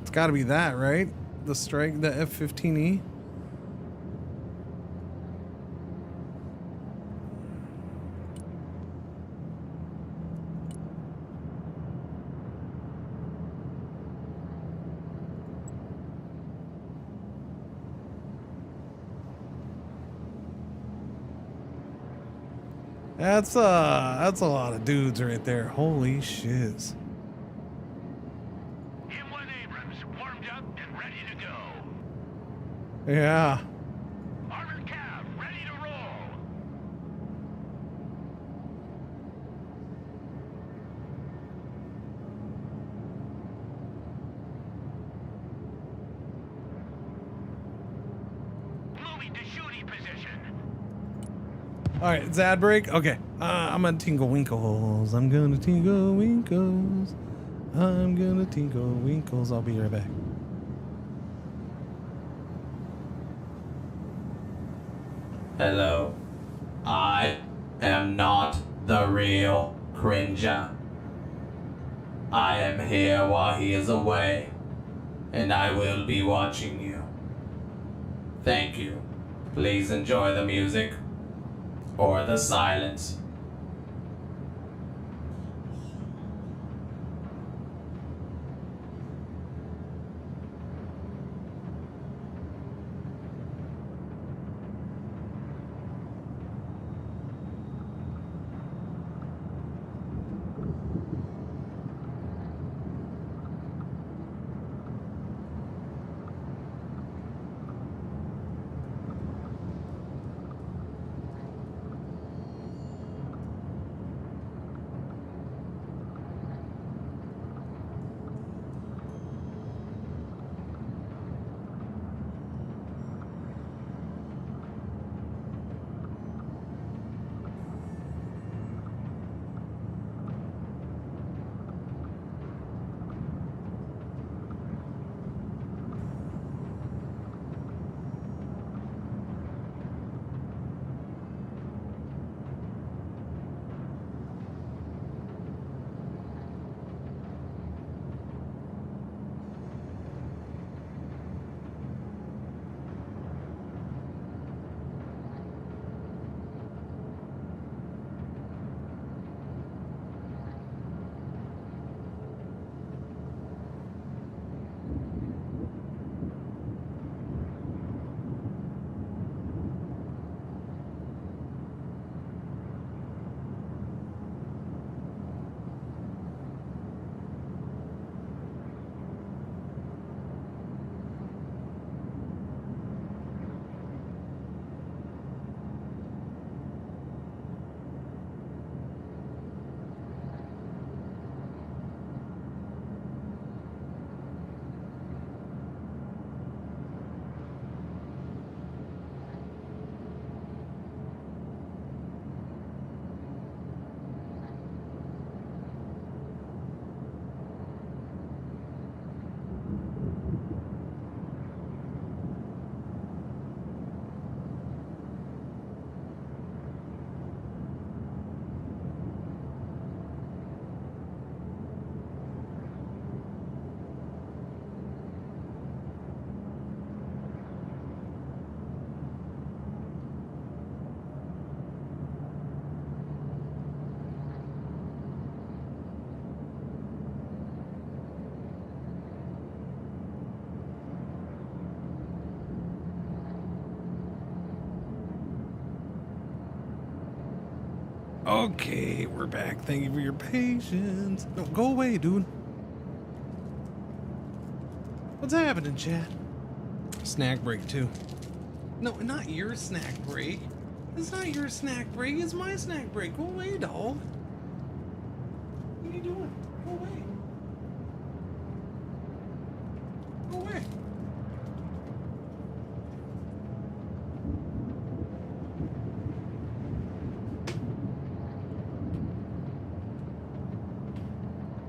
It's got to be that, right? The strike, the F-15E. That's a lot of dudes right there. Holy shiz. M1 Abrams warmed up and ready to go. Yeah. Armored Cav ready to roll. Moving to shooting position. All right, it's ad break. Okay, I'm gonna tingle winkles. I'm gonna tingle winkles. I'm gonna tingle winkles. I'll be right back. Hello. I am not the real Cringer. I am here while he is away, and I will be watching you. Thank you. Please enjoy the music. Or the silence. Okay, we're back. Thank you for your patience. No, go away, dude. What's happening, chat? Snack break, too. No, not your snack break. It's not your snack break. It's my snack break. Go away, dog. What are you doing? Go away. Go away.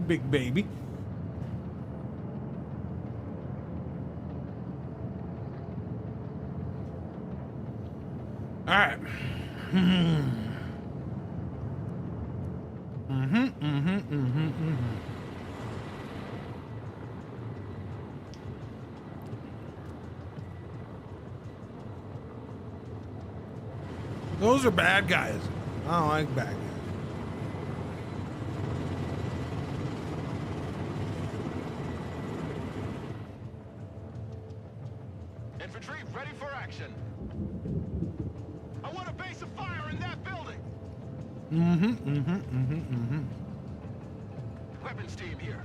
Big baby. All right. Those are bad guys. I don't like bad guys. Infantry, ready for action. I want a base of fire in that building. Weapons team here.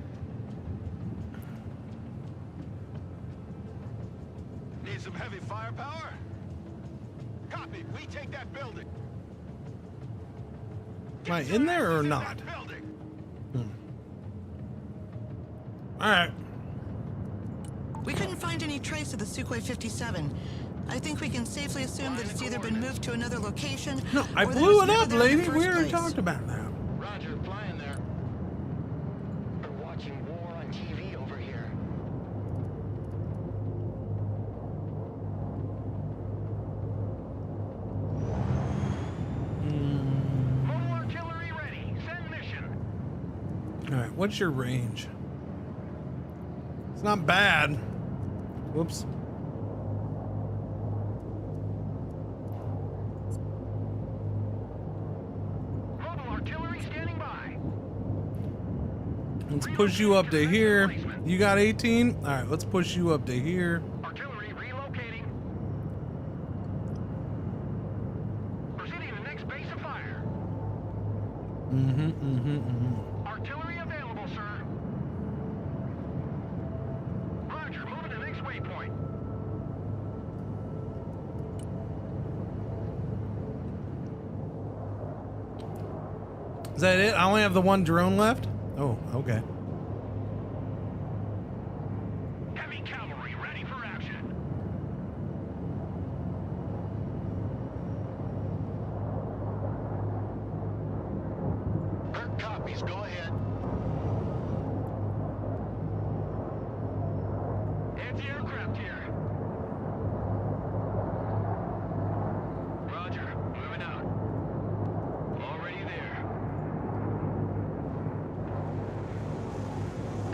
Need some heavy firepower? Copy. We take that building. Am I in there or not? All right. We couldn't find any trace of the Sukhoi 57. I think we can safely assume that it's either been moved to another location. No, I or that blew was it never up, there in the lady. first We already place. talked about that. Roger, flying there. We're watching war on TV over here. Mobile artillery ready. Send mission. All right, what's your range? It's not bad. Whoops. Mobile artillery standing by. Let's push you up to here. You got 18? All right, let's push you up to here. Artillery relocating. Proceeding to the next base of fire. Artillery available, sir. Roger, moving to the next waypoint. Is that it? I only have the one drone left? Oh, okay. Heavy cavalry ready for action. Kirk copies. Go ahead. Anti-aircraft here. Roger, moving out. Already there.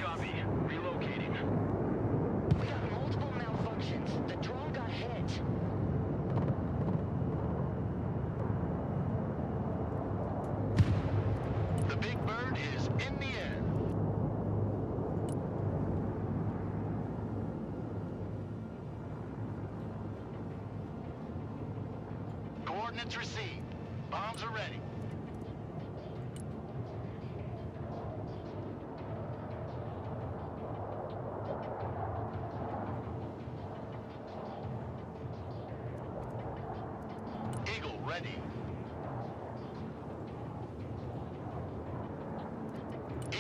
Copy. Relocating. We got multiple malfunctions. The drone got hit. The big bird is in the air. Coordinates received. Bombs are ready. Eagle ready.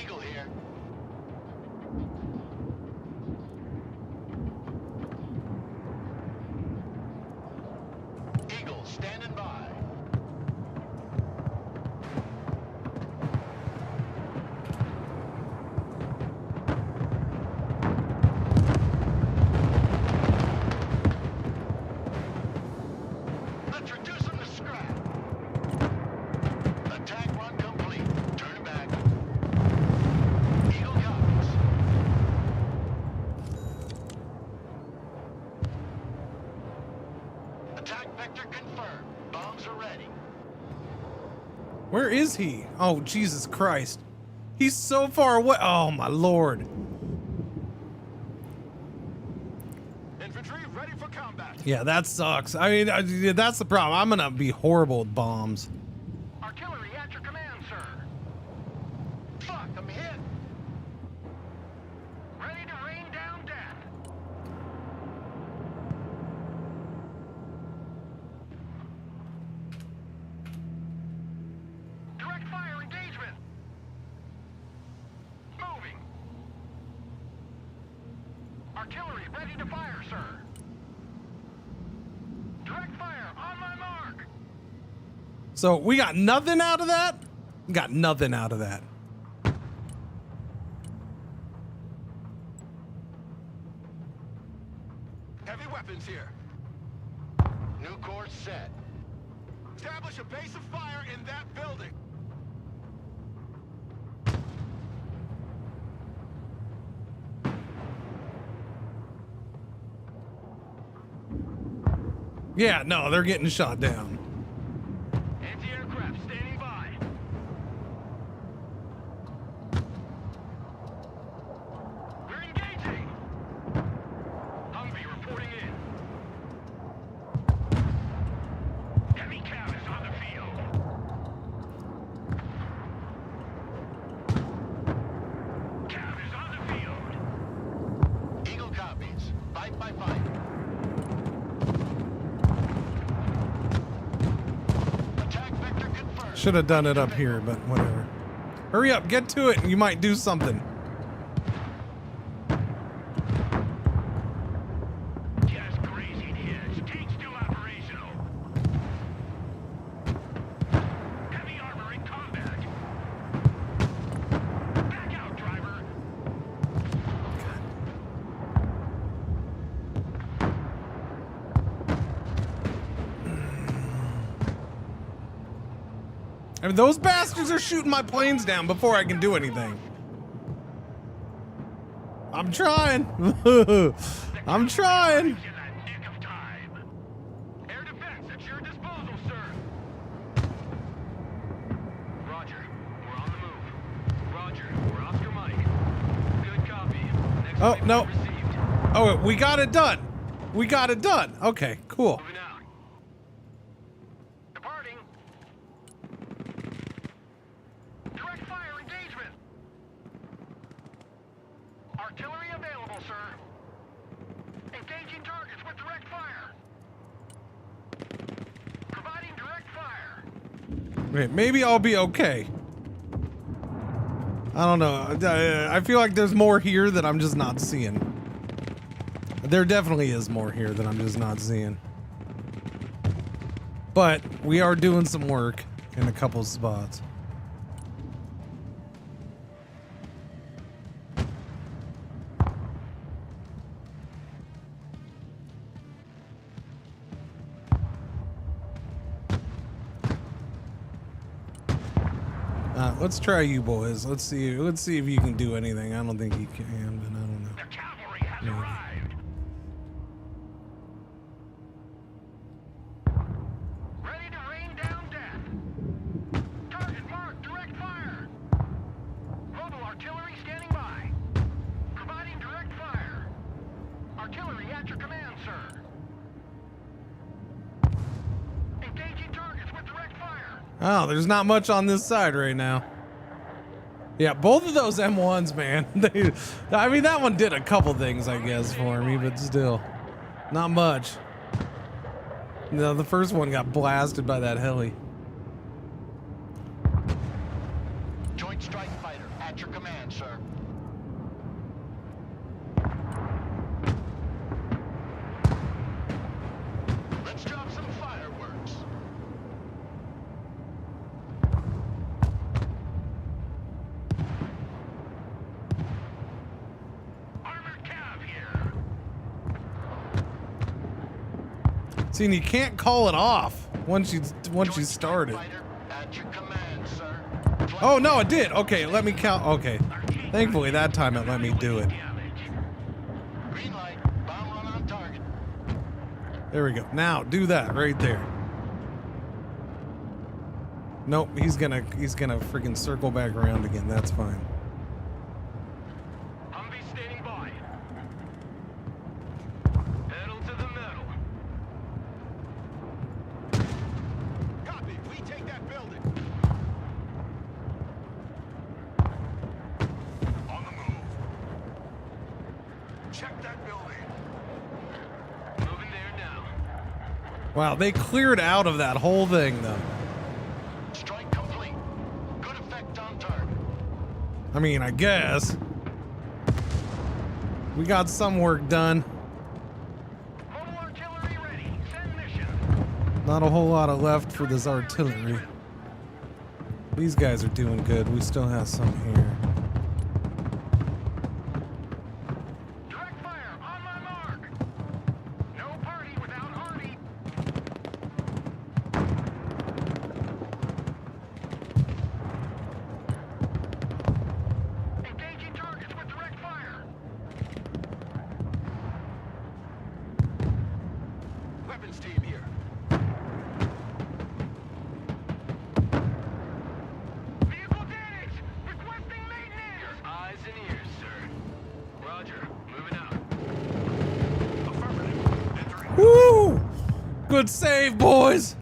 Eagle here. Eagle standing by. Let's reduce them to scrap. Attack run complete. Turn back. Eagle copies. Attack vector confirmed. Bombs are ready. Where is he? Oh, Jesus Christ. He's so far away. Oh, my Lord. Infantry ready for combat. Yeah, that sucks. I mean, that's the problem. I'm going to be horrible with bombs. Artillery at your command, sir. Fuck, I'm hit. Ready to rain down death. Artillery ready to fire, sir. Direct fire on my mark. So we got nothing out of that? Got nothing out of that. Heavy weapons here. New course set. Establish a base of fire in that building. Yeah, no, they're getting shot down. Anti-aircraft standing by. We're engaging. Humvee reporting in. Heavy cav is on the field. Cav is on the field. Eagle copies. Fight by fight. Should have done it up here, but whatever. Hurry up, get to it, and you might do something. Just grazing hits. Tank still operational. Heavy armor in combat. Back out, driver. I mean, those bastards are shooting my planes down before I can do anything. I'm trying. I'm trying. Air defense at your disposal, sir. Roger. We're on the move. Roger. We're Oscar Mike. Good copy. Next Oh, no. Oh, we got it done. We got it done. Okay, cool. Departing. Direct fire engagement. Artillery available, sir. Engaging targets with direct fire. Providing direct fire. Wait, maybe I'll be okay. I don't know. I feel like there's more here that I'm just not seeing. There definitely is more here that I'm just not seeing. But we are doing some work in a couple spots. Let's try you boys. Let's see if you can do anything. I don't think you can, but I don't know. The cavalry has arrived. Ready to rain down death. Target marked, direct fire. Mobile artillery standing by. Providing direct fire. Artillery at your command, sir. Engaging targets with direct fire. Oh, there's not much on this side right now. Yeah, both of those M1s, man. I mean, that one did a couple things, I guess, for me, but still, not much. No, the first one got blasted by that heli. Joint strike fighter at your command, sir. Let's drop some fireworks. See, and you can't call it off once you started. Oh no, it did. Okay, let me count. Okay, thankfully that time it let me do it. There we go. Now do that right there. Nope, he's gonna freaking circle back around again. That's fine. Humvee standing by. Pedal to the metal. Copy. We take that building. On the move. Check that building. Moving there now. Wow, they cleared out of that whole thing though. Strike complete. Good effect on target. I mean, I guess. We got some work done. Not a whole lot of left for this artillery. These guys are doing good. We still have some here. Direct fire on my mark. No party without Artie. Engaging targets with direct fire. Weapons team here. Vehicle damage. Requesting maintenance. Your eyes and ears, sir. Roger. Moving out. Woo! Good save, boys.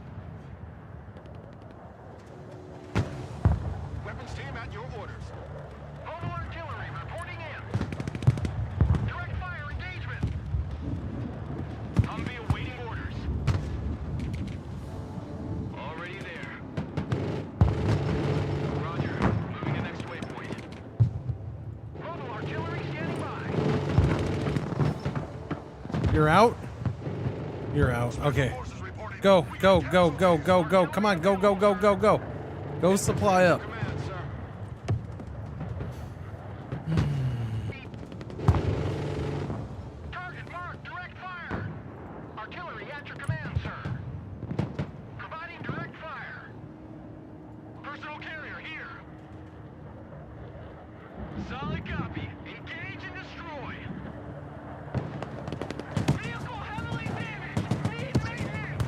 Weapons team at your orders. Mobile artillery reporting in. Direct fire engagement. Humvee awaiting orders. Already there. Roger. Moving to next waypoint. Mobile artillery standing by. You're out? You're out. Okay. Go, go, go, go, go, go. Come on, go, go, go, go, go. Go supply up. Target marked. Direct fire. Artillery at your command, sir. Providing direct fire. Personal carrier here. Solid copy. Engage and destroy. Vehicle heavily damaged. Need maintenance.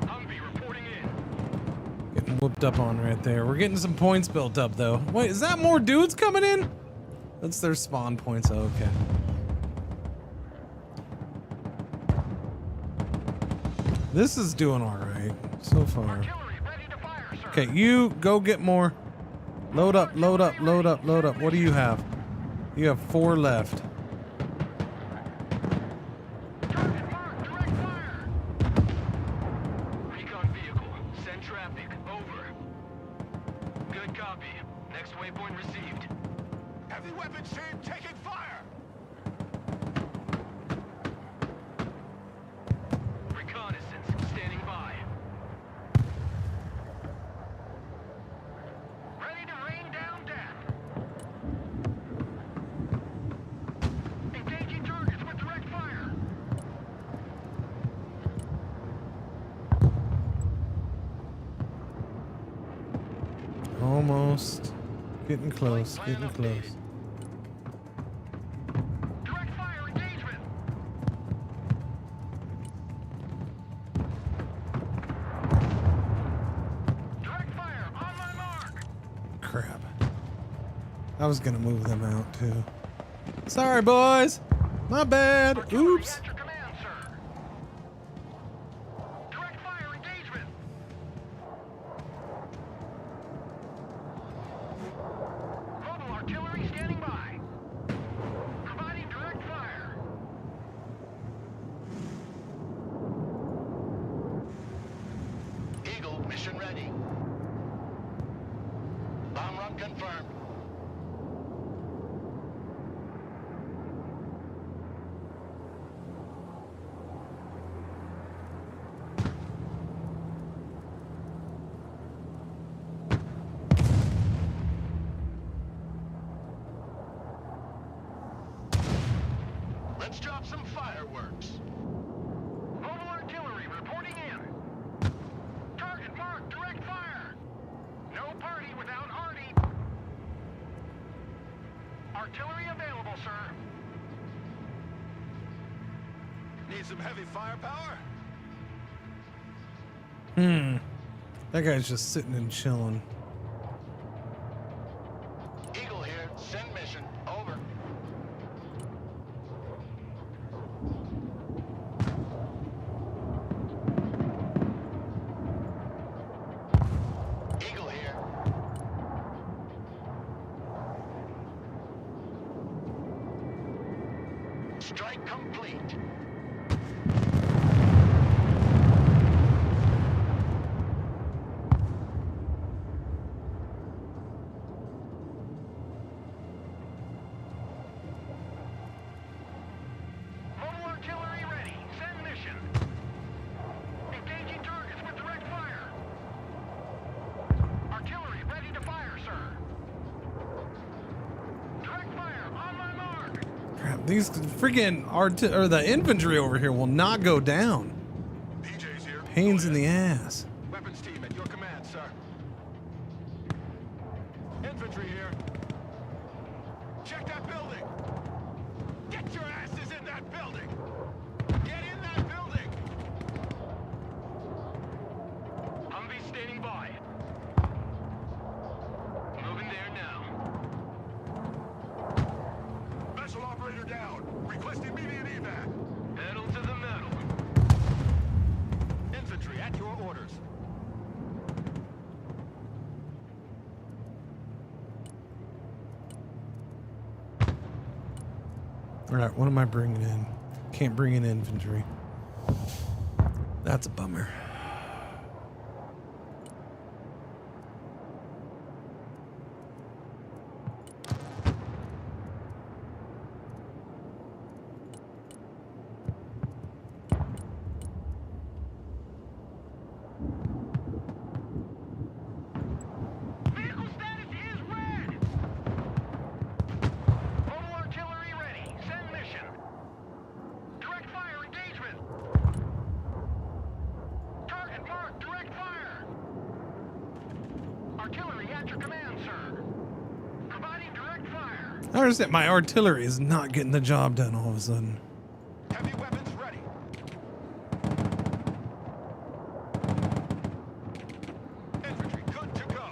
Humvee reporting in. Getting whooped up on right there. We're getting some points built up, though. Wait, is that more dudes coming in? That's their spawn points. Oh, okay. This is doing all right so far. Okay, you go get more. Load up, load up, load up, load up. What do you have? You have 4 left. Recon vehicle. Send traffic. Over. Good copy. Next waypoint received. Heavy weapons team taking fire. Reconnaissance. Standing by. Ready to rain down death. Engaging targets with direct fire. Almost. Getting close, getting close. Direct fire engagement. Direct fire on my mark. Crap. I was gonna move them out too. Sorry, boys. My bad. Oops. At your command, sir. Direct fire engagement. Mobile artillery standing by. Providing direct fire. Eagle, mission ready. Bomb run confirmed. Let's drop some fireworks. Mobile artillery reporting in. Target marked. Direct fire. No party without Artie. Artillery available, sir. Need some heavy firepower? That guy's just sitting and chilling. Eagle here. Send mission. Over. Eagle here. Strike complete. These freaking the infantry over here will not go down. PJ's here. Pains in the ass. Weapons team at your command, sir. Infantry here. Check that building. Get your asses in that building. Get in that building. Humvee standing by. Moving there now. Vessel operator down. Request immediate evac. Pedal to the metal. Infantry at your orders. All right, what am I bringing in? Can't bring in infantry. That's a bummer. Vehicle status is red. Mobile artillery ready. Send mission. Direct fire engagement. Target marked. Direct fire. Artillery at your command, sir. Providing direct fire. I understand my artillery is not getting the job done all of a sudden. Heavy weapons ready. Infantry good to go.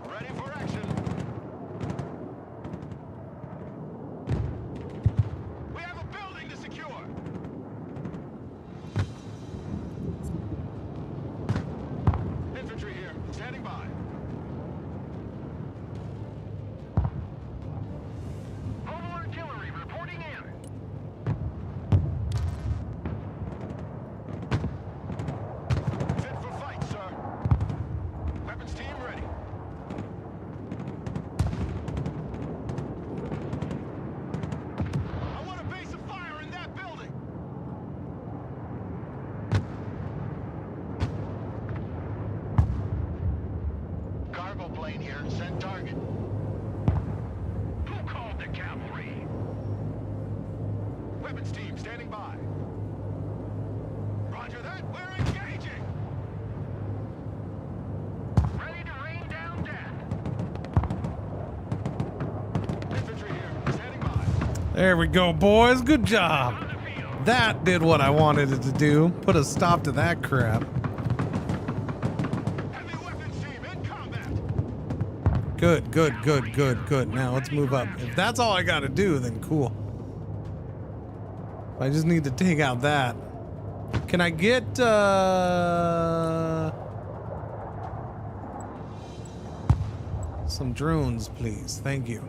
Ready for action. We have a building to secure. Infantry here, standing by. Mobile artillery reporting in. Fit for fight, sir. Weapons team ready. I want a base of fire in that building. Cargo plane here. Send target. Who called the cavalry? Weapons team standing by. Roger that. We're engaging. Ready to rain down death. Infantry here. Standing by. There we go, boys. Good job. That did what I wanted it to do. Put a stop to that crap. Heavy weapons team in combat. Good, good, good, good, good. Now let's move up. If that's all I gotta do, then cool. I just need to take out that. Can I get some drones, please? Thank you.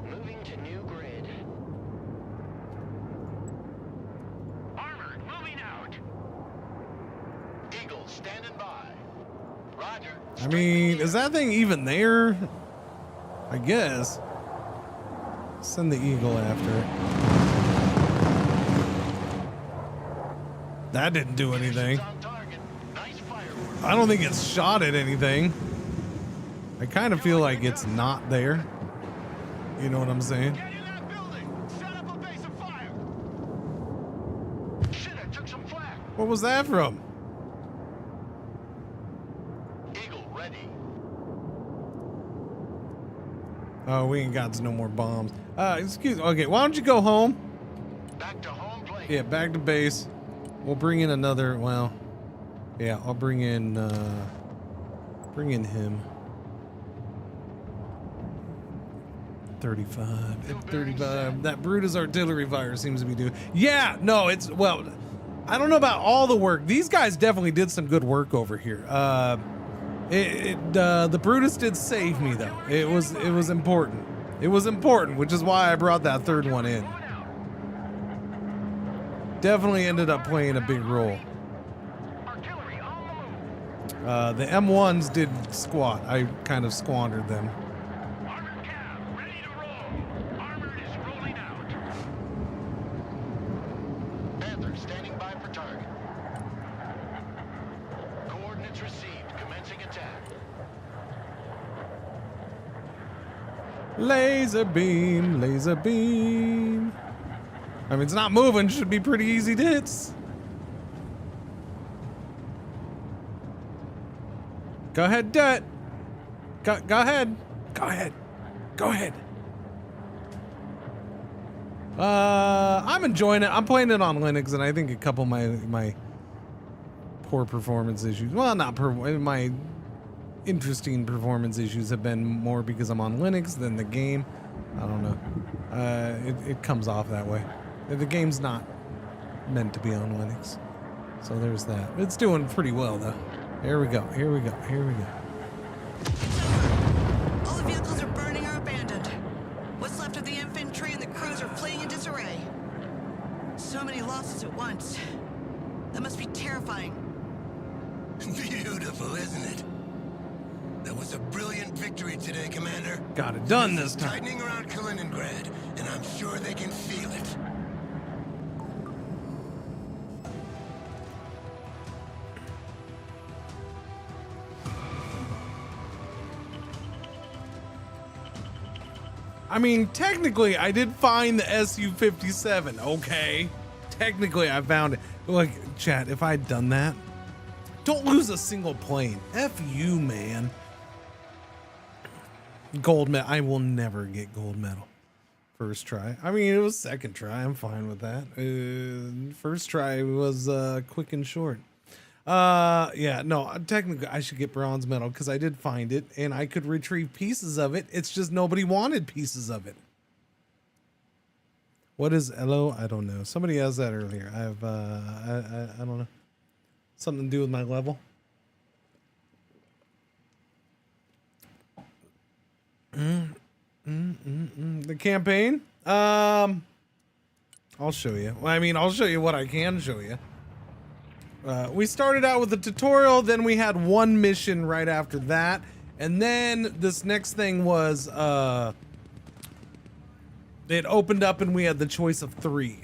Moving to new grid. Armored, moving out. Eagle standing by. Roger. I mean, is that thing even there? I guess. Send the Eagle after it. That didn't do anything. I don't think it's shot at anything. I kind of feel like it's not there. You know what I'm saying? Get in that building. Set up a base of fire. Shit, I took some flak. What was that from? Eagle ready. Oh, we ain't got no more bombs. Excuse me. Okay, why don't you go home? Back to home plate. Yeah, back to base. We'll bring in another, well, yeah, I'll bring in him. 35. At 35. That Brutus artillery fire seems to be doing. Yeah, no, it's, well, I don't know about all the work. These guys definitely did some good work over here. The Brutus did save me though. It was important. It was important, which is why I brought that third one in. Definitely ended up playing a big role. The M1s did squat. I kind of squandered them. Armored cab, ready to roll. Armored is rolling out. Panther standing by for target. Coordinates received. Commencing attack. Laser beam, laser beam. I mean, it's not moving. Should be pretty easy to hit. Go ahead, do it. Go ahead. Go ahead. Go ahead. I'm enjoying it. I'm playing it on Linux, and I think a couple of my poor performance issues. Well, not my interesting performance issues have been more because I'm on Linux than the game. I don't know. It comes off that way. The game's not meant to be on Linux, so there's that. It's doing pretty well though. Here we go. Here we go. Here we go. All the vehicles are burning or abandoned. What's left of the infantry and the crews are fleeing in disarray. So many losses at once. That must be terrifying. Beautiful, isn't it? That was a brilliant victory today, Commander. Got it done this time. Tightening around Kaliningrad, and I'm sure they can feel it. I mean, technically, I did find the Su-57. Okay. Technically, I found it. Like, chat, if I'd done that, don't lose a single plane. F you, man. Gold medal. I will never get gold medal. First try. I mean, it was second try. I'm fine with that. First try was quick and short. Yeah, no, technically I should get bronze medal because I did find it and I could retrieve pieces of it. It's just nobody wanted pieces of it. What is LO? I don't know. Somebody asked that earlier. I have, I don't know. Something to do with my level. The campaign? I'll show you. Well, I mean, I'll show you what I can show you. We started out with a tutorial, then we had one mission right after that, and then this next thing was it opened up and we had the choice of 3.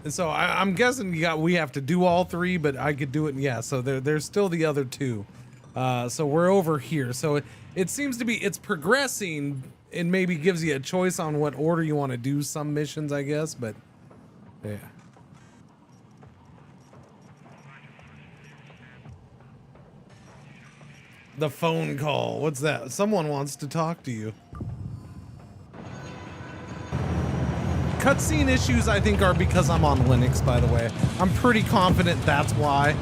And so I'm guessing we have to do all 3, but I could do it. Yeah, so there's still the other 2. So we're over here. So it seems to be it's progressing and maybe gives you a choice on what order you want to do some missions, I guess, but yeah. The phone call. What's that? Someone wants to talk to you. Cutscene issues, I think, are because I'm on Linux, by the way. I'm pretty confident that's why.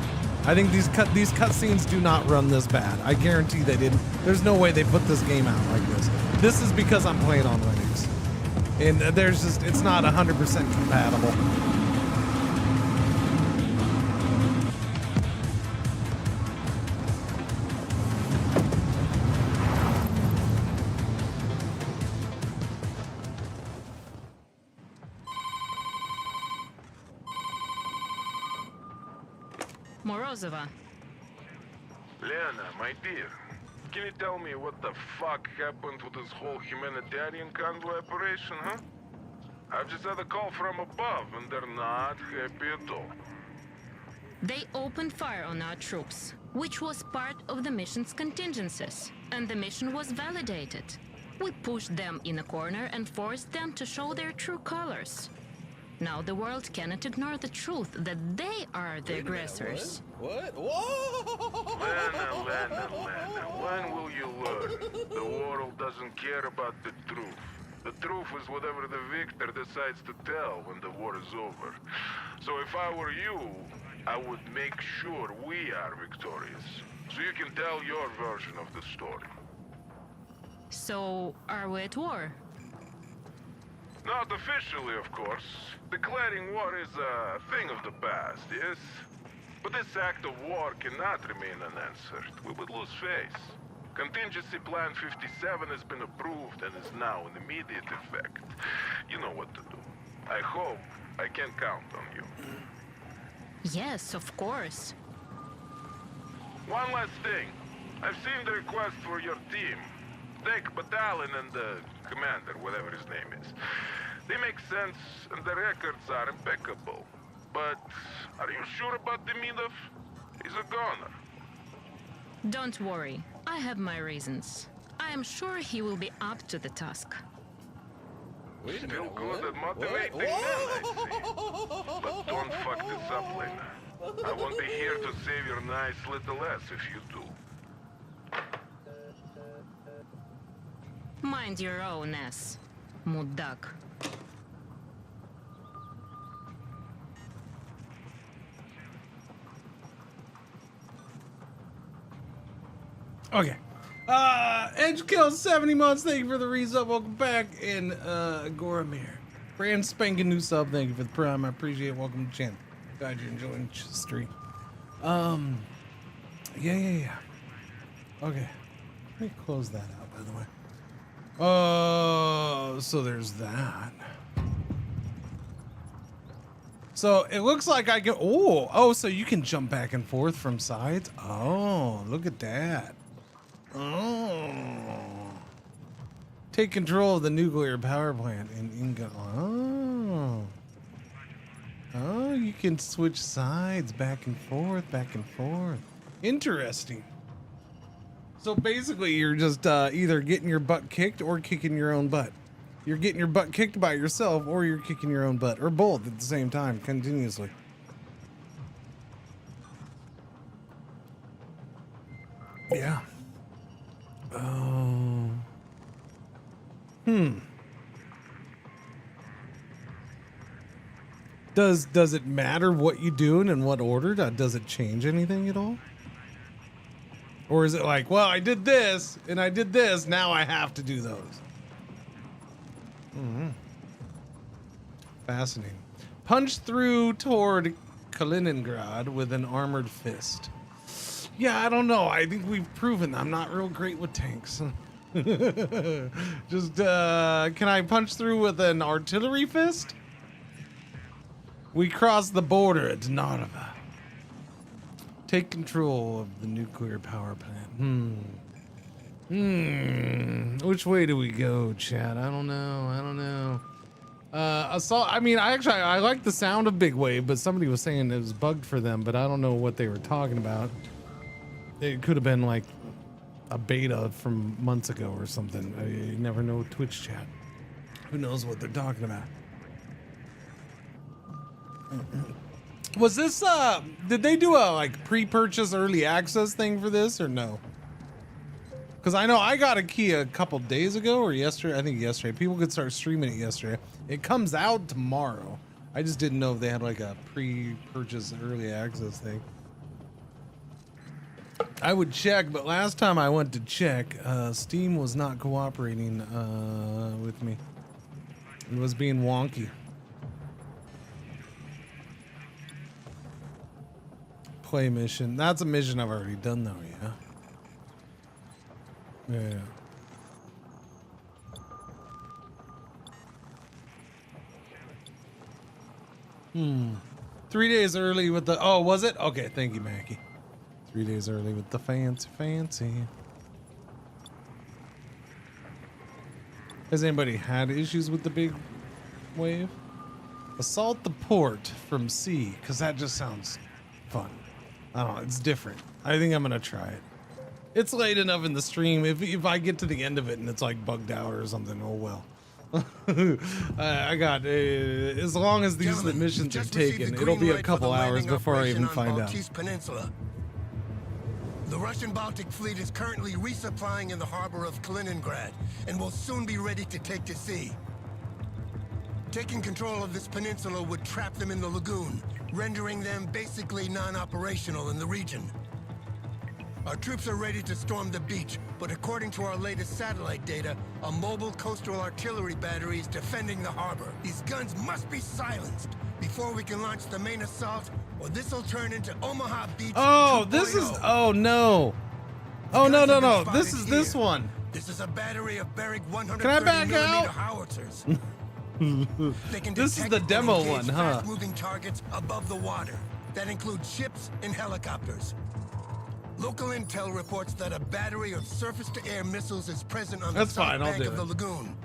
I think these cutscenes do not run this bad. I guarantee they didn't. There's no way they put this game out like this. This is because I'm playing on Linux. And there's just, it's not 100% compatible. Morozova. Lena, my dear, can you tell me what the fuck happened with this whole humanitarian convoy operation, huh? I've just had a call from above, and they're not happy at all. They opened fire on our troops, which was part of the mission's contingencies, and the mission was validated. We pushed them in a corner and forced them to show their true colors. Now the world cannot ignore the truth that they are the aggressors. What? Whoa! Lena, when will you learn? The world doesn't care about the truth. The truth is whatever the victor decides to tell when the war is over. So if I were you, I would make sure we are victorious, so you can tell your version of the story. So, are we at war? Not officially, of course. Declaring war is a thing of the past, yes? But this act of war cannot remain unanswered. We would lose face. Contingency Plan 57 has been approved and is now in immediate effect. You know what to do. I hope I can count on you. Yes, of course. One last thing. I've seen the request for your team. Take Battalion and the commander, whatever his name is. They make sense and the records are impeccable. But are you sure about Demidov? He's a goner. Don't worry. I have my reasons. I am sure he will be up to the task. Wait a Still minute, good what? at motivating men, I see. But don't fuck this up, Lena. I won't be here to save your nice little ass if you do. Mind your own ass, Mudak. Okay. Edge kills 70 months. Thank you for the resub. Welcome back. And Goramir. Brand spanking new sub. Thank you for the prime. I appreciate it. Welcome to the channel. Glad you're enjoying the stream. Yeah. Okay. Let me close that out, by the way. So there's that. So it looks like I can. Oh, so you can jump back and forth from sides. Oh, look at that. Oh. Take control of the nuclear power plant in Inga. Oh, you can switch sides back and forth, back and forth. Interesting. So basically, you're just either getting your butt kicked or kicking your own butt. You're getting your butt kicked by yourself, or you're kicking your own butt, or both at the same time, continuously. Yeah. Does it matter what you do and in what order? Does it change anything at all? Or is it like, well, I did this and I did this, now I have to do those? Fascinating. Punch through toward Kaliningrad with an armored fist. Yeah, I don't know. I think we've proven I'm not real great with tanks. Just, can I punch through with an artillery fist? We crossed the border at Narva. Take control of the nuclear power plant. Which way do we go, Chad? I don't know. Assault. I mean, I like the sound of Big Wave, but somebody was saying it was bugged for them, but I don't know what they were talking about. It could have been like a beta from months ago or something. You never know Twitch chat. Who knows what they're talking about? Was this did they do a like pre-purchase early access thing for this or no? Because I know I got a key a couple days ago or yesterday. I think yesterday. People could start streaming it yesterday. It comes out tomorrow. I just didn't know if they had like a pre-purchase early access thing. I would check, but last time I went to check, Steam was not cooperating with me. It was being wonky. Play mission. That's a mission I've already done though, yeah. Yeah. 3 days early with the, oh, was it? Okay, thank you, Mackie. 3 days early with the fancy. Has anybody had issues with the big wave? Assault the port from sea, because that just sounds fun. I don't know, it's different. I think I'm gonna try it. It's late enough in the stream. If I get to the end of it and it's like bugged out or something, oh well. I got as long as these missions are taken, it'll be a couple hours before I even find out. Peninsula. The Russian Baltic Fleet is currently resupplying in the harbor of Kaliningrad and will soon be ready to take to sea. Taking control of this peninsula would trap them in the lagoon, rendering them basically non-operational in the region. Our troops are ready to storm the beach, but according to our latest satellite data, a mobile coastal artillery battery is defending the harbor. These guns must be silenced before we can launch the main assault, or this will turn into Omaha Beach. Oh, this is, oh no. Oh no, this is here. This one. This is a battery of Berg 130 Can I back out? howitzers. This is the demo one, huh? Fast-moving targets above the water. That includes ships and helicopters. Local intel reports that a battery of surface-to-air missiles is present on the south bank of the lagoon.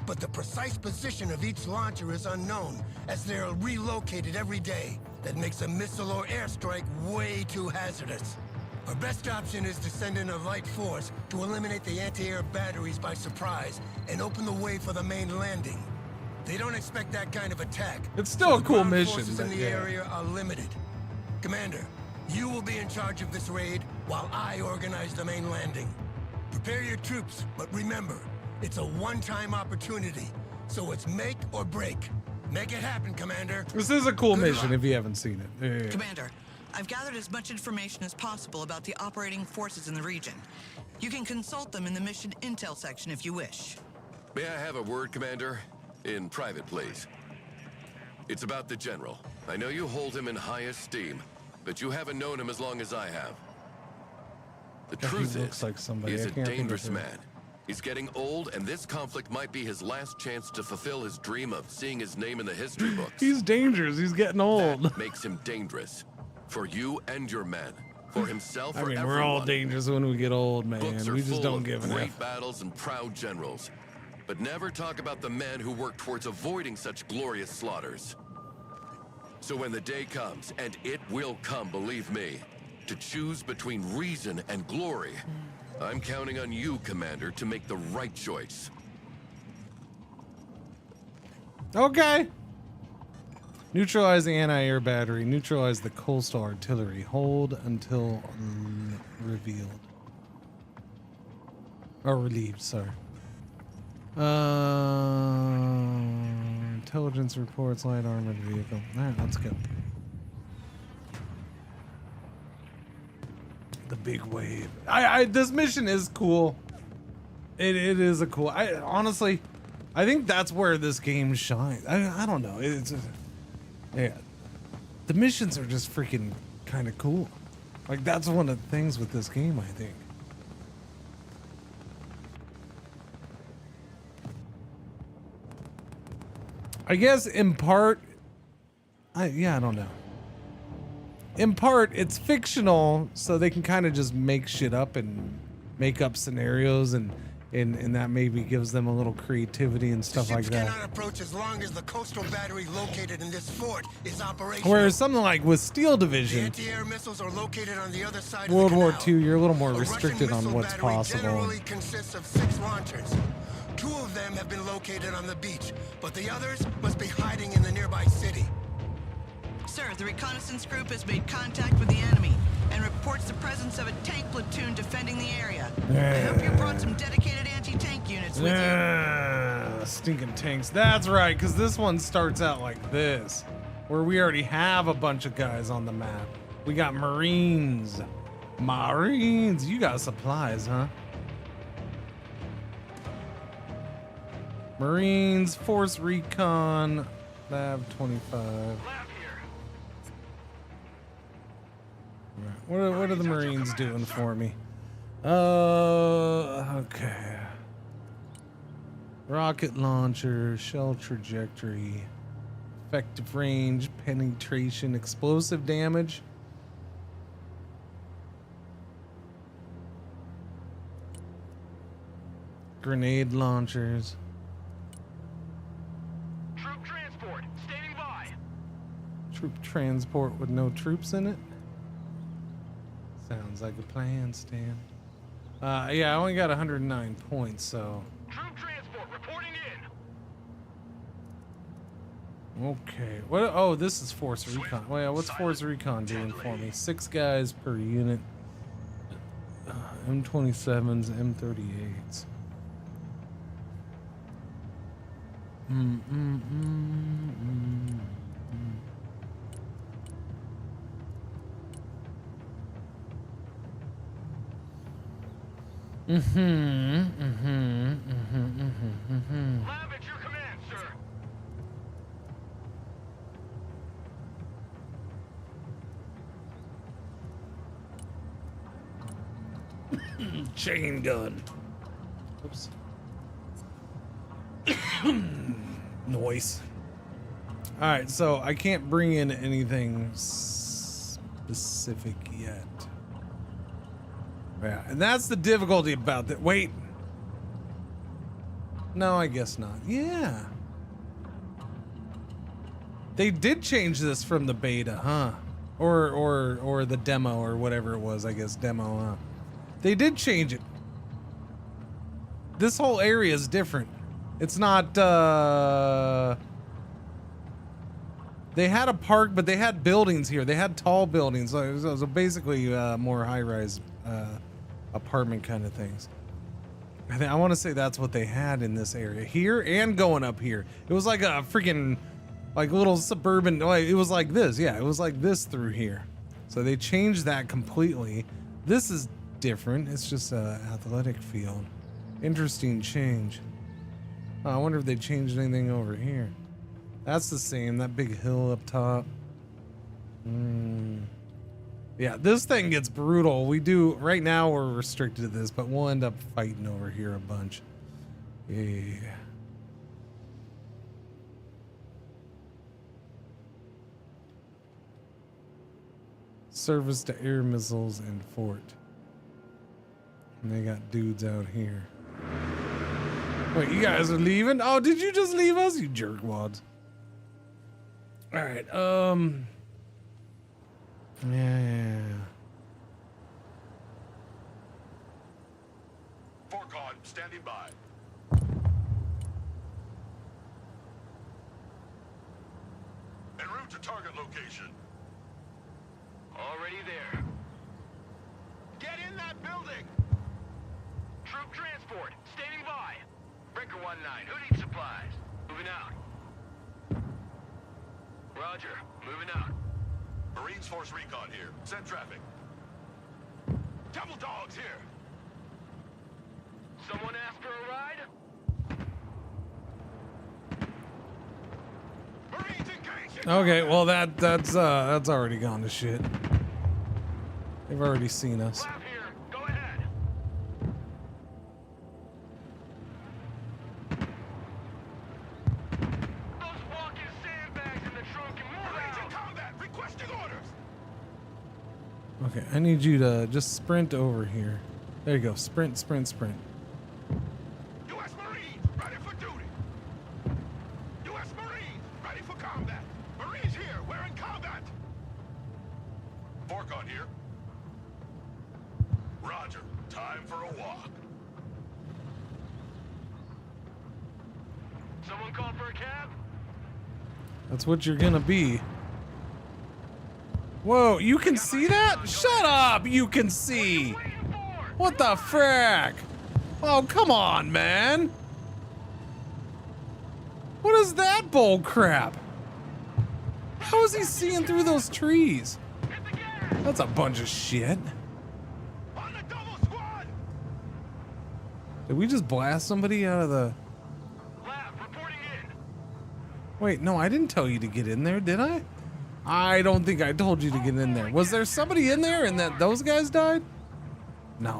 But the precise position of each launcher is unknown, as they are relocated every day. That makes a missile or airstrike way too hazardous. Our best option is to send in a light force to eliminate the anti-air batteries by surprise and open the way for the main landing. They don't expect that kind of attack. It's still a cool ground mission, forces but in the yeah. area are limited. Commander, you will be in charge of this raid while I organize the main landing. Prepare your troops, but remember, it's a one-time opportunity, so it's make or break. Make it happen, Commander. This is a cool Good mission luck. if you haven't seen it. Yeah. Commander, I've gathered as much information as possible about the operating forces in the region. You can consult them in the mission intel section if you wish. May I have a word, Commander? In private, please. It's about the General. I know you hold him in high esteem, but you haven't known him as long as I have. The He truth looks is, like somebody. he's I a can't think of dangerous who. man. He's getting old, and this conflict might be his last chance to fulfill his dream of seeing his name in the history books. He's dangerous. He's getting old. That makes him dangerous. For you and your men. For himself, I for mean, everyone. we're all dangerous when we get old, man. Books are We just full don't of give an great F. battles and proud generals. But never talk about the men who work towards avoiding such glorious slaughters. So when the day comes, and it will come, believe me, to choose between reason and glory, I'm counting on you, Commander, to make the right choice. Okay. Neutralize the anti-air battery. Neutralize the coastal artillery. Hold until revealed. Or relieved, sorry. Intelligence reports light armored vehicle. Alright, let's go. The big wave. This mission is cool. It is a cool. Honestly, I think that's where this game shines. I don't know. It's yeah. The missions are just freaking kind of cool. Like that's one of the things with this game, I think. I guess in part, I don't know. In part, it's fictional, so they can kind of just make shit up and make up scenarios, and that maybe gives them a little creativity and stuff like Ships that. cannot approach as long as the coastal battery located in this fort is operational. Whereas something like with Steel The Division, anti-air missiles are located on the other side World of the War canal. II, you're a little more A restricted Russian on missile what's battery possible. generally consists of 6 launchers. 2 of them have been located on the beach, but the others must be hiding in the nearby city. Sir, the reconnaissance group has made contact with the enemy and reports the presence of a tank platoon defending the area. I hope you brought some dedicated anti-tank units with you. Stinking tanks. That's right, because this one starts out like this, where we already have a bunch of guys on the map. We got Marines. Marines. You got supplies, huh? Marines, Force Recon, Lab 25. What are the Marines doing for me? Okay. Rocket launcher, shell trajectory, effective range, penetration, explosive damage. Grenade launchers. Troop transport, standing by. Troop transport with no troops in it. Sounds like a plan, Stan. Yeah, I only got 109 points, so. Troop transport reporting in. Okay. What? Oh, this is Force Recon. Well, yeah, what's Force Recon doing for me? 6 guys per unit. M27s, M38s. Lab at your command, sir. Chain gun. Oops. Noise. All right, so I can't bring in anything specific yet. Yeah, and that's the difficulty about that. Wait. No, I guess not. Yeah. They did change this from the beta, huh? Or the demo or whatever it was, I guess demo, huh? They did change it. This whole area is different. It's not, they had a park, but they had buildings here. They had tall buildings. So it was basically more high-rise apartment kind of things. I want to say that's what they had in this area here and going up here. It was like a freaking, like little suburban, it was like this. Yeah, it was like this through here. So they changed that completely. This is different. It's just a athletic field. Interesting change. Oh, I wonder if they changed anything over here. That's the same, that big hill up top. Yeah, this thing gets brutal. We do, right now we're restricted to this, but we'll end up fighting over here a bunch. Yeah. Surface to air missiles and fort. And they got dudes out here. Wait, you guys are leaving? Oh, did you just leave us, you jerkwads? All right, yeah. Forcon, standing by. En route to target location. Already there. Get in that building! Troop transport, standing by. Breaker 1-9, who needs supplies? Moving out. Roger, moving out. Marines Force Recon here. Send traffic. Devil Dogs here. Someone asked for a ride? Marines engaged! Okay, well that's already gone to shit. They've already seen us. Lab here, go ahead. Those walking sandbags in the trunk and move Marines in out. combat, requesting orders. Okay, I need you to just sprint over here. There you go, sprint, sprint, sprint. U.S. Marines, ready for duty. U.S. Marines, ready for combat. Marines here, we're in combat. Forcon here. Roger, time for a walk. Someone call for a cab? That's what you're gonna be. Whoa, you can see that? Shut up, you can see. What the frack? Oh, come on, man. What is that bull crap? How is he seeing through those trees? That's a bunch of shit. Did we just blast somebody out of the... Wait, no, I didn't tell you to get in there, did I? I don't think I told you to get in there. Was there somebody in there and that those guys died? No.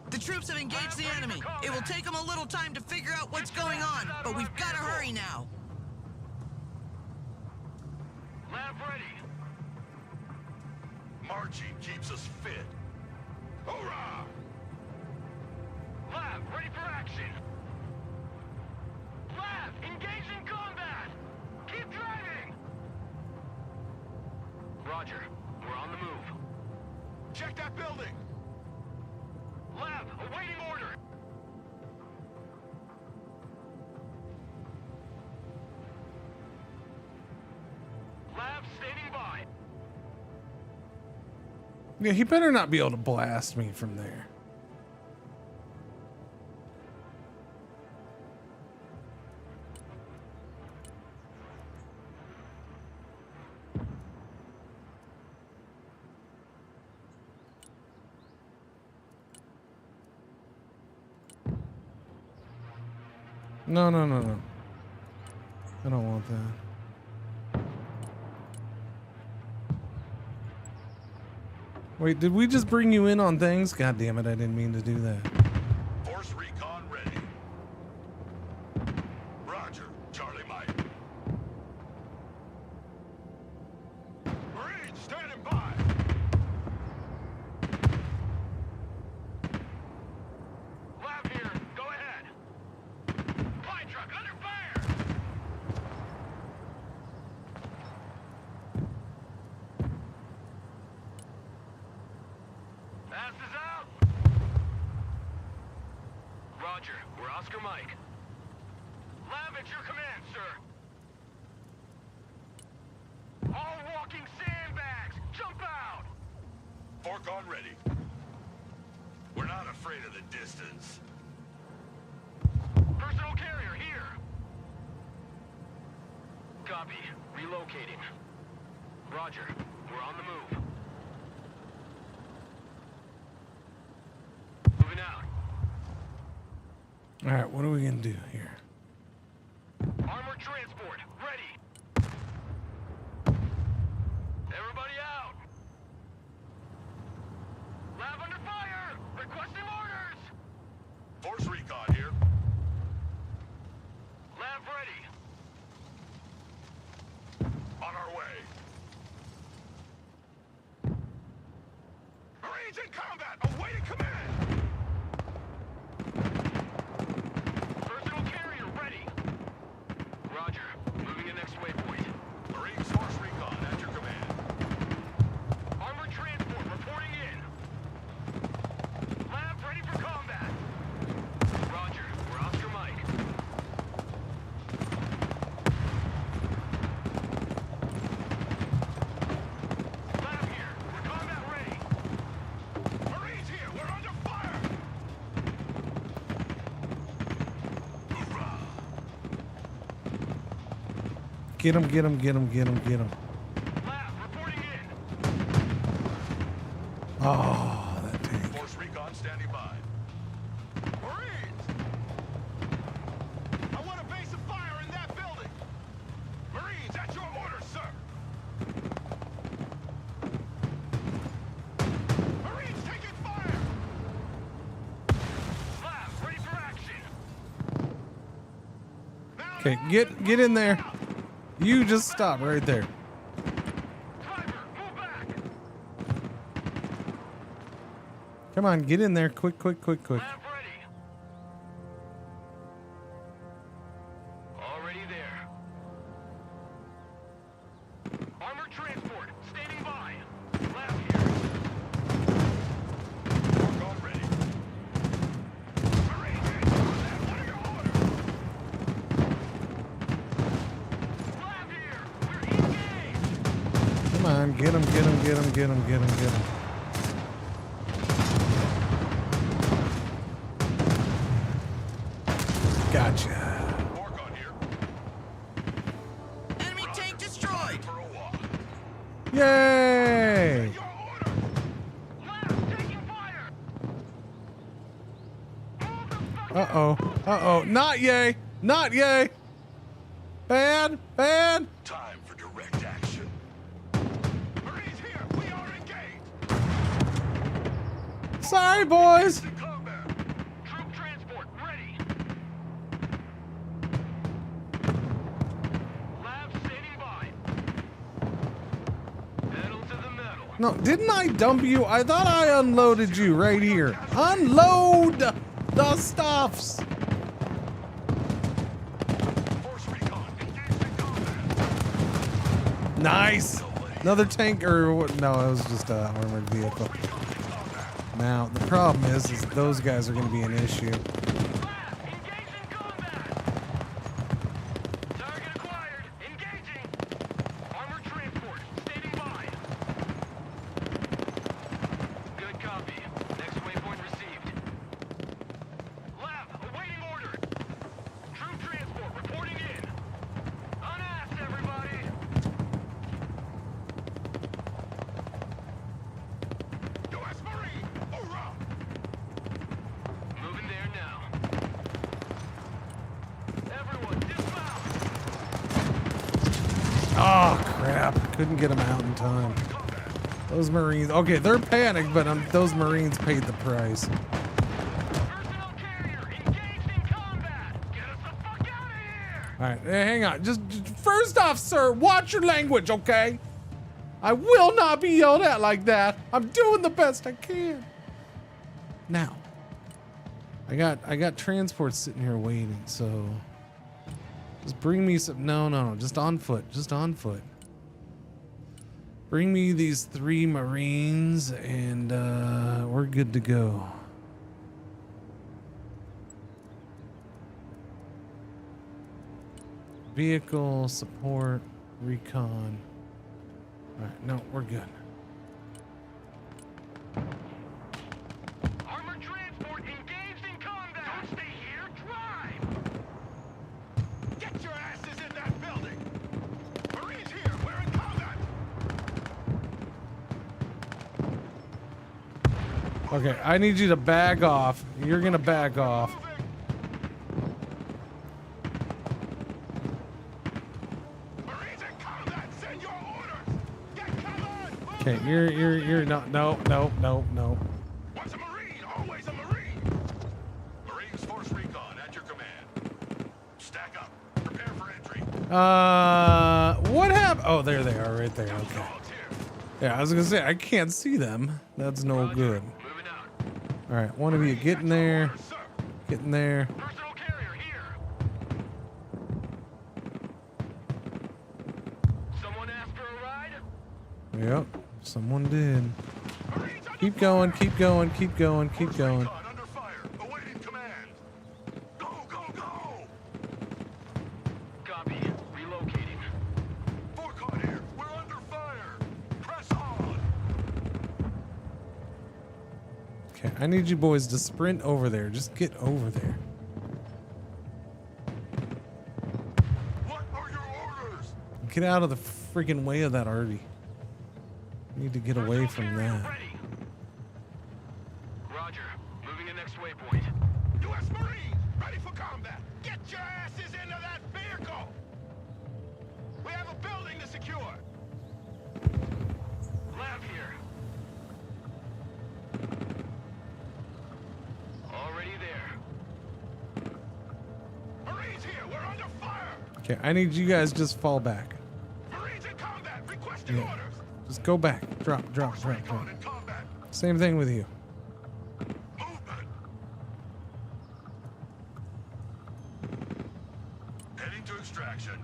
The troops have engaged the enemy. It will take them a little time to figure out what's going on, but we've got to hurry now. Lab ready. Marching keeps us fit. Hoorah! Lab ready for action. Lab engaged in combat. Keep driving. Roger, we're on the move. Check that building. Lab awaiting order. Lab standing by. Yeah, he better not be able to blast me from there. No, no, no, no. I don't want that. Wait, did we just bring you in on things? God damn it, I didn't mean to do that. Force Recon ready. Roger, Charlie Mike. Marines standing by. Lab here, go ahead. Fly truck under fire. Roger. We're Oscar Mike. Lab at your command, sir. All walking sandbags! Jump out! Fork on ready. We're not afraid of the distance. Personal carrier here. Copy. Relocating. Roger. We're on the move. Moving out. All right, what are we gonna do here? Armored transport. Ready. Everybody out. Lab under fire. Requesting orders. Force recon here. Lab ready. On our way. Marines in combat! Awaiting command! Personal carrier ready. Roger. Moving to next waypoint. Marines force recon at your command. Armored transport reporting in. Lab ready for combat. Roger. We're Oscar Mike. Lab here. We're combat ready. Marines here! We're under fire! Hoorah! Get him, get him, get him, get him, get him. Lab reporting in. Oh, that tank. Force recon standing by. Marines! I want a base of fire in that building! Marines, at your orders, sir! Marines taking fire! Lab ready for action. Okay, get in there. You just stop right there. Driver, move back. Come on, get in there, quick, quick, quick, quick. Lab ready. Already there. Armored transport, standing by. Lab here. Fork on ready. Marines in combat! What are your orders? Lab here. We're engaged. Come on, get him, get him, get him, get him, get him, get him. Gotcha. Fork on here. Enemy tank destroyed! For a walk. Yay! Your orders! Lab taking fire. Move the fuck Uh-oh, uh-oh, not yay, not yay. Bad, bad. Time for direct action. Marines here! We are engaged! Sorry, boys. To combat! Troop transport ready. Lab standing by. Pedal to the metal. No, didn't I dump you? I thought I unloaded you right here. Unload the stuffs. Force recon, engaged in combat! Nice. Another tank or what? No, it was just an armored vehicle. Now, the problem is those guys are going to be an issue. Lab engaged in combat. Target acquired. Engaging. Armored transport standing by. Good copy. Next waypoint received. Lab awaiting order. Troop transport reporting in. Unasked, everybody. U.S. Marine! Hoorah! Moving there now. Everyone dismount. Oh, crap. Couldn't get them out in time. Those Marines. Okay, they're panicked, but those Marines paid the price. Personnel carrier engaged in combat. Get us the fuck out of here. All right, hang on. Just first off, sir, watch your language, okay? I will not be yelled at like that. I'm doing the best I can. Now, I got transport sitting here waiting, so just bring me some. No, just on foot, just on foot. Bring me these 3 Marines, and we're good to go. Vehicle, support, recon. Alright, no, we're good. Armored transport engaged in combat. Don't stay here. Drive. Get your asses in that building. Marines here. We're in combat. Okay, I need you to back off. You're gonna back off. Marines in combat. Send your orders. Get covered. Okay, you're not. No. Once a Marine, always a Marine. Marines Force Recon at your command. Stack up. Prepare for entry. What happened? Oh, there they are, right there. Okay. Yeah, I was gonna say I can't see them. That's no good. All right, one of you get in there. Get in there. Personal carrier here. Someone asked for a ride? Yep, someone did. Keep going, keep going, keep going, keep going. Under fire. Awaiting command. Go, go, go. Copy. Relocating. Forecon here. We're under fire. Press on. Okay, I need you boys to sprint over there. Just get over there. What are your orders? Get out of the freaking way of that Artie. Need to get away from that. Roger. Moving to next waypoint. U.S. Marines, ready for combat. Get your asses into that vehicle. We have a building to secure. Lab here. Already there. Marines here. We're under fire. Okay, I need you guys just fall back. Marines in combat. Requesting Yeah. orders. Just go back. Drop. Same thing with you. Heading to extraction.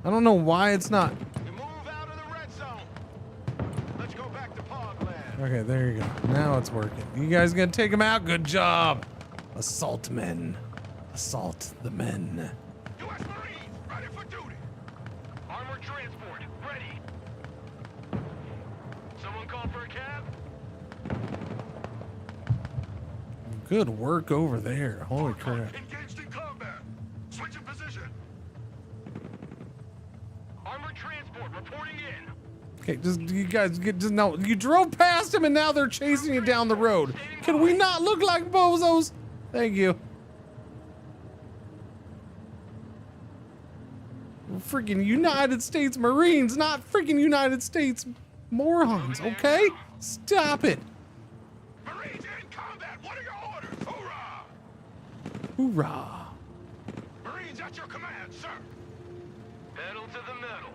I don't know why it's not. You move out of the red zone. Let's go back to Pogland. Okay, there you go. Now it's working. You guys gonna take them out? Good job. Assault men. Assault the men. U.S. Marines, ready for duty. Armored transport, ready. Someone call for a cab? Good work over there. Holy crap. Engaged in combat. Switch in position. Armored transport reporting in. Okay, just you guys get just now. You drove past them and now they're chasing you down the road. Can we not look like bozos? Thank you. We're freaking United States Marines, not freaking United States morons, okay? Stop it. Marines in combat. What are your orders? Hoorah! Hoorah. Marines at your command, sir. Pedal to the metal.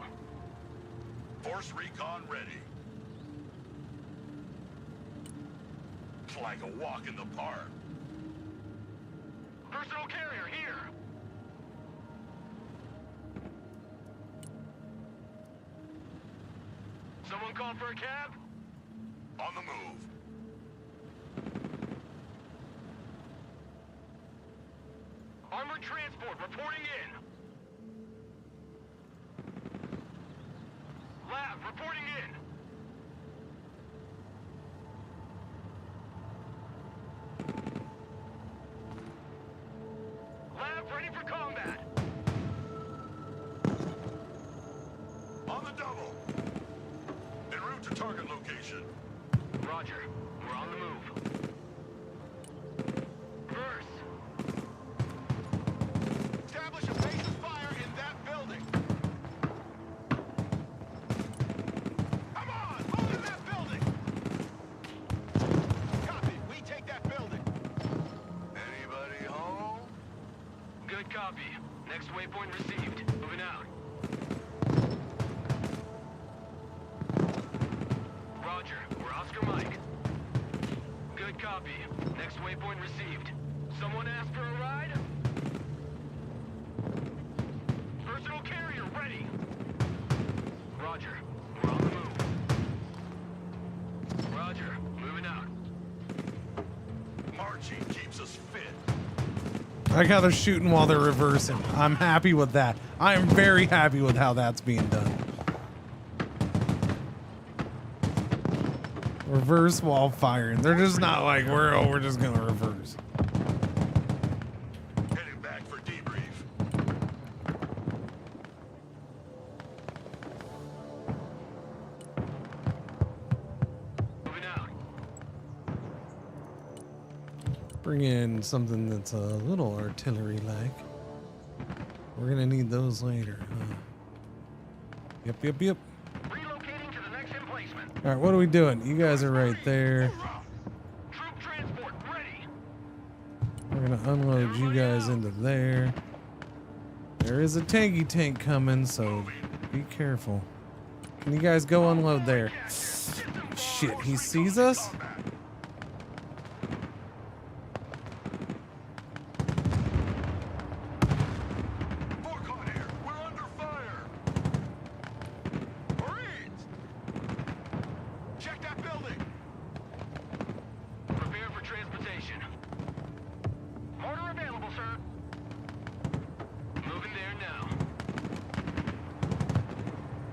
Force recon ready. It's like a walk in the park. Personal carrier here. Someone call for a cab? On the move. Armored transport reporting in. Lab reporting in. Lab ready for combat. On the double. En route to target location. Roger. We're on the move. Verse. Establish a base of fire in that building. Come on, hold in that building. Copy. We take that building. Anybody home? Good copy. Next waypoint received. Moving out. Roger. We're Oscar Mike. Good copy. Next waypoint received. Someone asked for a ride? Personal carrier ready. Roger. We're on the move. Roger. Moving out. Marching keeps us fit. I like how they're shooting while they're reversing. I'm happy with that. I am very happy with how that's being done. Reverse while firing. They're just not like, we're just gonna reverse. Heading back for debrief. Moving out. Bring in something that's a little artillery-like. We're gonna need those later. Yep. Relocating to the next emplacement. All right, what are we doing? You guys are right there. Troop transport ready. We're gonna unload you guys into there. There is a tanky tank coming, so be careful. Can you guys go unload there? Shit, he sees us? Check that building. Prepare for transportation. Mortar available, sir. Moving there now.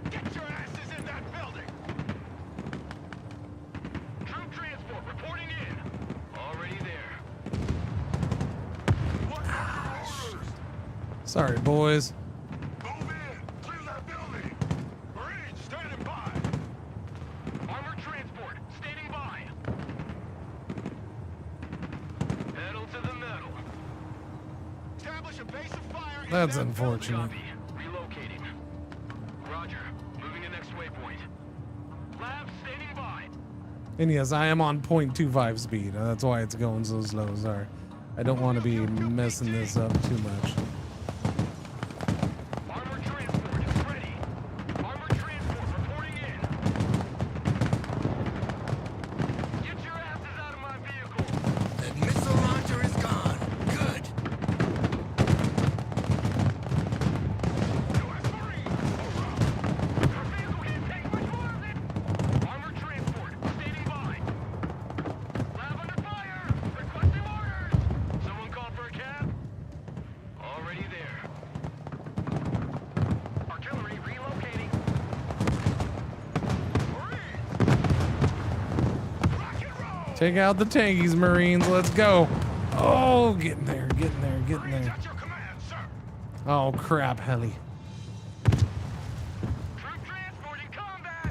Get your asses in that building. Troop transport reporting in. Already there. Sorry, boys. Move in. Clear that building. Marines standing by. Armored transport standing by. Pedal to the metal. Establish a base of fire. in That's that unfortunate. Copy. Relocating. Roger. Moving to next waypoint. Lab standing by. And yes, I am on 0.25 speed. That's why it's going so slow. Sorry. I don't want to be messing this up too much. Armored transport is ready. Armored transport reporting in. Get your asses out of my vehicle. That missile launcher is gone. Good. Armored transport standing by. Lab under fire. Requesting orders. Someone called for a cab? Already there. Artillery relocating. Take out the tankies, Marines. Let's go. Oh, getting there. Oh, crap, heli. Troop transport in combat.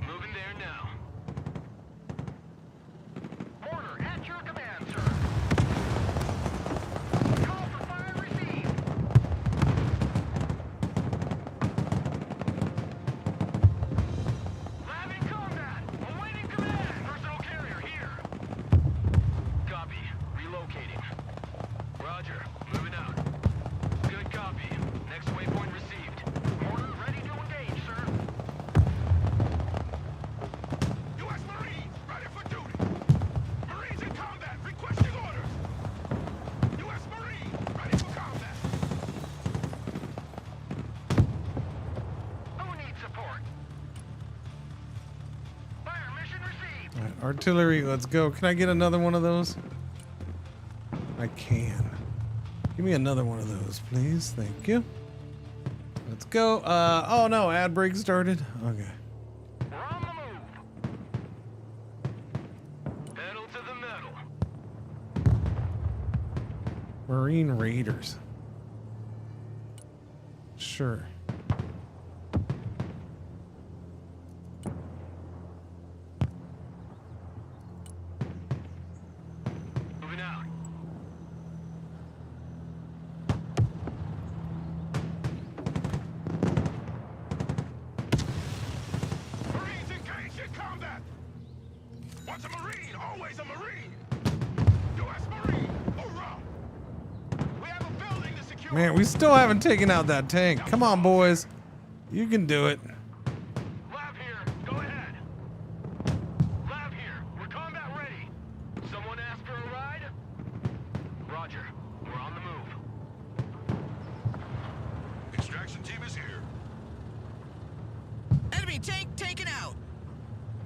Moving there now. Order at your command, sir. Call for fire received. Lab in combat. Awaiting command. Personal carrier here. Copy. Relocating. Roger. Moving out. Good copy. Next waypoint received. Order ready to engage, sir. U.S. Marines ready for duty. Marines in combat requesting orders. U.S. Marines ready for combat. Who needs support? Fire mission received. All right, artillery, let's go. Can I get another one of those? I can. Give me another one of those, please. Thank you. Let's go. Oh no, ad break started. Okay. We're on the move. Pedal to the metal. Marine Raiders. Sure. Moving out. Marines engaged in combat. Once a Marine, always a Marine. U.S. Marine, hoorah. We have a building to secure. Man, we still haven't taken out that tank. Come on, boys. You can do it. Lab here. Go ahead. Lab here. We're combat ready. Someone asked for a ride? Roger. We're on the move. Extraction team is here. Enemy tank taken out.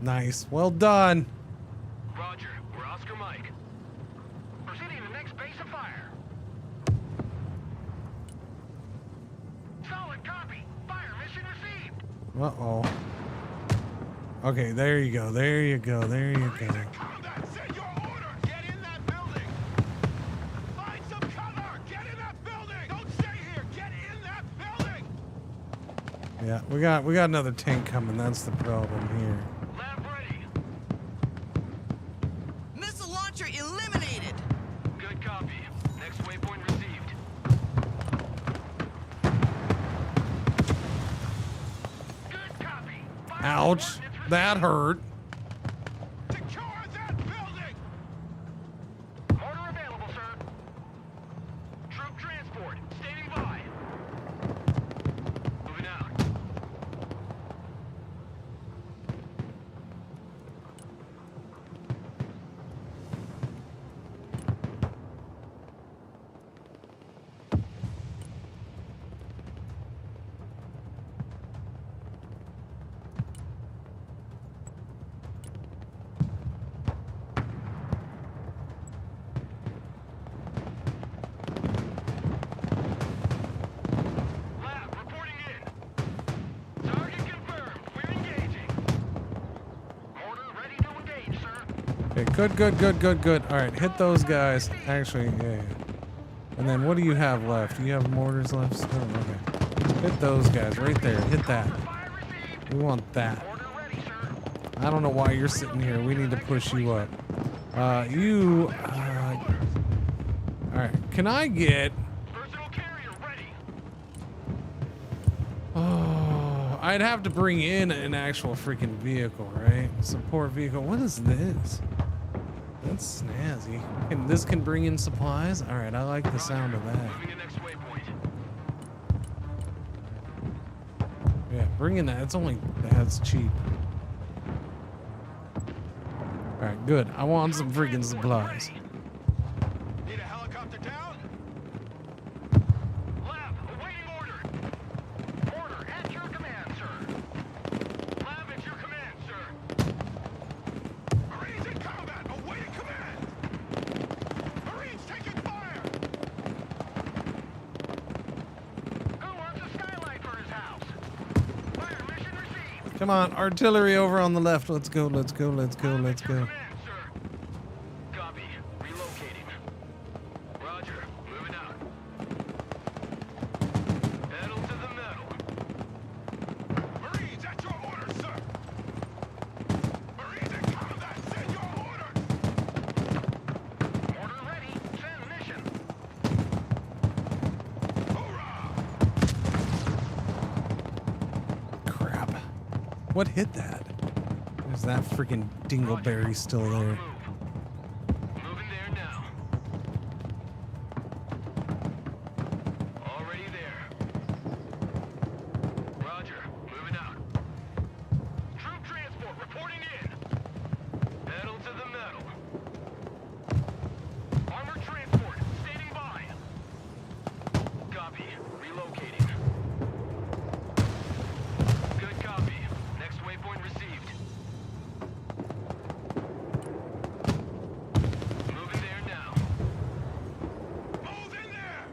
Nice. Well done. Roger. We're Oscar Mike. Proceeding Uh-oh. Okay, there you go. There you go. There you go. Yeah, we got another tank coming. That's the problem here. Missile launcher eliminated. Good copy. Next waypoint received. Good copy. Ouch. That hurt. Order available, sir. Troop transport standing by. Moving out. Good. All right, hit those guys. Actually, yeah. And then what do you have left? Do you have mortars left still? Okay. Hit those guys right there. Hit that. We want that. I don't know why you're sitting here. We need to push you up. All right. Can I get... Oh, I'd have to bring in an actual freaking vehicle, right? Support vehicle. What is this? That's snazzy. This can bring in supplies? Alright, I like the sound of that. Yeah, bring in that. That's cheap. Alright, good. I want some freaking supplies. Need a helicopter down? Lab, awaiting order. Order at your command, sir. Lab at your command, sir. Marines in combat, awaiting command. Marines taking fire. Who wants a skylight for his house? Fire mission received. Come on, artillery over on the left. Let's go. Copy. Relocating. Roger. Moving out. Pedal to the metal. Marines at your orders, sir. Marines in combat, send your orders. Order ready. Send mission. Crap. What hit that? Is that freaking dingleberry still there? Moving there now. Already there. Roger. Moving out. Troop transport reporting in. Pedal to the metal. Armored transport standing by. Copy. Relocating. Good copy. Next waypoint received. Moving there now. Move in there.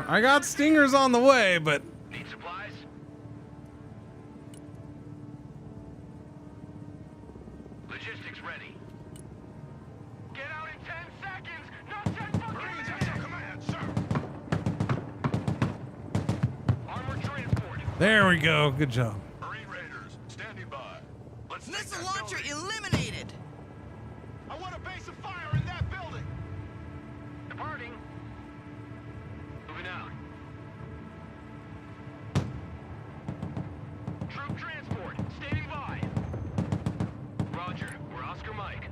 I got stingers on the way, but Need supplies? Logistics ready. Get out in 10 seconds! Not 10 fucking Marines at your command, sir. Armored transport. there we go. Good job. Marine Raiders, standing by. Let's take Missile that launcher building. eliminated. I want a base of fire in that building. Departing. Moving out. Troop transport, standing by. Roger, we're Oscar Mike.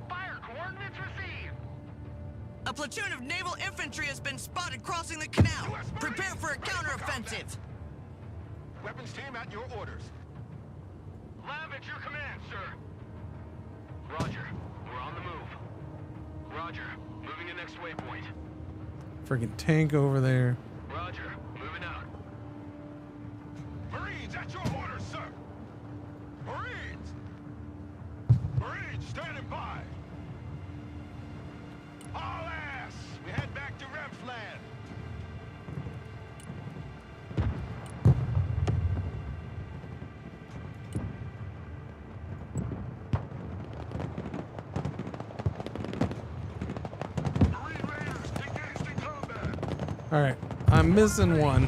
Fire coordinates received. A platoon of naval infantry has been spotted crossing the canal. Prepare for a counteroffensive. Weapons team at your orders. Lab at your command, sir. Roger, we're on the move. Roger, moving to next waypoint. Freaking tank over there. Roger, moving out. Marines at your orders, sir. Marines. Marines standing by. All right, I'm missing one.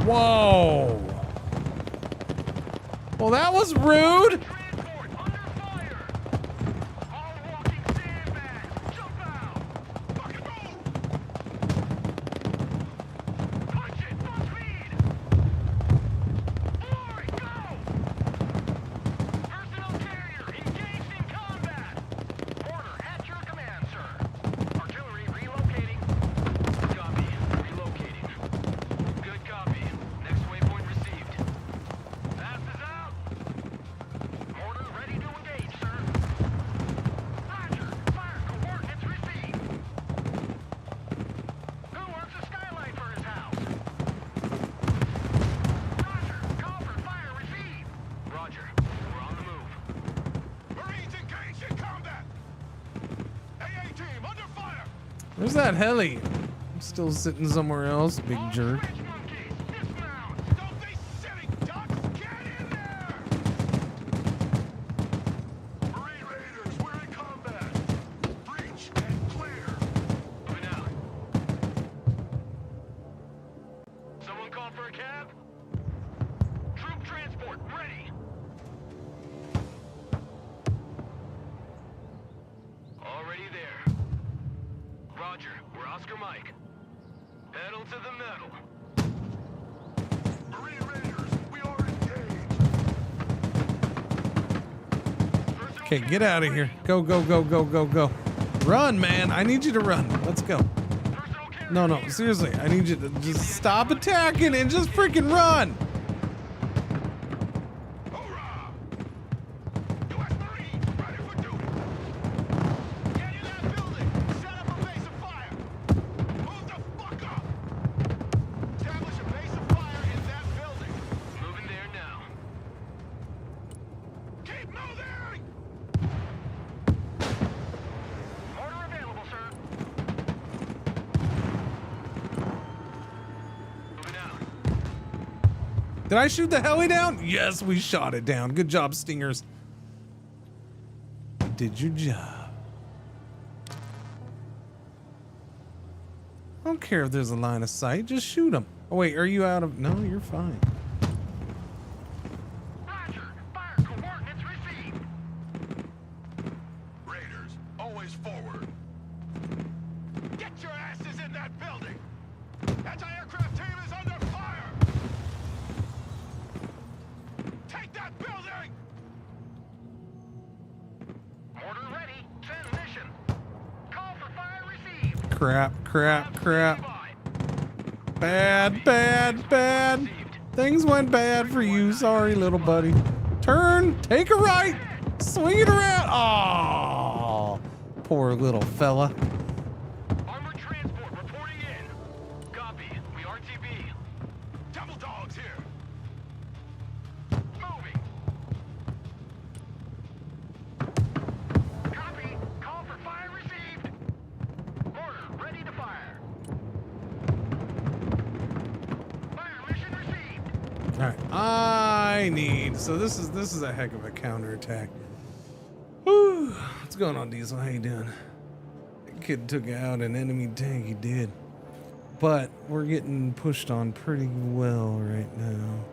Whoa. Well, that was rude. Where's that heli? I'm still sitting somewhere else, big jerk. Okay, get out of here. Go, go, go, go, go, go. Run, man. I need you to run. Let's go. No, no, seriously. I need you to just stop attacking and just freaking run. Did I shoot the heli down? Yes, we shot it down. Good job, Stingers. You did your job. I don't care if there's a line of sight. Just shoot them. Oh, wait, are you out of... No, you're fine. Roger. Fire coordinates received. Raiders, always forward. Get your asses in that building. Anti-aircraft team is under fire. Take that building! Order ready. Send mission. Call for fire received. Crap, crap, crap. Bad, bad, bad. Things went bad for you. Sorry, little buddy. Turn, take a right, swing it around. Oh, poor little fella. Armored transport reporting in. Copy. We RTB. Double dogs here. Moving. Copy. Call for fire received. Order ready to fire. Fire mission received. All right, I need. So this is a heck of a counterattack. Whew. What's going on, Diesel? How you doing? That kid took out an enemy tank. He did, but we're getting pushed on pretty well right now.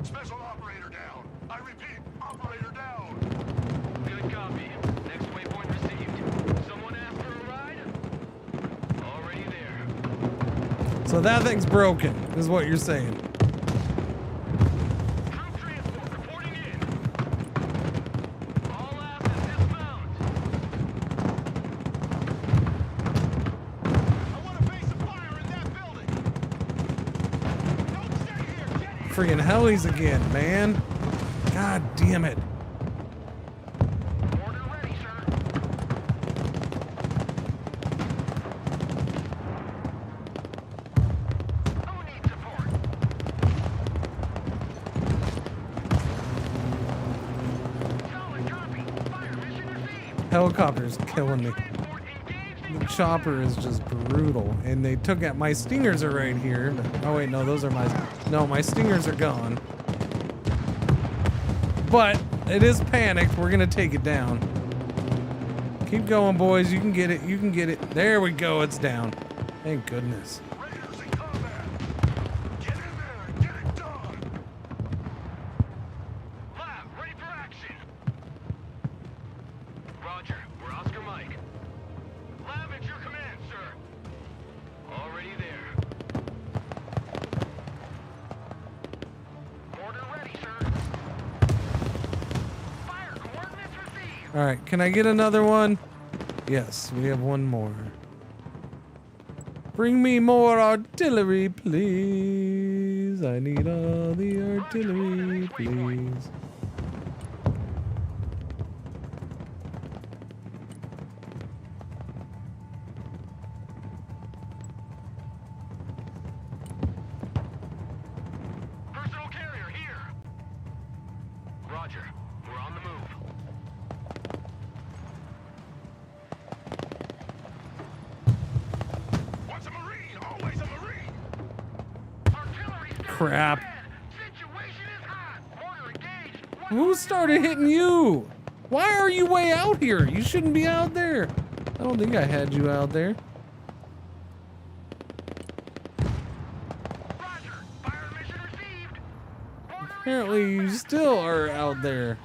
Special operator down. I repeat, operator down. Good copy. Next waypoint received. Someone asked for a ride? Already there. So that thing's broken, is what you're saying. Troop transport reporting in. All assets dismount. I want a base of fire in that building. Don't stay here. Get in. Friggin' helis again, man. God damn it. helicopter is killing me. The chopper is just brutal. And they took out my stingers are right here. Oh wait, no, those are my stingers are gone. But it is panicked. We're gonna take it down. Keep going, boys. You can get it. You can get it. There we go. It's down. Thank goodness. All right, can I get another one? Yes, we have one more. Bring me more artillery, please. I need all the artillery, please. Personal carrier here. Roger. We're on the move. Crap. Who started hitting you? Why are you way out here? You shouldn't be out there. I don't think I had you out there. Apparently you still are out there.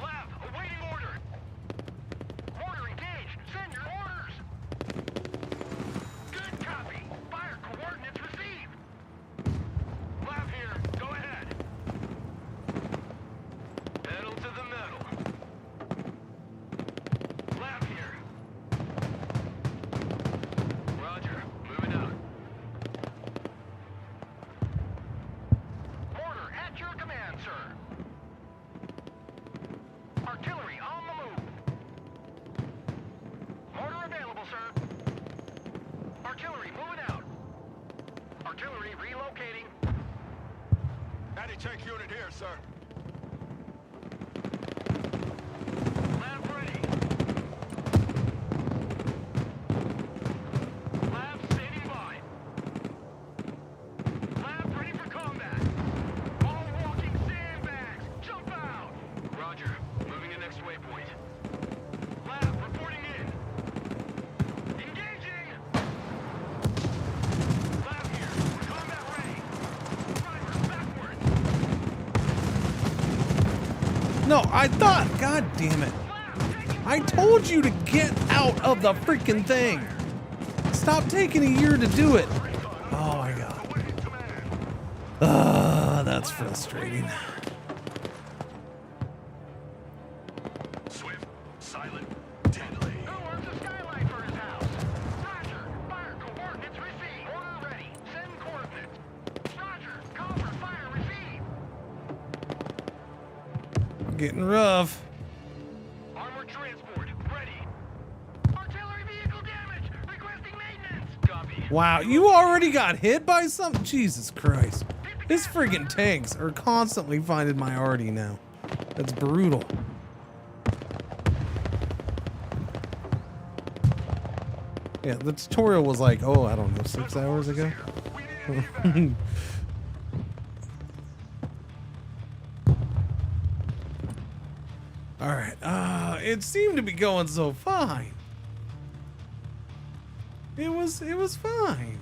Tank unit here, sir. Lab ready. Lab standing by. Lab ready for combat. All walking sandbags. Jump out. Roger. Moving to next waypoint. Lab reporting in. Engaging. Lab here. Combat ready. Driver backward. No, I thought, god damn it. I told you to get out of the freaking thing. Stop taking a year to do it. Oh my god. That's frustrating. Swift, silent, deadly. Who wants a skylight for his house? Roger. Fire coordinates received. Order ready. Send coordinates. Roger. Call for fire received. Getting rough. Armored transport ready. Artillery vehicle damage. Requesting maintenance. Copy. Wow, you already got hit by something? Jesus Christ. His friggin' tanks are constantly finding my arty now. That's brutal. Yeah, the tutorial was like, oh, I don't know, 6 hours ago? Alright, it seemed to be going so fine. It was fine.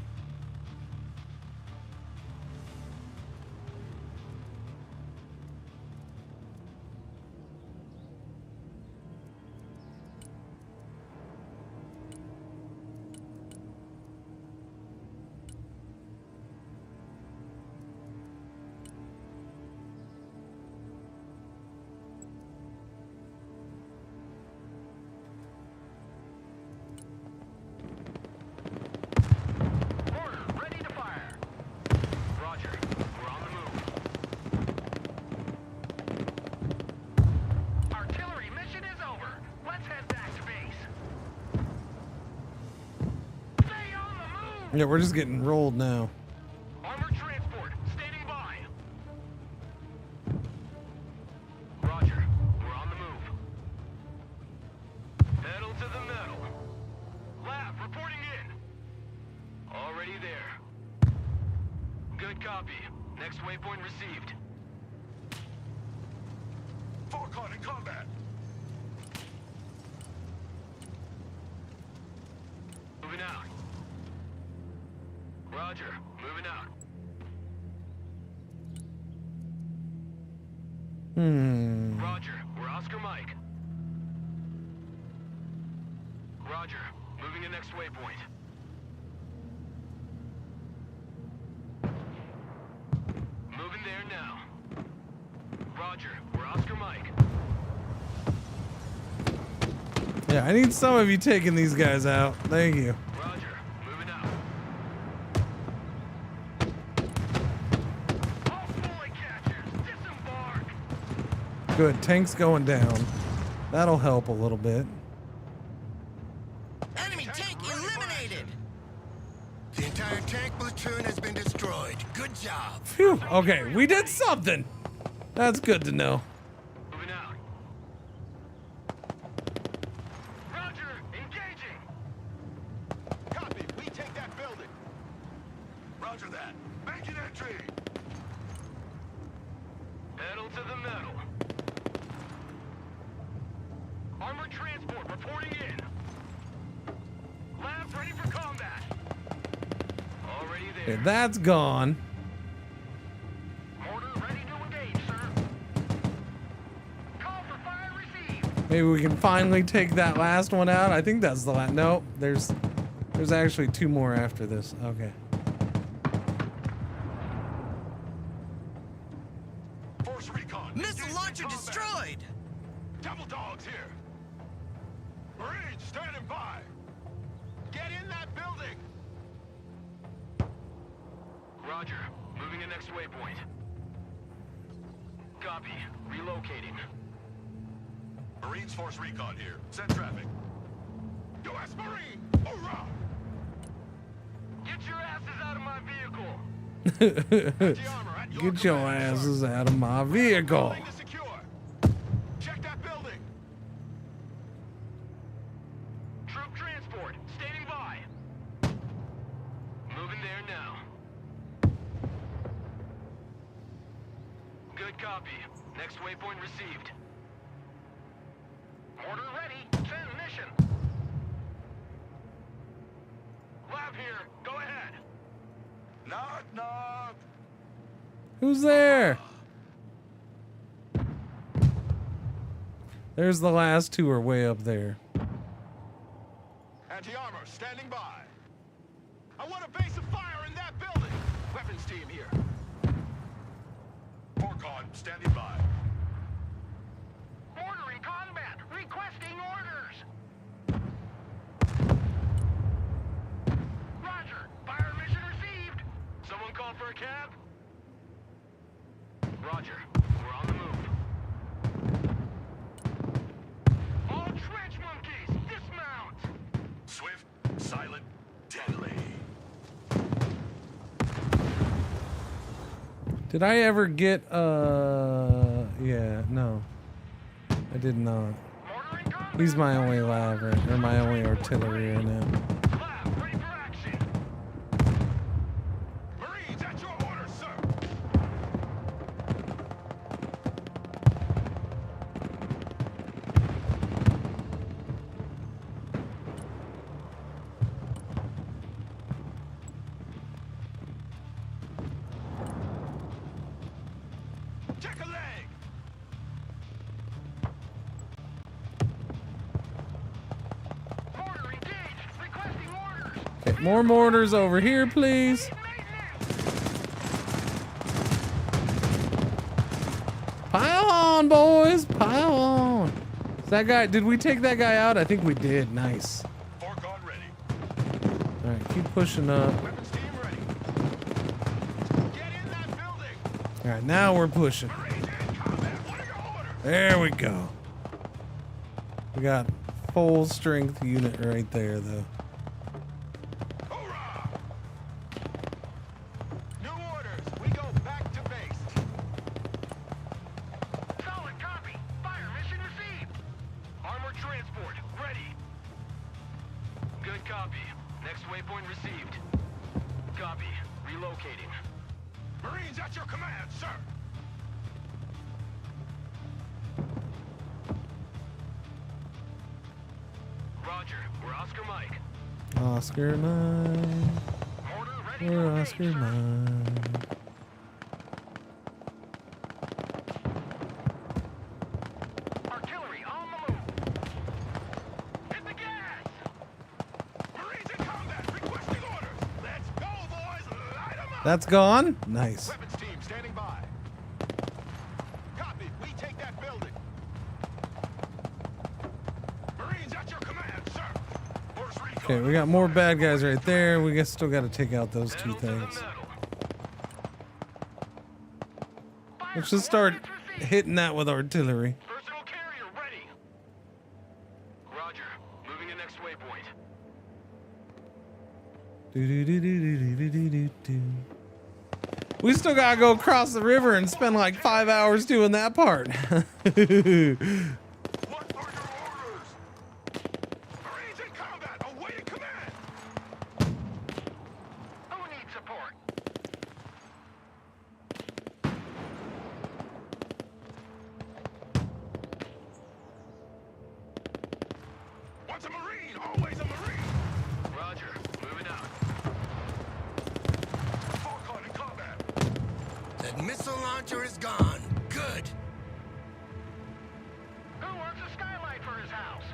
Yeah, we're just getting rolled now. Armored transport, standing by. Roger, we're on the move. Pedal to the metal. Copy. Next waypoint received. Forecon in combat. Moving out. Roger. Moving out. Roger. We're Oscar Mike. Roger. Moving to next waypoint. Moving there now. Roger. We're Oscar Mike. Yeah, I need some of you taking these guys out. Thank you. Roger. Moving out. All fully catchers, disembark. Good. Tank's going down. That'll help a little bit. Enemy tank eliminated! The entire tank platoon has been destroyed. Good job. Phew. Okay, we did something. That's good to know. Moving out. Roger. Engaging. Copy. We take that building. Roger that. Making entry. Pedal to the metal. Armored transport reporting in. Labs ready for combat. Already there. Okay, that's gone. Mortar ready to engage, sir. Call for fire received. Maybe we can finally take that last one out. I think that's the last. No, there's actually two more after this. Okay. Force recon. Missile launcher destroyed! Devil dogs here. Marines standing by. Get in that building. Roger. Moving to next waypoint. Copy. Relocating. Marines force recon here. Send traffic. U.S. Marine. Hoorah! Get your asses out of my vehicle. Get your asses out of my vehicle. Building to secure. Check that building. Troop transport. Standing by. Moving there now. Good copy. Next waypoint received. Order ready. Send mission. Lab here. Go ahead. Knock, knock. Who's there? There's the last two are way up there. Anti-armor standing by. I want a base of fire in that building. Weapons team here. Forecon standing by. Order in combat. Requesting orders. Roger. Fire mission received. Someone call for a cab? Roger. We're on the move. All trench monkeys, dismount! Swift, silent, deadly. Did I ever get yeah, no. I did not. He's my only lab, or my only artillery right now. Marines at your orders, sir. Check a leg. Mortar engaged. Requesting orders. Okay, more mortars over here, please. Pile on, boys. Pile on. Is that guy? Did we take that guy out? I think we did. Nice. Forecon ready. All right, keep pushing up. Weapons team ready. Get in that building. All right, now we're pushing. Marines in combat. What are your orders? There we go. We got full strength unit right there, though. Hoorah! New orders. We go back to base. Solid copy. Fire mission received. Armored transport ready. Good copy. Next waypoint received. Copy. Relocating. Marines at your command, sir. Roger, we're Oscar Mike. Oscar Mike. We're Oscar Mike. Artillery on the move. Hit the gas. Marines in combat, requesting orders. Let's go, boys. Light 'em up. That's gone? Nice. Weapons team standing by. Copy. We take that building. Marines at your command, sir. Force recon. Okay, we got more bad guys right there. We guess still got to take out those two things. Let's just start hitting that with artillery. Personal carrier ready. Roger, moving to next waypoint. Do-do-do-do-do-do-do-do. We still gotta go across the river and spend like 5 hours doing that part. Marines in combat, awaiting command. Who needs support? Once a Marine, always a Marine. Roger, moving out. Falcon in combat. That missile launcher is gone. Good. Who wants a skylight for his house?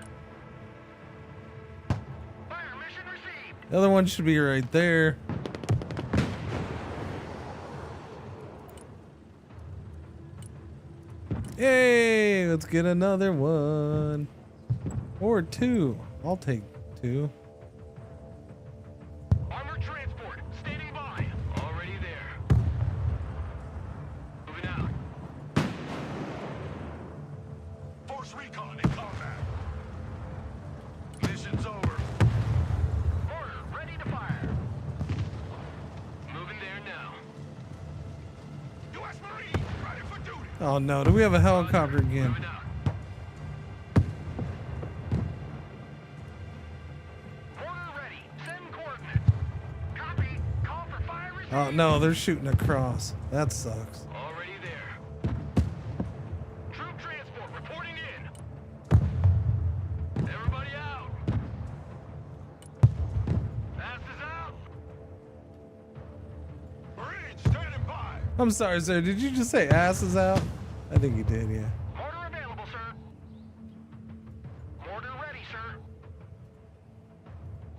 Fire mission received. The other one should be right there. Yay! Let's get another one. Or two. I'll take two. Armored transport, standing by. Already there. Moving out. Force recon in combat. Mission's over. Order, ready to fire. Moving there now. U.S. Marines, ready for duty. Oh no, do we have a helicopter again? Moving out. Order ready. Send coordinates. Copy. Call for fire received. Oh no, they're shooting across. That sucks. Already there. Troop transport reporting in. Everybody out. Fast is out. Marines standing by. I'm sorry, sir. Did you just say asses out? I think you did, yeah. Mortar available, sir. Mortar ready, sir.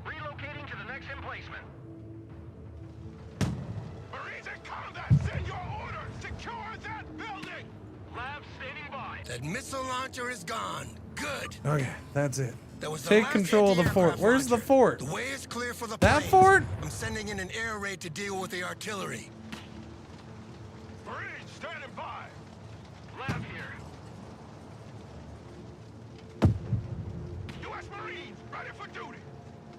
Relocating to the next emplacement. Marines in combat, send your orders. Secure that building. Labs standing by. That missile launcher is gone. Good. Okay, that's it. That was the Take last control of the fort. anti-aircraft Where's the launcher. fort? The way is clear for the That planes. fort? I'm sending in an air raid to deal with the artillery. Marines standing by. Lab here. U.S. Marines ready for duty.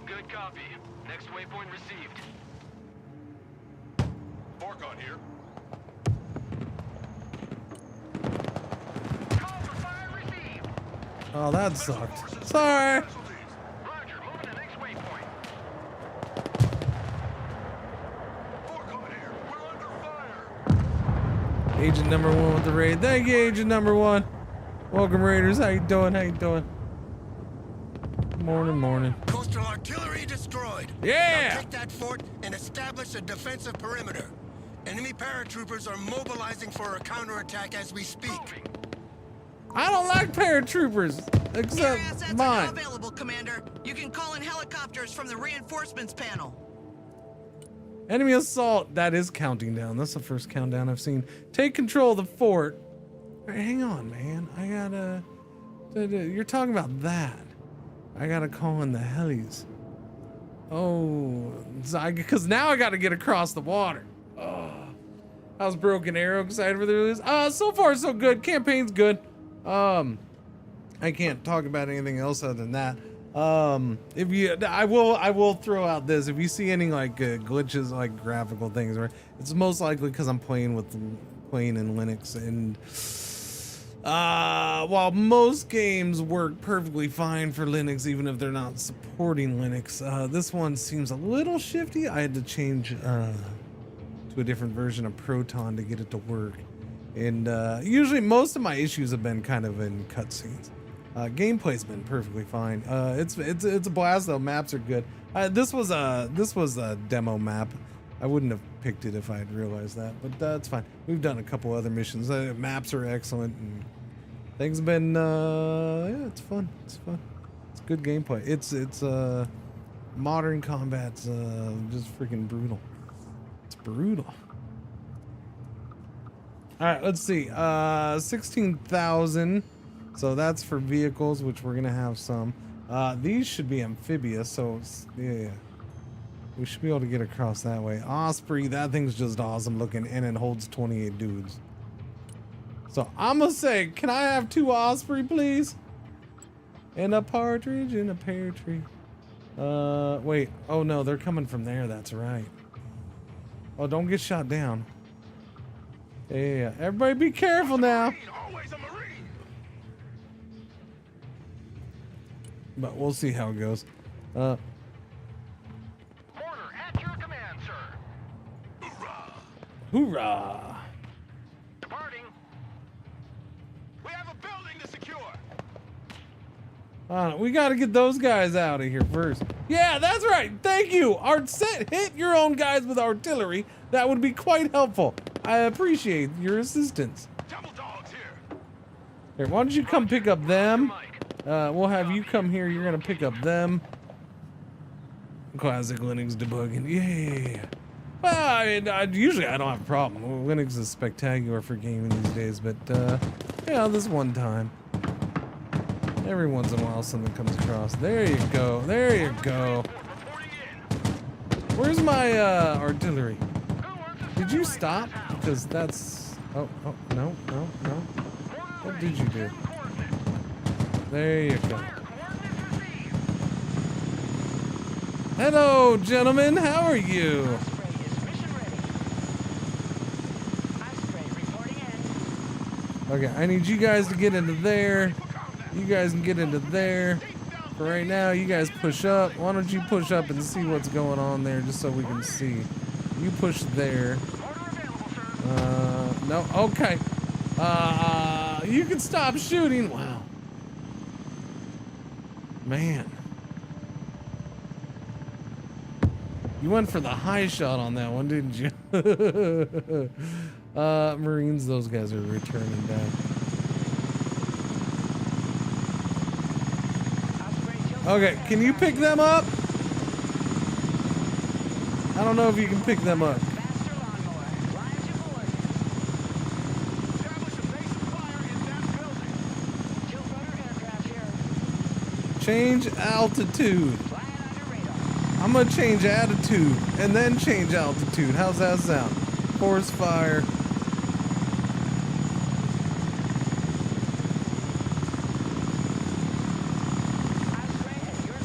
Good copy. Next waypoint received. Falcon here. Oh, that sucked. Sorry. Roger, moving to next waypoint. Falcon here. We're under fire. Agent number one with the raid. Thank you, Agent number one. Welcome, Raiders. How you doing? How you doing? Morning, morning. Coastal artillery destroyed. Yeah! Now take that fort and establish a defensive perimeter. Enemy paratroopers are mobilizing for a counterattack as we speak. I don't like paratroopers, Air except assets are mine. now available, Commander. You can call in helicopters from the reinforcements panel. Enemy assault. That is counting down. That's the first countdown I've seen. Take control of the fort. All right, hang on, man. I gotta. You're talking about that. I gotta call in the helis. Oh, because now I gotta get across the water. Oh, how's Broken Arrow excited for the release? So far so good. Campaign's good. I can't talk about anything else other than that. If you, I will throw out this. If you see any like glitches, like graphical things, right, it's most likely because I'm playing in Linux, and while most games work perfectly fine for Linux, even if they're not supporting Linux, this one seems a little shifty. I had to change to a different version of Proton to get it to work. And usually most of my issues have been kind of in cutscenes. Gameplay's been perfectly fine. It's a blast though. Maps are good. This was a demo map. I wouldn't have picked it if I had realized that, but that's fine. We've done a couple other missions. Maps are excellent, and things have been yeah, it's fun. It's fun. It's good gameplay. It's modern combat's just freaking brutal. It's brutal. All right, let's see. 16,000. So that's for vehicles, which we're gonna have some. These should be amphibious, so yeah. We should be able to get across that way. Osprey, that thing's just awesome looking, and it holds 28 dudes. So I'm gonna say, can I have 2 Osprey, please? And a partridge in a pear tree. Wait. Oh no, they're coming from there. That's right. Oh, don't get shot down. Yeah. Everybody, be careful now. But we'll see how it goes. Hoorah! Departing. We have a building to secure. We gotta get those guys out of here first. Yeah, that's right. Thank you. Hit your own guys with artillery. That would be quite helpful. I appreciate your assistance. Here, why don't you come pick up them? We'll have you come here. You're gonna pick up them. Classic Linux debugging. Yeah. Well, usually I don't have a problem. Linux is spectacular for gaming these days, but yeah, this one time. Every once in a while something comes across. There you go. There you go. Where's my artillery? Did you stop? Because that's... Oh, no. What did you do? There you go. Hello, gentlemen. How are you? Okay, I need you guys to get into there. You guys can get into there. For right now, you guys push up. Why don't you push up and see what's going on there, just so we can see. You push there. No, okay. You can stop shooting. Wow. Man. You went for the high shot on that one, didn't you? Marines, those guys are returning back. Okay, can you pick them up? I don't know if you can pick them up. Change altitude. I'm gonna change attitude and then change altitude. How's that sound? Force fire.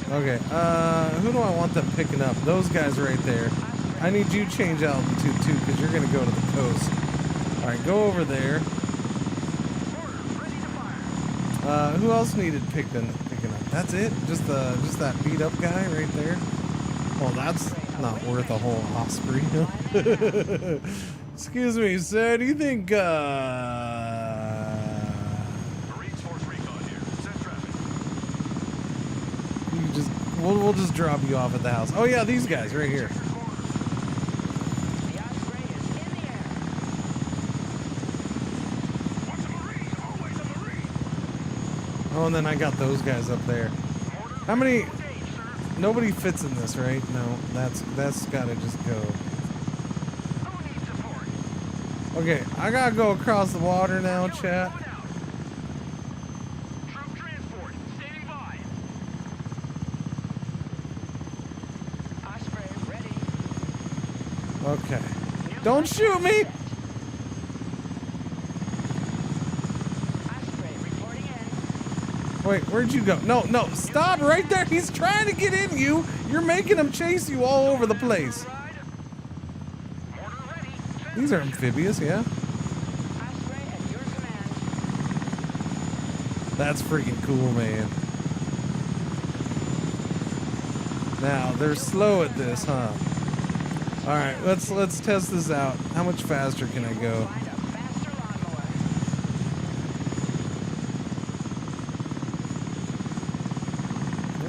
Okay, who do I want them picking up? Those guys right there. I need you to change altitude too, because you're gonna go to the coast. Alright, go over there. Who else needed picking up? That's it? Just that beat up guy right there? Well, that's not worth a whole Osprey. Excuse me, sir. Do you think, We'll just drop you off at the house. Oh yeah, these guys right here. Oh, and then I got those guys up there. How many? Nobody fits in this, right? No, that's gotta just go. Okay, I gotta go across the water now, chat. Okay. Don't shoot me! Wait, where'd you go? No, stop right there! He's trying to get in you! You're making him chase you all over the place. These are amphibious, yeah? That's freaking cool, man. Now, they're slow at this, huh? All right, let's test this out. How much faster can I go?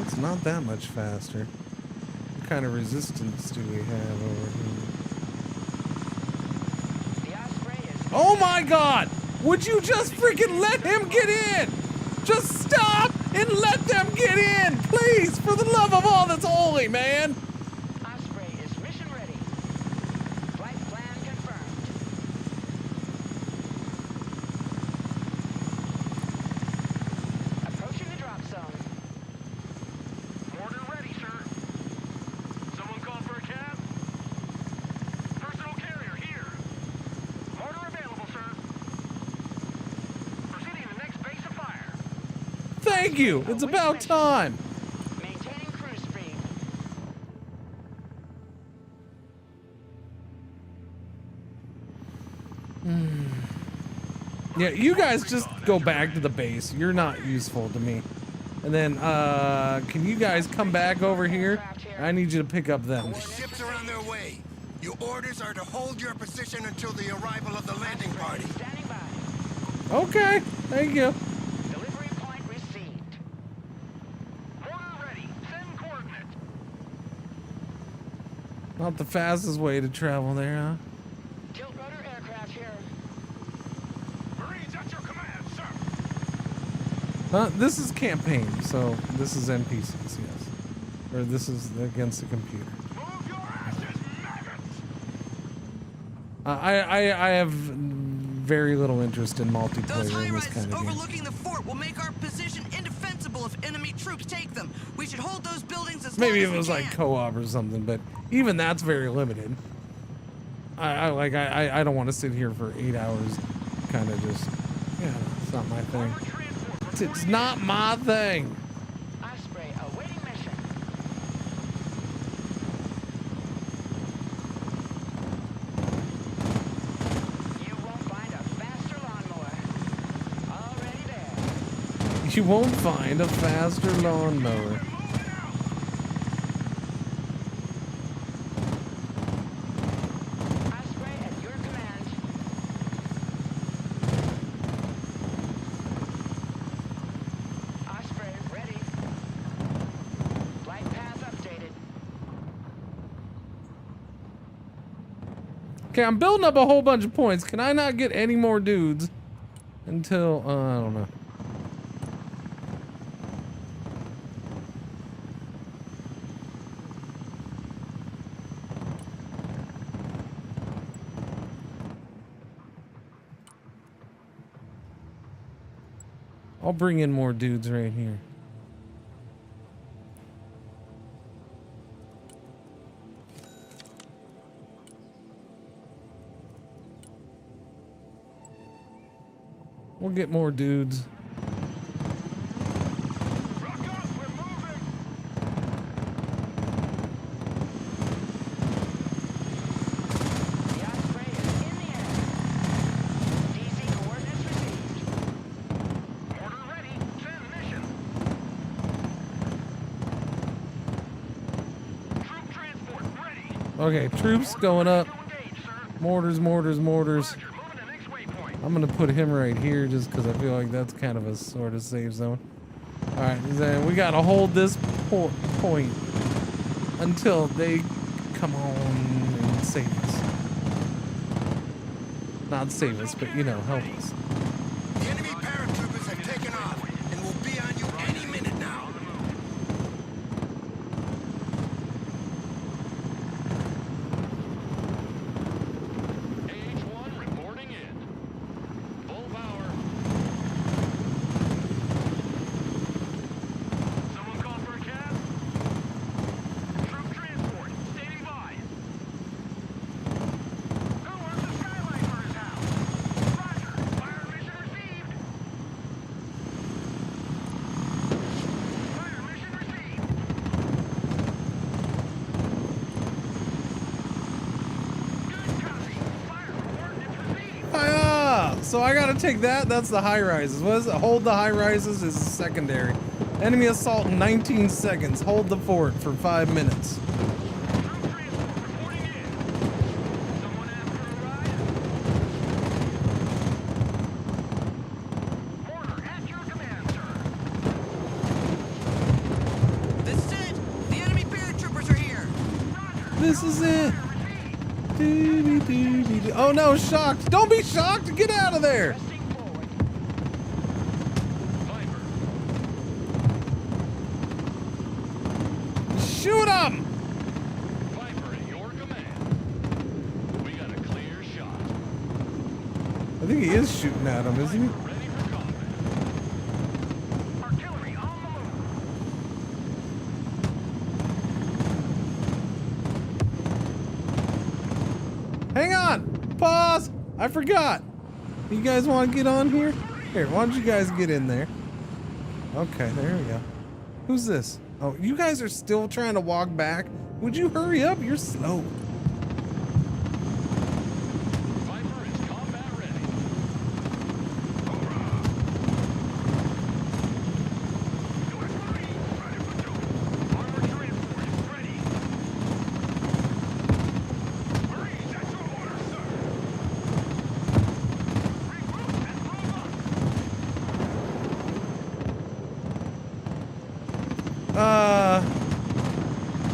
It's not that much faster. What kind of resistance do we have over here? Oh my God! Would you just freaking let him get in? Just stop and let them get in, please, for the love of all that's holy, man. Thank you. It's about time. Yeah, you guys just go back to the base. You're not useful to me. And then, can you guys come back over here? I need you to pick up them. The ships are on their way. Your orders are to hold your position until the arrival of the landing party. Okay, thank you. Not the fastest way to travel there, huh? Tilt rotor aircraft here. Marines at your command, sir. This is campaign, so this is NPCs, yes. Or this is against the computer. Move your asses, maggots! I have very little interest in multiplayer Those in this high-rises kind of game. overlooking the fort will make our position indefensible if enemy troops take them. We should hold those buildings as Maybe long it as was we like can. co-op or something, but even that's very limited. I don't want to sit here for 8 hours, kind of just, yeah, it's not my thing. It's not my thing. Osprey awaiting mission. You won't find a faster lawnmower. Already there. You won't find a faster lawnmower. Osprey at your command. Osprey ready. Flight path updated. Okay, I'm building up a whole bunch of points. Can I not get any more dudes until, I don't know. I'll bring in more dudes right here. We'll get more dudes. Okay, troops going up. Mortars, mortars, mortars. I'm gonna put him right here just because I feel like that's kind of a sort of safe zone. Alright, then we gotta hold this point until they come on and save us. Not save us, but you know, help us. The enemy paratroopers have taken off and will be on you any minute now. AH-1 reporting in. Full power. Someone call for a cab? Troop transport, standing by. Who wants a skylight for his house? Roger, fire mission received. Fire mission received. Good copy. Fire coordinates received. Ah, so I gotta take that. That's the high rises. What is it? Hold the high rises is secondary. Enemy assault in 19 seconds. Hold the fort for 5 minutes. This is it. Oh no, shocked. Don't be shocked. Get out of there. Shoot him. Viper at your command. We got a clear shot. I think he is shooting at him, isn't he? Artillery on the move. Hang on. Pause. I forgot. You guys want to get on here? Here, why don't you guys get in there? Okay, there we go. Who's this? Oh, you guys are still trying to walk back? Would you hurry up? You're slow. Viper is combat ready. U.S. Marines ready for duty. Armored transport is ready. Marines, at your orders, sir. Regroup and move up.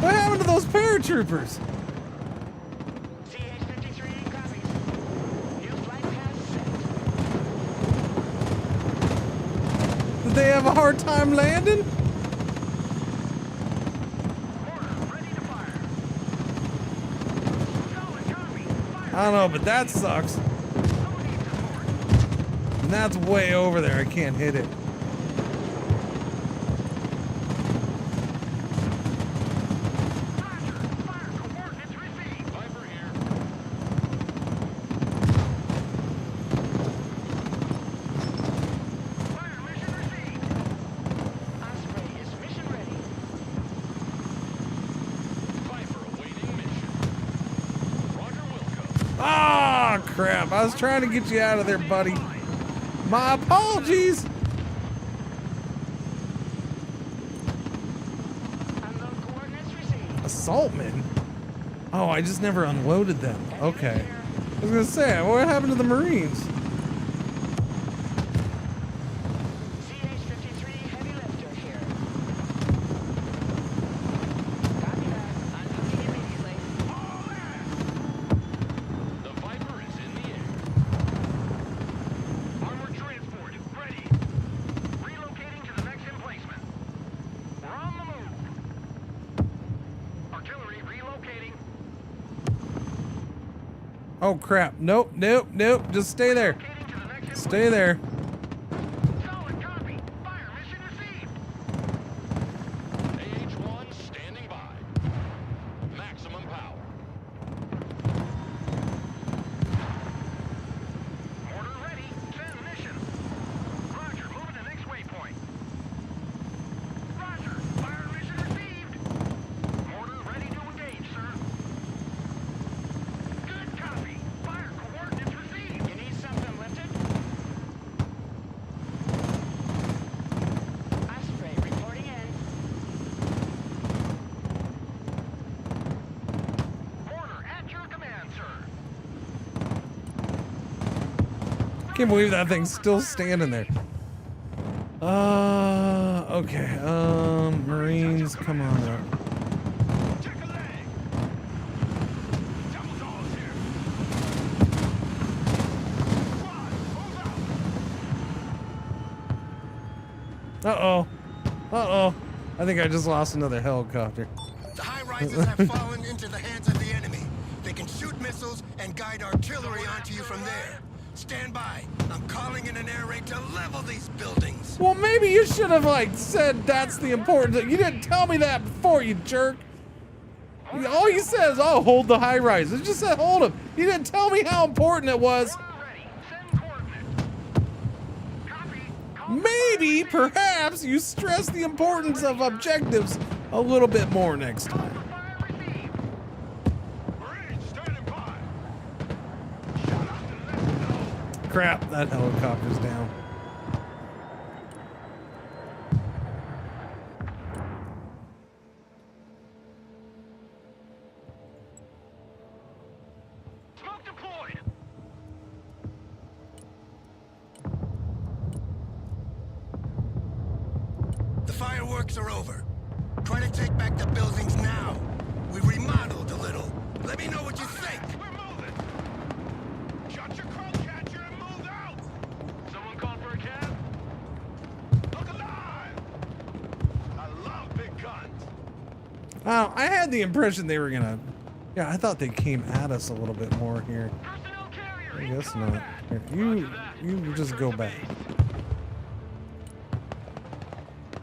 What happened to those paratroopers? Did they have a hard time landing? I don't know, but that sucks. And that's way over there. I can't hit it. Ah, crap. I was trying to get you out of there, buddy. My apologies. Assaultmen? Oh, I just never unloaded them. Okay. I was gonna say, what happened to the Marines? Oh crap. Nope, nope, nope. Just stay there. Stay there. AH-1 standing by. Maximum power. Mortar ready. Send mission. Roger, moving to next waypoint. Roger, fire mission received. Mortar ready to engage, sir. Good copy. Fire coordinates received. You need something lifted? Osprey reporting in. Mortar at your command, sir. Can't believe that thing's still standing there. Okay. Marines, come on up. Uh-oh. Uh-oh. I think I just lost another helicopter. The high-rises have fallen into the hands of the enemy. They can shoot missiles and guide artillery onto you from there. Stand by. I'm calling in an air raid to level these buildings. Well, maybe you should have, like, said that's the important thing. You didn't tell me that before, you jerk. All you said is, oh, hold the high rise. It just said hold them. You didn't tell me how important it was. Maybe, perhaps, you stress the importance of objectives a little bit more next time. Crap, that helicopter's down. Smoke deployed. The fireworks are over. Try to take back the buildings now. We've remodeled a little. Oh, I had the impression they were gonna. Yeah, I thought they came at us a little bit more here. I guess not. Here, you just go back.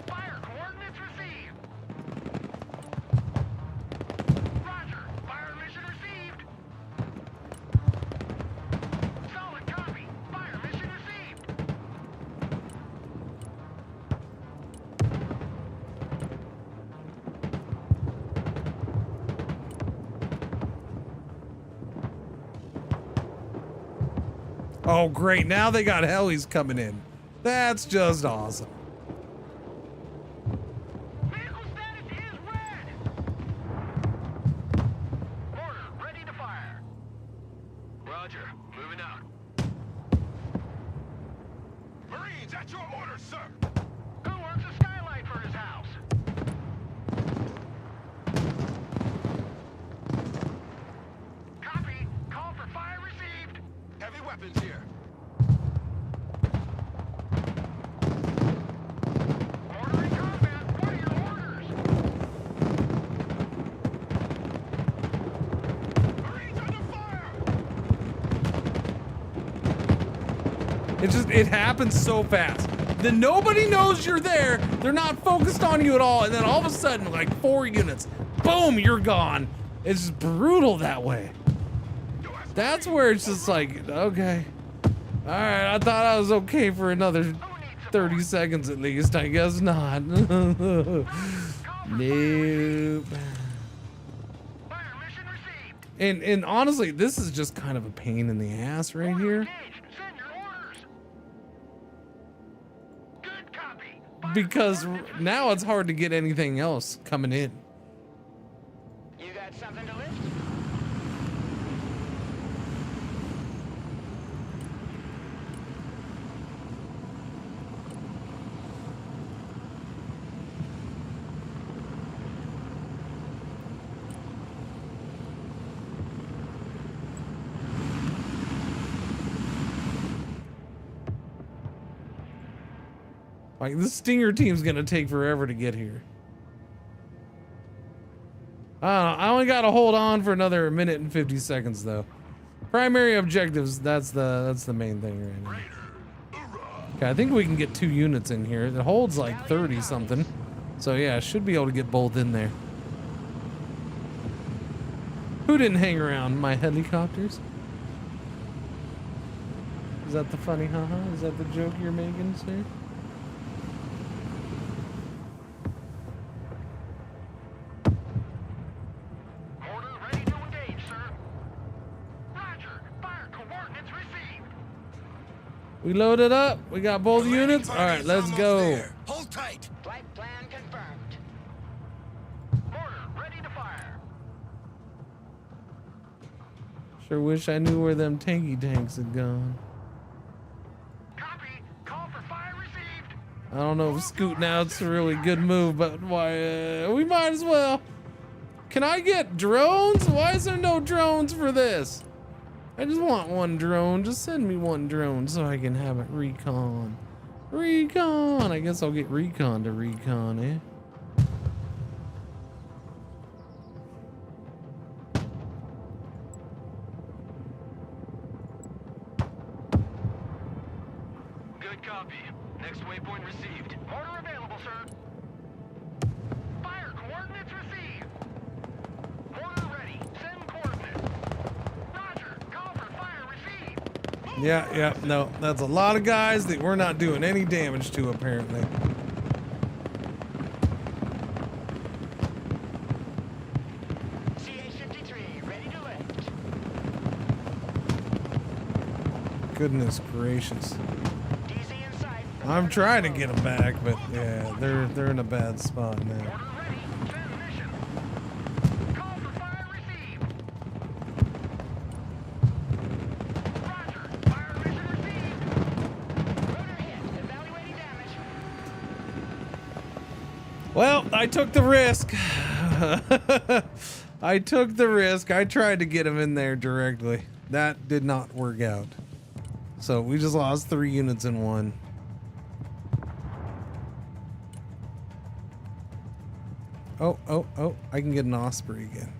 Fire coordinates received. Roger. Fire mission received. Solid copy. Fire mission received. Oh, great. Now they got helis coming in. That's just awesome. Vehicle status is red. Order, ready to fire. Roger. Moving out. Marines, at your orders, sir. Who wants a skylight for his house? Copy. Call for fire received. Heavy weapons here. Order in combat. What are your orders? Marines under fire. It happens so fast. Then nobody knows you're there. They're not focused on you at all. And then all of a sudden, like 4 units, boom, you're gone. It's just brutal that way. That's where it's just like, okay. All right, I thought I was okay for another 30 seconds at least. I guess not. Nope. And honestly, this is just kind of a pain in the ass right here. Because now it's hard to get anything else coming in. You got something to lift? Like, this Stinger team's gonna take forever to get here. I don't know. I only gotta hold on for another minute and 50 seconds though. Primary objectives, that's the main thing right now. Okay, I think we can get 2 units in here. It holds like 30 something. So yeah, I should be able to get both in there. Who didn't hang around? My helicopters? Is that the funny haha? Is that the joke you're making, sir? We loaded up. We got both units. All right, let's go. Hold tight. Flight plan confirmed. Order, ready to fire. Sure wish I knew where them tanky tanks had gone. Copy. Call for fire received. I don't know if scooting out's a really good move, but why? We might as well. Can I get drones? Why is there no drones for this? I just want one drone. Just send me one drone so I can have it recon. Recon. I guess I'll get recon to recon, eh? Good copy. Next waypoint received. Order available, sir. Fire coordinates received. Order ready. Send coordinates. Roger. Call for fire received. Yeah, no. That's a lot of guys that we're not doing any damage to, apparently. CA-53, ready to lift. Goodness gracious. I'm trying to get them back, but yeah, they're in a bad spot now. Well, I took the risk. I took the risk. I tried to get him in there directly. That did not work out. So we just lost 3 units in one. Oh, I can get an Osprey again.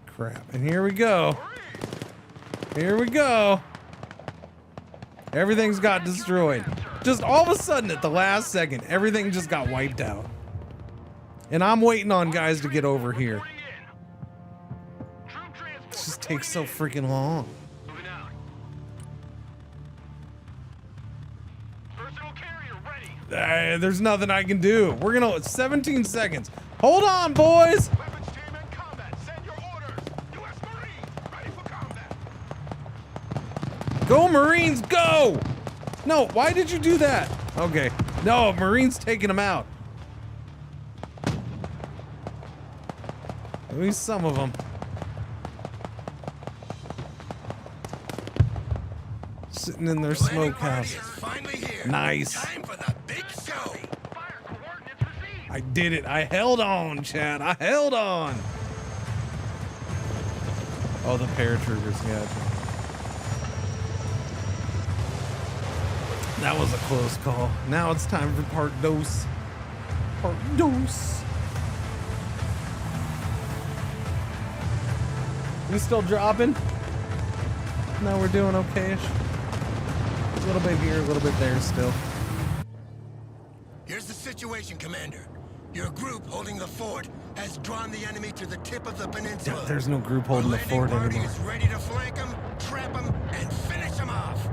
Crap. And here we go. Here we go. Everything's got destroyed. Just all of a sudden at the last second, everything just got wiped out. And I'm waiting on guys to get over here. It just takes so freaking long. There's nothing I can do. We're gonna 17 seconds. Hold on, boys. Go Marines, go! No, why did you do that? Okay. No, Marines taking them out. At least some of them. Sitting in their smokehouse. Nice. I did it. I held on, Chad. I held on. Oh, the paratroopers, gotcha. That was a close call. Now it's time for part dos. Part dos. We still dropping? No, we're doing okay-ish. A little bit here, a little bit there still. Here's the situation, Commander. Your group holding the fort has drawn the enemy to the tip of the peninsula. There's no group holding the fort anymore. Is ready to flank them, trap them, and finish them off.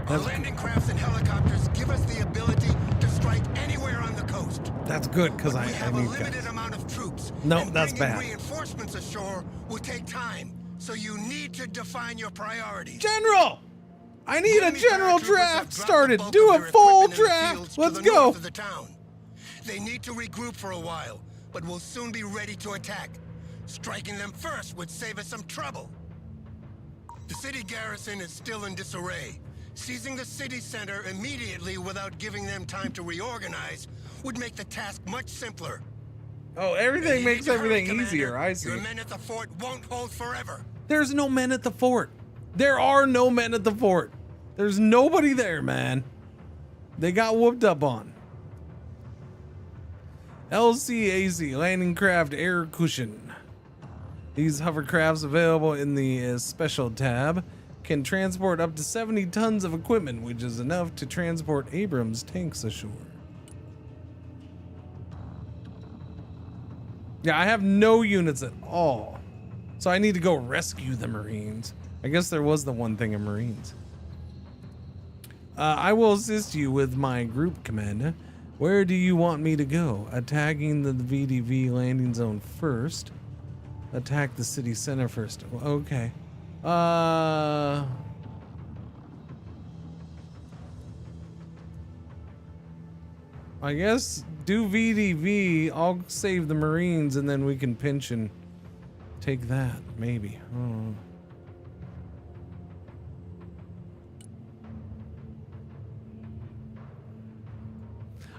Our landing crafts and helicopters give us the ability to strike anywhere on the coast. That's good, because I have a need limited guys. amount of troops. No, that's bringing bad. Reinforcements ashore will take time, so you need to define your priorities. General! I need a general draft started. Do a full draft. Let's go. They need to regroup for a while, but will soon be ready to attack. Striking them first would save us some trouble. The city garrison is still in disarray. Seizing the city center immediately without giving them time to reorganize would make the task much simpler. Oh, everything makes everything easier. I see. Your men at the fort won't hold forever. There's no men at the fort. There are no men at the fort. There's nobody there, man. They got whooped up on. LCAC, landing craft air cushion. These hovercrafts available in the special tab can transport up to 70 tons of equipment, which is enough to transport Abrams tanks ashore. Yeah, I have no units at all. So I need to go rescue the Marines. I guess there was the one thing of Marines. I will assist you with my group, Commander. Where do you want me to go? Attacking the VDV landing zone first. Attack the city center first. Okay. I guess do VDV. I'll save the Marines and then we can pinch and take that. Maybe. Oh.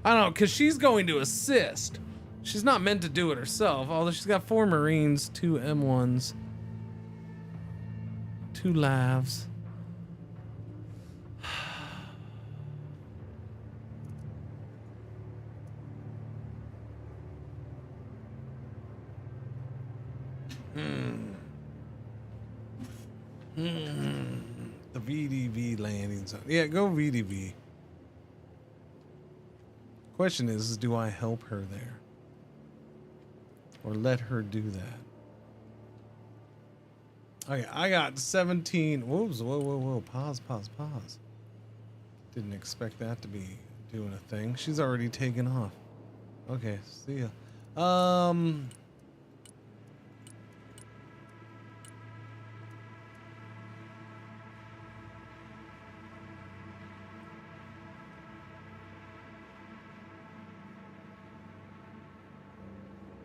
I don't know, because she's going to assist. She's not meant to do it herself, although she's got 4 Marines, 2 M1s, 2 Lavs. The VDV landing zone. Yeah, go VDV. Question is do I help her there? Or let her do that? Okay, I got 17. Whoops, whoa. Pause. Didn't expect that to be doing a thing. She's already taken off. Okay, see ya.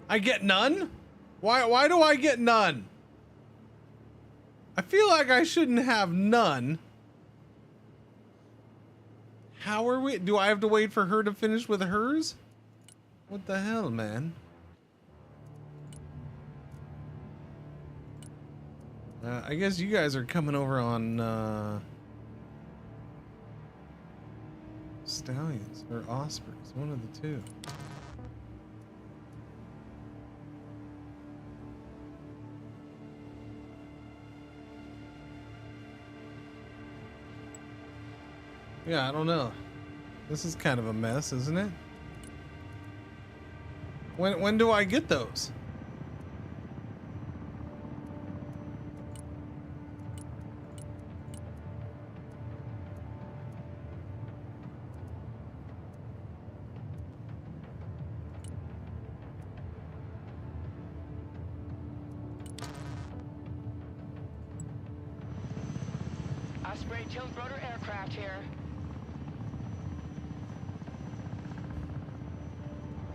I get none? Why do I get none? I feel like I shouldn't have none. How are we? Do I have to wait for her to finish with hers? What the hell, man? I guess you guys are coming over on stallions or ospreys, one of the two. Yeah, I don't know. This is kind of a mess, isn't it? When do I get those? Osprey tilt-rotor aircraft here.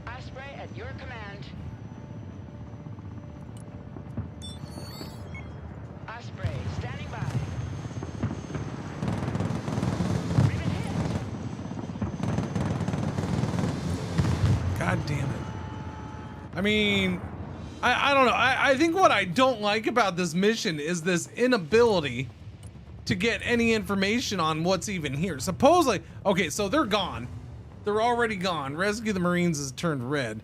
Osprey at your command. Osprey, standing by. God damn it. I mean, I don't know. I think what I don't like about this mission is this inability to get any information on what's even here. Supposedly, okay, so they're gone. They're already gone. Rescue the Marines has turned red.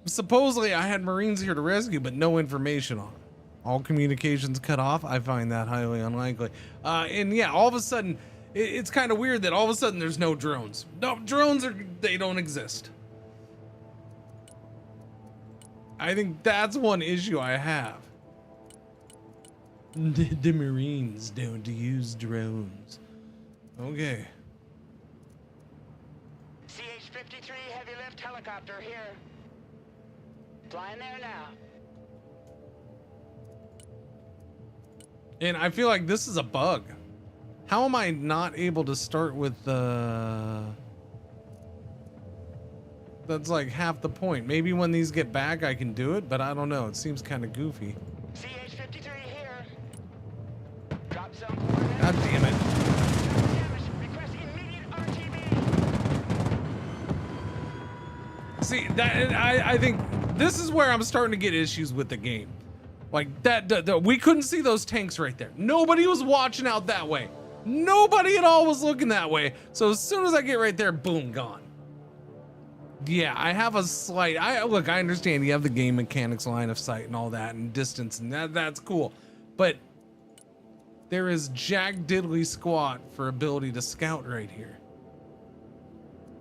Supposedly I had Marines here to rescue, but no information on them. All communications cut off. I find that highly unlikely. And yeah, all of a sudden, it's kind of weird that all of a sudden there's no drones. No, drones they don't exist. I think that's one issue I have. The Marines don't use drones. Okay. CH-53 heavy lift helicopter here. Flying there now. And I feel like this is a bug. How am I not able to start with the... That's like half the point. Maybe when these get back I can do it, but I don't know. It seems kind of goofy. CH-53 here. Drop zone. God damn it. Request immediate RTB. See, that I think this is where I'm starting to get issues with the game. Like that we couldn't see those tanks right there. Nobody was watching out that way. Nobody at all was looking that way. So as soon as I get right there, boom, gone. Yeah, I have a slight, I understand you have the game mechanics, line of sight and all that and distance and that's cool. But there is jack diddly squat for ability to scout right here.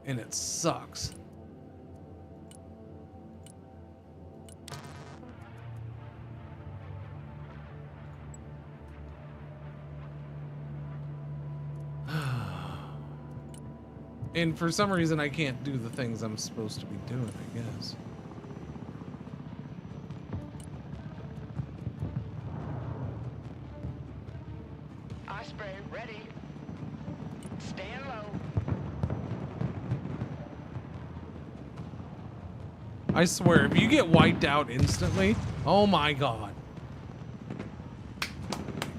And it sucks. And for some reason, I can't do the things I'm supposed to be doing, I guess. Osprey, ready. Stand low. I swear, if you get wiped out instantly, oh my god.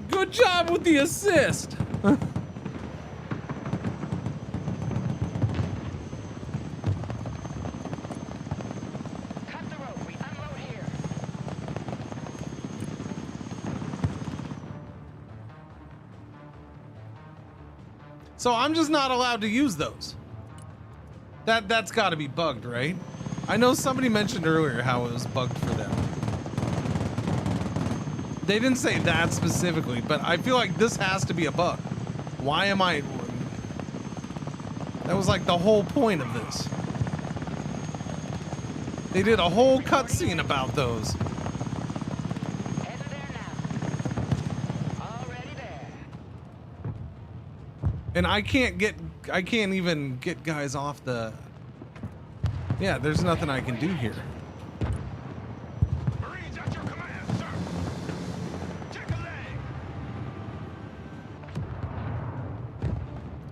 Good job with the assist! So I'm just not allowed to use those. That's got to be bugged, right? I know somebody mentioned earlier how it was bugged for them. They didn't say that specifically, but I feel like this has to be a bug. Why am I... That was like the whole point of this. They did a whole cutscene about those. And I can't even get guys off the... Yeah, there's nothing I can do here. Marines at your command, sir. Check a leg.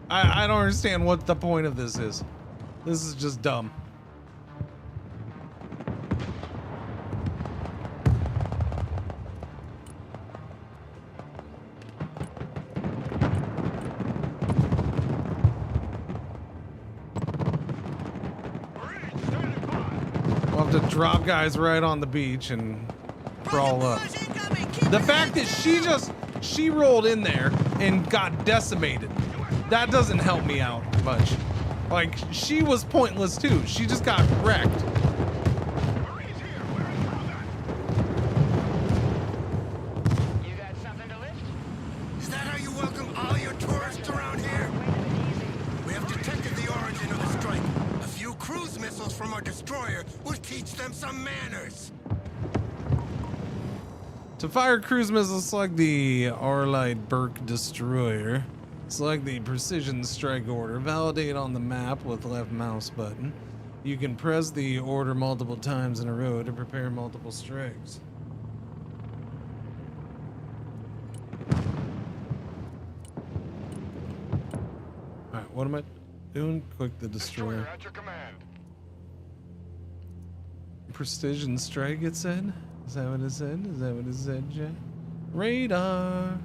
I don't understand what the point of this is. This is just dumb. We'll have to drop guys right on the beach and crawl up. The fact that she rolled in there and got decimated, that doesn't help me out much. Like, she was pointless too. She just got wrecked. Is that how you welcome all your tourists around here? We have detected the origin of the strike. A few cruise missiles from our destroyer will teach them some manners. To fire cruise missiles, select the Arlight Burke destroyer. Select the precision strike order. Validate on the map with left mouse button. You can press the order multiple times in a row to prepare multiple strikes. Alright, what am I doing? Click the destroyer. At your command. Precision strike, it said? Is that what it said? Is that what it said, Jay? Radar!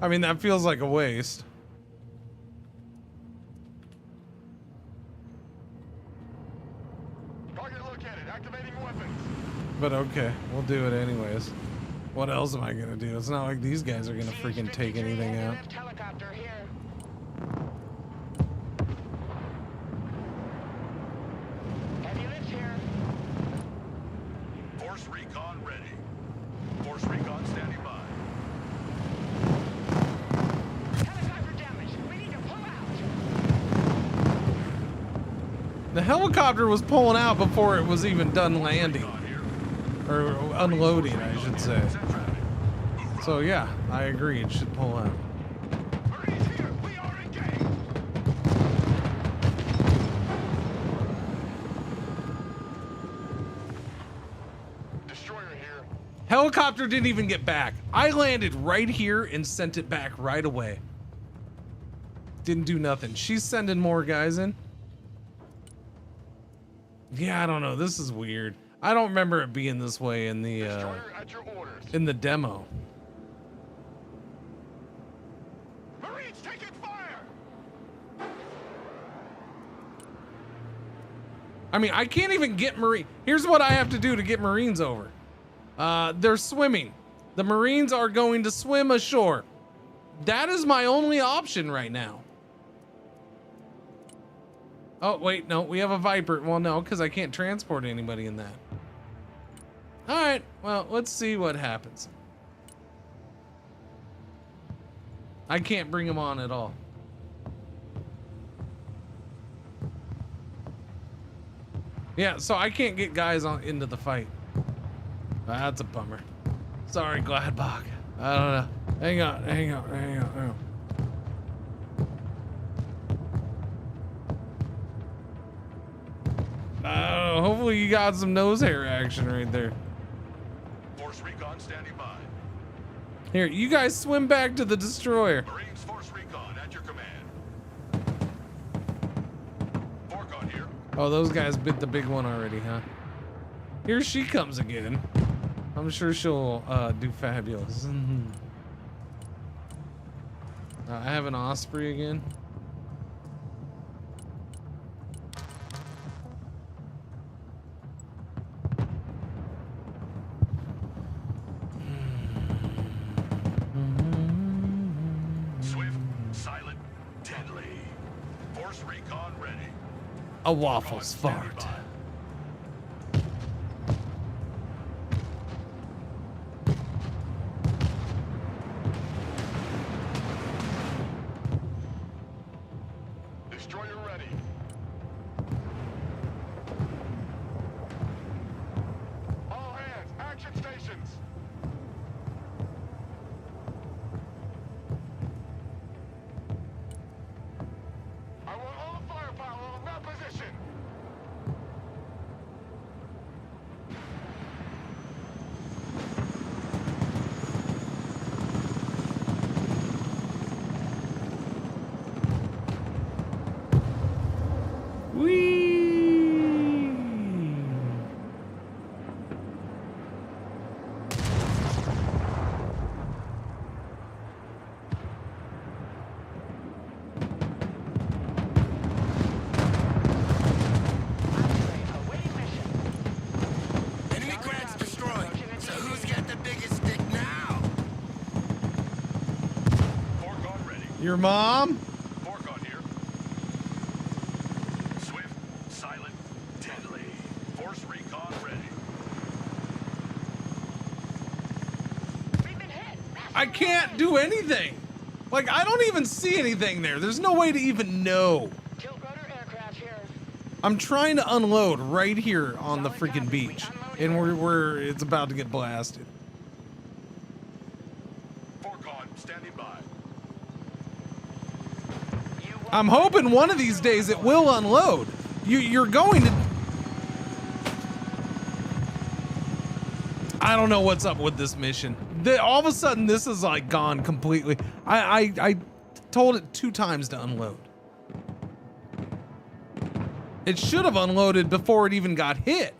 I mean, that feels like a waste. Target located. Activating weapons. But okay, we'll do it anyways. What else am I gonna do? It's not like these guys are gonna freaking take anything out. Helicopter here. Heavy lift here. Force recon ready. Force recon standing by. Helicopter damage. We need to pull out. The helicopter was pulling out before it was even done landing. Or unloading, I should say. So yeah, I agree, it should pull out. Helicopter didn't even get back. I landed right here and sent it back right away. Didn't do nothing. She's sending more guys in. Yeah, I don't know. This is weird. I don't remember it being this way in the demo. Marines taking fire. I mean, I can't even get Marine. Here's what I have to do to get Marines over. They're swimming. The Marines are going to swim ashore. That is my only option right now. Oh, wait, no, we have a Viper. Well, no, because I can't transport anybody in that. All right, well, let's see what happens. I can't bring them on at all. Yeah, so I can't get guys on into the fight. That's a bummer. Sorry, Gladbach. I don't know. Hang on. Hopefully you got some nose hair action right there. Force recon standing by. Here, you guys swim back to the destroyer. Marines force recon at your command. Forcon here. Oh, those guys bit the big one already, huh? Here she comes again. I'm sure she'll do fabulous. I have an Osprey again. Swift, silent, deadly. Force recon ready. A waffle's fart. Destroyer ready. All hands, action stations. I want all firepower on that position. Your mom? Fork on here. Swift, silent, deadly. Force recon ready. I can't do anything. Like, I don't even see anything there. There's no way to even know. I'm trying to unload right here on the freaking beach, and it's about to get blasted. Fork on, standing by. I'm hoping one of these days it will unload. You're going to... I don't know what's up with this mission. All of a sudden, this is like gone completely. I told it 2 times to unload. It should have unloaded before it even got hit.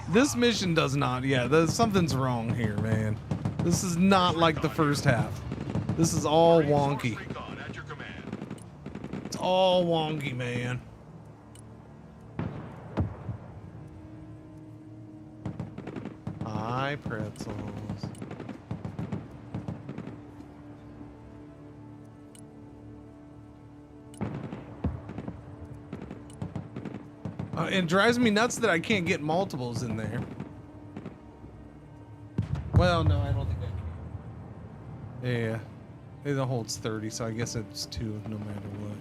This mission does not. Yeah, something's wrong here, man. This is not like the first half. This is all wonky. It's all wonky, man. Hi, pretzels. It drives me nuts that I can't get multiples in there. Well, no, I don't think I can. Yeah, it holds 30, so I guess it's 2 no matter what.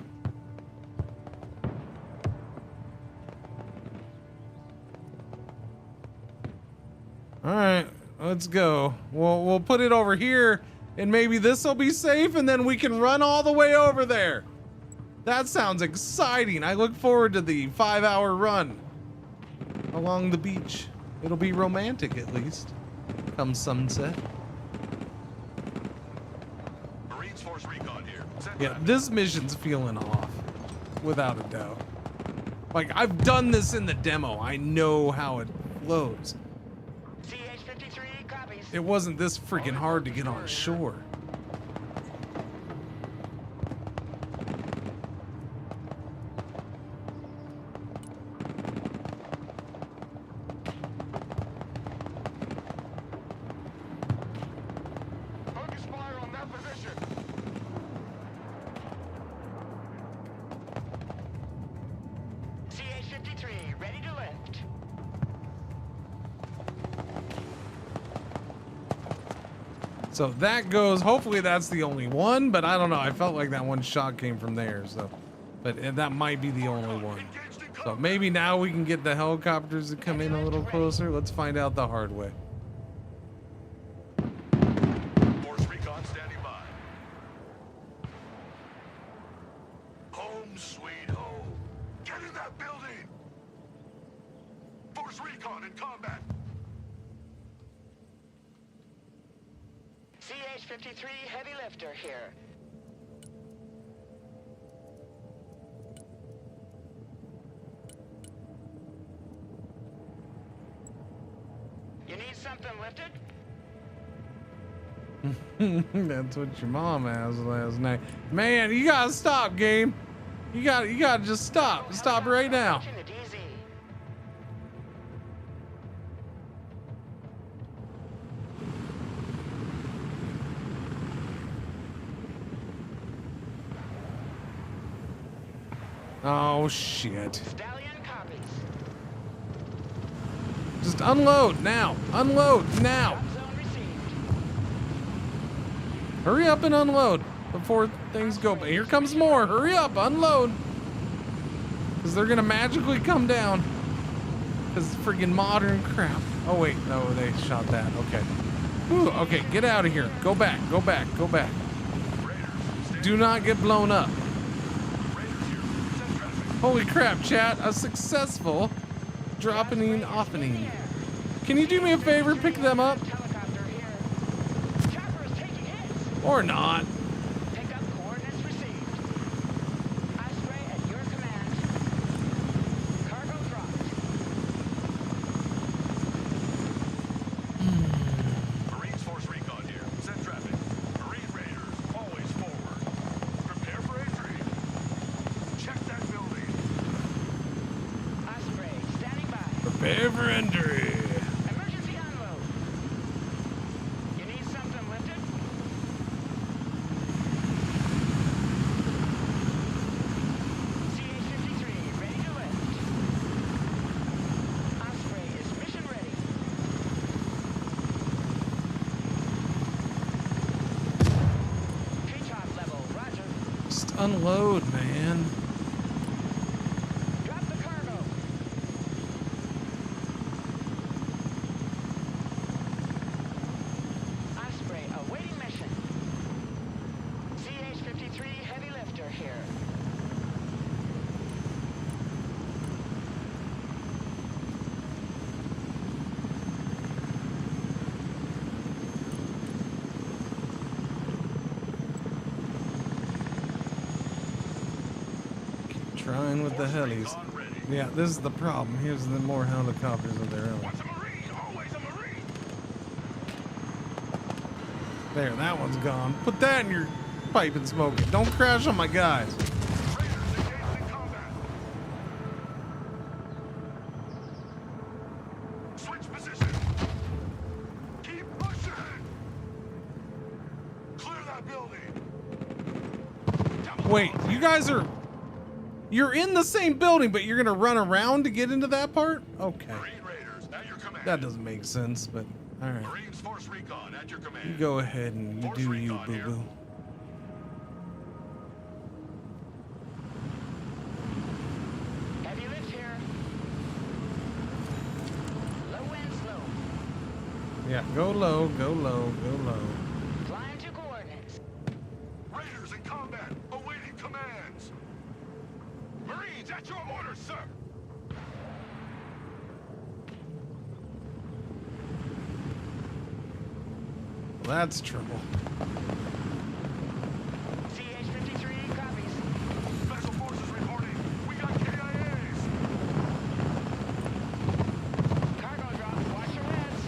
All right, let's go. We'll put it over here, and maybe this will be safe, and then we can run all the way over there. That sounds exciting. I look forward to the 5-hour run along the beach. It'll be romantic, at least, come sunset. Marines Force recon here. Yeah, this mission's feeling off, without a doubt. Like, I've done this in the demo. I know how it flows. It wasn't this freaking hard to get on shore. Focus fire on that position. CH-53, ready to lift. So that goes, hopefully that's the only one, but I don't know. I felt like that one shot came from there, so, but that might be the only one. So maybe now we can get the helicopters to come in a little closer. Let's find out the hard way. Force recon standing by. Home sweet home. Get in that building. Force recon in combat. CH-53 heavy lifter here. You need something lifted? That's what your mom asked last night. Man, you gotta stop, game. You gotta just stop. Stop right now. Oh shit. Just unload now. Unload now. Hurry up and unload before things go. But here comes more. Hurry up, unload. Because they're gonna magically come down. Because it's friggin' modern crap. Oh wait, no, they shot that. Okay. Whew, okay, get out of here. Go back, go back, go back. Do not get blown up. Holy crap, chat. A successful dropping offing. Can you do me a favor? Pick them up? Or not. Marines Force recon here. Send traffic. Marine Raiders, always forward. Prepare for entry. Check that building. Prepare for entry. unload, man. Drop the cargo. Osprey, awaiting mission. CH-53 heavy lifter here. Trying with the helis. Yeah, this is the problem. Here's the more helicopters of their own. There, that one's gone. Put that in your pipe and smoke it. Don't crash on my guys. Switch position. Keep pushing. Clear that building. Wait, you guys are... You're in the same building, but you're gonna run around to get into that part? Okay. That doesn't make sense, but alright. You go ahead and you do you, boo-boo. Heavy lift here. Low and slow. Yeah, go low, go low, go low. Flying to coordinates. Raiders in combat, awaiting commands. Marines at your orders, sir. That's trouble. CH-53 copies. Special forces reporting. We got KIAs. Cargo drop. Watch your heads.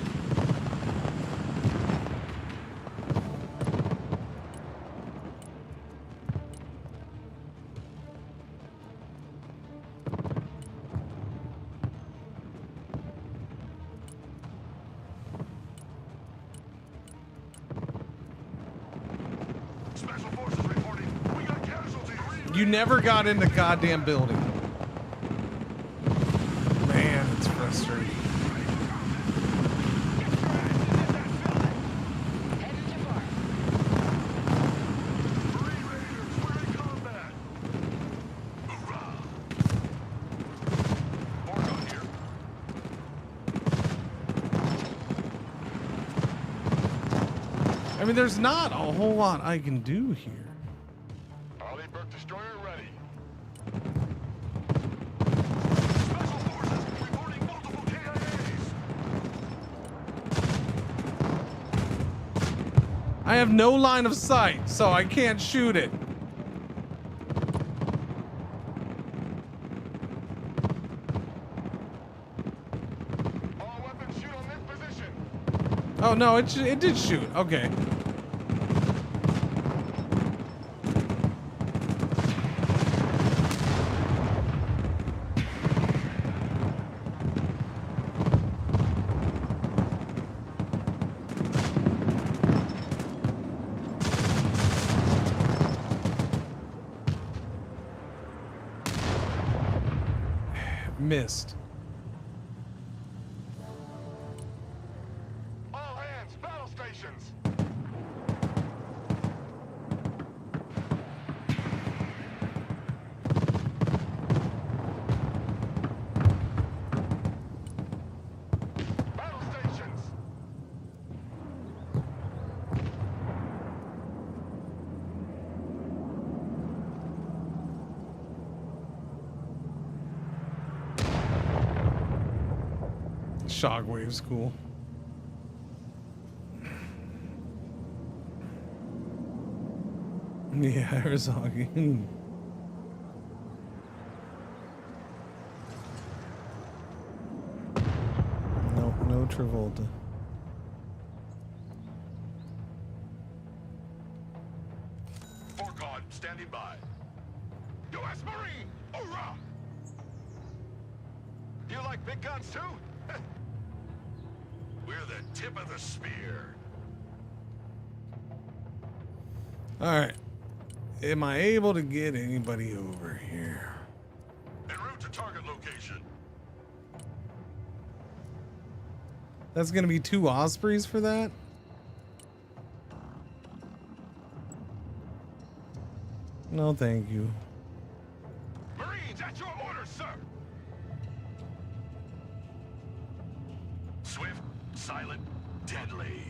Special forces reporting. We got casualties. You never got in the goddamn building. Man, it's frustrating. I mean, there's not a whole lot I can do here. Arleigh Burke destroyer ready. I have no line of sight, so I can't shoot it. All weapons shoot on this position. Oh no, it did shoot. Okay. Missed. All hands, battle stations. Battle stations. Shockwave's cool. Yeah, Arizona. Nope, no Travolta. For God, standing by. U.S. Marine, hoorah! You like big guns too? We're the tip of the spear. Alright. Am I able to get anybody over here? En route to target location. That's gonna be 2 Ospreys for that? No, thank you. Marines, at your orders, sir. Swift, silent, deadly.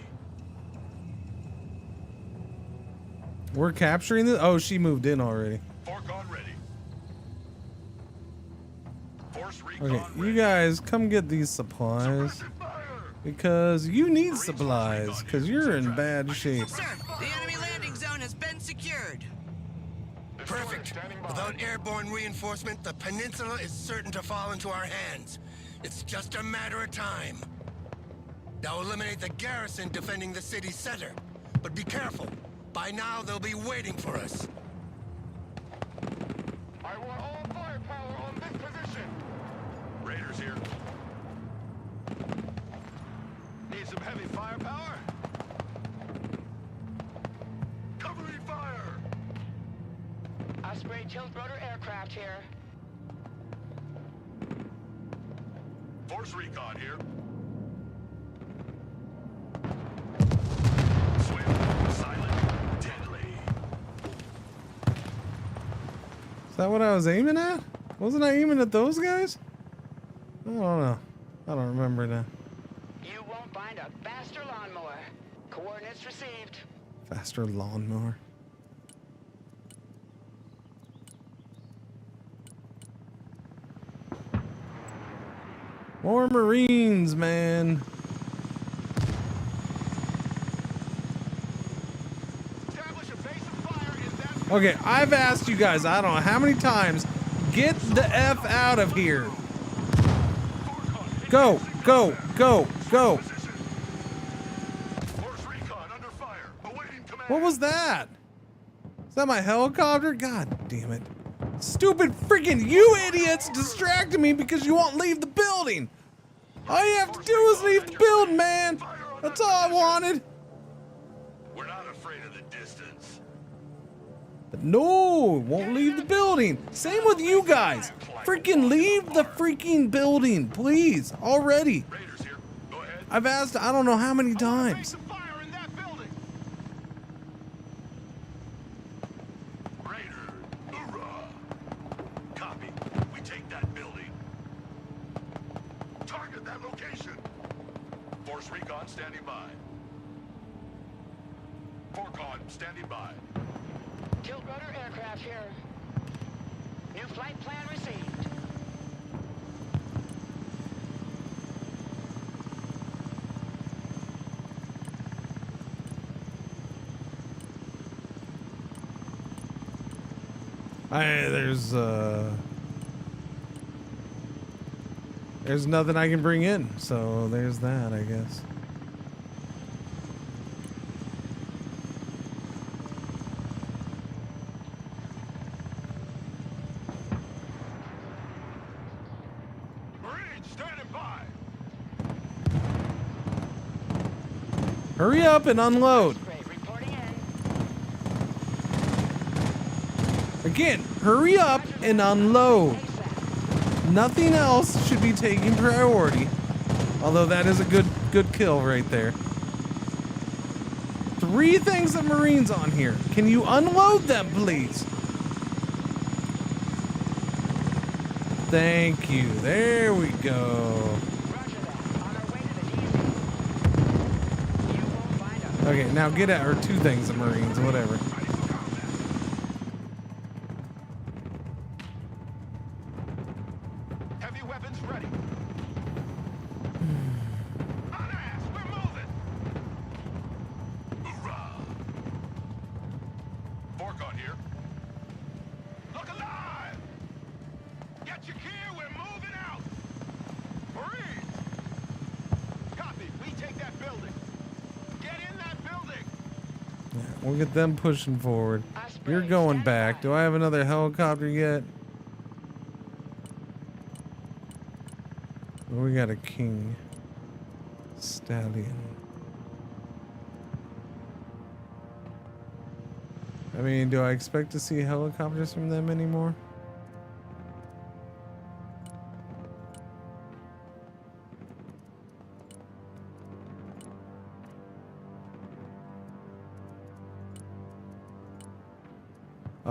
We're capturing this? Oh, she moved in already. Fork on ready. Force recon Okay, ready. you guys come get these supplies. Because you need supplies, because you're in bad shape. Sir, the enemy landing zone has been secured. Perfect. Without airborne reinforcement, the peninsula is certain to fall into our hands. It's just a matter of time. Now eliminate the garrison defending the city center. But be careful. By now, they'll be waiting for us. I want all firepower on this position. Raiders here. Need some heavy firepower? Cover me fire! Osprey tilt rotor aircraft here. Force recon here. Is that what I was aiming at? Wasn't I aiming at those guys? I don't know. I don't remember now. You won't find a faster lawnmower. Coordinates received. Faster lawnmower. More Marines, man. Okay, I've asked you guys, I don't know how many times, get the F out of here. Go, go, go, go. What was that? Is that my helicopter? God damn it. Stupid freaking you idiots distracted me because you won't leave the building. All you have to do is leave the building, man. That's all I wanted. We're not afraid of the distance. But no, won't leave the building. Same with you guys. Freaking leave the freaking building, please, already. I've asked I don't know how many times. Copy. We take that building. Target that location. Force recon standing by. Forcon standing by. Tilt rotor aircraft here. New flight plan received. There's nothing I can bring in, so there's that, I guess. Marines standing by. Hurry up and unload. Again, hurry up and unload. Nothing else should be taking priority. Although that is a good kill right there. 3 things of Marines on here. Can you unload them, please? Thank you. There we go. Okay, now get at her 2 things of Marines, whatever. Heavy weapons ready. On ass, we're moving. Hoorah! Forcon here. Look alive! Get your gear, we're moving out! Marines! Copy, we take that building. Get in that building! Yeah, we'll get them pushing forward. You're going back. Do I have another helicopter yet? Oh, we got a King Stallion. I mean, do I expect to see helicopters from them anymore?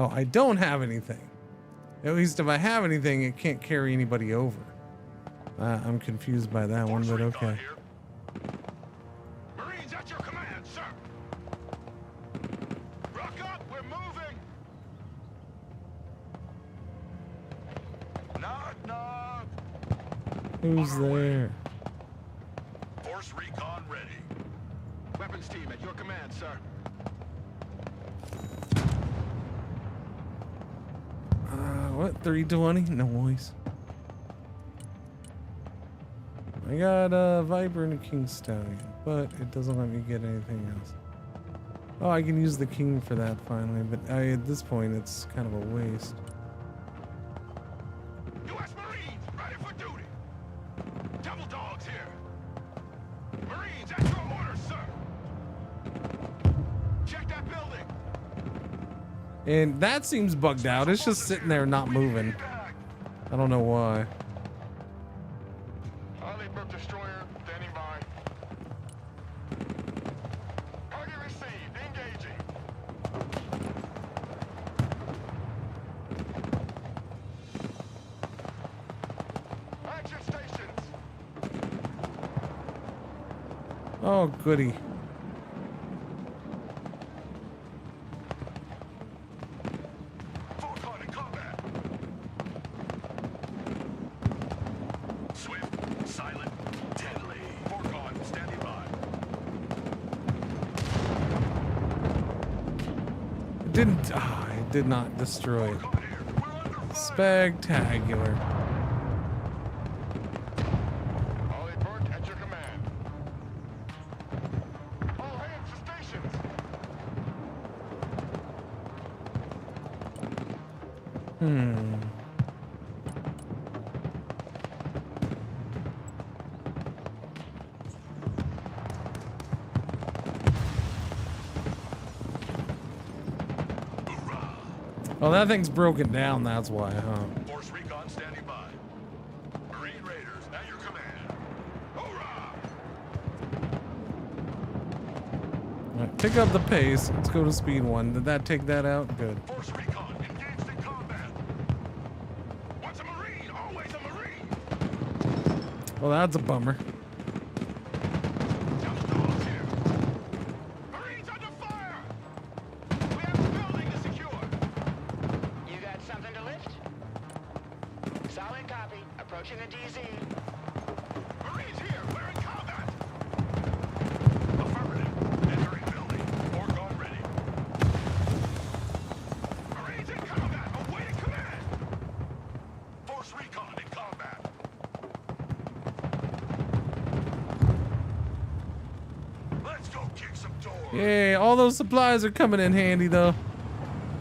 Oh, I don't have anything. At least if I have anything, it can't carry anybody over. I'm confused by that one, but okay. Marines at your command, sir. Rock up, we're moving. Knock, knock. Who's there? Force recon ready. Weapons team at your command, sir. What? 320? Noise. I got a Viper and a King Stallion, but it doesn't let me get anything else. Oh, I can use the King for that finally, but at this point it's kind of a waste. U.S. Marines ready for duty. Double dogs here. Marines at your orders, sir. Check that building. And that seems bugged out. It's just sitting there not moving. I don't know why. Destroyer standing by. Target received. Engaging. Action stations. Oh, goody. It did not destroy it. Spectacular. At your command. All hands to stations. Oh, that thing's broken down, that's why, huh? Force recon standing by. Marine Raiders at your command. Hoorah! Alright, pick up the pace. Let's go to speed 1. Did that take that out? Good. Force recon engaged in combat. Once a Marine, always a Marine. Well, that's a bummer. Yay, all those supplies are coming in handy, though.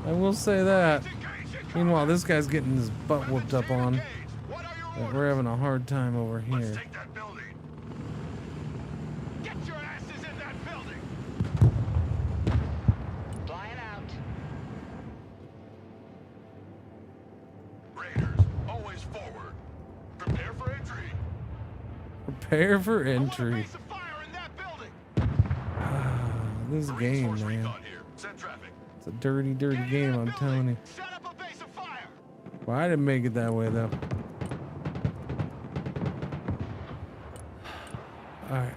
I will say that. Meanwhile, this guy's getting his butt whooped up on. But we're having a hard time over here. Get your asses in that building. Flying out. Raiders, always forward. Prepare for entry. Prepare for entry. This game, man. It's a dirty, dirty game, I'm telling you. Well, I didn't make it that way, though. Alright.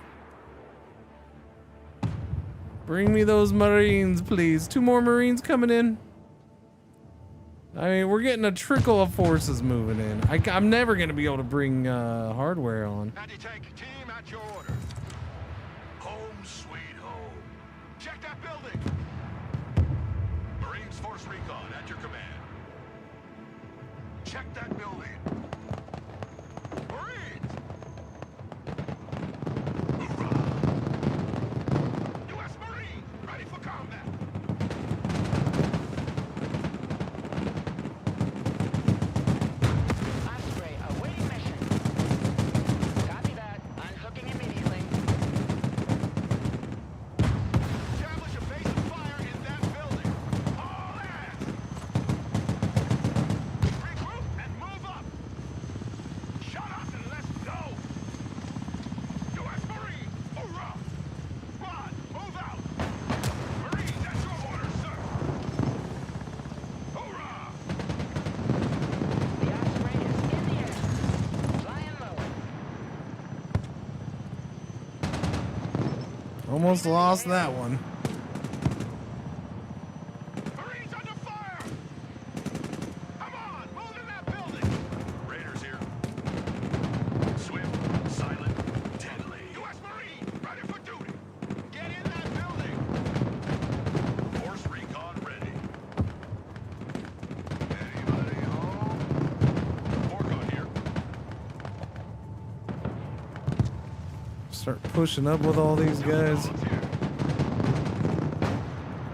Bring me those Marines, please. 2 more Marines coming in. I mean, we're getting a trickle of forces moving in. I'm never going to be able to bring hardware on. Anti-tank team at your order. Home sweet home. Check that building. Marines Force Recon at your command. Check that building. Marines! Hoorah! U.S. Marines, ready for combat. Osprey, awaiting mission. Copy that. Unhooking immediately. Establish a base of fire in that building. All hands! Regroup and move up! Almost lost that one. Marines under fire! Come on, move in that building! Raiders here. Swift, silent, deadly. U.S. Marine, ready for duty. Get in that building! Force recon ready. Anybody home? Forcon here. Start pushing up with all these guys.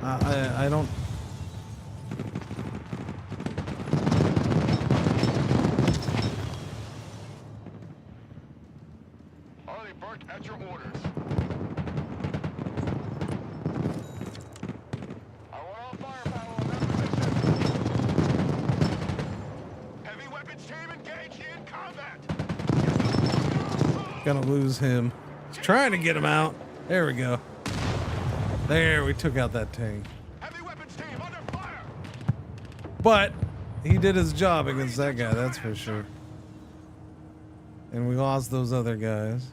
I don't. Harley Burke at your orders. I want all firepower on that position. Heavy weapons team engaged in combat. Gonna lose him. He's trying to get him out. There we go. There, we took out that tank. Heavy weapons team under fire. But he did his job against that guy, that's for sure. And we lost those other guys.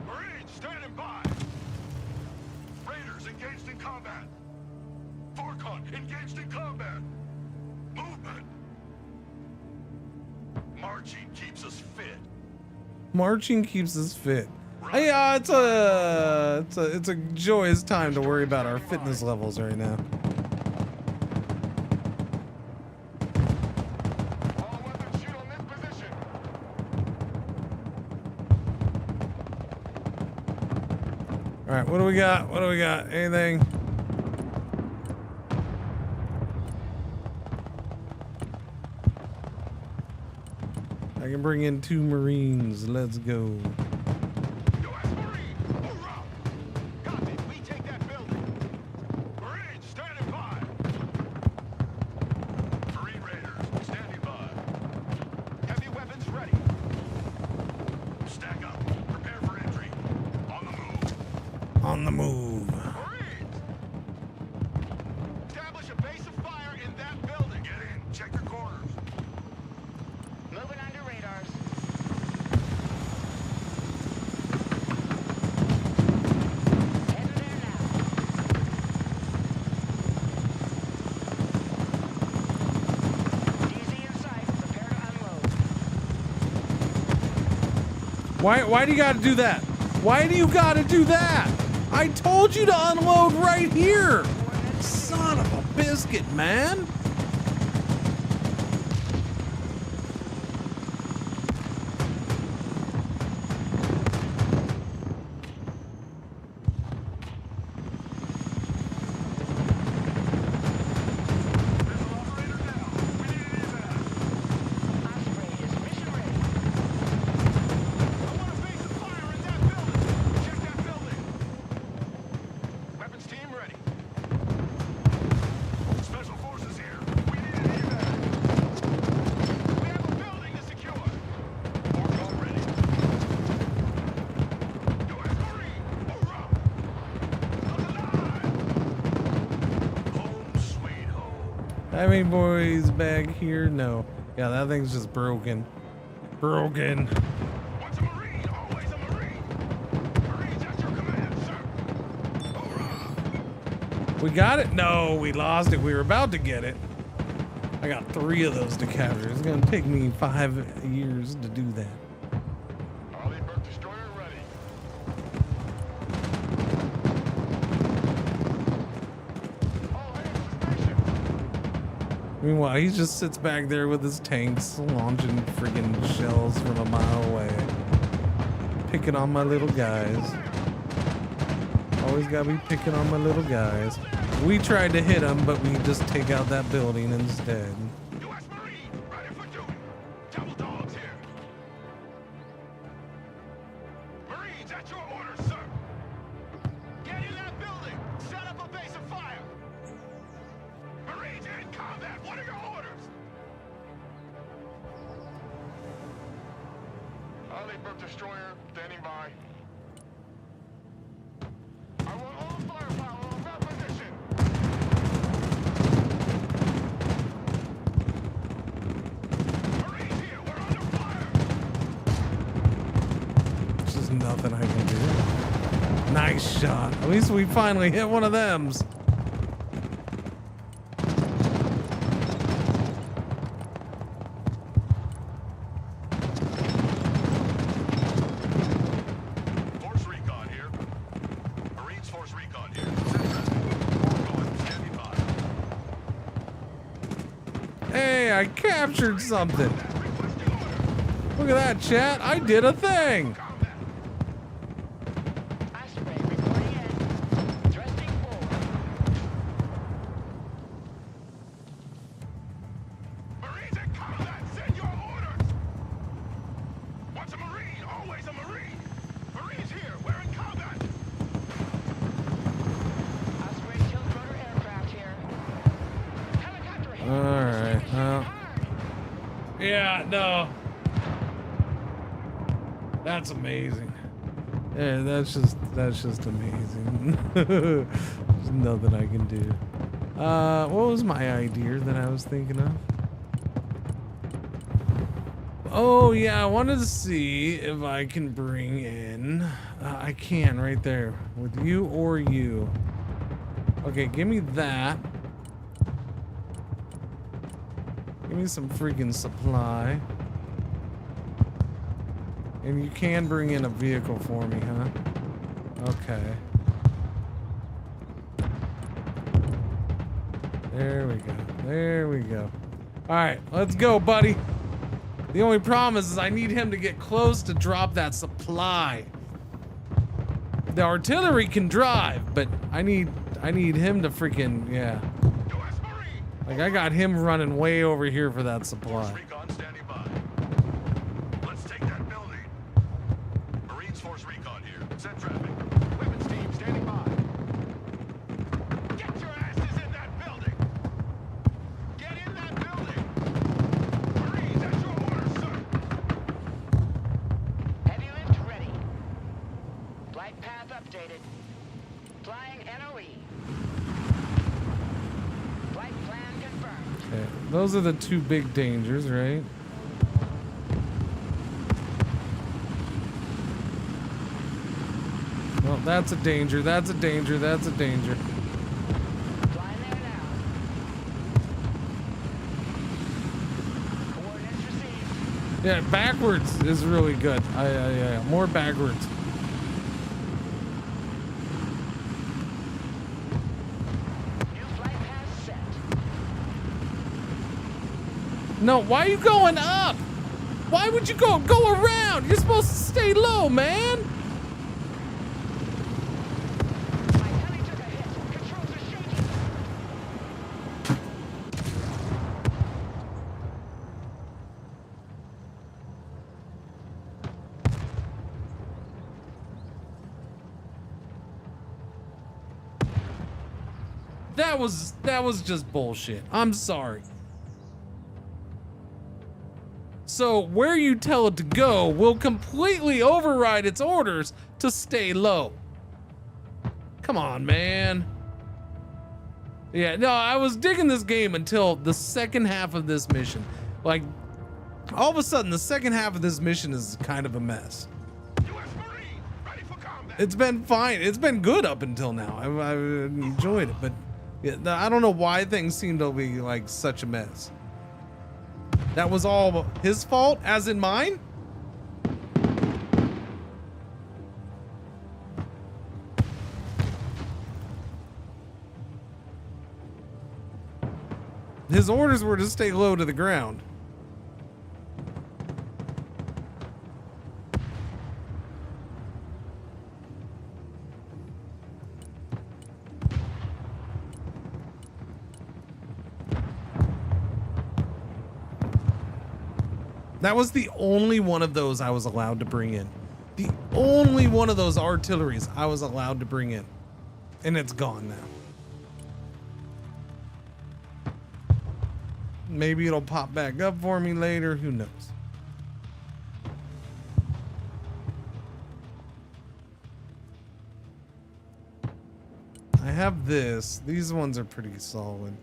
Marines standing by. Raiders engaged in combat. Forcon engaged in combat. Movement. Marching keeps us fit. Marching keeps us fit. Yeah, it's a joyous time to worry about our fitness levels right now. All weapons shoot on this position. All right, what do we got? What do we got? Anything? I can bring in 2 Marines. Let's go. U.S. Marine, hoorah! Copy, we take that building. Marines standing by. Marine Raiders standing by. Heavy weapons ready. Stack up. Prepare for entry. On the move. On the move. Marines! Establish a base of fire in that building. Get in. Check your corners. Moving under radars. Heading there now. DZ in sight. Prepare to unload. Why do you gotta do that? Why do you gotta do that? I told you to unload right here. Son of a biscuit, man. Weapons team ready. Special forces here. We need an evac. We have a building to secure. Forcon ready. U.S. Marine, hoorah! Look alive! Home sweet home. Have any boys back here? No. Yeah, that thing's just broken. Broken. Once a Marine, always a Marine. Marines at your command, sir. We got it? No, we lost it. We were about to get it. I got 3 of those to capture. It's gonna take me 5 years to do that. Harley Burke destroyer ready. Meanwhile, he just sits back there with his tanks, launching freaking shells from a mile away. Picking on my little guys. Always gotta be picking on my little guys. We tried to hit them, but we just take out that building instead. U.S. Marine, ready for duty. Double dogs here. Marines at your orders, sir. Get in that building. Set up a base of fire. Marines in combat. What are your orders? Harley Burke destroyer standing by. I want all firepower on that position. Marines here, we're under fire. There's just nothing I can do. Nice. Nice shot. At least we finally hit one of them. Force recon here. Marines force recon here. Standing by. Hey, I captured something. Look at that, chat. I did a thing. Marines in combat, send your orders! Once a Marine, always a Marine! Marines here, we're in combat! Alright, yeah, no. That's amazing. Yeah, that's just amazing. There's nothing I can do. What was my idea that I was thinking of? Oh yeah, I wanted to see if I can bring in. I can right there with you or you. Okay, give me that. Give me some freaking supply. And you can bring in a vehicle for me, huh? Okay. There we go. There we go. All right, let's go, buddy. The only problem is I need him to get close to drop that supply. The artillery can drive, but I need him to freaking, yeah. Like I got him running way over here for that supply. Recon standing by. Let's take that building. Marines force recon here. Send traffic. Weapons team standing by. Get your asses in that building! Get in that building! Marines, at your orders, sir! Heavy lift ready. Flight path updated. Flying NOE. Flight plan confirmed. Okay, those are the two big dangers, right? Well, that's a danger, that's a danger, that's a danger. Flying there now. Coordinates received. Yeah, backwards is really good. Yeah, more backwards. No, why are you going up? Why would you go around? You're supposed to stay low, man. That was just bullshit. I'm sorry. So where you tell it to go will completely override its orders to stay low. Come on, man. Yeah, no, I was digging this game until the second half of this mission. Like, all of a sudden, the second half of this mission is kind of a mess. It's been fine. It's been good up until now. I've enjoyed it, but yeah, I don't know why things seem to be like such a mess. That was all his fault, as in mine? His orders were to stay low to the ground. That was the only one of those I was allowed to bring in. The only one of those artilleries I was allowed to bring in. And it's gone now. Maybe it'll pop back up for me later. Who knows? I have this. These ones are pretty solid.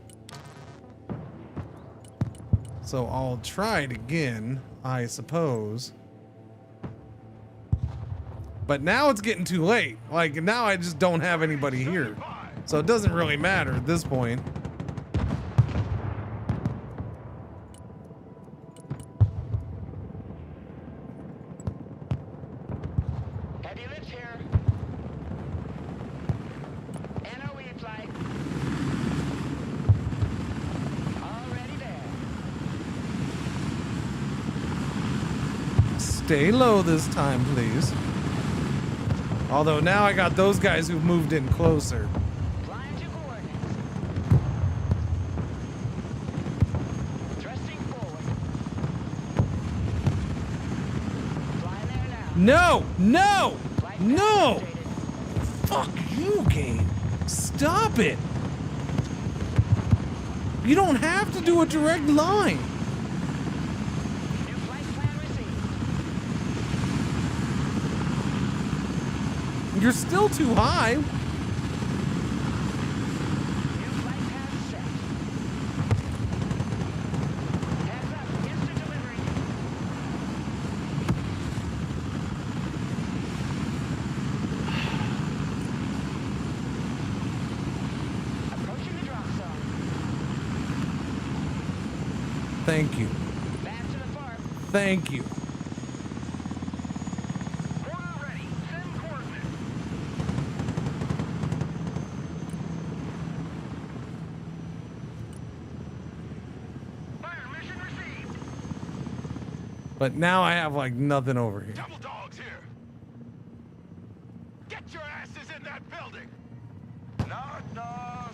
So I'll try it again, I suppose. But now it's getting too late. Like, now I just don't have anybody here. So it doesn't really matter at this point. Heavy lift here. NOE flight. Already there. Stay low this time, please. Although now I got those guys who've moved in closer. Flying to coordinates. Thrusting forward. Flying there now. No! No! No! Fuck you, game. Stop it. You don't have to do a direct line. New flight plan received. You're still too high. New flight path set. Heads up. Instant delivery. Approaching the drop zone. Thank you. Back to the farm. Thank you. Order ready. Send coordinates. Fire mission received. But now I have like nothing over here. Double dogs here. Get your asses in that building. Knock, knock.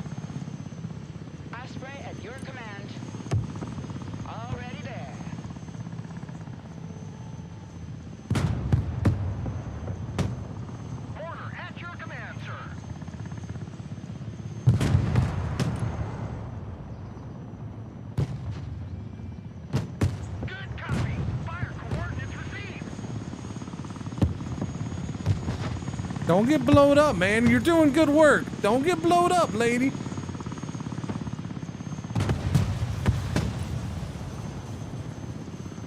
Osprey at your command. Already there. Order at your command, sir. Good copy. Fire coordinates received. Don't get blowed up, man. You're doing good work. Don't get blowed up, lady.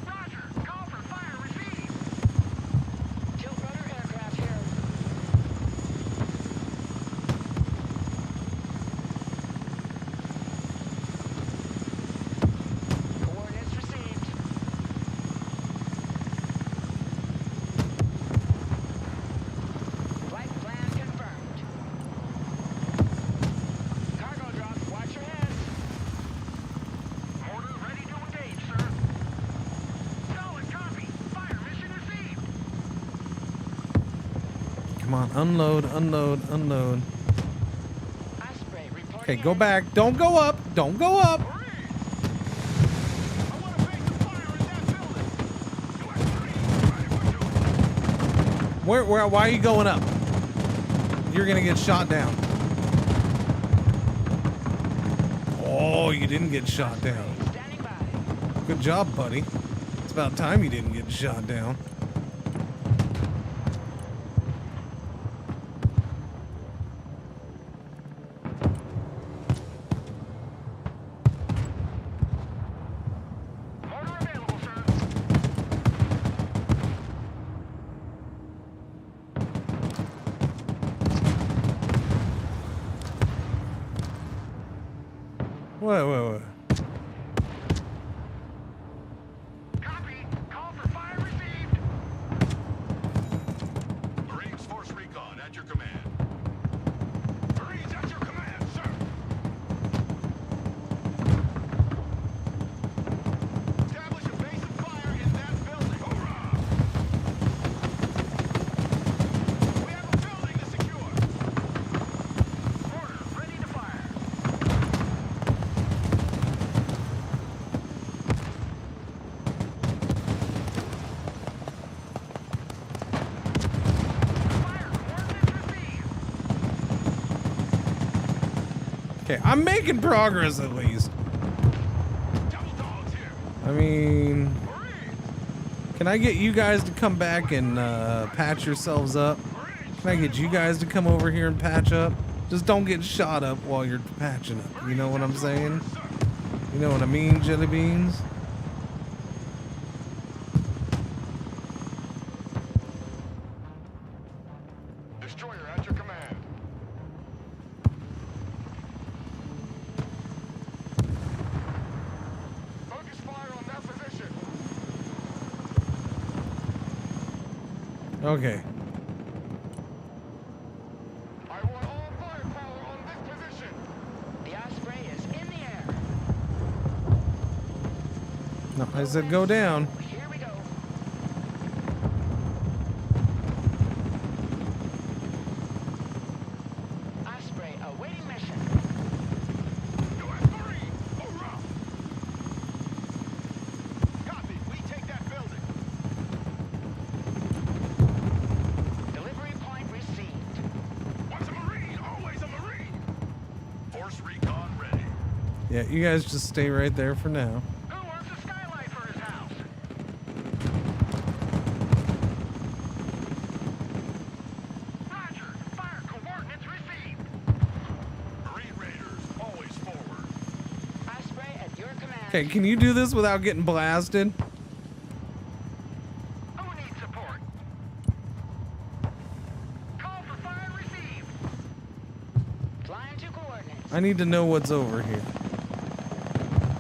Roger. Call for fire received. Tilt rudder aircraft here. Coordinates received. Flight plan confirmed. Cargo drop. Watch your heads. Order ready to engage, sir. Solid copy. Fire mission received. Come on, unload, unload, unload. Osprey reporting. Okay, go back. Don't go up. Don't go up. I want to face the fire in that building. Why are you going up? You're gonna get shot down. Oh, you didn't get shot down. Standing by. Good job, buddy. It's about time you didn't get shot down. Order available, sir. Wait. Copy. Call for fire received. Marines Force Recon at your command. Marines at your command, sir. Establish a base of fire in that building. Hoorah! We have a building to secure. Order ready to fire. Fire coordinates received. Okay, I'm making progress at least. Double dogs here. I mean, can I get you guys to come back and patch yourselves up? Can I get you guys to come over here and patch up? Just don't get shot up while you're patching up. You know what I'm saying? You know what I mean, jelly beans? Okay. I want all firepower on this position. The Osprey is in the air. No, I said go down. Here we go. Osprey awaiting mission. U.S. Marine, hoorah! Copy, we take that building. Delivery point received. Once a Marine, always a Marine. Force recon ready. Yeah, you guys just stay right there for now. Who wants a skylight for his house? Roger, fire coordinates received. Marine Raiders, always forward. Osprey at your command. Okay, can you do this without getting blasted? Who needs support? Call for fire received. Flying to coordinates. I need to know what's over here.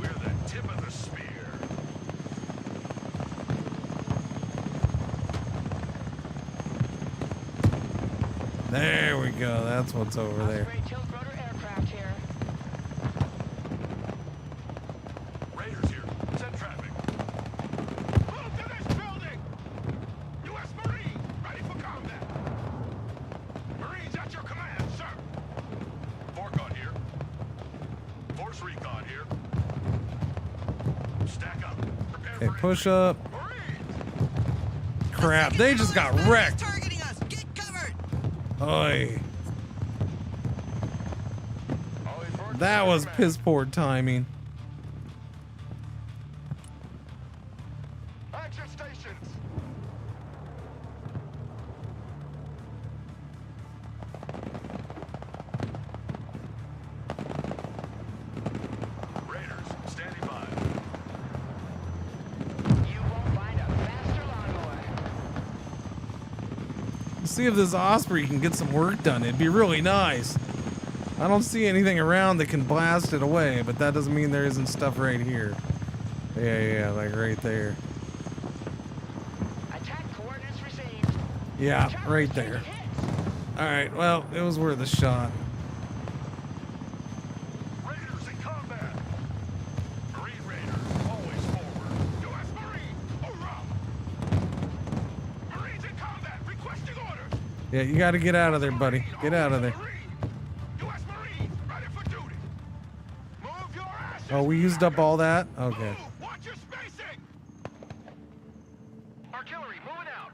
We're the tip of the spear. There we go. That's what's over there. Osprey tilt rotor aircraft here. Raiders here. Send traffic. Move to this building! U.S. Marine, ready for combat. Marines at your command, sir. Forecon here. Force recon here. Stack up. Prepare Okay, for push up. Crap, they just got wrecked. Targeting us. Get covered. Oy. That was piss poor timing. action stations. Raiders, standing by. You won't find a faster lawnmower. Let's see if this Osprey can get some work done. It'd be really nice. I don't see anything around that can blast it away, but that doesn't mean there isn't stuff right here. Yeah, like right there. Attack coordinates received. Yeah, right there. Alright, well, it was worth a shot. Raiders in combat. Marine Raiders, always forward. U.S. Marine, hoorah! Marines in combat, requesting orders. Yeah, you gotta get out of there, buddy. Get out of there. U.S. Marines, ready for duty. Move your asses. Oh, we used up all that? Okay. Watch your spacing. Artillery, moving out.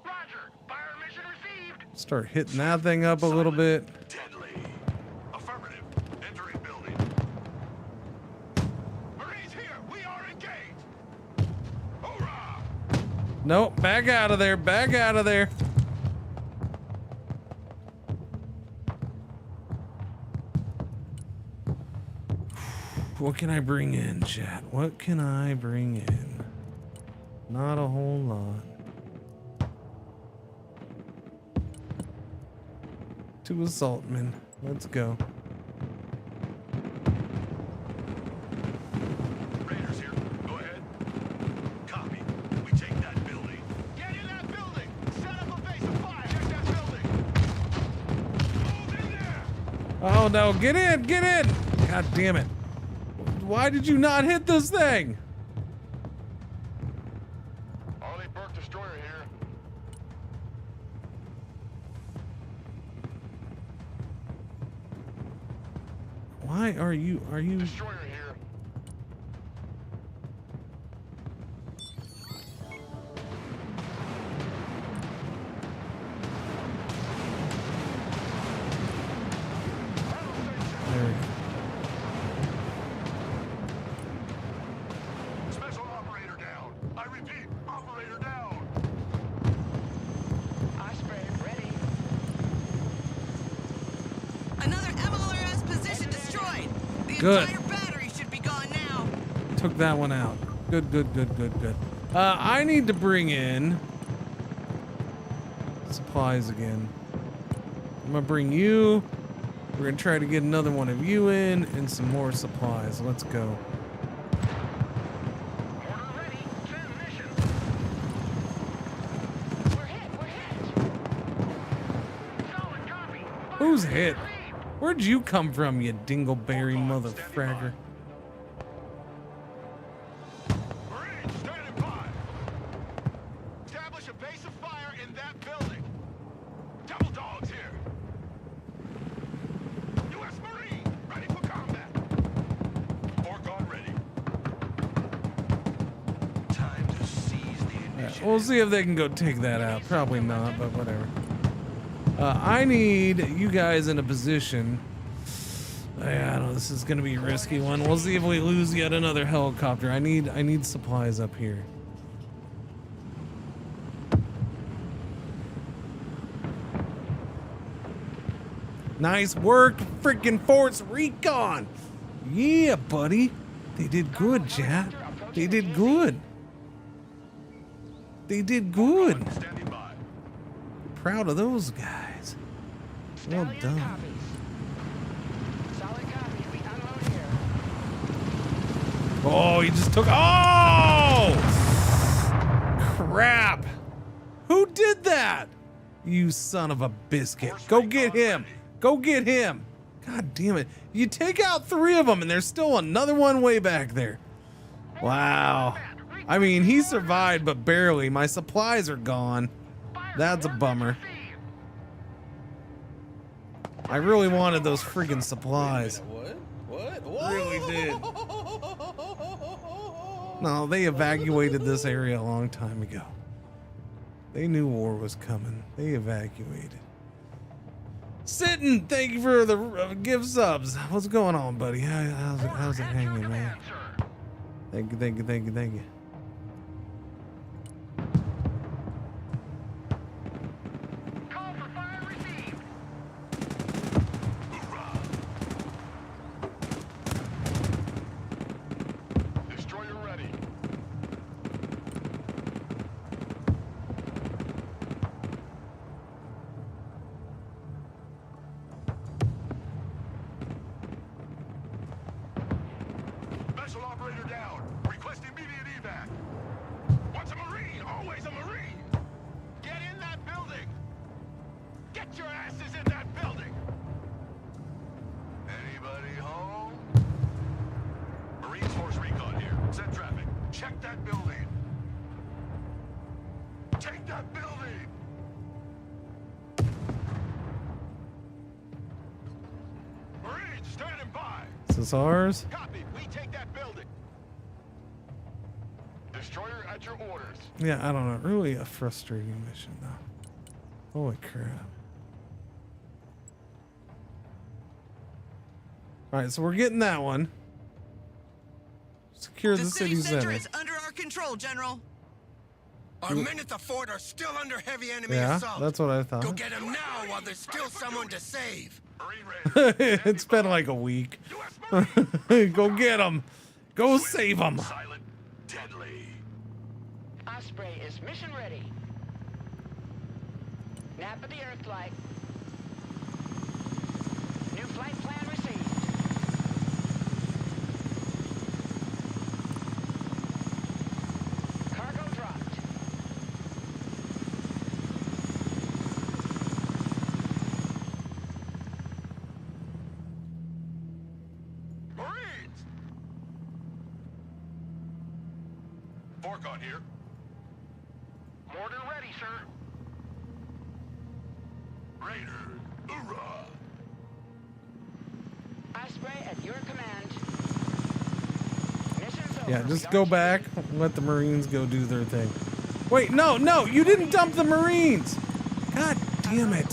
Roger, fire mission received. Start hitting that thing up a little bit. Deadly. Affirmative. Entering building. Marines here. We are engaged. Hoorah! Nope, back out of there. Back out of there. What can I bring in, chat? What can I bring in? Not a whole lot. 2 assaultmen. Let's go. Raiders here. Go ahead. Copy. We take that building. Get in that building. Set up a base of fire. Check that building. Move in there. Oh no, get in, get in! God damn it. Why did you not hit this thing? Arleigh Burke destroyer here. Why are you Destroyer here. There we go. Special operator down. I repeat, operator down. Osprey ready. Another MLRS position destroyed. The Good. entire battery should be gone now. Took that one out. Good. I need to bring in supplies again. I'm gonna bring you. We're gonna try to get another one of you in and some more supplies. Let's go. Order ready. Send mission. Who's hit? Where'd you come from, you dingleberry motherfracker? Marines, standing by. Establish a base of fire in that building. Double dogs here. U.S. Marine, ready for combat. Orc ready. Time to seize the initiative. We'll see if they can go take that out. Probably not, but whatever. I need you guys in a position. I know this is gonna be a risky one. We'll see if we lose yet another helicopter. I need supplies up here. Nice work, freaking Force Recon. Yeah, buddy. They did good, chat. They did good. They did good. Proud of those guys. Well done. Oh, he just took. Oh! Crap. Who did that? You son of a biscuit. Go get him. Go get him. God damn it. You take out 3 of them and there's still another one way back there. Wow. I mean, he survived, but barely. My supplies are gone. That's a bummer. I really wanted those friggin' supplies. What? Really did. No, they evacuated this area a long time ago. They knew war was coming. They evacuated. Sitting, thank you for the gift subs. What's going on, buddy? How's it hanging, man? Thank you. Special operator down. Request immediate evac. Once a Marine, always a Marine. Get in that building. Get your asses in that building. Anybody home? Marines Force Recon here. Send traffic. Check that building. Take that building. Marines standing by. Is this ours? Copy. We take that building. Destroyer at your orders. Yeah, I don't know. Really a frustrating mission, though. Holy crap. Alright, so we're getting that one. Secure the city center. is under our control, General. Our men at the fort are still under heavy enemy Yeah, assault. that's what I thought. Go get them now while there's still someone to save. It's been like a week. Go get them. Go save them. Silent, deadly. Osprey is mission ready. Nap of the Earth flight. New flight plan received. Cargo dropped. Marines! Forcon here. Mortar ready, sir. Raiders, hoorah! Osprey at your command. Mission's over. Yeah, just go back. Let the Marines go do their thing. Wait, no, you didn't dump the Marines. God damn it.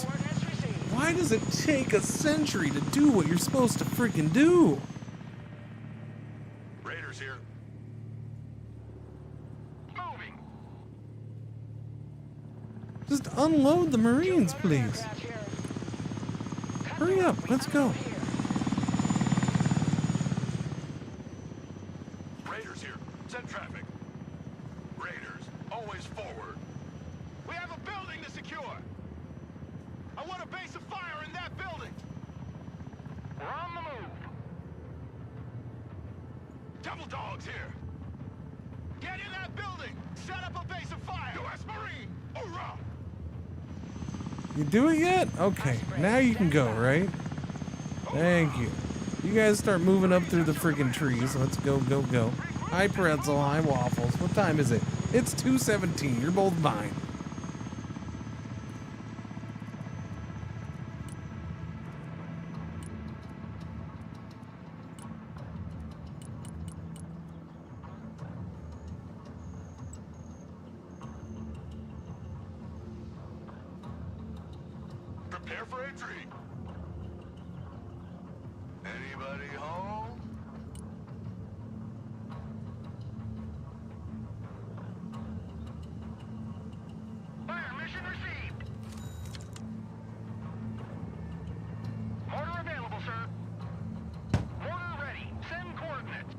Why does it take a century to do what you're supposed to freaking do? Raiders here. Moving. Just unload the Marines, please. Hurry up, let's go. Raiders here. Send traffic. Raiders, always forward. We have a building to secure. I want a base of fire in that building. We're on the move. Double dogs here. Get in that building. Set up a base of fire. U.S. Marine. Hoorah! You do it yet? Okay, now you can go, right? Thank you. You guys start moving up through the freaking trees. Let's go, go, go. Hi, pretzel. Hi, waffles. What time is it? It's 2:17. You're both mine. Prepare for entry. Anybody home? Fire mission received. Mortar available, sir. Mortar ready. Send coordinates.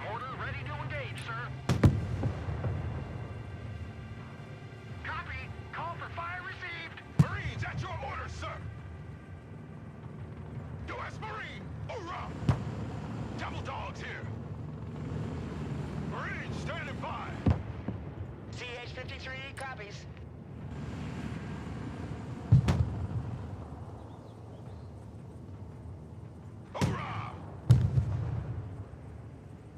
Mortar ready to engage, sir. Copy. Call for fire received. Marines, at your orders, sir. U.S. Marine, hoorah! Double dogs here. Marines standing by. CH-53 copies. Hoorah!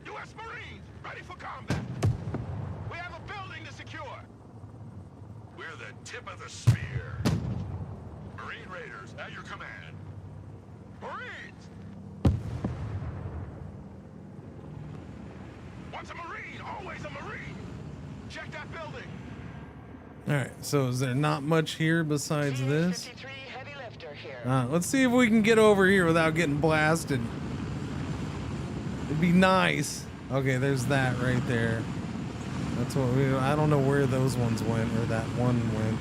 U.S. Marines, ready for combat. We have a building to secure. We're the tip of the spear. Marine Raiders, at your command. Marines! Once a Marine, always a Marine. Check that building. Alright, so is there not much here besides this? CH-53 heavy lifter here. Let's see if we can get over here without getting blasted. It'd be nice. Okay, there's that right there. That's what we... I don't know where those ones went, or that one went.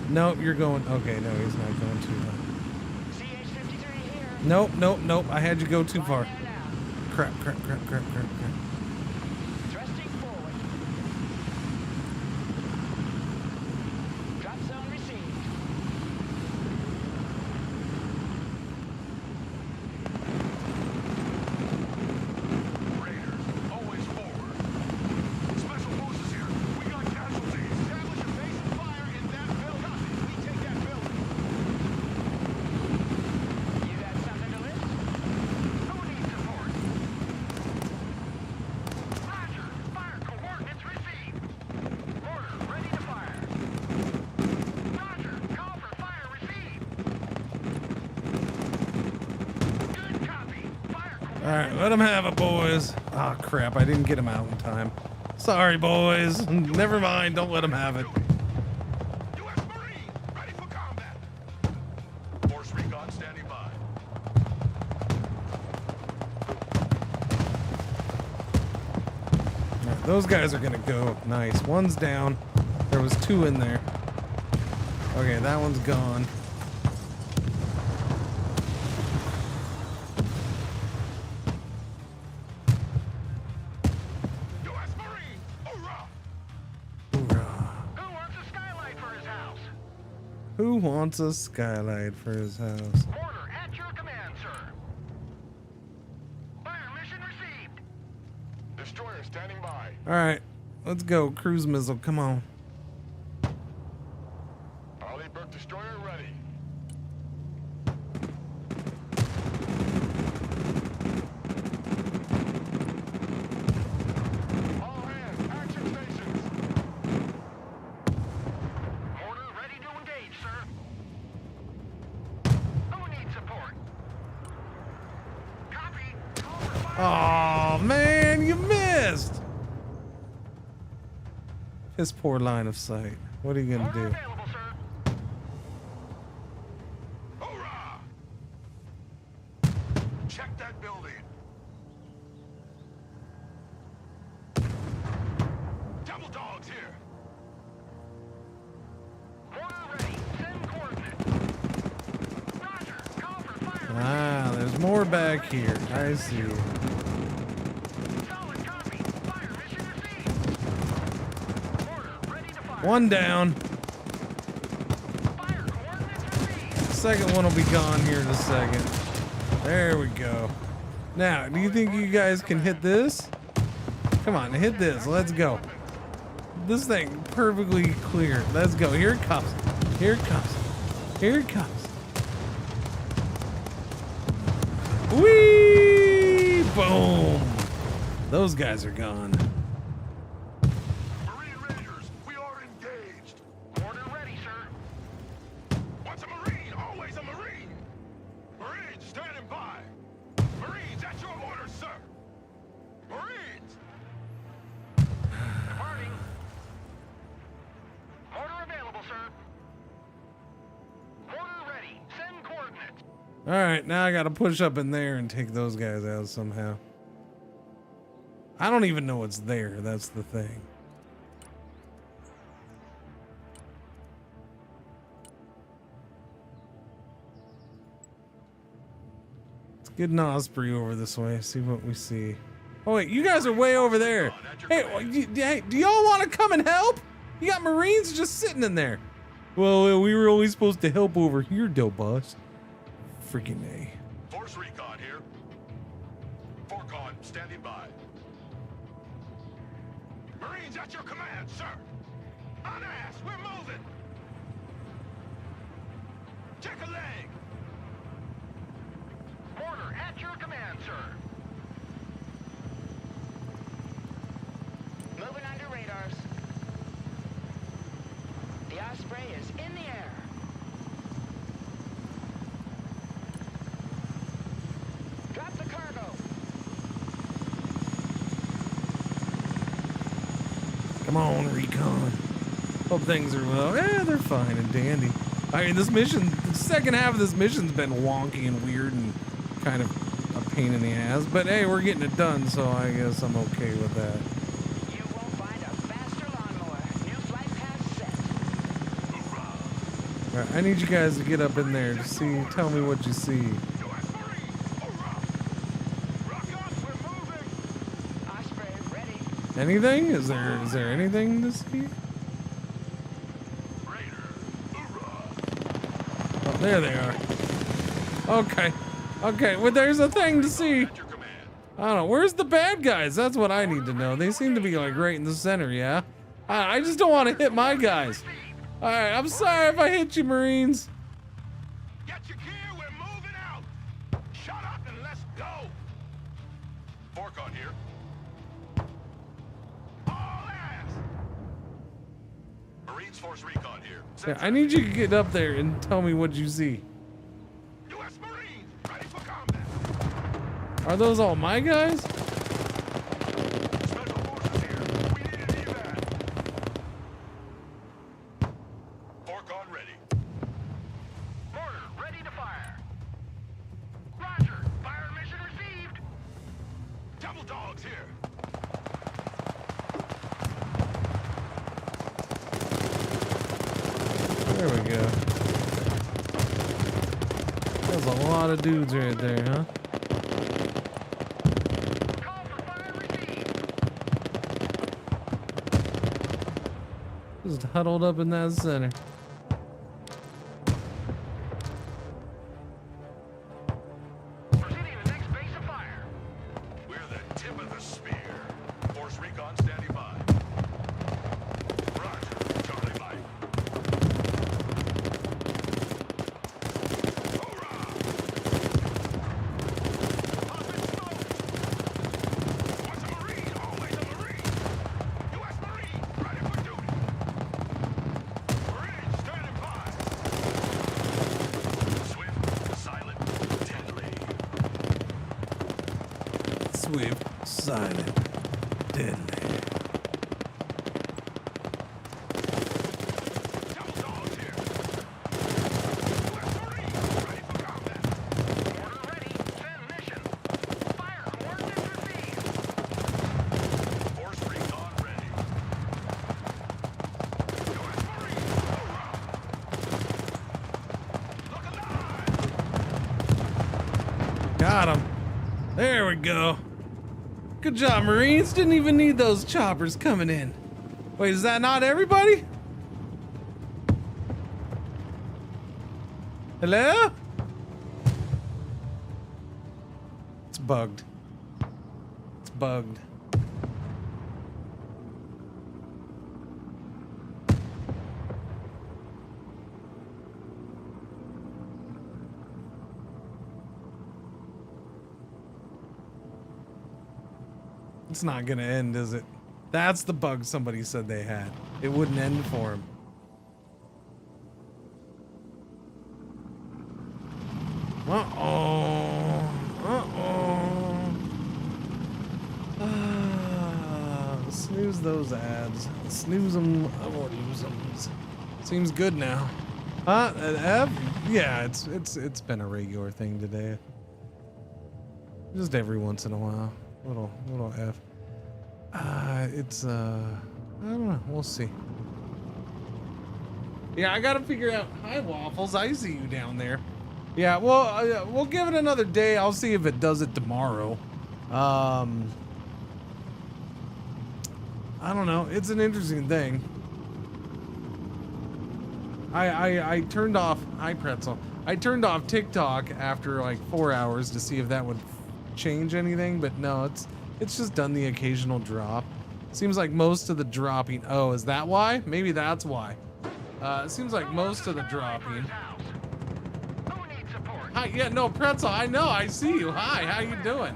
Nope, you're going... Okay, no, he's not going too far. CH-53 here. Nope, nope, nope. I had you go too far. Crap, crap, crap, crap, crap, crap. Thrusting forward. Drop zone received. Raiders, always forward. Special forces here. We got casualties. Establish a base of fire in that building. We take that building. You got something to lift? Who needs support? Roger. Fire coordinates received. Mortar ready to fire. Roger. Call for fire received. Good copy. Fire coordinates. Alright, let him have it, boys. Ah, crap. I didn't get him out in time. Sorry, boys. Never mind. Don't let him have it. U.S. Marine, ready for combat. Force recon standing by. Alright, those guys are gonna go. Nice. One's down. There was two in there. Okay, that one's gone. U.S. Marine, hoorah! Who wants a skylight for his house? Who wants a skylight for his house? Mortar at your command, sir. Fire mission received. Destroyer standing by. Alright, let's go. Cruise missile, come on. Arleigh Burke destroyer ready. All hands, action stations. Mortar ready to engage, sir. Who needs support? Copy. Call for fire. Oh man, you missed! His poor line of sight. What are you gonna do? Available, sir. Hoorah! Check that building. Double dogs here. Mortar ready. Send coordinates. Roger. Call for fire. Ah, there's more back here. I see. Solid copy. Fire mission received. Mortar ready to fire. One down. Fire coordinates received. Second one will be gone here in a second. There we go. Now, do you think you guys can hit this? Come on, hit this. Let's go. This thing perfectly clear. Let's go. Here it comes. Here it comes. Here it comes. Whee! Boom. Those guys are gone. Marine Rangers, we are engaged. Order ready, sir. What's a Marine? Always a Marine. Marines standing by. Marines at your orders, sir. Marines. Departing. Order available, sir. Order ready. Send coordinates. All right, now I got to push up in there and take those guys out somehow. I don't even know what's there. That's the thing. Let's get an Osprey over this way. See what we see. Oh wait, you guys are way over there. Hey, do y'all want to come and help? You got Marines just sitting in there. Well, we were only supposed to help over here, though, boss. Freaking A. Force recon here. Forcon standing by. Marines at your command, sir. On ass, we're moving. Check a leg. Order at your command, sir. Moving under radars. The Osprey is in the air. Drop the cargo. Come on, recon. Hope things are well. Yeah, they're fine and dandy. I mean, this mission, the second half of this mission's been wonky and weird and kind of a pain in the ass. But hey, we're getting it done, so I guess I'm okay with that. You won't find a faster lawnmower. New flight path set. All right, I need you guys to get up in there to see. Tell me what you see. Osprey ready. Anything? Is there anything to see? Oh, there they are. Okay. Okay, well, there's a thing to see. I don't know. Where's the bad guys? That's what I need to know. They seem to be like right in the center, yeah? I just don't want to hit my guys. All right, I'm sorry if I hit you, Marines. Get your gear, we're moving out. Shut up and let's go. Forcon here. All ass. Marines Force recon here. Yeah, I need you to get up there and tell me what you see. U.S. Marines, ready for combat. Are those all my guys? Special forces here. We need an evac. Forcon ready. Order ready to fire. Roger. Fire mission received. Double dogs here. There we go. There's a lot of dudes right there, huh? Just huddled up in that center. Proceeding to the next base of fire. We're the tip of the spear. Force recon standing by. Roger. Charlie Mike. What's a Marine? Always a Marine. U.S. Marine, ready for duty. Marines standing by. Swift, silent, deadly. Swift, silent, deadly. Double dogs here. U.S. Marine, ready for combat. Order ready. Send mission. Fire coordinates received. Force recon ready. U.S. Marine, hoorah! Look alive! Got him. There we go. Good job, Marines. Didn't even need those choppers coming in. Wait, is that not everybody? Hello? It's bugged. It's bugged. It's not gonna end, is it? That's the bug somebody said they had. It wouldn't end for him. Uh-oh. Uh-oh. Snooze those ads. Snooze them or lose them. Seems good now. F? Yeah, it's been a regular thing today. Just every once in a while. Little F. I don't know. We'll see. Yeah, I gotta figure out. Hi, Waffles. I see you down there. Yeah, well, we'll give it another day. I'll see if it does it tomorrow. I don't know. It's an interesting thing. I turned off. Hi, Pretzel. I turned off TikTok after like 4 hours to see if that would change anything, but no, it's just done the occasional drop. Seems like most of the dropping. Oh, is that why? Maybe that's why. It seems like most of the dropping. Hi, yeah, no, Pretzel, I know, I see you. Hi, how you doing?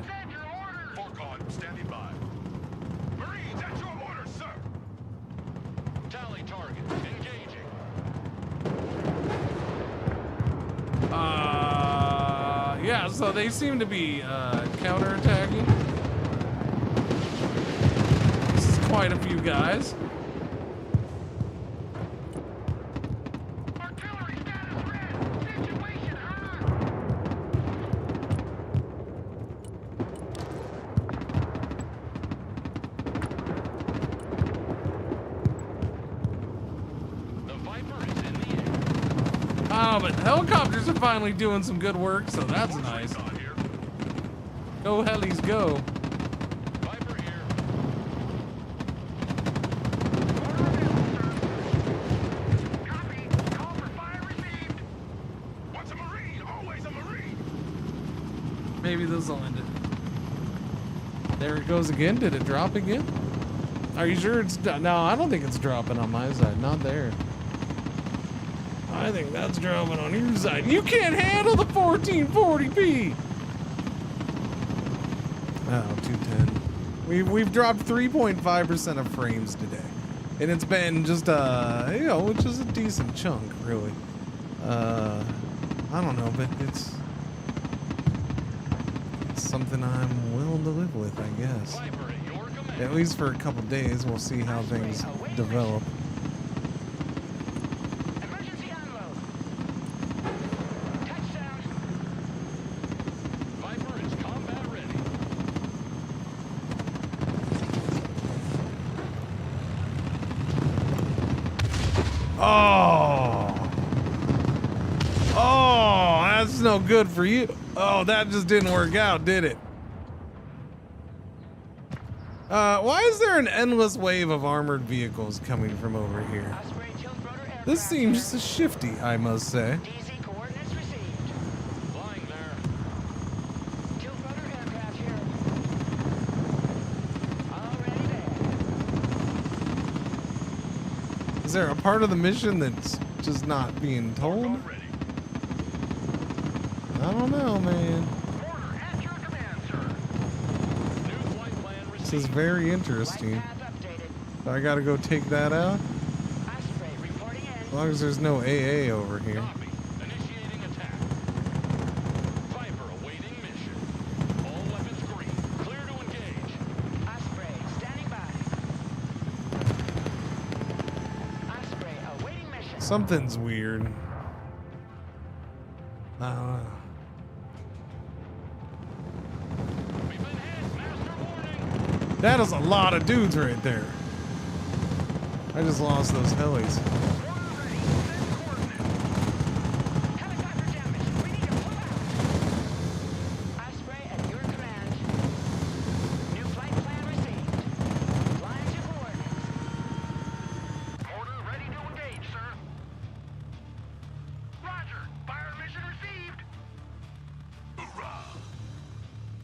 Forcon, standing by. Marines, at your orders, sir. Tally target, engaging. Yeah, so they seem to be counterattacking. This is quite a few guys. Oh, but helicopters are finally doing some good work, so that's nice. Go helis, go. Viper here. Copy. Call for fire received. What's a Marine? Always a Marine. Maybe this will end it. There it goes again. Did it drop again? Are you sure it's... No, I don't think it's dropping on my side. Not there. I think that's dropping on your side. You can't handle the 1440p. Oh, 210. We've dropped 3.5% of frames today, and it's been just you know, which is a decent chunk, really. I don't know, but it's something I'm willing to live with, I guess. At least for a couple days, we'll see how things develop. No good for you. Oh, that just didn't work out, did it? Why is there an endless wave of armored vehicles coming from over here? This seems shifty, I must say. Is there a part of the mission that's just not being told? I don't know, man. This is very interesting. So I gotta go take that out? As long as there's no AA over here. Something's weird. I don't know. That is a lot of dudes right there. I just lost those helis.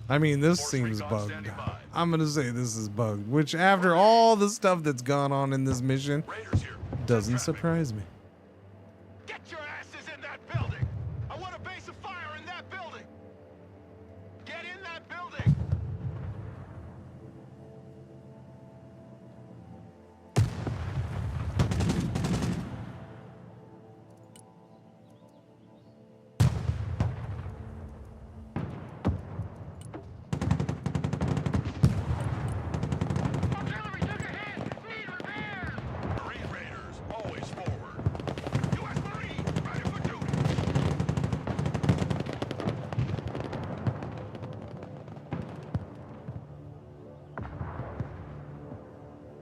I mean, this seems bugged. I'm gonna say this is bugged, which after all the stuff that's gone on in this mission, doesn't surprise me. Get your asses in that building! I want a base of fire in that building! Get in that building!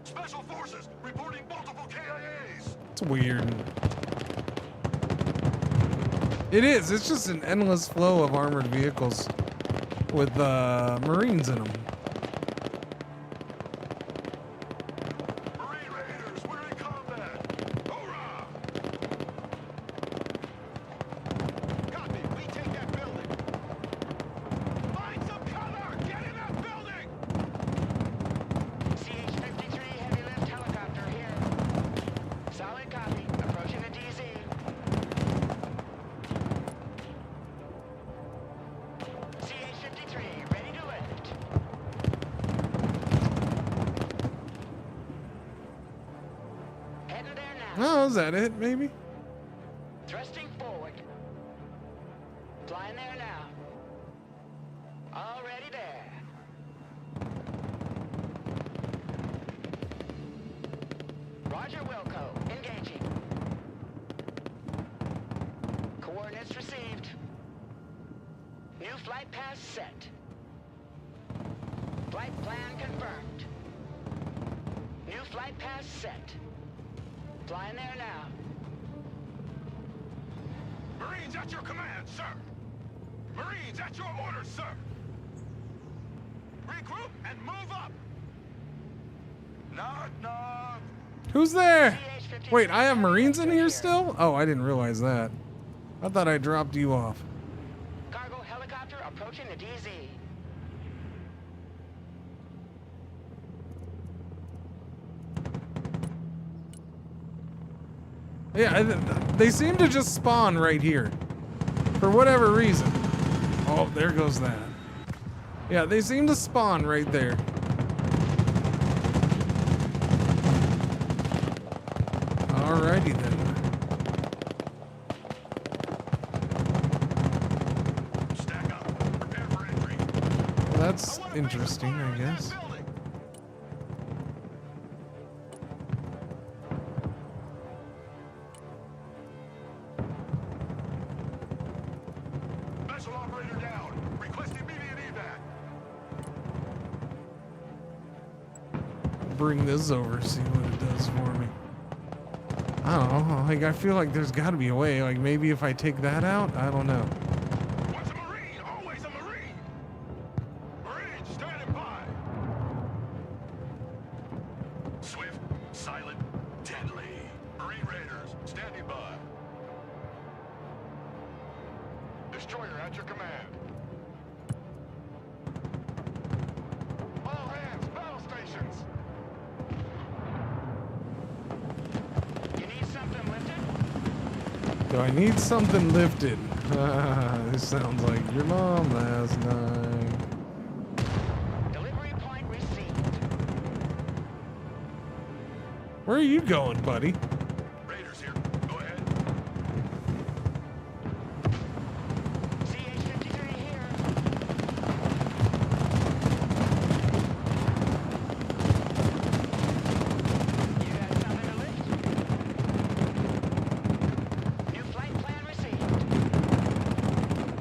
Special forces reporting multiple KIAs. It's weird. It is. It's just an endless flow of armored vehicles with Marines in them. Marine Raiders, we're in combat. Hoorah! Copy. We take that building. Find some cover. Get in that building. CH-53 heavy lift helicopter here. Solid copy. Approaching the DZ. CH-53 ready to lift. Heading there now. Oh, is that it? Maybe. Thrusting forward. Flying there now. Already there. Roger Wilco. Engaging. Coordinates received. New flight path set. Flight plan confirmed. New flight path set. Flying there now. Marines at your command, sir. Marines at your orders, sir. Regroup and move up. Knock, knock. Who's there? Wait, I have Marines in here still? Oh, I didn't realize that. I thought I dropped you off. Cargo helicopter approaching the DZ. Yeah, they seem to just spawn right here. For whatever reason. Oh, there goes that. Yeah, they seem to spawn right there. Alrighty then. Stack up. Prepare for entry. That's interesting, I guess. Vessel operator down. Request immediate evac. Bring this over, see what it does for me. I don't know. Like, I feel like there's got to be a way. Like, maybe if I take that out, I don't know. Once a Marine, always a Marine. Marines standing by. Swift, silent, deadly. Marine Raiders standing by. Destroyer at your command. All hands, battle stations. You need something lifted? Do I need something lifted? This sounds like your mom last night. Delivery point received. Where are you going, buddy? Raiders here. Go ahead. CH-53 here. You got something to lift? New flight plan received.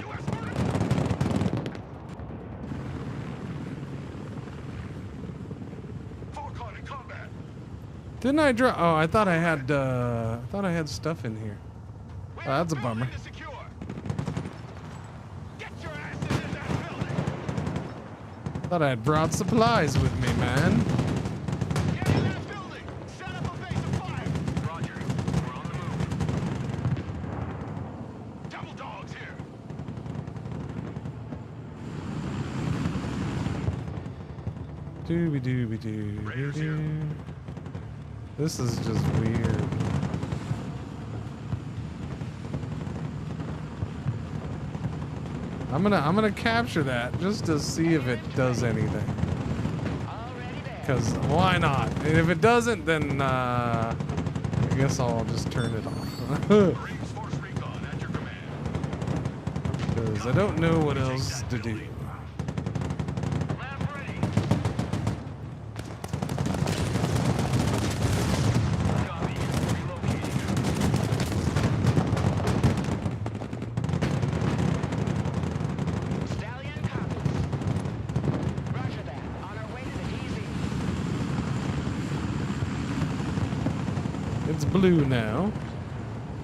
U.S. Marine. Falcon in combat. Didn't I drop? Oh, I thought I had stuff in here. Oh, that's a bummer. To secure. Get your asses in that building. Thought I had brought supplies with me, man. Get in that building. Set up a base of fire. Roger. We're on the move. Double dogs here. Dooby dooby doo doo. This is just weird. I'm gonna capture that just to see if it does anything. Cause why not? And if it doesn't, then I guess I'll just turn it off. Cause I don't know what else to do. It's blue now.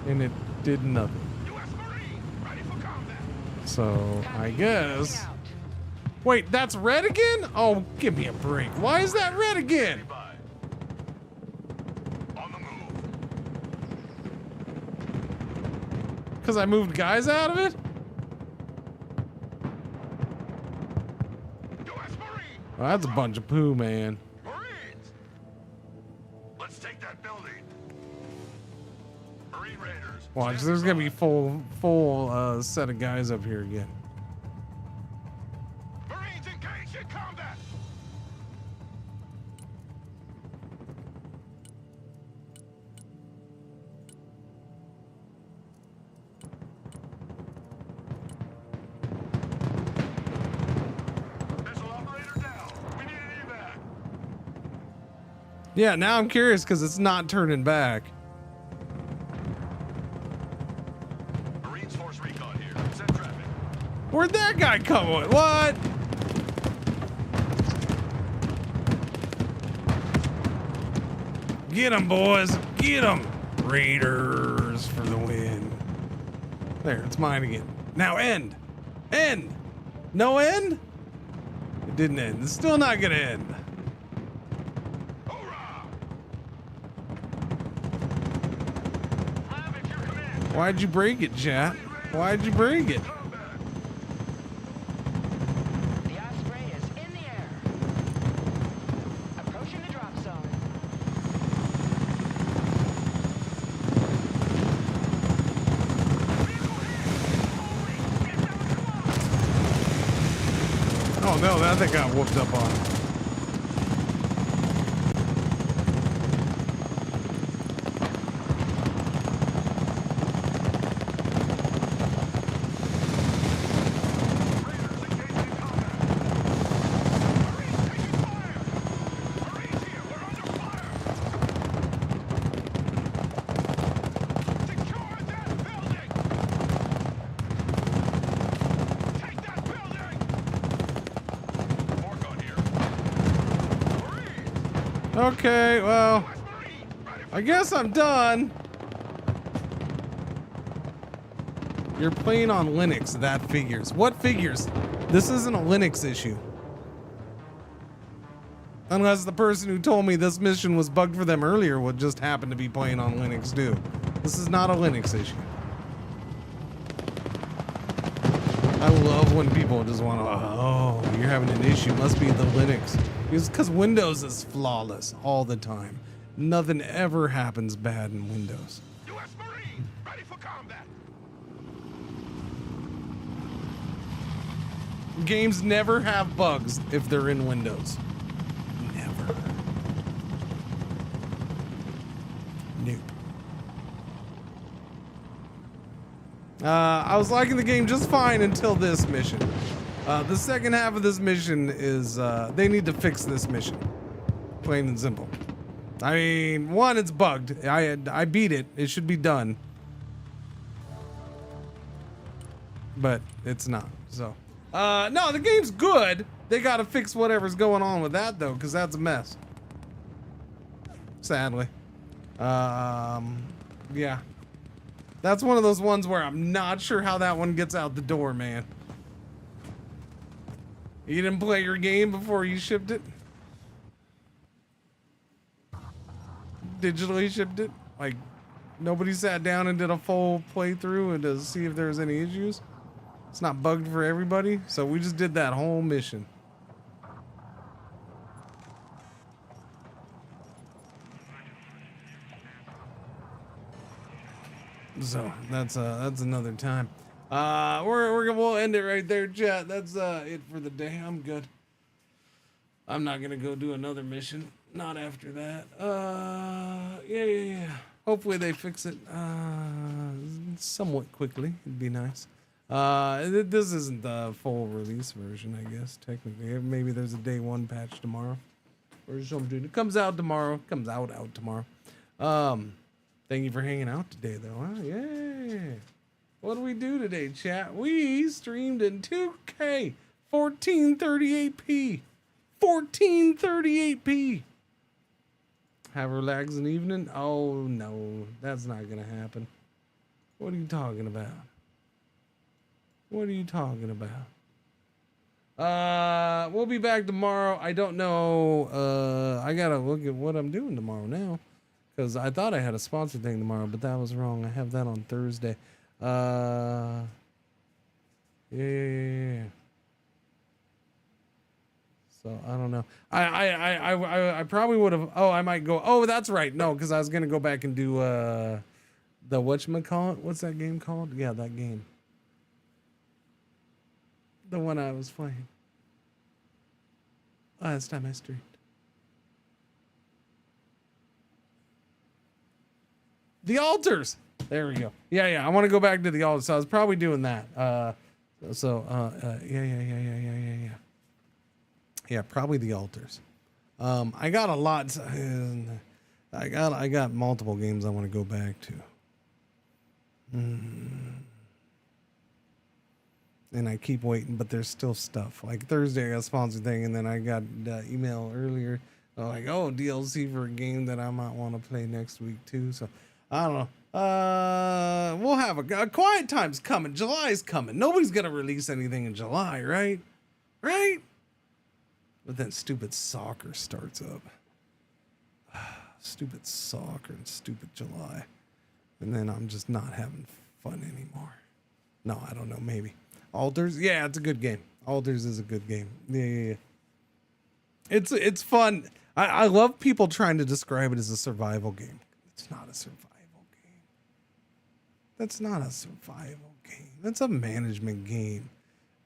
And it did nothing. So, I guess... Wait, that's red again? Oh, give me a break. Why is that red again? Because I moved guys out of it? Oh, that's a bunch of poo, man. Let's take that building. Marine Raiders. Watch, there's gonna be full set of guys up here again. Marines engaged in combat. Missile operator down. We need an evac. Yeah, now I'm curious because it's not turning back. Marines force recon here. Set traffic. Where'd that guy come with? What? Get him, boys. Get him. Raiders for the win. There, it's mine again. Now end. End. No end? It didn't end. It's still not gonna end. Why'd you break it, chat? Why'd you break it? The Osprey is in the air. Approaching the drop zone. Oh no, that thing got whooped up on. Okay, well, I guess I'm done. You're playing on Linux, that figures. What figures? This isn't a Linux issue. Unless the person who told me this mission was bugged for them earlier would just happen to be playing on Linux too. This is not a Linux issue. I love when people just want to, oh, you're having an issue. Must be the Linux. Because Windows is flawless all the time. Nothing ever happens bad in Windows. U.S. Marine, ready for combat. Games never have bugs if they're in Windows. Never. Nope. I was liking the game just fine until this mission. The second half of this mission is, they need to fix this mission. Plain and simple. I mean, one, it's bugged. I beat it. It should be done. But it's not, so. No, the game's good. They gotta fix whatever's going on with that, though, because that's a mess. Sadly. Yeah. That's one of those ones where I'm not sure how that one gets out the door, man. You didn't play your game before you shipped it? Digitally shipped it? Like, nobody sat down and did a full playthrough and to see if there's any issues? It's not bugged for everybody, so we just did that whole mission. So that's another time. We'll end it right there, chat. That's it for the day. I'm good. I'm not gonna go do another mission. Not after that. Yeah. Hopefully they fix it somewhat quickly. It'd be nice. This isn't the full release version, I guess, technically. Maybe there's a day one patch tomorrow or something. It comes out tomorrow. Comes out tomorrow. Thank you for hanging out today, though. Huh? Yeah. What do we do today, chat? We streamed in 2K 1438p. 1438p. Have a relaxing evening? Oh, no. That's not going to happen. What are you talking about? What are you talking about? We'll be back tomorrow. I don't know. I got to look at what I'm doing tomorrow now. Because I thought I had a sponsor thing tomorrow, but that was wrong. I have that on Thursday. Yeah. So I don't know. I probably would have. Oh, I might go. Oh, that's right. No, because I was gonna go back and do the whatchamacallit. What's that game called? Yeah, that game. The one I was playing. Last time I streamed. The altars. There we go. Yeah. I want to go back to the altars. So I was probably doing that. Yeah. Yeah, probably the altars. I got a lot. I got multiple games I want to go back to. And I keep waiting, but there's still stuff. Like Thursday, I got a sponsor thing, and then I got email earlier. Like, oh, DLC for a game that I might want to play next week too. So I don't know. We'll have a quiet time's coming. July's coming. Nobody's gonna release anything in July, right? Right? But then stupid soccer starts up. Stupid soccer and stupid July. And then I'm just not having fun anymore. No, I don't know. Maybe. Altars? Yeah, it's a good game. Altars is a good game. Yeah. It's fun. I love people trying to describe it as a survival game. It's not a survival game. That's not a survival game. That's a management game.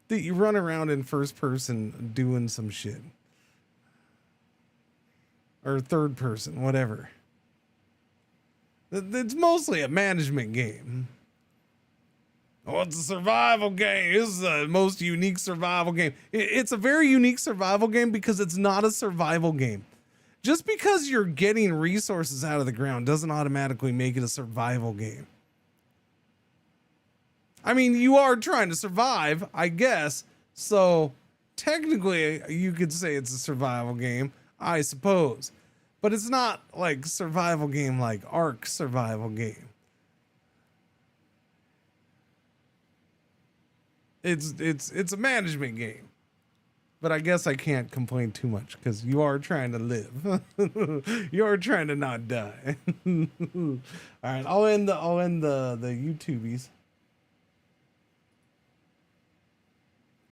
That you run around in first person doing some shit. Or third person, whatever. It's mostly a management game. Oh, it's a survival game. This is the most unique survival game. It's a very unique survival game because it's not a survival game. Just because you're getting resources out of the ground doesn't automatically make it a survival game. I mean, you are trying to survive, I guess. So technically you could say it's a survival game, I suppose. But it's not like survival game like Ark survival game. It's a management game. But I guess I can't complain too much because you are trying to live. You are trying to not die. All right, I'll end the YouTubies.